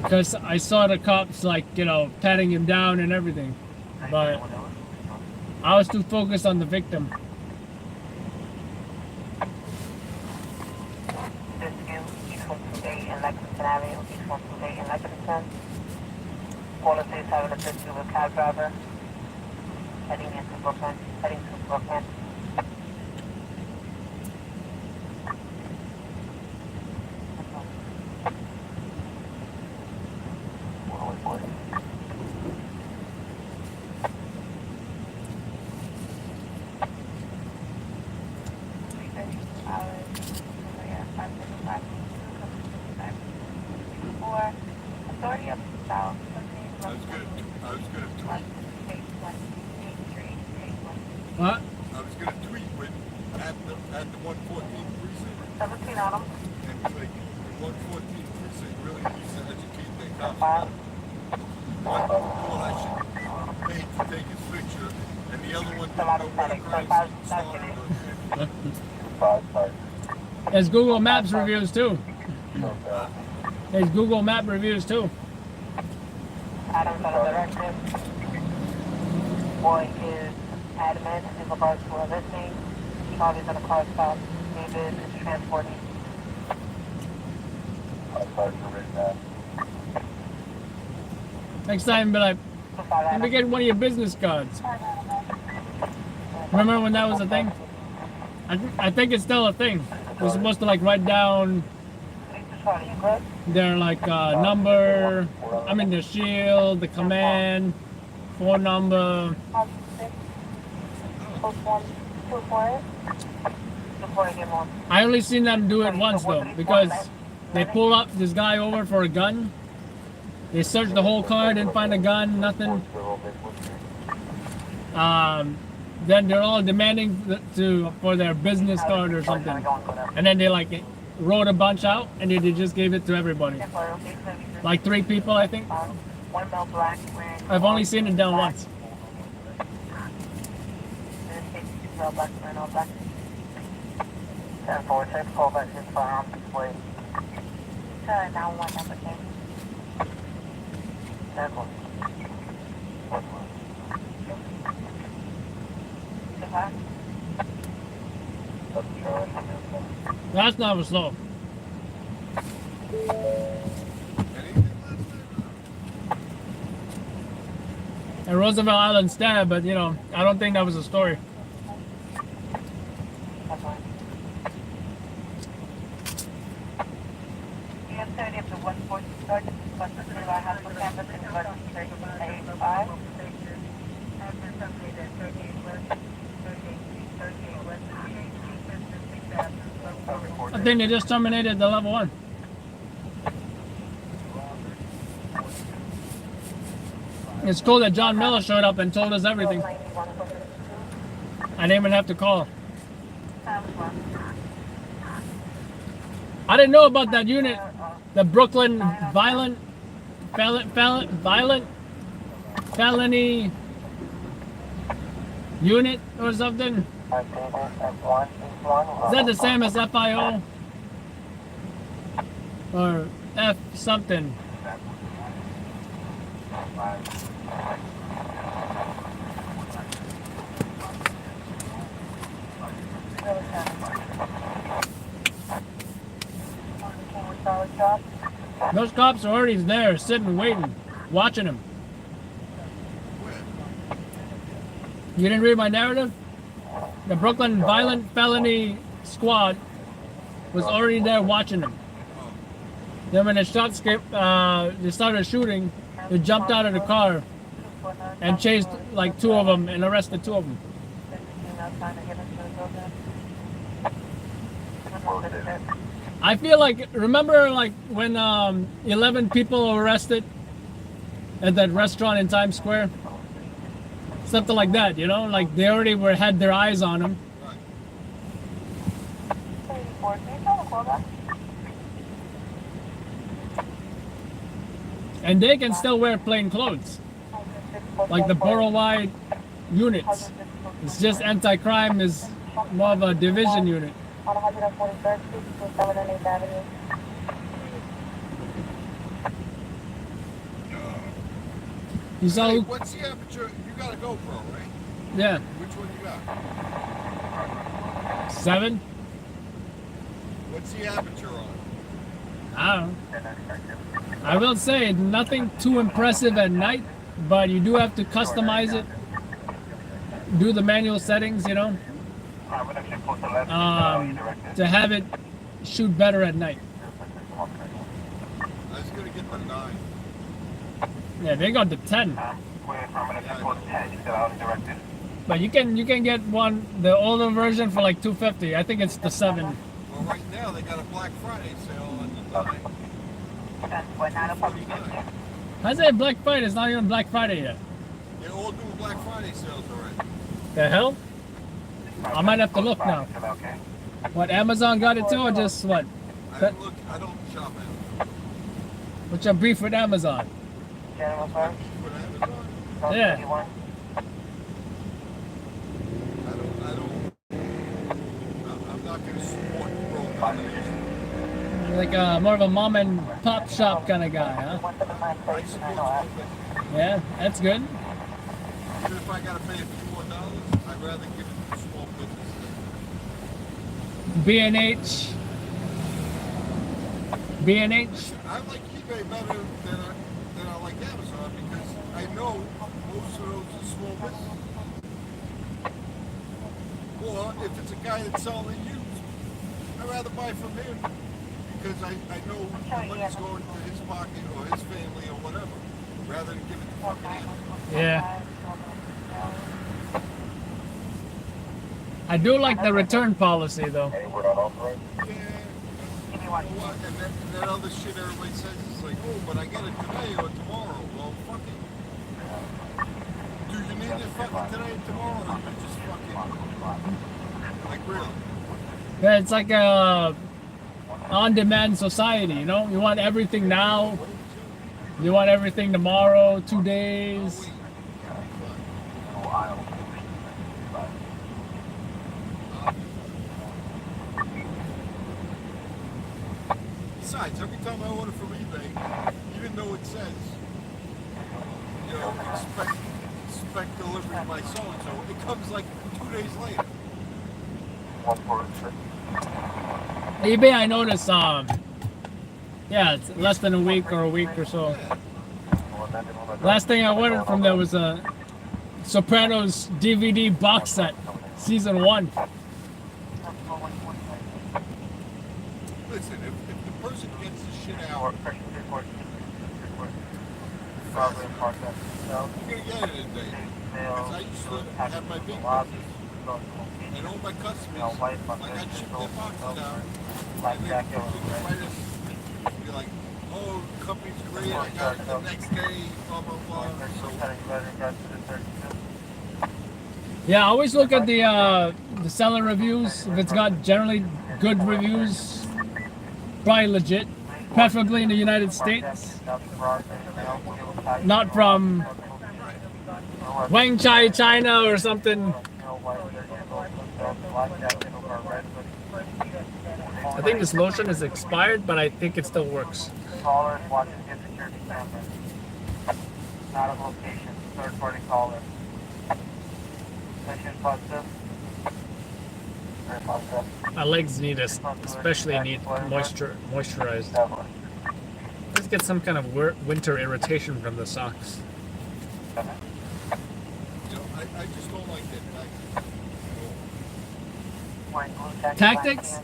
Because I saw the cops, like, you know, patting him down and everything. But I was too focused on the victim.
Lexington Avenue, East 128 in Lexington. Caller says having a picture with a cab driver heading into Brooklyn, heading to Brooklyn. Authority of the South.
I was gonna tweet.
What?
I was gonna tweet with at the 114 precinct.
17 on them.
And like the 114 precinct really needs to educate their cops. One election paid to take his picture, and the other one didn't know where the crime started.
There's Google Maps reviews too. There's Google Map reviews too.
Adam's on a directive. Boy is adamant in regards to a listing. Charlie's on a car stop. David is transporting.
Next time, be like, let me get one of your business cards. Remember when that was a thing? I think it's still a thing. You're supposed to like write down their like number, I mean the shield, the command, phone number. I only seen them do it once though, because they pull up this guy over for a gun. They search the whole car, didn't find a gun, nothing. Then they're all demanding for their business card or something. And then they like wrote a bunch out and they just gave it to everybody. Like 3 people, I think. I've only seen it done once.
10-4, call back to firearm display. 911 application. 10-4.
That's not a slow. and Roosevelt Island stab, but you know, I don't think that was a story.
EM30 up to 140 Sergeant, bus to Levi Hospital campus in bus 3885.
I think they just terminated the level 1. It's cool that John Miller showed up and told us everything. I didn't even have to call. I didn't know about that unit, the Brooklyn violent felony unit or something. Is that the same as FIO? Or F something? Those cops are already there, sitting, waiting, watching him. You didn't read my narrative? The Brooklyn Violent Felony Squad was already there watching him. Then when the shots they started shooting, they jumped out of the car and chased like 2 of them and arrested 2 of them. I feel like, remember like when 11 people were arrested at that restaurant in Times Square? Something like that, you know? Like they already had their eyes on him. And they can still wear plain clothes. Like the borough-wide units. It's just anti-crime is more of a division unit.
On 143rd Street to 7 and 8th Avenue.
You saw
Hey,
who?
what's the aperture? You got a GoPro, right?
Yeah.
Which one you got?
7?
What's the aperture on?
I don't know. I will say nothing too impressive at night, but you do have to customize it. Do the manual settings, you know, to have it shoot better at night.
I was gonna get the 9.
Yeah, they got the 10. But you can get the older version for like $250. I think it's the 7.
Well, right now they got a Black Friday sale on the 9.
I say Black Friday. It's not even Black Friday yet.
They're all doing Black Friday sales already.
The hell? I might have to look now. What, Amazon got it too, or just what?
I don't shop at.
What's your beef with Amazon?
With Amazon?
Yeah.
I'm not gonna support broke companies.
Like more of a mom and pop shop kind of guy, huh? Yeah, that's good.
Even if I gotta pay a few more dollars, I'd rather give it to small businesses.
B&H. B&H.
I like eBay better than I like Amazon because I know most of those are small businesses. Or if it's a guy that's selling used, I'd rather buy from him because I know the money's going to his pocket or his family or whatever, rather than give it to fucking Amazon.
Yeah. I do like the return policy though.
Yeah. You know what? And that other shit everybody says is like, oh, but I get it today or tomorrow. Well, fuck it. Do you need it fucking today and tomorrow, or you just fucking like really?
Yeah, it's like a on-demand society, you know? You want everything now. You want everything tomorrow, 2 days.
Besides, every time I order from eBay, even though it says, you know, expect delivery by so-and-so, it comes like 2 days later.
eBay, I noticed, yeah, it's less than a week or so. Last thing I ordered from there was a Sopranos DVD box set, season 1.
Listen, if the person gets the shit out, you're gonna get it in a day. Because I used to have my big business, and all my customers, like I'd ship their boxes out, and then you're like, oh, the company's great, I got it the next day, blah, blah, blah. So,
Yeah, I always look at the seller reviews. If it's got generally good reviews, probably legit. Preferably in the United States. Not from Wang Chai, China or something. I think this lotion is expired, but I think it still works.
Callers watching your security cameras. Not of location, third party caller. Mission positive. Very positive.
My legs need especially need moisturized. Let's get some kind of winter irritation from the socks.
you know, I just don't like that
Tactics?
Like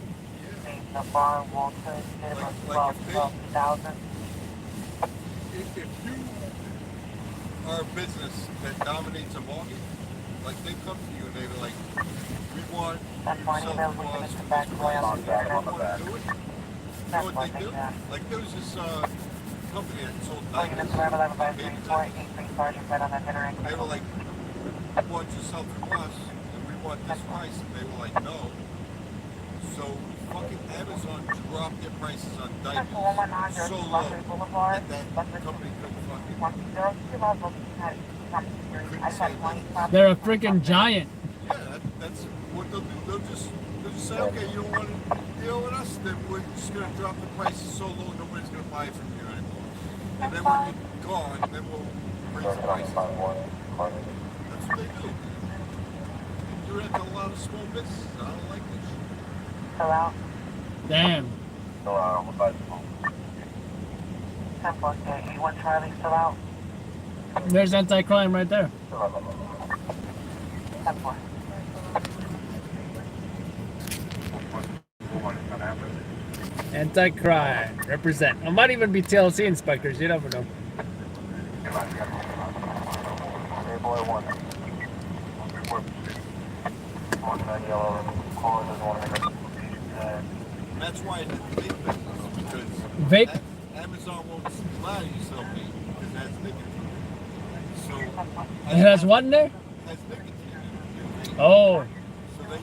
if you are a business that dominates a market, like they come to you and they're like, we want you to sell to us for this price, and you don't want to do it, you know what they do? Like there was this company that sold diapers, baby diapers. They were like, we want you to sell to us, and we want this price, and they were like, no. So fucking Amazon dropped their prices on diapers so low that company couldn't fucking
They're a freaking giant.
Yeah, that's what they'll do. They'll just say, okay, you don't want to deal with us, then we're just going to drop the prices so low nobody's going to buy it from you anymore. And then when you're gone, then we'll raise the prices. That's what they do. They do that to a lot of small businesses. I don't like this shit.
Hello?
Damn.
Hello, 81 Charlie still out?
There's anti-crime right there.
10-4.
Anti-crime. Represent. I might even be TLC inspectors. You never know.
Boy 1.
That's why it's a vape business, because
vape?
Amazon won't allow you to sell vape because it has nicotine. So
It has what in there?
It has nicotine in vape.
Oh.
So they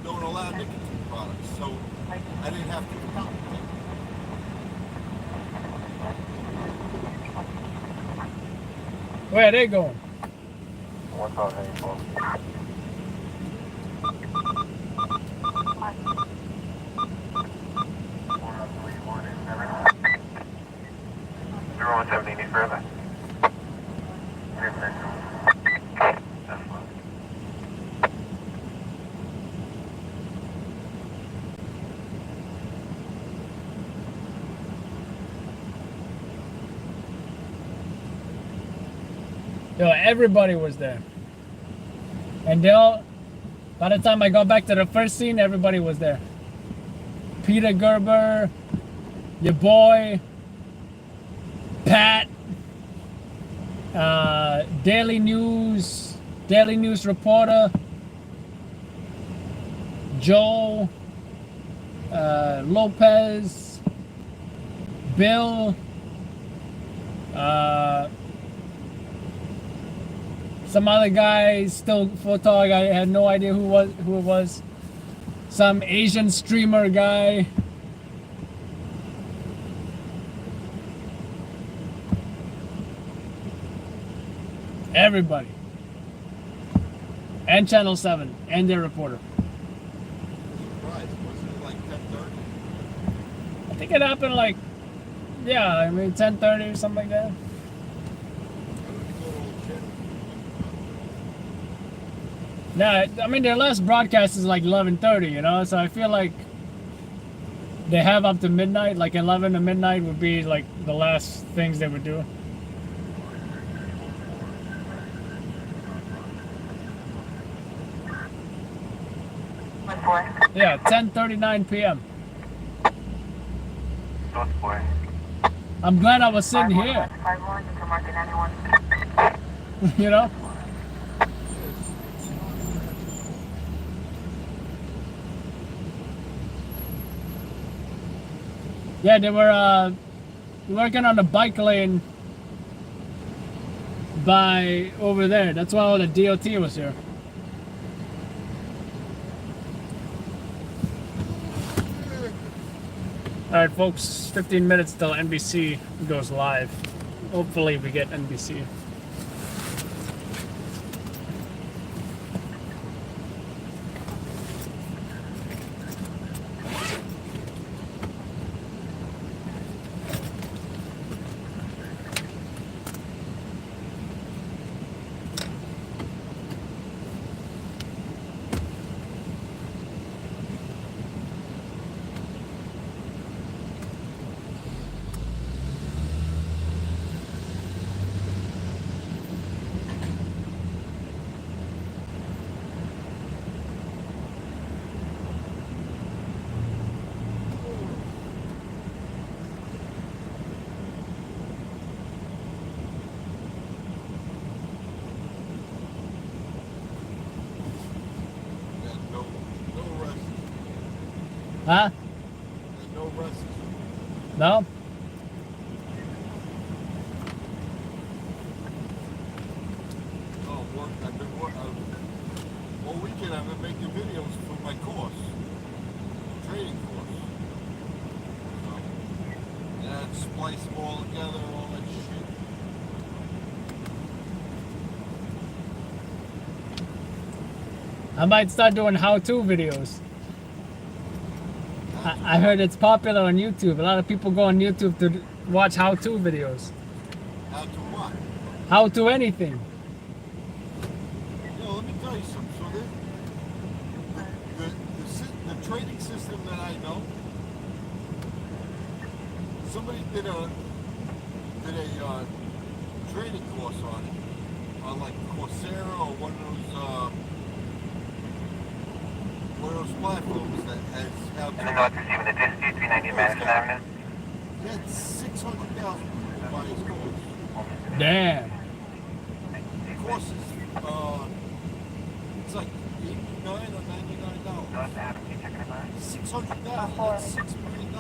don't allow nicotine products. So I didn't have to compete with them.
Where are they going?
What's on here, any further?
Yo, everybody was there. And they all, by the time I got back to the first scene, everybody was there. Peter Gerber, your boy, Pat, Daily News reporter, Joel, Lopez, Bill, some other guy, still photog, I had no idea who it was. Some Asian streamer guy. Everybody. And Channel 7 and their reporter.
Right. Wasn't it like 10:30?
I think it happened like, yeah, I mean 10:30 or something like that. No, I mean their last broadcast is like 11:30, you know, so I feel like they have up to midnight, like 11 to midnight would be like the last things they would do. Yeah, 10:39 p.m. I'm glad I was sitting here. You know? Yeah, they were working on the bike lane by over there. That's why all the DOT was here. All right, folks, 15 minutes till NBC goes live. Hopefully we get NBC. Huh?
No rest.
No?
Oh, work. I've been working. All weekend I've been making videos for my course. Trading course. Yeah, I'd splice them all together, all that shit.
I might start doing how-to videos. I heard it's popular on YouTube. A lot of people go on YouTube to watch how-to videos.
How to what?
How to anything.
Yo, let me tell you something. So the trading system that I know, somebody did a trading course on it, on like Coursera or one of those platforms that has how to.
Receiving the dispute 390 Madison Avenue.
He had 600,000 people buy his course.
Damn.
The course is, it's like $89 or $99. 600,000, that's $6 million.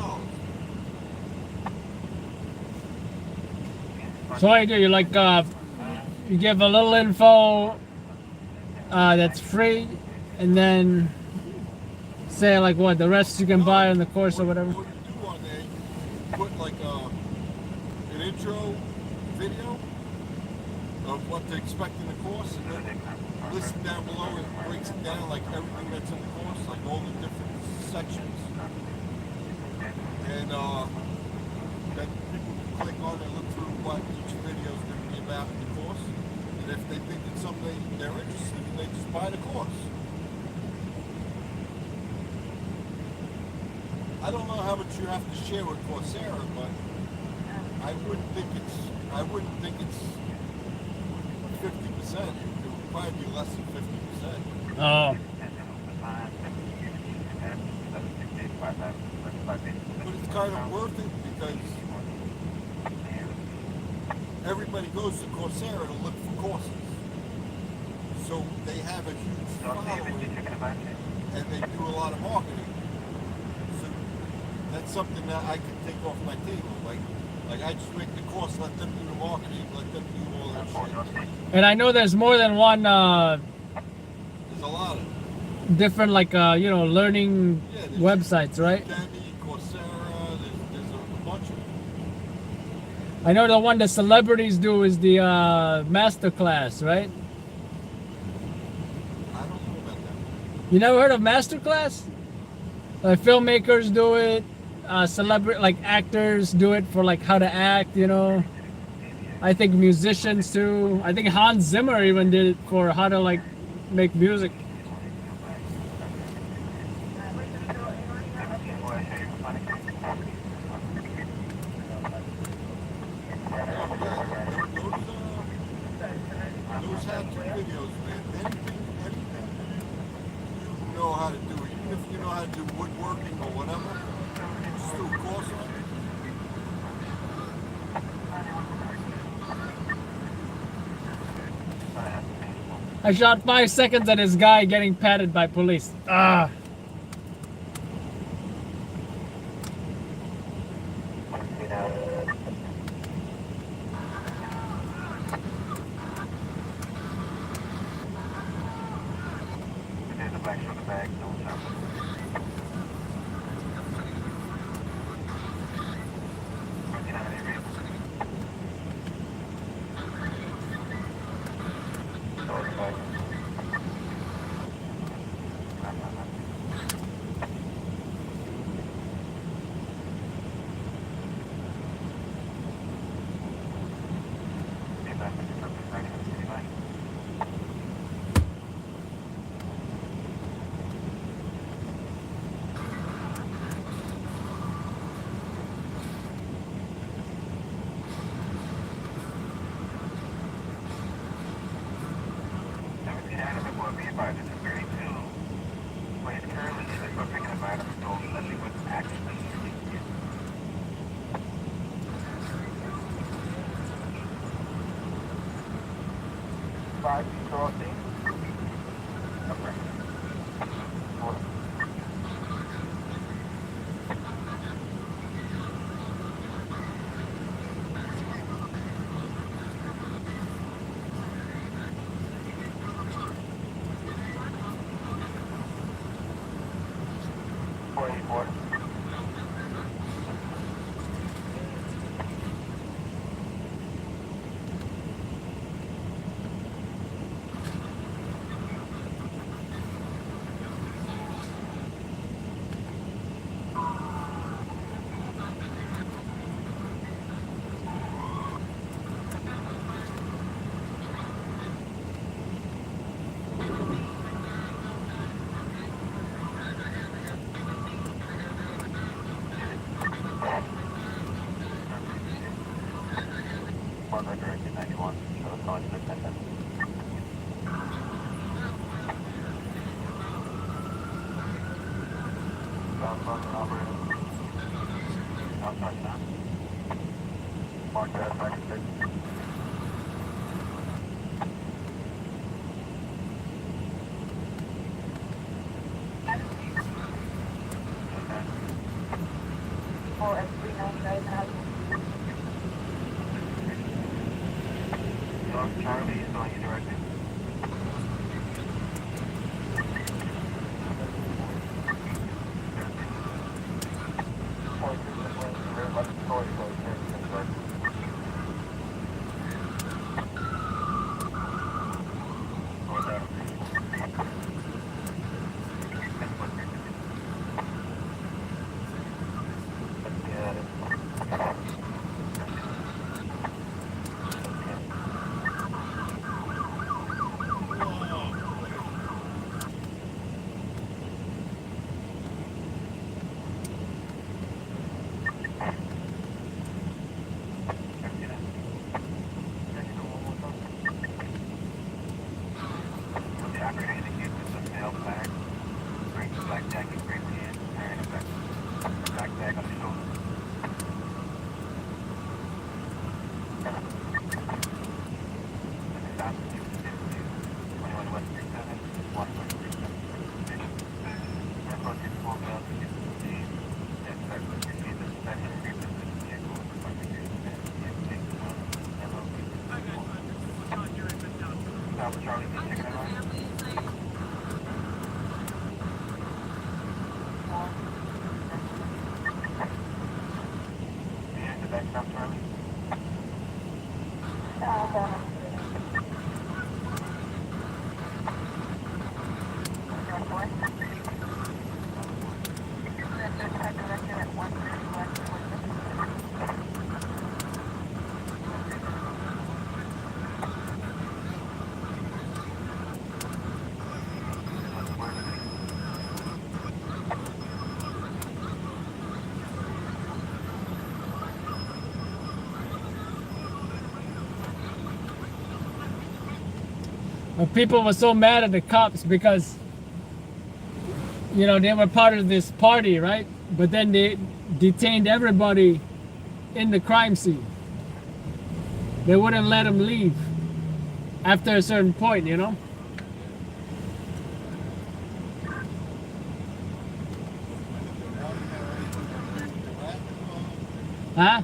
So what do you like? You give a little info that's free, and then say like what the rest you can buy on the course or whatever.
What you do on there, you put like an intro video of what to expect in the course, and then listen down below, it breaks it down like everything that's in the course, like all the different sections. And then people can click on it and look through what each video is going to be about in the course. And if they think it's something they're interested in, they just buy the course. I don't know how much you have to share with Coursera, but I wouldn't think it's 50%. It would probably be less than 50%.
Oh.
But it's kind of worth it because everybody goes to Coursera to look for courses. So they have a huge following and they do a lot of marketing. So that's something that I can take off my table. Like I just make the course, let them do the marketing, let them do all that shit.
And I know there's more than one
There's a lot of
different like learning websites, right?
Coursera, there's a bunch of them.
I know the one the celebrities do is the master class, right?
I don't know about that.
You never heard of master class? Like filmmakers do it, celebrity like actors do it for like how to act, I think musicians too. I think Hans Zimmer even did it for how to like make music.
Those how-to videos, man. Anything you know how to do it. Even if you know how to do woodworking or whatever, just do a course on it.
I shot 5 seconds at this guy getting patted by police. Ah. People were so mad at the cops because you know, they were part of this party, right? But then they detained everybody in the crime scene. They wouldn't let them leave after a certain point, you know? Huh?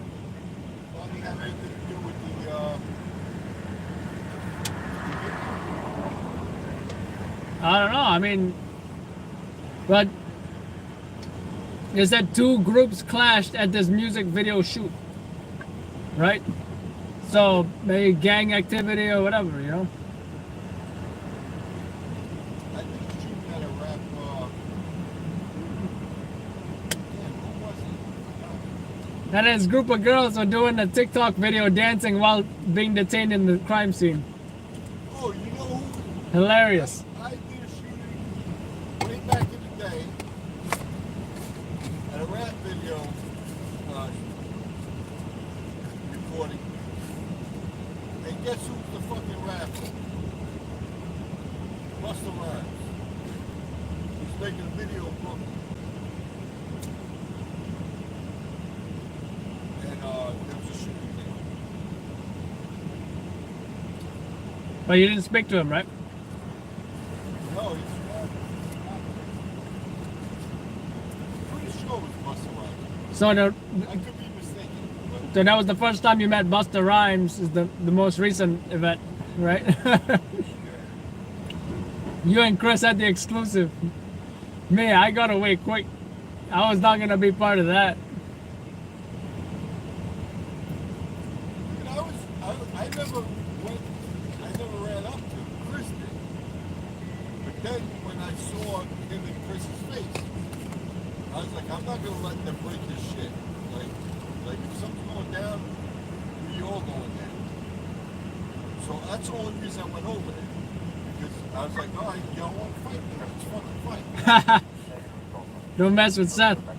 I don't know. I mean, but they said two groups clashed at this music video shoot, right? So maybe gang activity or whatever, you know? And this group of girls were doing a TikTok video dancing while being detained in the crime scene.
Oh, you know who?
Hilarious.
I did a shooting way back in the day at a rap video recording. And guess who's the fucking rapper? Busta Rhymes. He's making a video of Brooklyn. And there was a shooting there.
But you didn't speak to him, right?
No, he's pretty sure it was Busta Rhymes.
So
I could be mistaken.
so that was the first time you met Busta Rhymes, is the most recent event, right? You and Chris had the exclusive. Me, I got away quick. I was not gonna be part of that.
I never ran up to Chris did. But then when I saw him in Chris's face, I was like, I'm not gonna let them break this shit. Like if something's going down, we all going down. So that's the only reason I went over there. Because I was like, all right, y'all want to fight? Let's fucking fight.
Don't mess with Seth.
But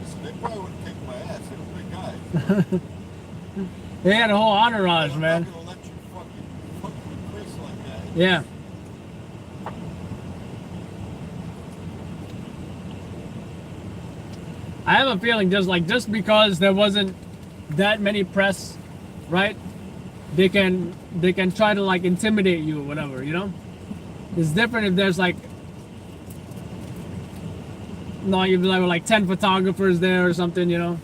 listen, they probably would have kicked my ass. They were big guys.
He had a whole entourage, man.
I'm not gonna let you fucking fuck with Chris like that.
Yeah. I have a feeling just because there wasn't that many press, right? They can try to like intimidate you or whatever, you know? It's different if there's like no, you'd be like 10 photographers there or something, you know?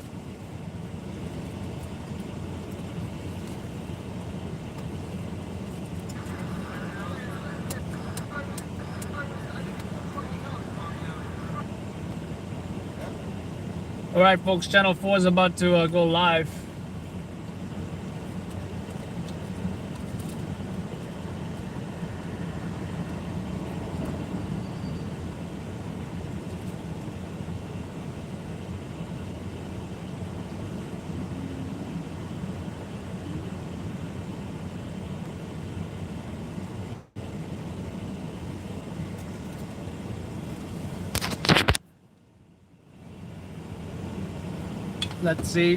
All right, folks, Channel 4 is about to go live. Let's see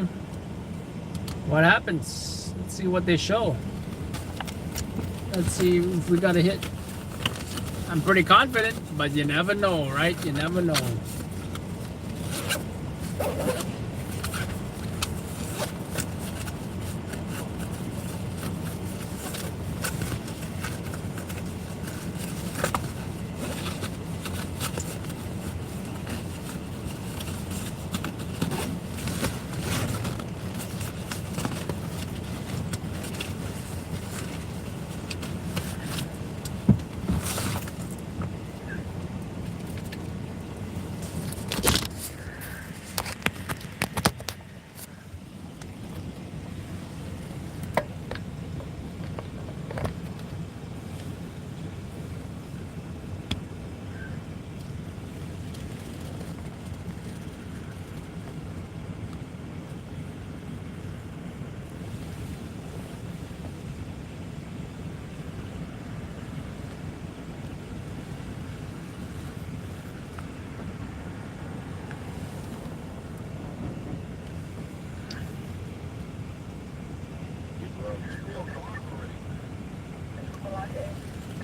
what happens. Let's see what they show. Let's see if we got a hit. I'm pretty confident, but you never know, right? You never know.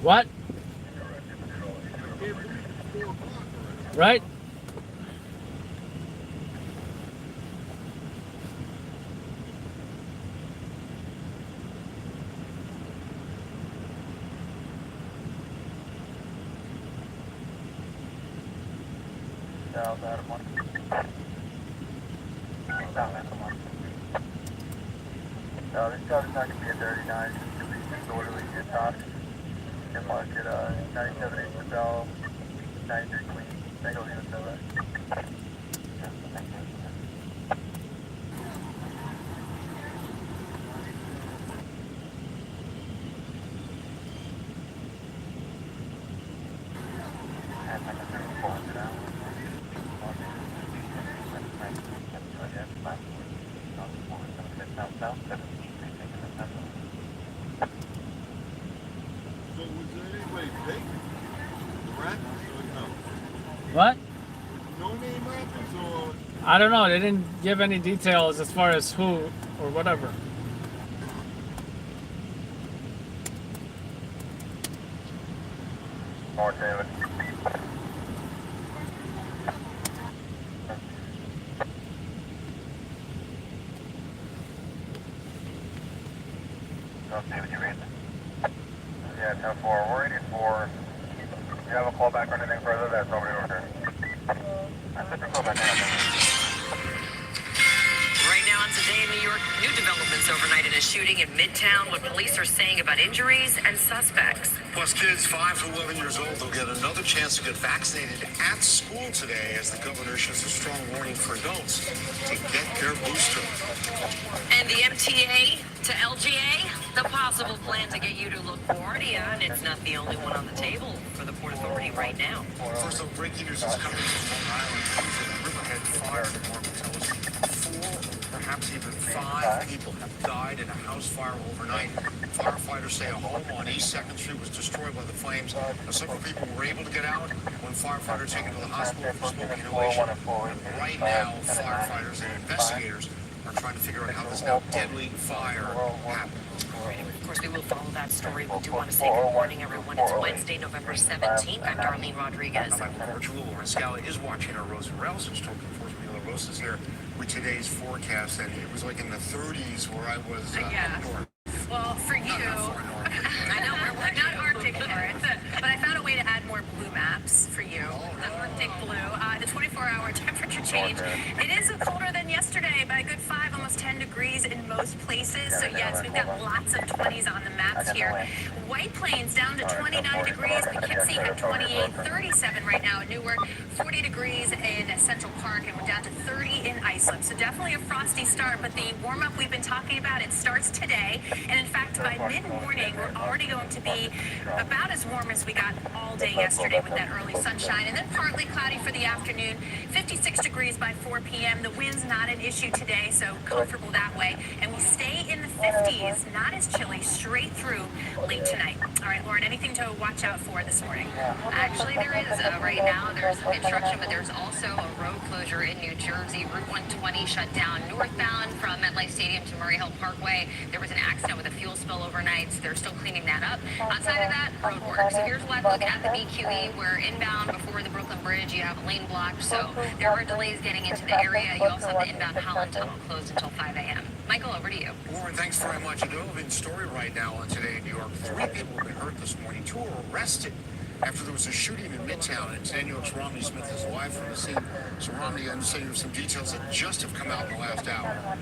What? Right?
This job is not going to be a 39. It's going to be disorderly detox. You can mark it 97 East Bell, 93 Queen. Tango Lima 7.
So was there anybody big? Rappers or no?
What?
No name rappers or?
I don't know. They didn't give any details as far as who or whatever.
More David. David, you read? Yeah, 10-4. We're waiting for. Do you have a call back or anything further? That's nobody over here. I said to call back now.
Right now on Today in New York, new developments overnight in a shooting in Midtown, what police are saying about injuries and suspects.
Plus, kids 5 to 11 years old will get another chance to get vaccinated at school today as the governor issues a strong warning for adults to get their booster.
And the MTA to LGA, the possible plan to get you to LaGuardia, and it's not the only one on the table for the Port Authority right now.
First up, breaking news is coming from Long Island. Using Riverhead Fire Department tells us 4, perhaps even 5 people have died in a house fire overnight. Firefighters say a home on East 2nd Street was destroyed by the flames. Now, several people were able to get out when firefighters taken to the hospital for smoke inhalation. And right now, firefighters and investigators are trying to figure out how this now deadly fire happened.
Of course, we will follow that story. We do want to say good morning, everyone. It's Wednesday, November 17th. I'm Darlene Rodriguez.
I'm Michael Virtual. Lauren Scala is watching our Rosa Rails and Stroke Enforcement. Rosa is here with today's forecast, and it was like in the 30s where I was up north.
Well, for you, I know we're not Arctic for it, but I found a way to add more blue maps for you. The Arctic blue, the 24-hour temperature change. It is colder than yesterday by a good 5, almost 10 degrees in most places. So yes, we've got lots of 20s on the maps here. White Plains down to 29 degrees. Poughkeepsie at 28, 37 right now at Newark, 40 degrees in Central Park, and we're down to 30 in Islip. So definitely a frosty start, but the warm-up we've been talking about, it starts today. And in fact, by mid-morning, we're already going to be about as warm as we got all day yesterday with that early sunshine. And then partly cloudy for the afternoon, 56 degrees by 4 p.m. The wind's not an issue today, so comfortable that way. And we stay in the 50s, not as chilly, straight through late tonight. All right, Lauren, anything to watch out for this morning?
Actually, there is. Right now, there's construction, but there's also a road closure in New Jersey. Route 120 shut down northbound from MetLife Stadium to Murray Hill Parkway. There was an accident with a fuel spill overnight, so they're still cleaning that up. Outside of that, road work. So here's a live look at the BQE, where inbound before the Brooklyn Bridge, you have a lane blocked, so there are delays getting into the area. You also have the inbound Holland Tunnel closed until 5 a.m. Michael, over to you.
Lauren, thanks very much. A developing story right now on Today in New York. 3 people have been hurt this morning. 2 were arrested after there was a shooting in Midtown. And 10 New York's Romney Smith is live from the scene. So, Romney, I understand you have some details that just have come out in the last hour.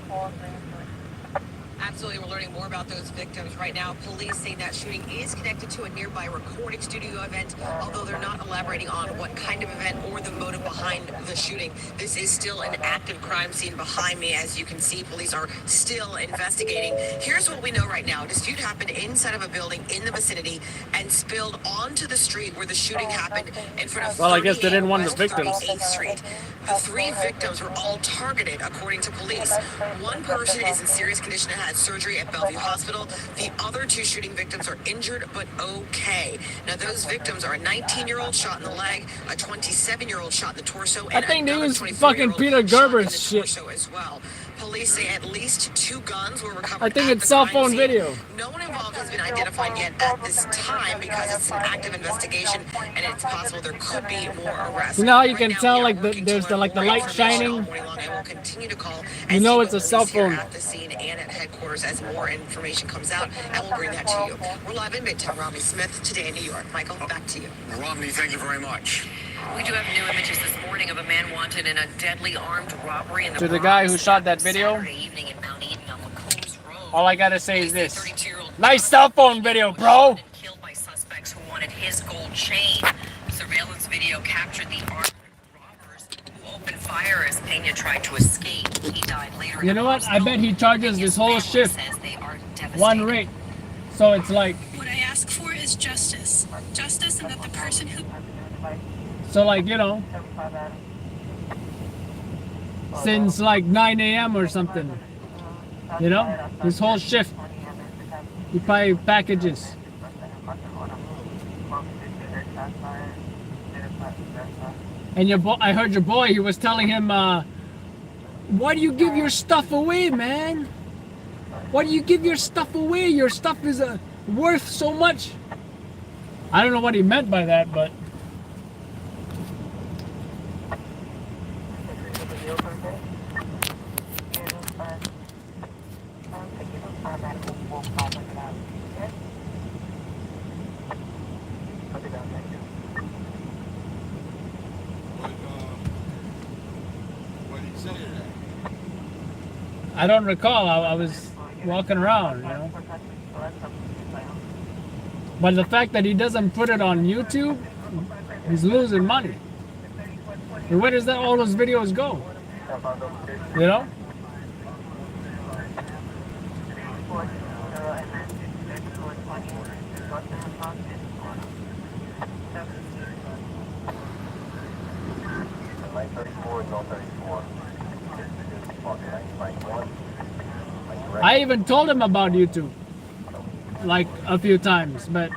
Absolutely, we're learning more about those victims right now. Police say that shooting is connected to a nearby recording studio event, although they're not elaborating on what kind of event or the motive behind the shooting. This is still an active crime scene behind me. As you can see, police are still investigating. Here's what we know right now. A dispute happened inside of a building in the vicinity and spilled onto the street where the shooting happened in front of
Well, I guess they didn't want the
West
victims.
38th Street. The 3 victims were all targeted, according to police. One person is in serious condition and had surgery at Bellevue Hospital. The other 2 shooting victims are injured but okay. Now, those victims are a 19-year-old shot in the leg, a 27-year-old shot in the torso,
I
and
think they
another
use
24-year-old
fucking Peter
shot in the
Gerber's shit.
torso as well. Police say at least 2 guns were recovered.
I think
at
it's
the
cell
crime
phone
scene.
video.
No one involved has has been identified yet at this time because it's an active investigation and it's possible there could be more arrests.
You know how you can tell like there's the light shining?
I will continue to call
You know it's a cell
here
phone.
at the scene and at headquarters as more information comes out, and we'll bring that to you. We're live in Midtown. Romney Smith, Today in New York. Michael, back to you.
Romney, thank you very much.
We do have new images this morning of a man wanted in a deadly armed robbery in the
To the guy who shot that video,
Saturday evening in Mount Eden on McCombs Road.
all I gotta say is this. Nice cell phone video, bro!
Killed by suspects who wanted his gold chain. Surveillance video captured the armed robbers who opened fire as Pena tried to escape. He died later.
You know what? I bet he charges this whole shift one rate. So it's like,
What I ask for is justice. Justice, and that the person who...
so like, you know, since like 9 a.m. or something, you know, this whole shift, he probably packages. And your boy, I heard your boy, he was telling him, why do you give your stuff away, man? Why do you give your stuff away? Your stuff is worth so much. I don't know what he meant by that, but
What did he say to that?
I don't recall. I was walking around, you know. But the fact that he doesn't put it on YouTube, he's losing money. And where does that all those videos go? You know? I even told him about YouTube, like a few times, but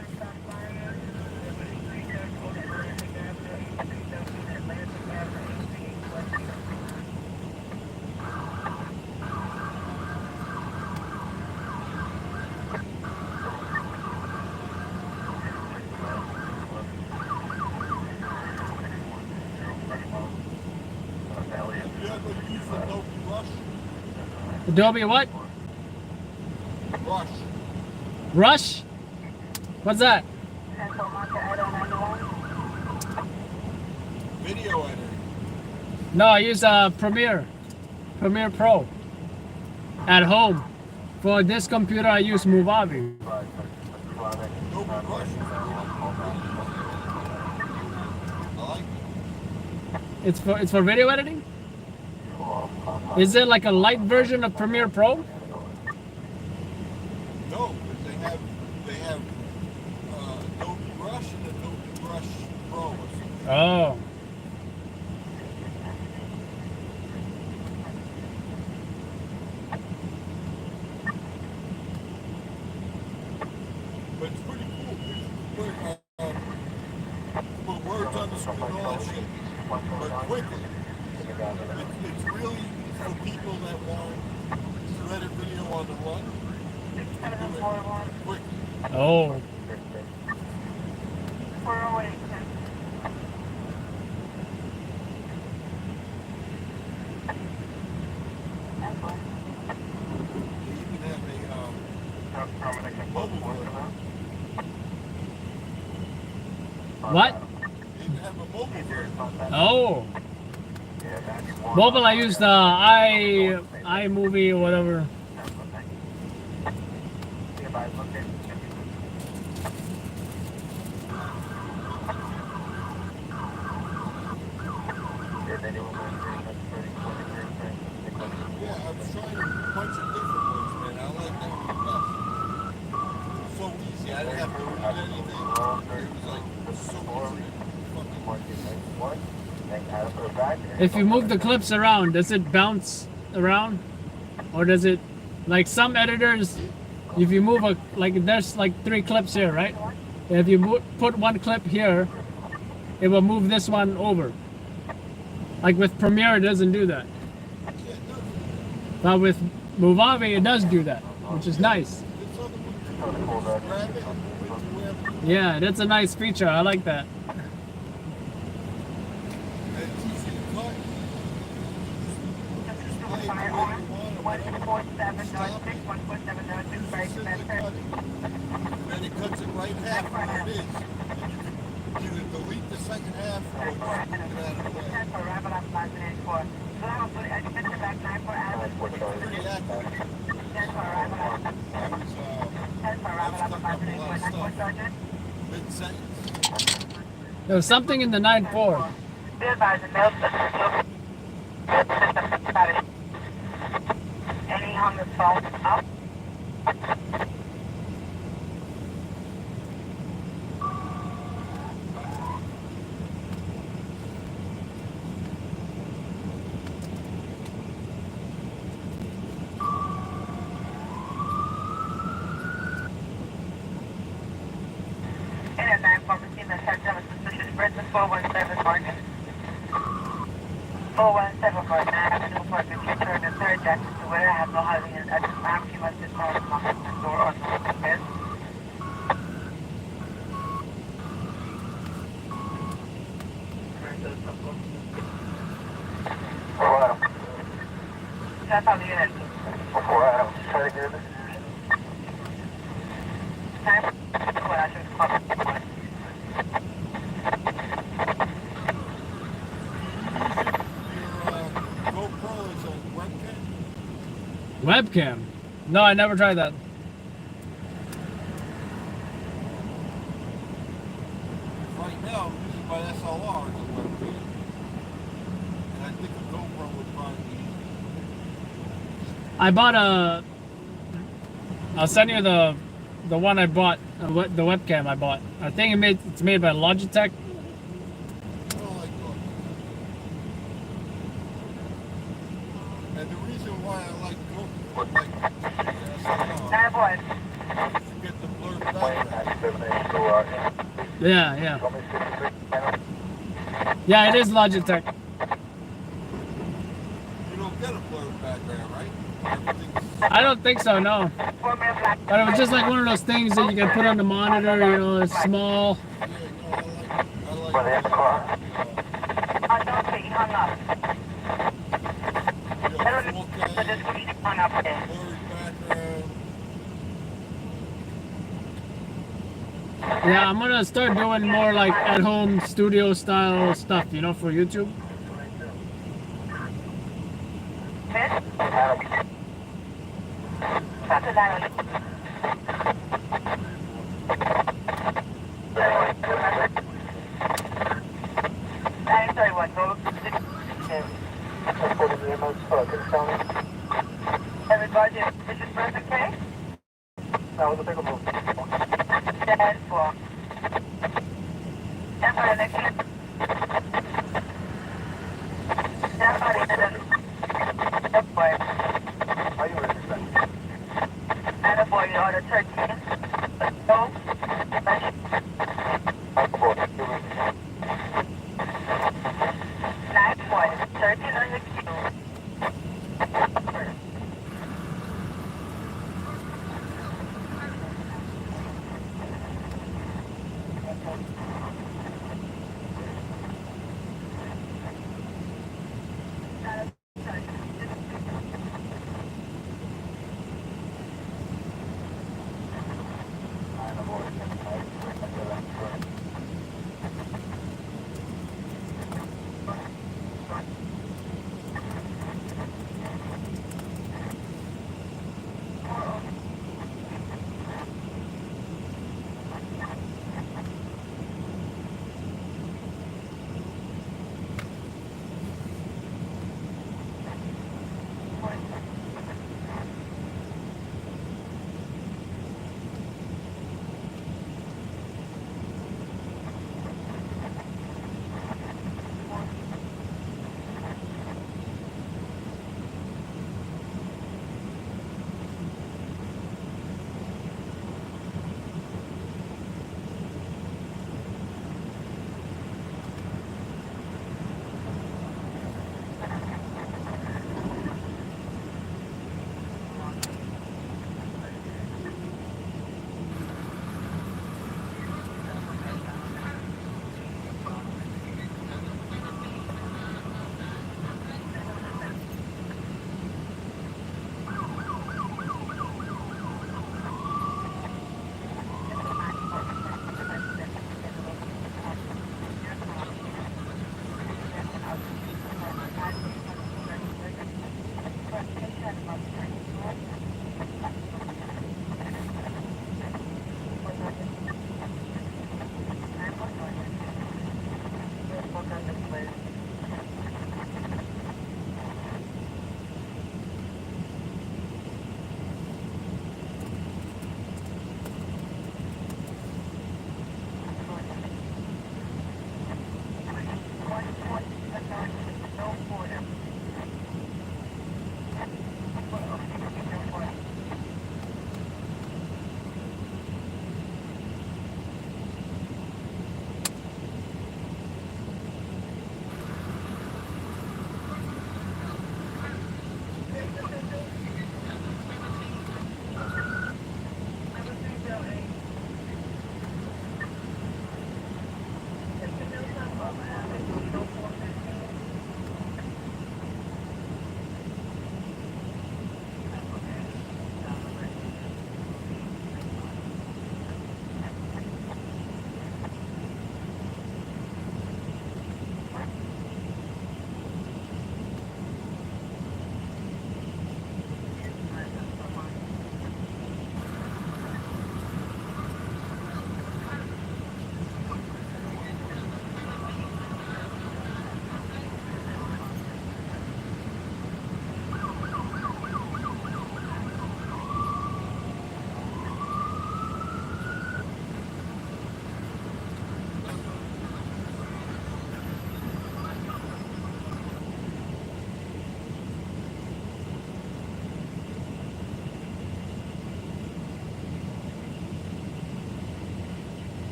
Adobe what?
Rush.
Rush? What's that?
Video editor.
No, I use Premiere Pro at home. For this computer, I use Movavi. It's for video editing? Is it like a light version of Premiere Pro?
No, but they have Adobe Rush and Adobe Rush Pro. Or something.
Oh.
But it's pretty cool. Put words on the screen, all that shit, but quickly. It's really for people that want to edit video on the run. Quick.
Oh. What? Oh. Mobile, I use the iMovie or whatever.
Yeah, I was trying a bunch of different ones, man. I like that one best. So easy. I didn't have to read anything. It was like so easy.
If you move the clips around, does it bounce around? Or does it, like some editors, if you move there's like 3 clips here, right? If you put one clip here, it will move this one over. Like with Premiere, it doesn't do that. But with Movavi, it does do that, which is nice. Yeah, that's a nice feature. I like that.
Then it cuts it right half where it is. And you can either delete the second half or just get it out of the way. It's pretty accurate. Mid-sentence.
There's something in the 9-4.
Any on the phone up? Internet 9-4, the September suspicious Brisbane 417 Morgan. 417 Morgan, Avenue for the return the third Jackson to where I have no housing at this time. She must just call the door or something. That's on the unit. Before Adam, try to hear this. Time. Well, I should call it.
GoPro is a webcam?
Webcam? No, I never tried that.
Right now, I'm using my SLR as a webcam. And I think a GoPro would probably be
I bought a. I'll send you the one I bought, the webcam I bought. I think it's made by Logitech.
And the reason why I like GoPro, like SLR, is to get the blurred background.
Yeah. Yeah, it is Logitech.
You don't get a blurred background, right?
I don't think so, no. But it was just like one of those things that you can put on the monitor, you know, it's small. Yeah, I'm gonna start doing more like at-home studio style stuff, you know, for YouTube.
Everybody, is this person okay? That was a big move. Dead for. Everybody next to everybody to the boy. Are you ready for that? And a boy, you order turkey. No. Nice boy. Turkey on the queue.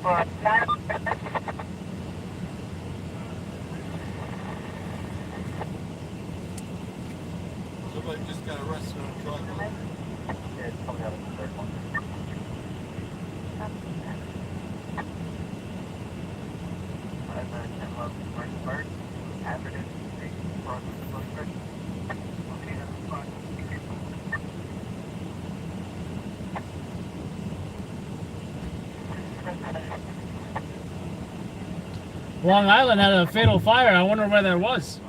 Somebody just got arrested on a driveway.
Yeah, it's coming out of the third one.
Long Island had a fatal fire. I wonder where that was.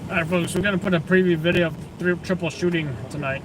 Alright folks, we're gonna put a preview video of triple shooting tonight.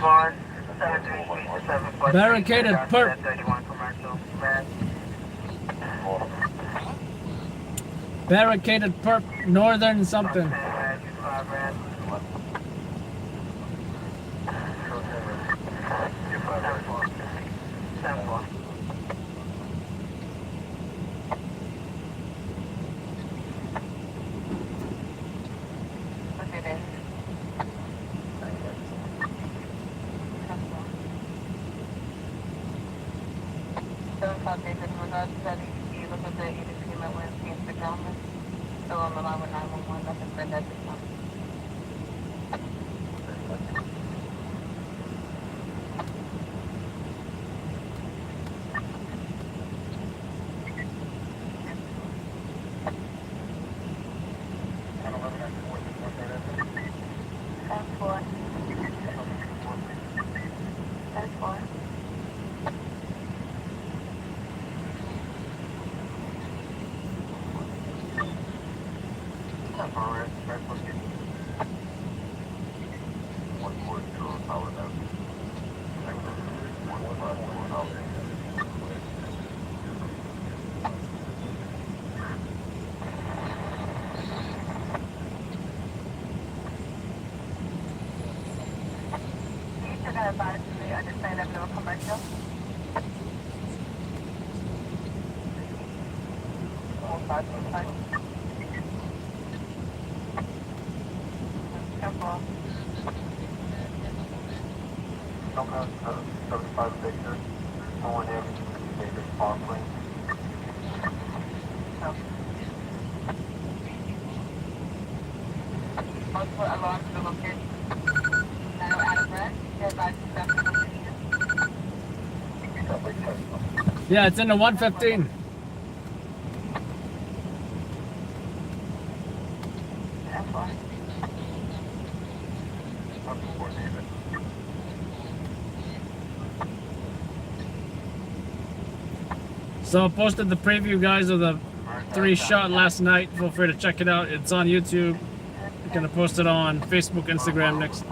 Boulevard, 733
Barricaded perp.
31 commercial. Red.
Barricaded perp. Northern something.
Red, 5 red. 7-4. Okay, then. You look at the EDC level and see Instagram. Still on the line with 911. Nothing for that this time. Understand that little commercial. Careful.
75 Victor, going in, David Sparkling.
Multiple alarms to location. Now out of breath.
Yeah, it's in the 115. So I posted the preview, guys, of the 3 shot last night. Feel free to check it out. It's on YouTube. I'm gonna post it on Facebook, Instagram next.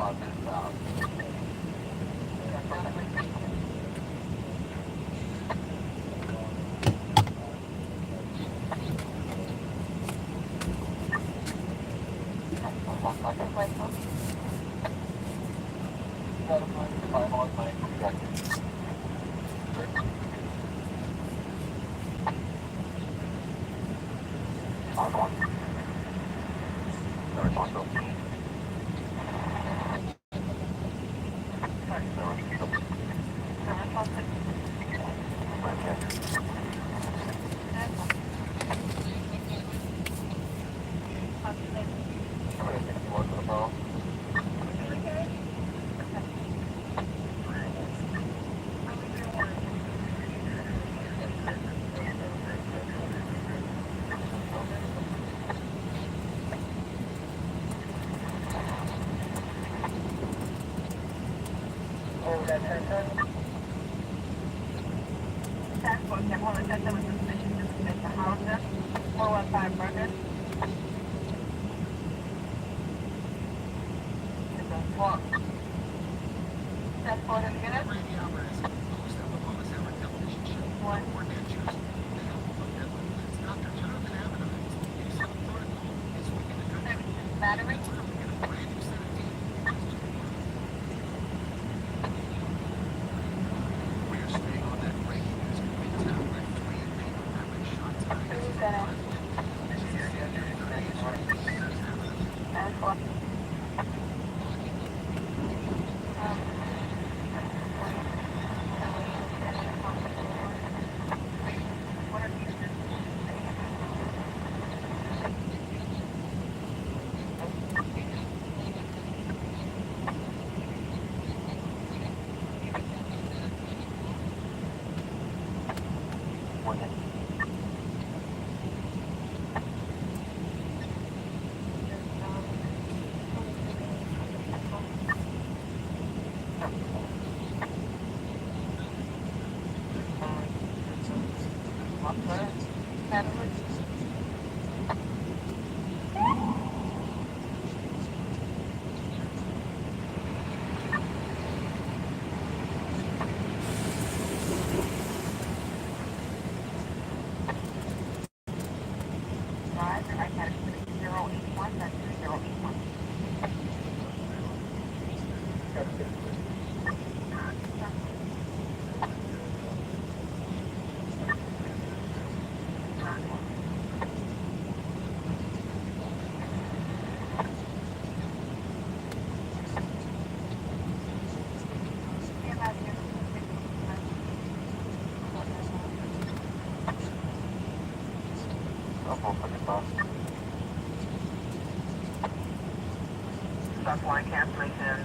Stop line cancellation.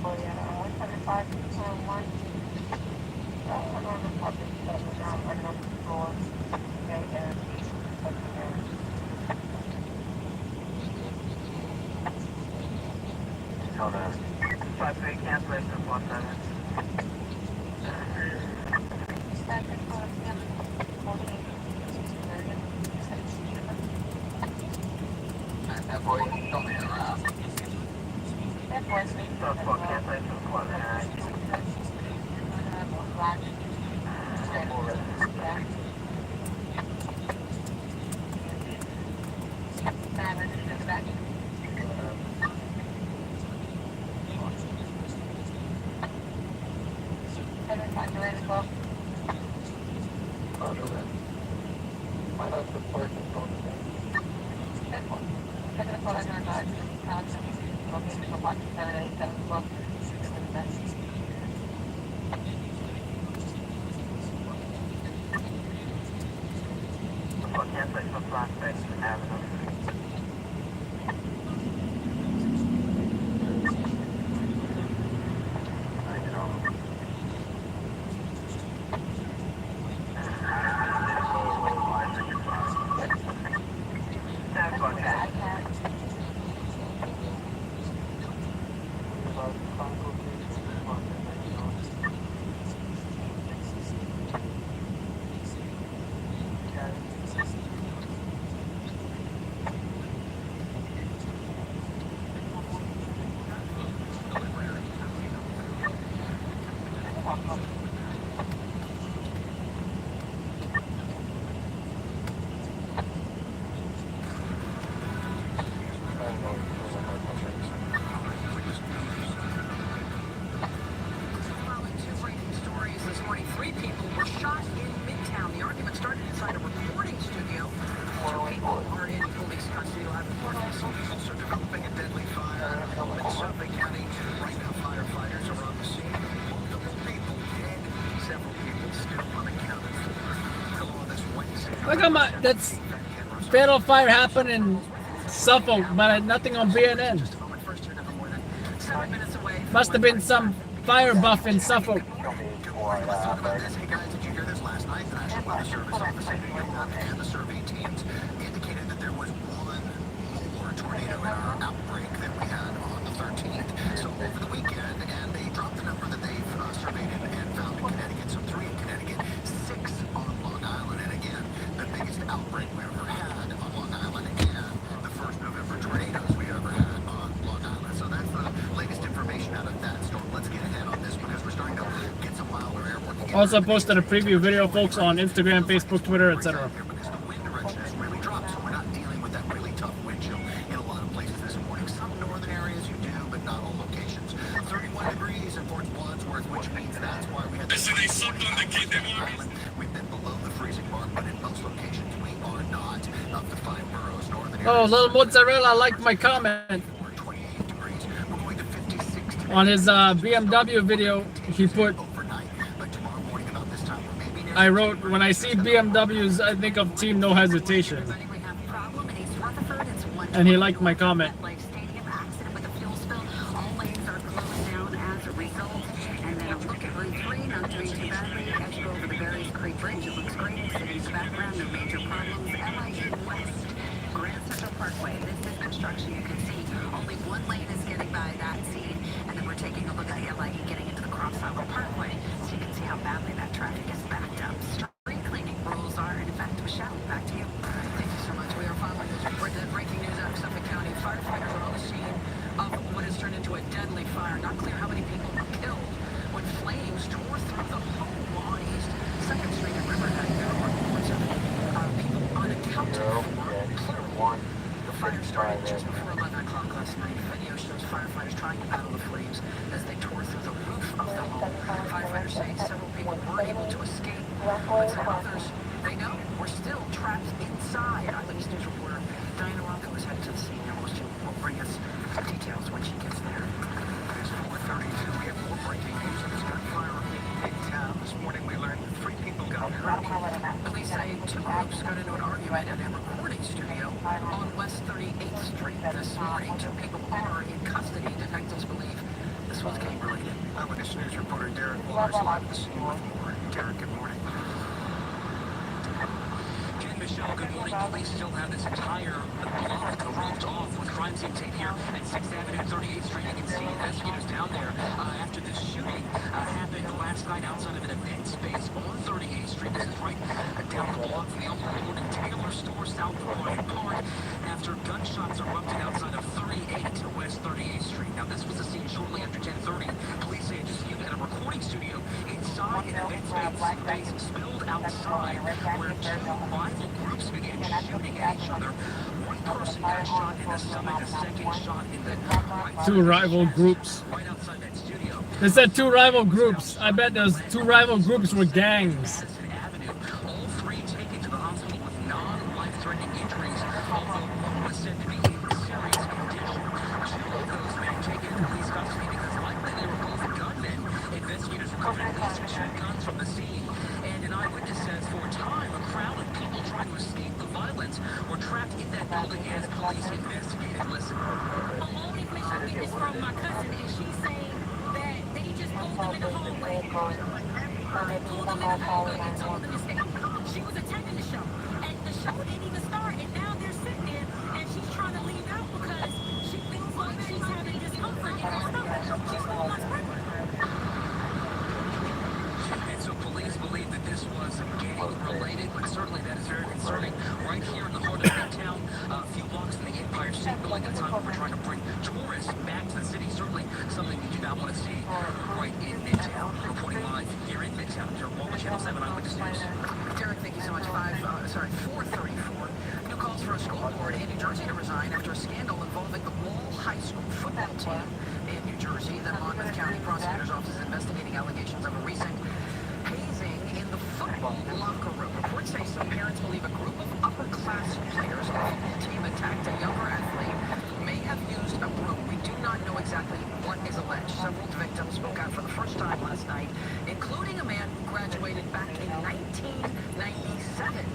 Oh yeah, 175 1. On the public down right on the floor. Okay, and
So the 5-3 cancellation 17.
Following two breaking stories this morning, 3 people were shot in Midtown. The argument started inside a recording studio. 2 people are in police custody. Live reporting. Some results are developing a deadly fire in Suffolk County. Right now, firefighters are on the scene. Multiple people dead. Several people still unaccounted for. Hello, this Wednesday.
Look at my, that's fatal fire happened in Suffolk, but nothing on BNN. Must have been some fire buff in Suffolk.
Hey guys, did you hear this last night? That actually weather service office in New York and the survey teams indicated that there was one more tornado in our outbreak that we had on the 13th. So over the weekend, and they dropped the number that they've surveyed and found in Connecticut. So 3 in Connecticut, 6 on Long Island, and again, the biggest outbreak we ever had on Long Island, and the first November tornadoes we ever had on Long Island. So that's the latest information out of that storm. Let's get ahead on this because we're starting to get some milder air working.
Also posted a preview video, folks, on Instagram, Facebook, Twitter, etc.
Because the wind direction has really dropped, so we're not dealing with that really tough wind chill in a lot of places this morning. Some northern areas you do, but not all locations. 31 degrees in Fort Wadsworth, which means that's why we had the island. We've been below the freezing mark, but in most locations we are not. Up to 5 boroughs, northern areas.
Oh, little mozzarella liked my comment. On his BMW video, he put, I wrote, when I see BMWs, I think of Team No Hesitation. And he liked my comment.
You can see only one lane is getting by that scene, and then we're taking a look at the LIE getting into the Cross Island Parkway, so you can see how badly that traffic is backed up. Street cleaning rules are in effect. Michelle, back to you.
Thank you so much. We are following this breaking news out of Suffolk County. Firefighters are on the scene of what has turned into a deadly fire. Not clear how many people were killed when flames tore through the home on East 2nd Street in Riverhead. There are reports of people unaccounted for. Clearly, the fire started just before 11 o'clock last night. Video shows firefighters trying to battle the flames as they tore through the roof of the home. Firefighters say several people were able to escape, but related. Eyewitness News reporter Derek Waters live at the scene with more. Derek, good morning.
Ken, Michelle, good morning. Police still have this entire block roped off with crime scene tape here at 6th Avenue, 38th Street. You can see investigators down there after this shooting happened last night outside of an event space on 38th Street. This is right down the block from the old Lord and Taylor store south of Bryant Park after gunshots erupted outside of 38 West 38th Street. Now, this was the scene shortly after 10:30. Police say just viewed at a recording studio inside an event space spilled outside where two rival groups began shooting at each other. One person got shot in the stomach, a second shot in the right.
Two rival groups.
Right outside that studio.
They said two rival groups. I bet those two rival groups were gangs.
All three taken to the hospital with non-life-threatening injuries, although one was said to be in serious condition. Two of those men taken into police custody because likely they were both gunmen. Investigators recovered at least two guns from the scene. And an eyewitness says for a time, a crowd of people trying to escape the violence were trapped in that building as police investigated. Listen.
A long information witness from my cousin, and she's saying that they just pulled them in the hallway. They pulled them in the hallway and told them to stay. She was attending the show, and the show didn't even start, and now they're sitting there, and she's trying to leave out because she feels like she's having discomfort in her stomach. She's 4 months pregnant.
And so police believe that this was gang-related, but certainly that is very concerning. Right here in the heart of Midtown, a few blocks from the Empire State Building, at a time when we're trying to bring tourists back to the city. Certainly something you do not want to see right in Midtown. Reporting live here in Midtown, Derek Walter, Channel 7 Eyewitness News.
Derek, thank you so much. 4:34. New calls for a school board in New Jersey to resign after a scandal involving the Wall High School football team in New Jersey. The Monmouth County Prosecutor's Office is investigating allegations of a recent hazing in the football locker room. Reports say some parents believe a group of upper-class players of the football team attacked a younger athlete who may have used a broom. We do not know exactly what is alleged. Several victims spoke out for the first time last night, including a man who graduated back in 1997.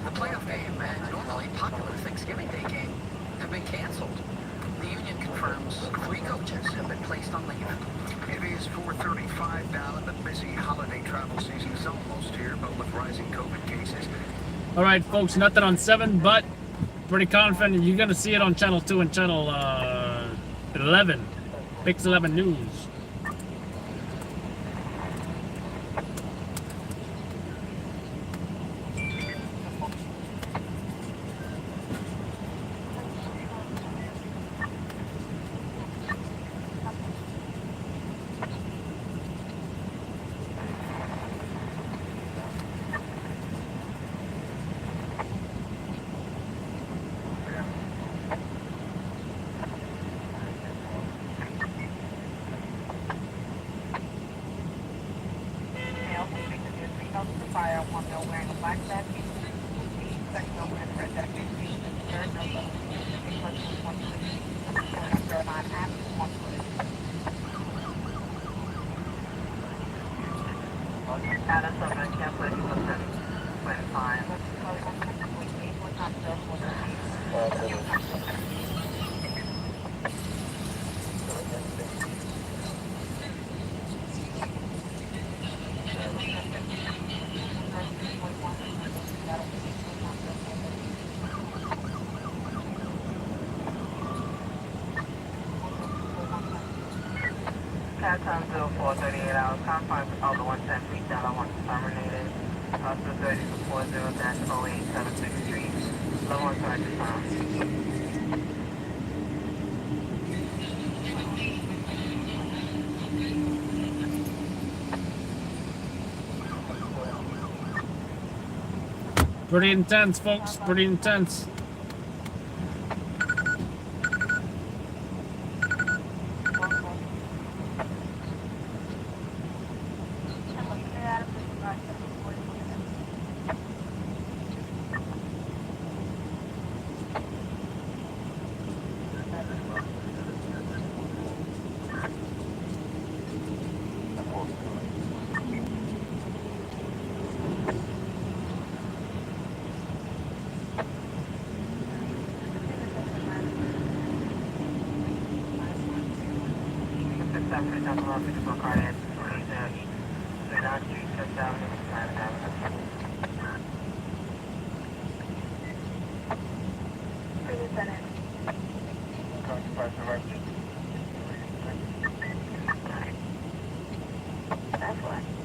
The playoff game and normally popular Thanksgiving Day game have been canceled. The union confirms 3 coaches have been placed on leave.
It is 4:35 now, and the busy holiday travel season is almost here, but with rising COVID cases.
All right, folks, nothing on 7, but pretty confident you're going to see it on Channel 2 and Channel 11. Pix 11 News.
Cat time 0438 hours. Confines of the 110 feet down on 1 terminated. Hospital 30-40-0876 Street. Level 1 charges found.
Pretty intense, folks. Pretty intense.
That's what.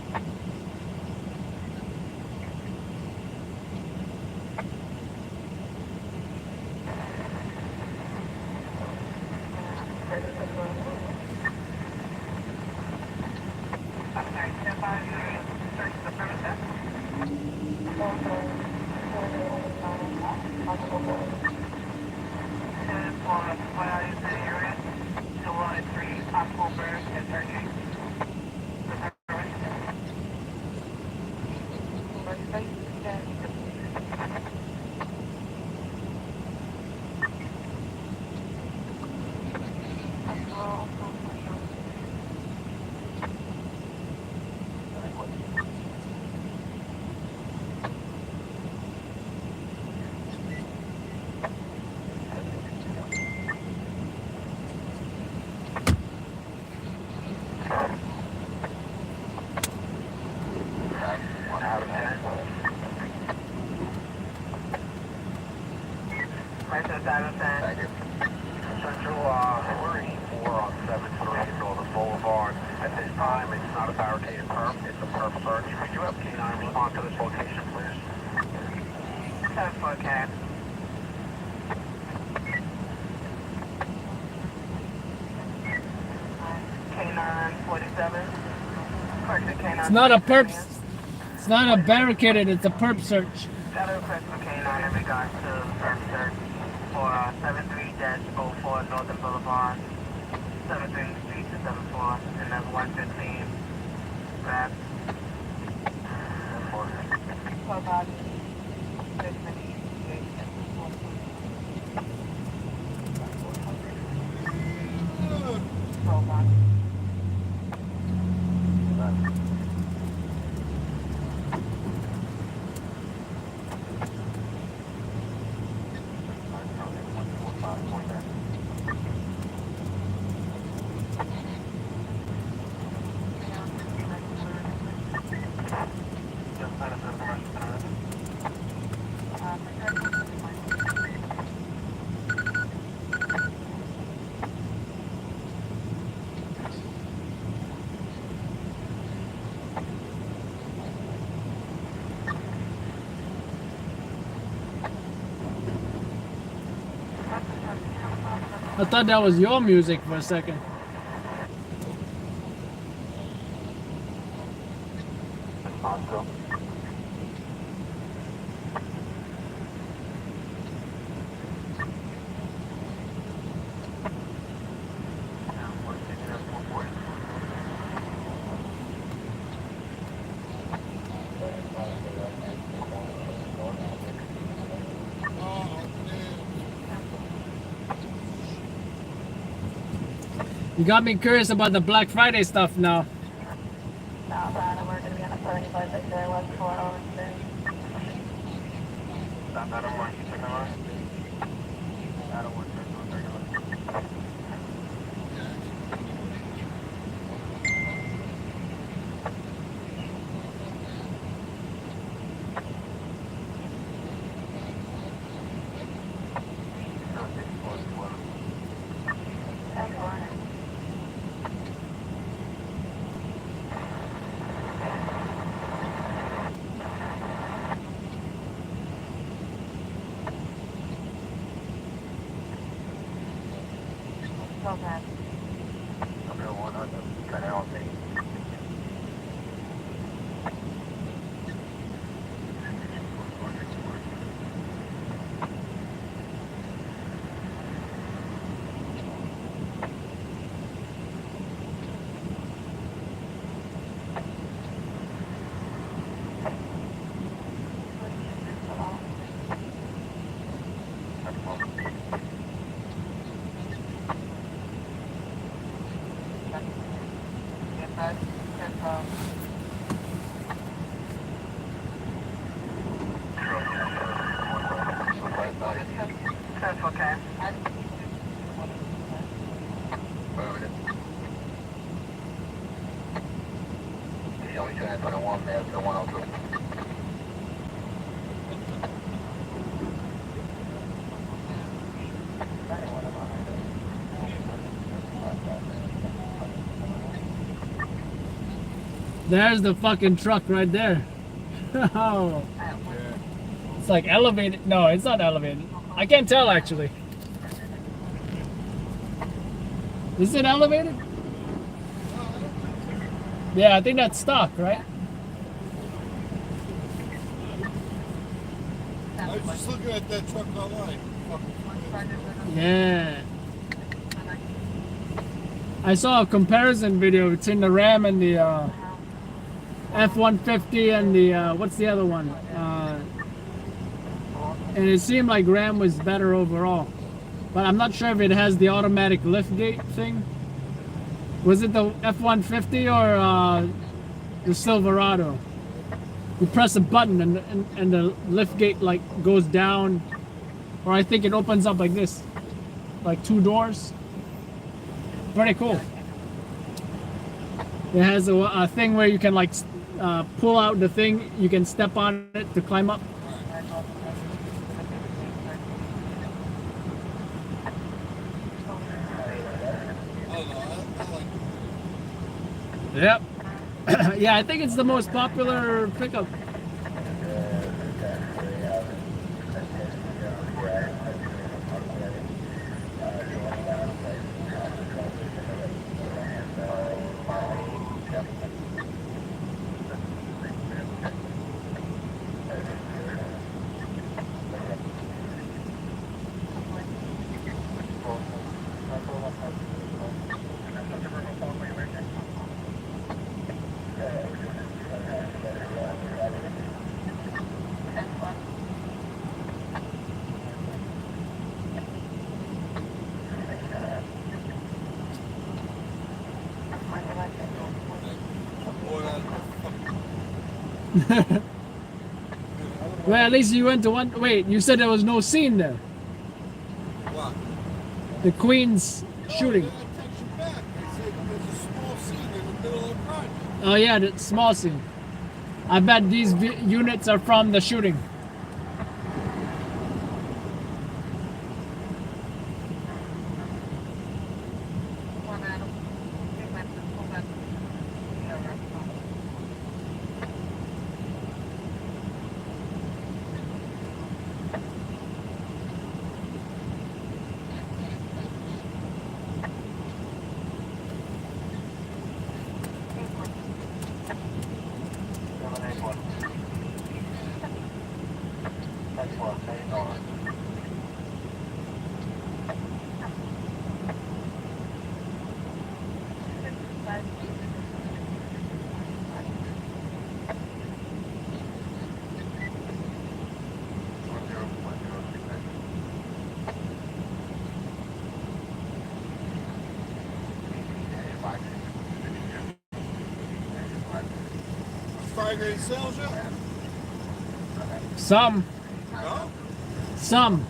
Central Henry 4 on 7th Northern Boulevard. At this time, it's not a barricaded perp, it's a perp search. Could you have K9 respond to this location, please? 10-4, Cat. K9 47.
It's not a perp. It's not a barricaded. It's a perp search.
Got a request for K9 in regards to perp search for 73-04 Northern Boulevard, 73 Street to 74, and that's 115. Grab. 4 body. 6 minutes.
I thought that was your music for a second. You got me curious about the Black Friday stuff now.
21 there to 102.
There's the fucking truck right there. Oh. It's like elevated. No, it's not elevated. I can't tell actually. Is it elevated? Yeah, I think that's stock, right?
I was just looking at that truck online.
Yeah. I saw a comparison video between the Ram and the F-150 and the what's the other one? And it seemed like Ram was better overall, but I'm not sure if it has the automatic lift gate thing. Was it the F-150 or the Silverado? You press a button and the lift gate like goes down, or I think it opens up like this, like 2 doors. Pretty cool. It has a thing where you can like pull out the thing, you can step on it to climb up. Yep. Yeah, I think it's the most popular pickup. Well, at least you went to one. Wait, you said there was no scene there.
What?
The Queen's shooting.
I text you back. I said there's a small scene in the middle of the project.
Oh yeah, the small scene. I bet these units are from the shooting.
Fire grade sales yet?
Some.
No?
Some.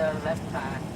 the left side.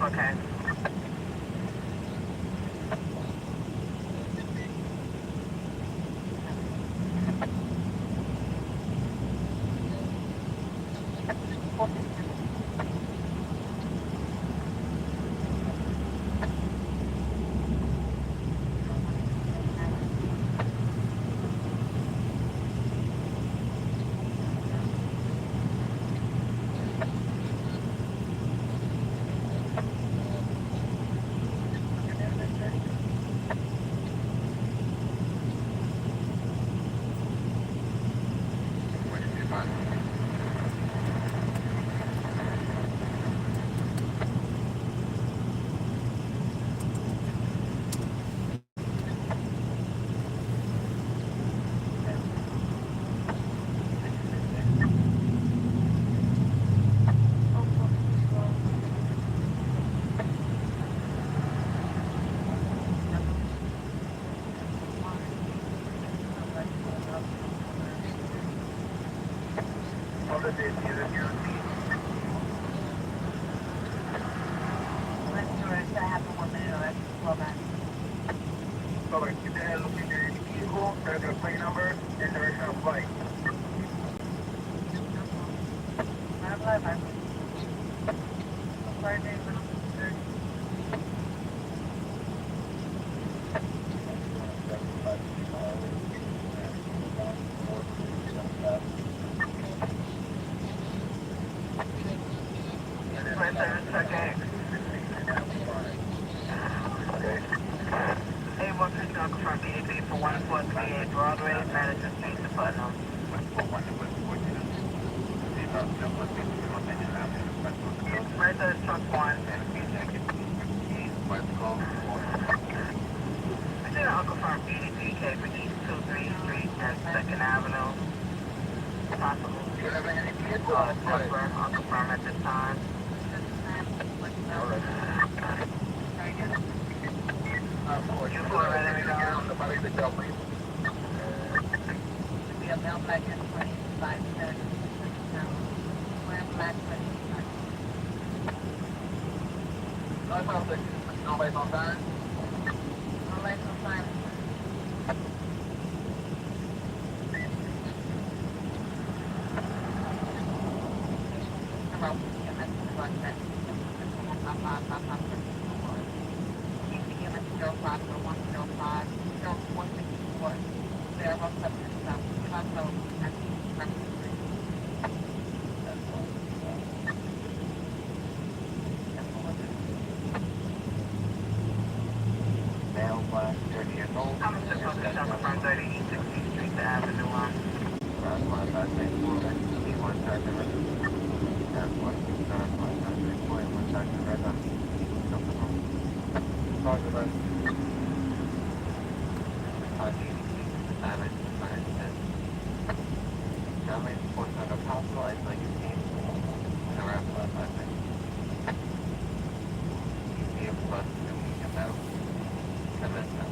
Okay.
Male, black, 30 years old. I'm just on the shop from 30 East 16th Street to Avenue Line. That's my last name, Morgan. He wants to activate. That's what. That's my last name. Boy, what's activate. Talk about it. Damage portion of hospitalized like you came and around last night. You plus 2 about 10 minutes now.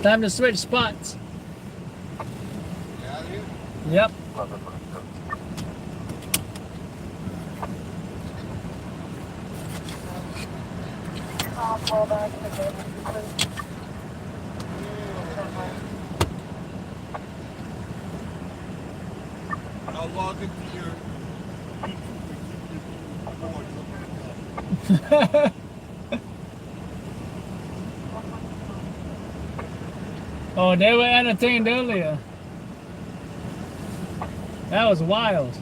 Time to switch spots. Yep.
I'll log into your
Oh, they were entertained earlier. That was wild.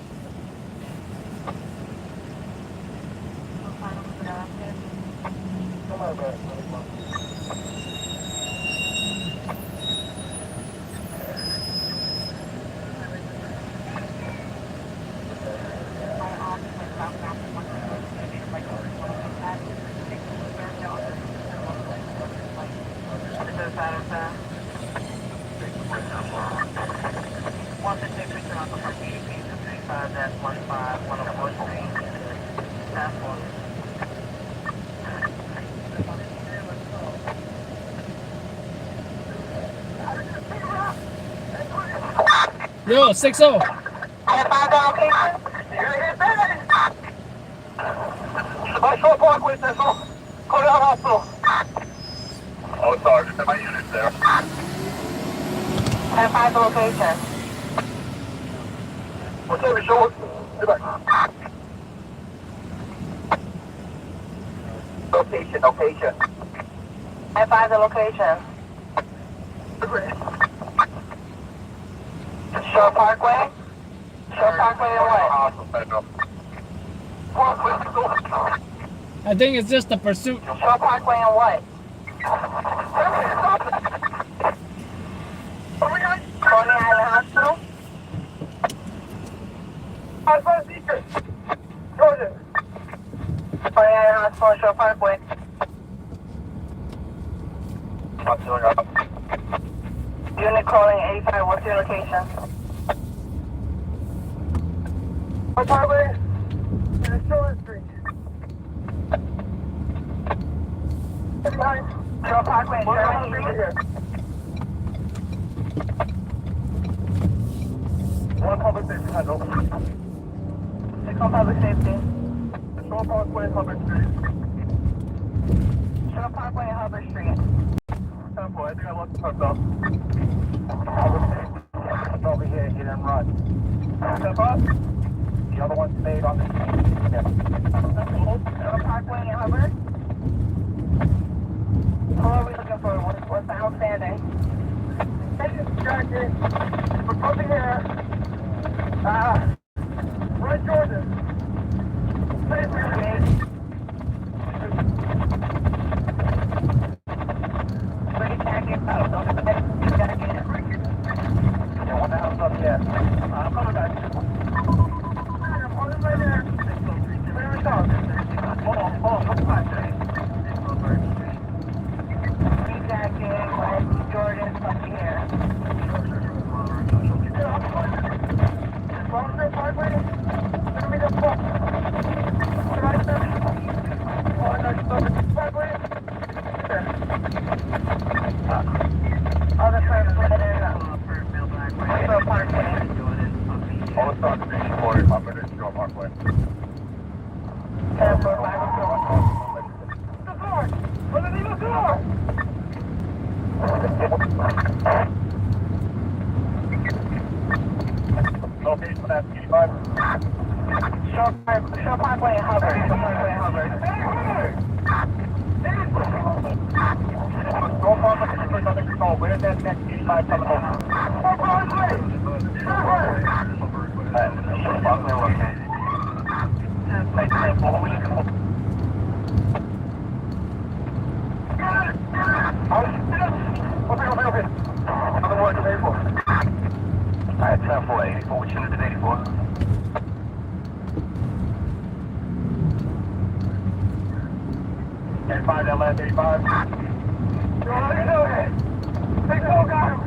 Yo, 6-0.
Short Parkway, Central. Go down hospital. Oh, sorry, just my units there.
10-5 the location.
What's over, short? Get back. Location.
10-5 the location. Shore Parkway? Shore Parkway and what?
I think it's just a pursuit.
Shore Parkway and what? Coney Island Hospital? Coney Island Hospital, Shore Parkway. Unit calling 85, what's your location?
Shore Parkway and Shore Street.
Shore Parkway and Sherman Street.
One public safety has open.
6 on public safety.
Shore Parkway and Hubbard Street.
Shore Parkway and Hubbard Street.
10-4, I think I lost the truck though. Public safety. It's over here, hit and run. 10-5? The other one stayed on the street.
Shore Parkway and Hubbard? Who are we looking for? What's the outstanding?
Jackie, we're coming here. Right, Jordan. Safe here.
Where did Jackie go?
Yeah, one house up here. I'm coming back. I'm holding right there. Where we go? Hold on, come back.
Jackie, Jordan, something here.
Shore Parkway. Let me just walk. Right there. Oh, no, Parkway.
Other first letter, Shore Parkway.
All the stocks being reported, Hubbard and Shore Parkway.
10-4, 5-4.
The door! Underneath the door! Location for that 85.
Shore Parkway and Hubbard. Shore Parkway and Hubbard.
Go farm with the under control. Where's that next 85 coming over? Shore Parkway! Shore Parkway location. What are we looking for? Okay. Another one to 84. Alright, 10-4, 84. Which unit is 84? And 5 that last 85. Big Bill got him.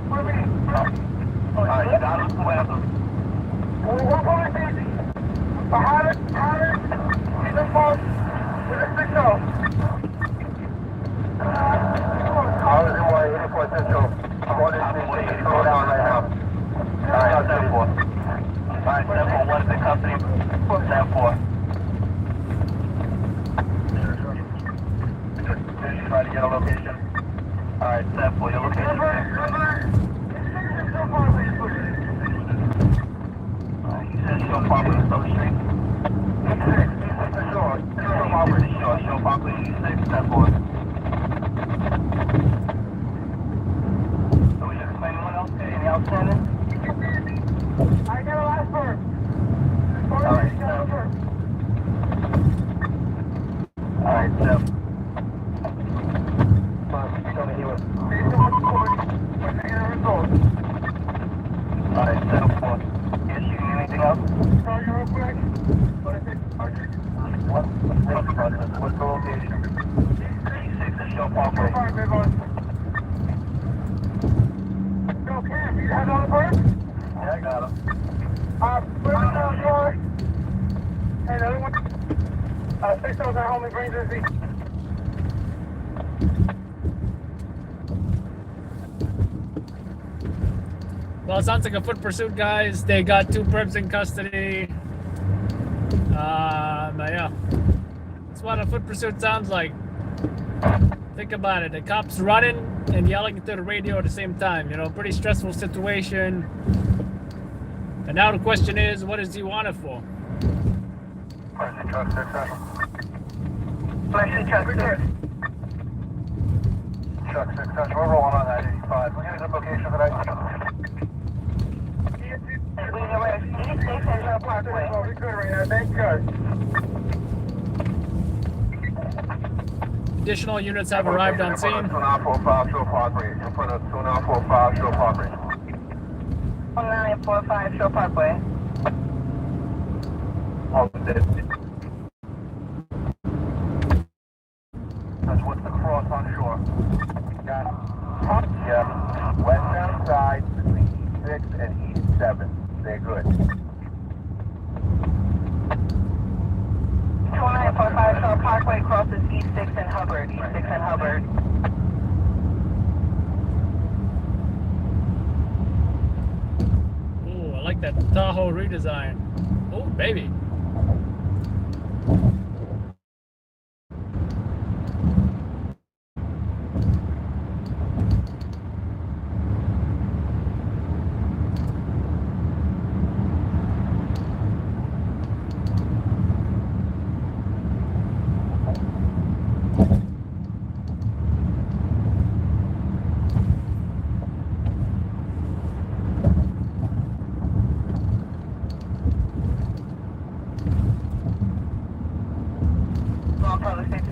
What do we need? Alright, you got him. Who has him? One point easy. Behind it. He's in front. With a 6-0. I was in 84 Central. I'm on this thing. Slow down right now. Alright, 10-4. Alright, 10-4. What's the company? 10-4. Try to get a location. Alright, 10-4. Your location. You said Shore Parkway and South Street. Shore Parkway to Shore. Shore Parkway 86, 10-4. So we just explain anyone else? Any outstanding? I got a last word. Alright, 10. Tell me he was. Alright, 10-4. You shooting anything else? Sorry, real quick. What's the location? 86 at Shore Parkway. Yo, Cam, you have all the birds? Yeah, I got them. Hey, everyone. 6 on home and Green Jersey.
Well, it sounds like a foot pursuit, guys. They got 2 perps in custody. Yeah. That's what a foot pursuit sounds like. Think about it. The cops running and yelling through the radio at the same time. You know, pretty stressful situation. And now the question is, what does he want it for?
Truck 6. Truck 6, we're rolling on that 85. We'll give you the location for that. We're good right now, thank God.
Additional units have arrived on scene.
2945, Shore Parkway. In front of 2945, Shore Parkway. 2945, Shore Parkway. All dead. That's what's the cross on shore. Got it. Yeah. Westbound side between E6 and E7. They're good. 2945 Shore Parkway crosses E6 and Hubbard. E6 and Hubbard.
Ooh, I like that Tahoe redesign. Oh, baby.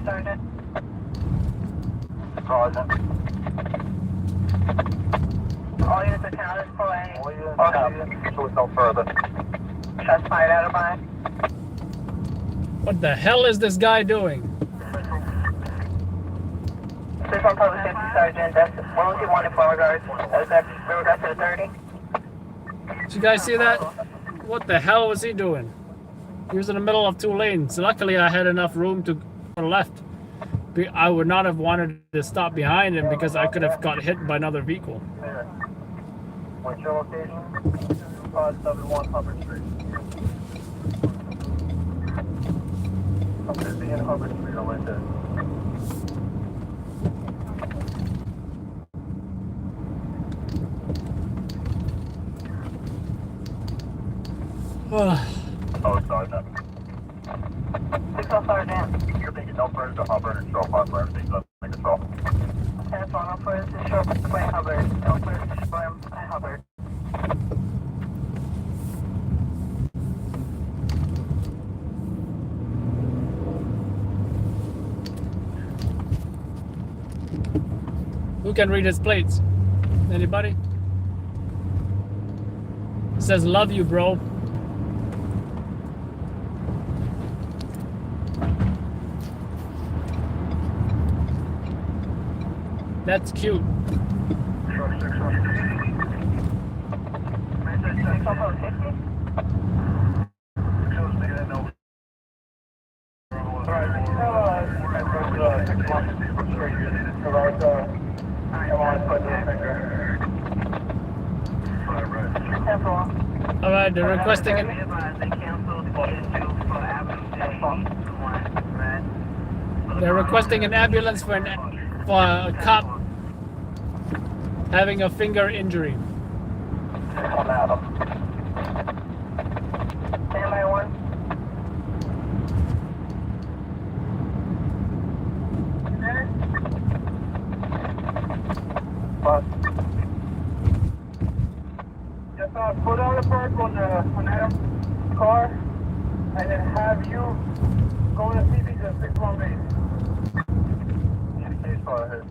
Sergeant. All units accounted for a... So it's no further. Shots fired out of mine.
What the hell is this guy doing?
6 on public safety, Sergeant. That's what was he wanting for regards? Regards to the 30?
Did you guys see that? What the hell was he doing? He was in the middle of 2 lanes. Luckily, I had enough room to go to the left. I would not have wanted to stop behind him because I could have got hit by another vehicle.
What's your location? 571 Hubbard Street. I'm busy in Hubbard Street, I'll let that. Oh, Sergeant. 6 on Sergeant. You're making no further to Hubbard and Shore Parkway. Everything's under control. 10 on no further to Shore Parkway, Hubbard. No further to Shore and Hubbard.
Who can read his plates? Anybody? It says, love you, bro. That's cute.
Truck 6 on 50.
Alright, they're requesting an ambulance for a cop having a finger injury.
Standby 1. Just put on the perk on that car and then have you go to CB to 6 long base. Please go ahead.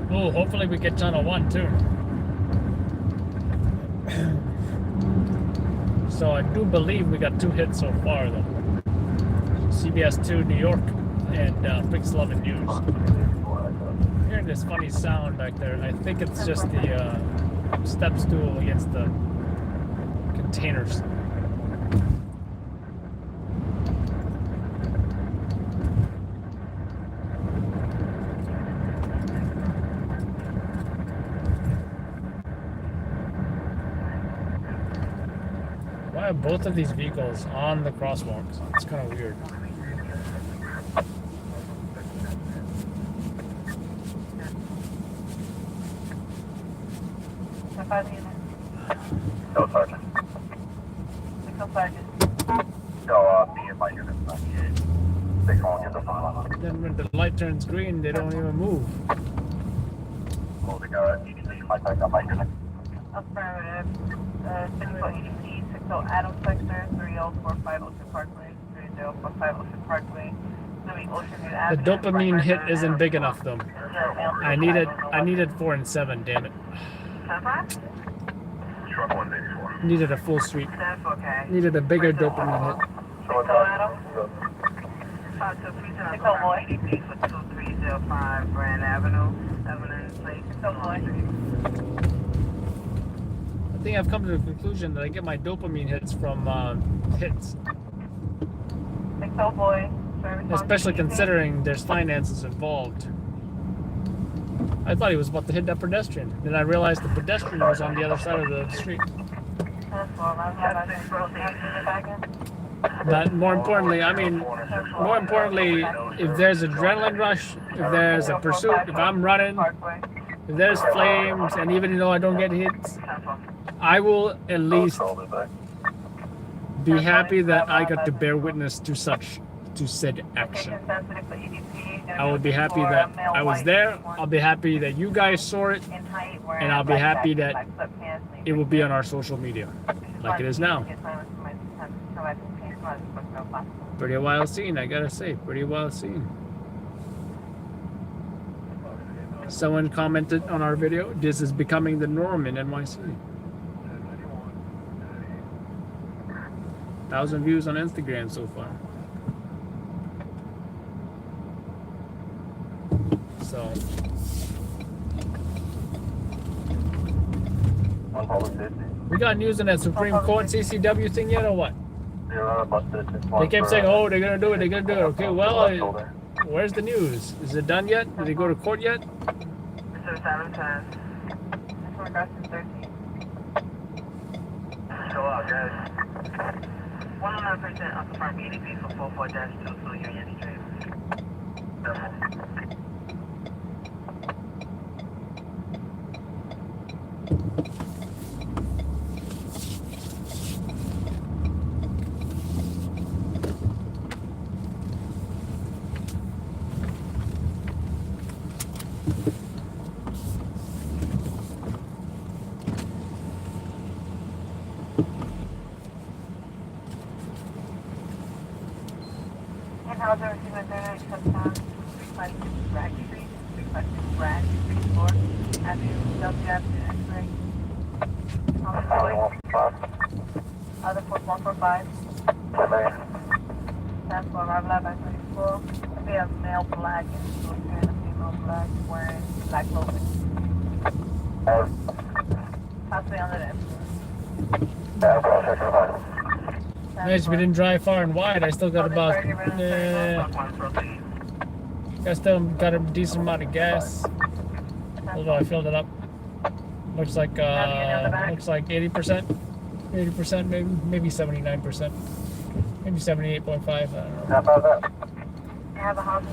Oh, hopefully we get tunnel 1 too. So I do believe we got 2 hits so far though. CBS 2 New York and Fix 11 News. I'm hearing this funny sound back there, and I think it's just the step stool against the containers. Why are both of these vehicles on the crosswalks? It's kind of weird.
No, Sergeant.
Signal Sergeant.
No, me and my unit 98. They call get the file.
Then when the light turns green, they don't even move.
Closing EDC, my back up my unit.
Affirmative. 60 EDC, 60 Adams Sector, 3045 Ocean Parkway, 3045 Ocean Parkway.
The dopamine hit isn't big enough though. I needed 4 and 7, damn it.
Truck 184.
Needed a full sweep. Needed a bigger dopamine hit.
EDC for 2305 Grand Avenue, Evelyn Place.
I think I've come to the conclusion that I get my dopamine hits from hits. Especially considering there's finances involved. I thought he was about to hit that pedestrian. Then I realized the pedestrian was on the other side of the street. But more importantly, if there's adrenaline rush, if there's a pursuit, if I'm running, if there's flames, and even though I don't get hits, I will at least be happy that I got to bear witness to said action. I will be happy that I was there. I'll be happy that you guys saw it, and I'll be happy that it will be on our social media, like it is now. Pretty wild scene, I gotta say. Pretty wild scene. Someone commented on our video, this is becoming the norm in NYC. 1,000 views on Instagram so far. So. We got news on that Supreme Court CCW thing yet or what? They kept saying, oh, they're gonna do it, Okay, well, where's the news? Is it done yet? Did they go to court yet?
Mr. 710. This one got 13.
Show out, guys.
109% off the front EDP for 44-2, so Union Street. How's everything with there except on 356 Bragg Street, 356 Bragg, 64 Avenue, Delta Avenue, X-ray. Other 4145. That's for arrival at 34. We have male black and blue and a female black wearing black clothing. Possibly under the
Nice, we didn't drive far and wide. I still got about, I still got a decent amount of gas. Although I filled it up. Looks like 80%, 80% maybe 79%, maybe 78.5. I don't know.
I have a house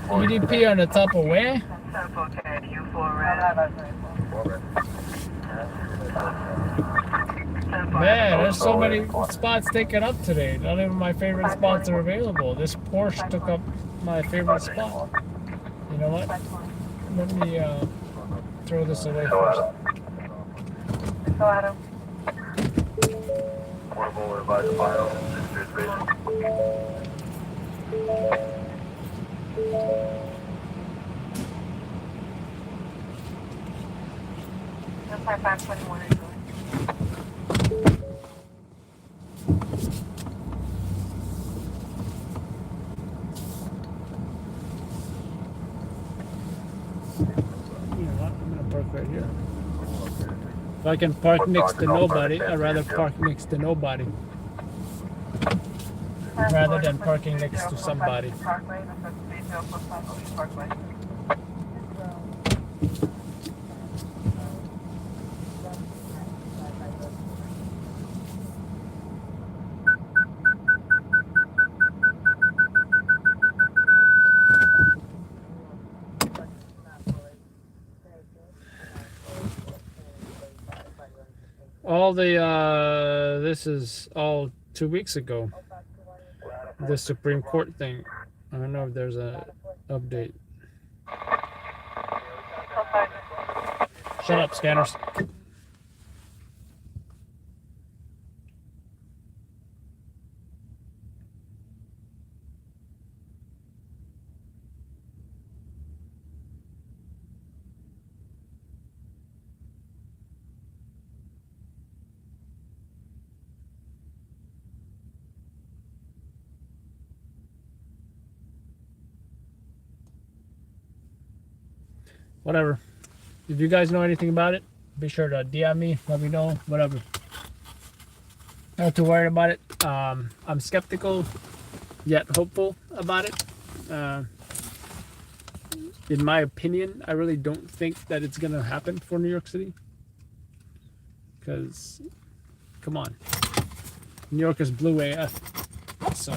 EDP on the top of where? Man, there's so many spots taken up today. Not even my favorite spots are available. This Porsche took up my favorite spot. You know what? Let me throw this away first.
Go Adam.
Portable advised file.
Just like 521 or so.
You know what? I'm gonna park right here. If I can park next to nobody, I'd rather park next to nobody. Rather than parking next to somebody. all the this is all 2 weeks ago. The Supreme Court thing. I don't know if there's a update. Shut up, scanners. Whatever. If you guys know anything about it, be sure to DM me, let me know, whatever. Not too worried about it. I'm skeptical, yet hopeful about it. In my opinion, I really don't think that it's going to happen for New York City. Because, come on. New York is blue AF. So,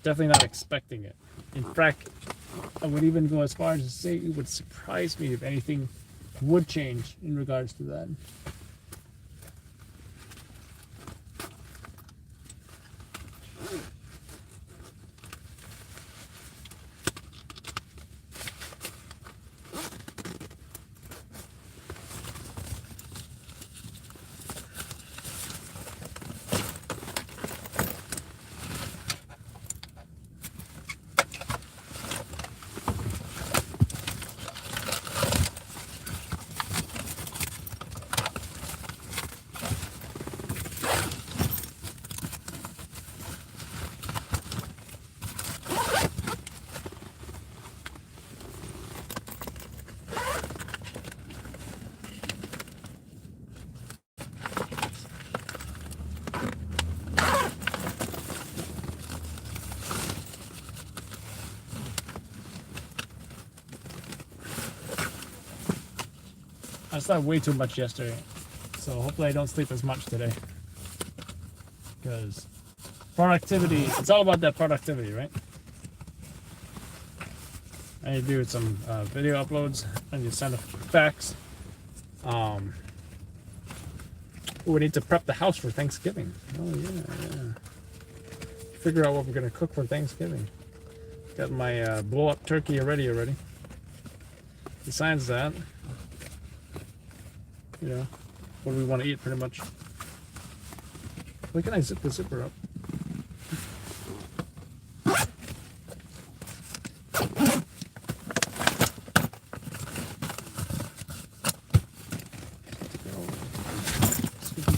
definitely not expecting it. In fact, I would even go as far as to say it would surprise me if anything would change in regards to that. I slept way too much yesterday, so hopefully I don't sleep as much today. Because productivity, it's all about that productivity, right? I need to do some video uploads. I need to send a fax. We need to prep the house for Thanksgiving. Oh yeah. Figure out what we're gonna cook for Thanksgiving. Got my blow up turkey already. Besides that, you know, what do we want to eat pretty much? Why can I zip the zipper up?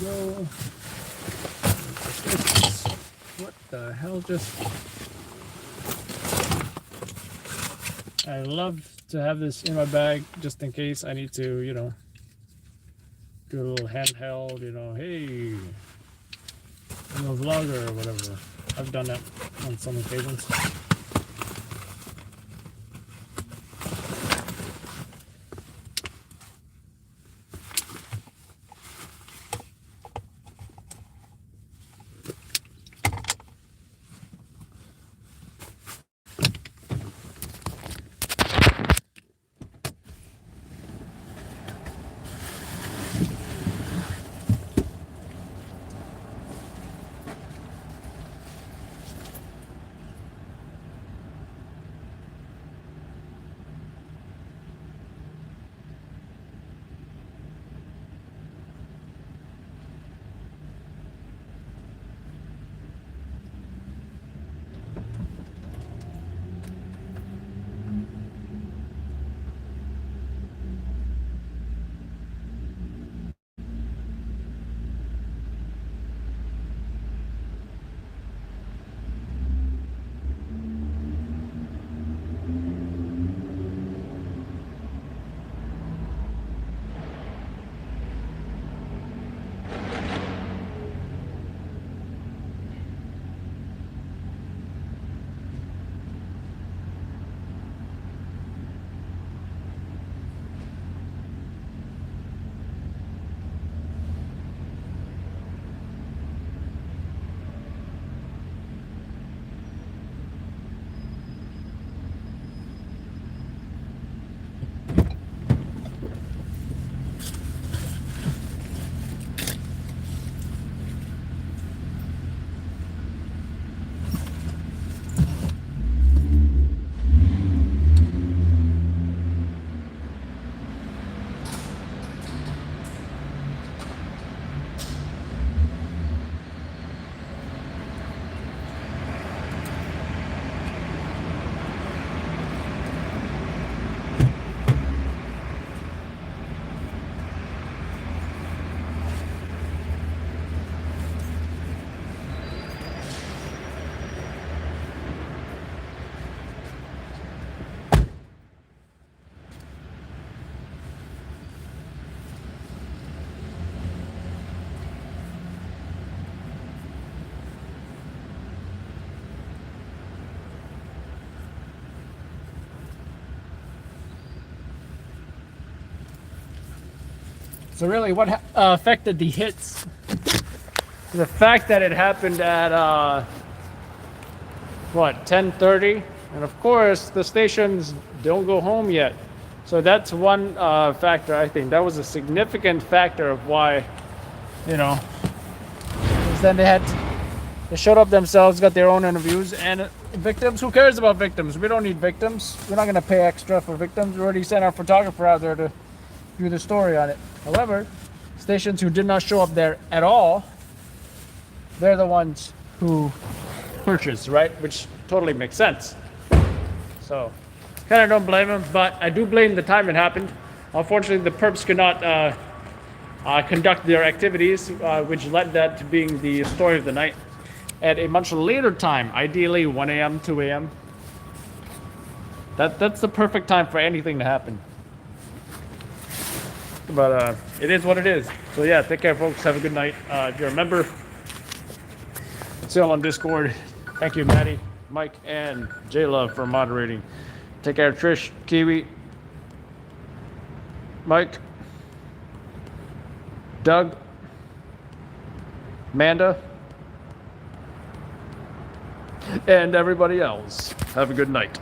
Go. What the hell just... I love to have this in my bag just in case I need to, you know, do a little handheld, you know, hey, I'm a vlogger or whatever. I've done that on some occasions. So really, what affected the hits? The fact that it happened at what, 10:30, and of course the stations don't go home yet. So that's one factor. I think that was a significant factor of why, you know, because then they showed up themselves, got their own interviews, and victims. Who cares about victims? We don't need victims. We're not gonna pay extra for victims. We already sent our photographer out there to do the story on it. However, stations who did not show up there at all, they're the ones who purchased, right? Which totally makes sense. So, kind of don't blame them, but I do blame the time it happened. Unfortunately, the perps could not conduct their activities, which led that to being the story of the night. At a much later time, ideally 1 a.m., 2 a.m. That's the perfect time for anything to happen. But it is what it is. So yeah, take care, folks. Have a good night. If you're a member, it's all on Discord. Thank you, Maddie, Mike, and J-Love for moderating. Take care, Trish, Kiwi, Mike, Doug, Amanda, and everybody else. Have a good night.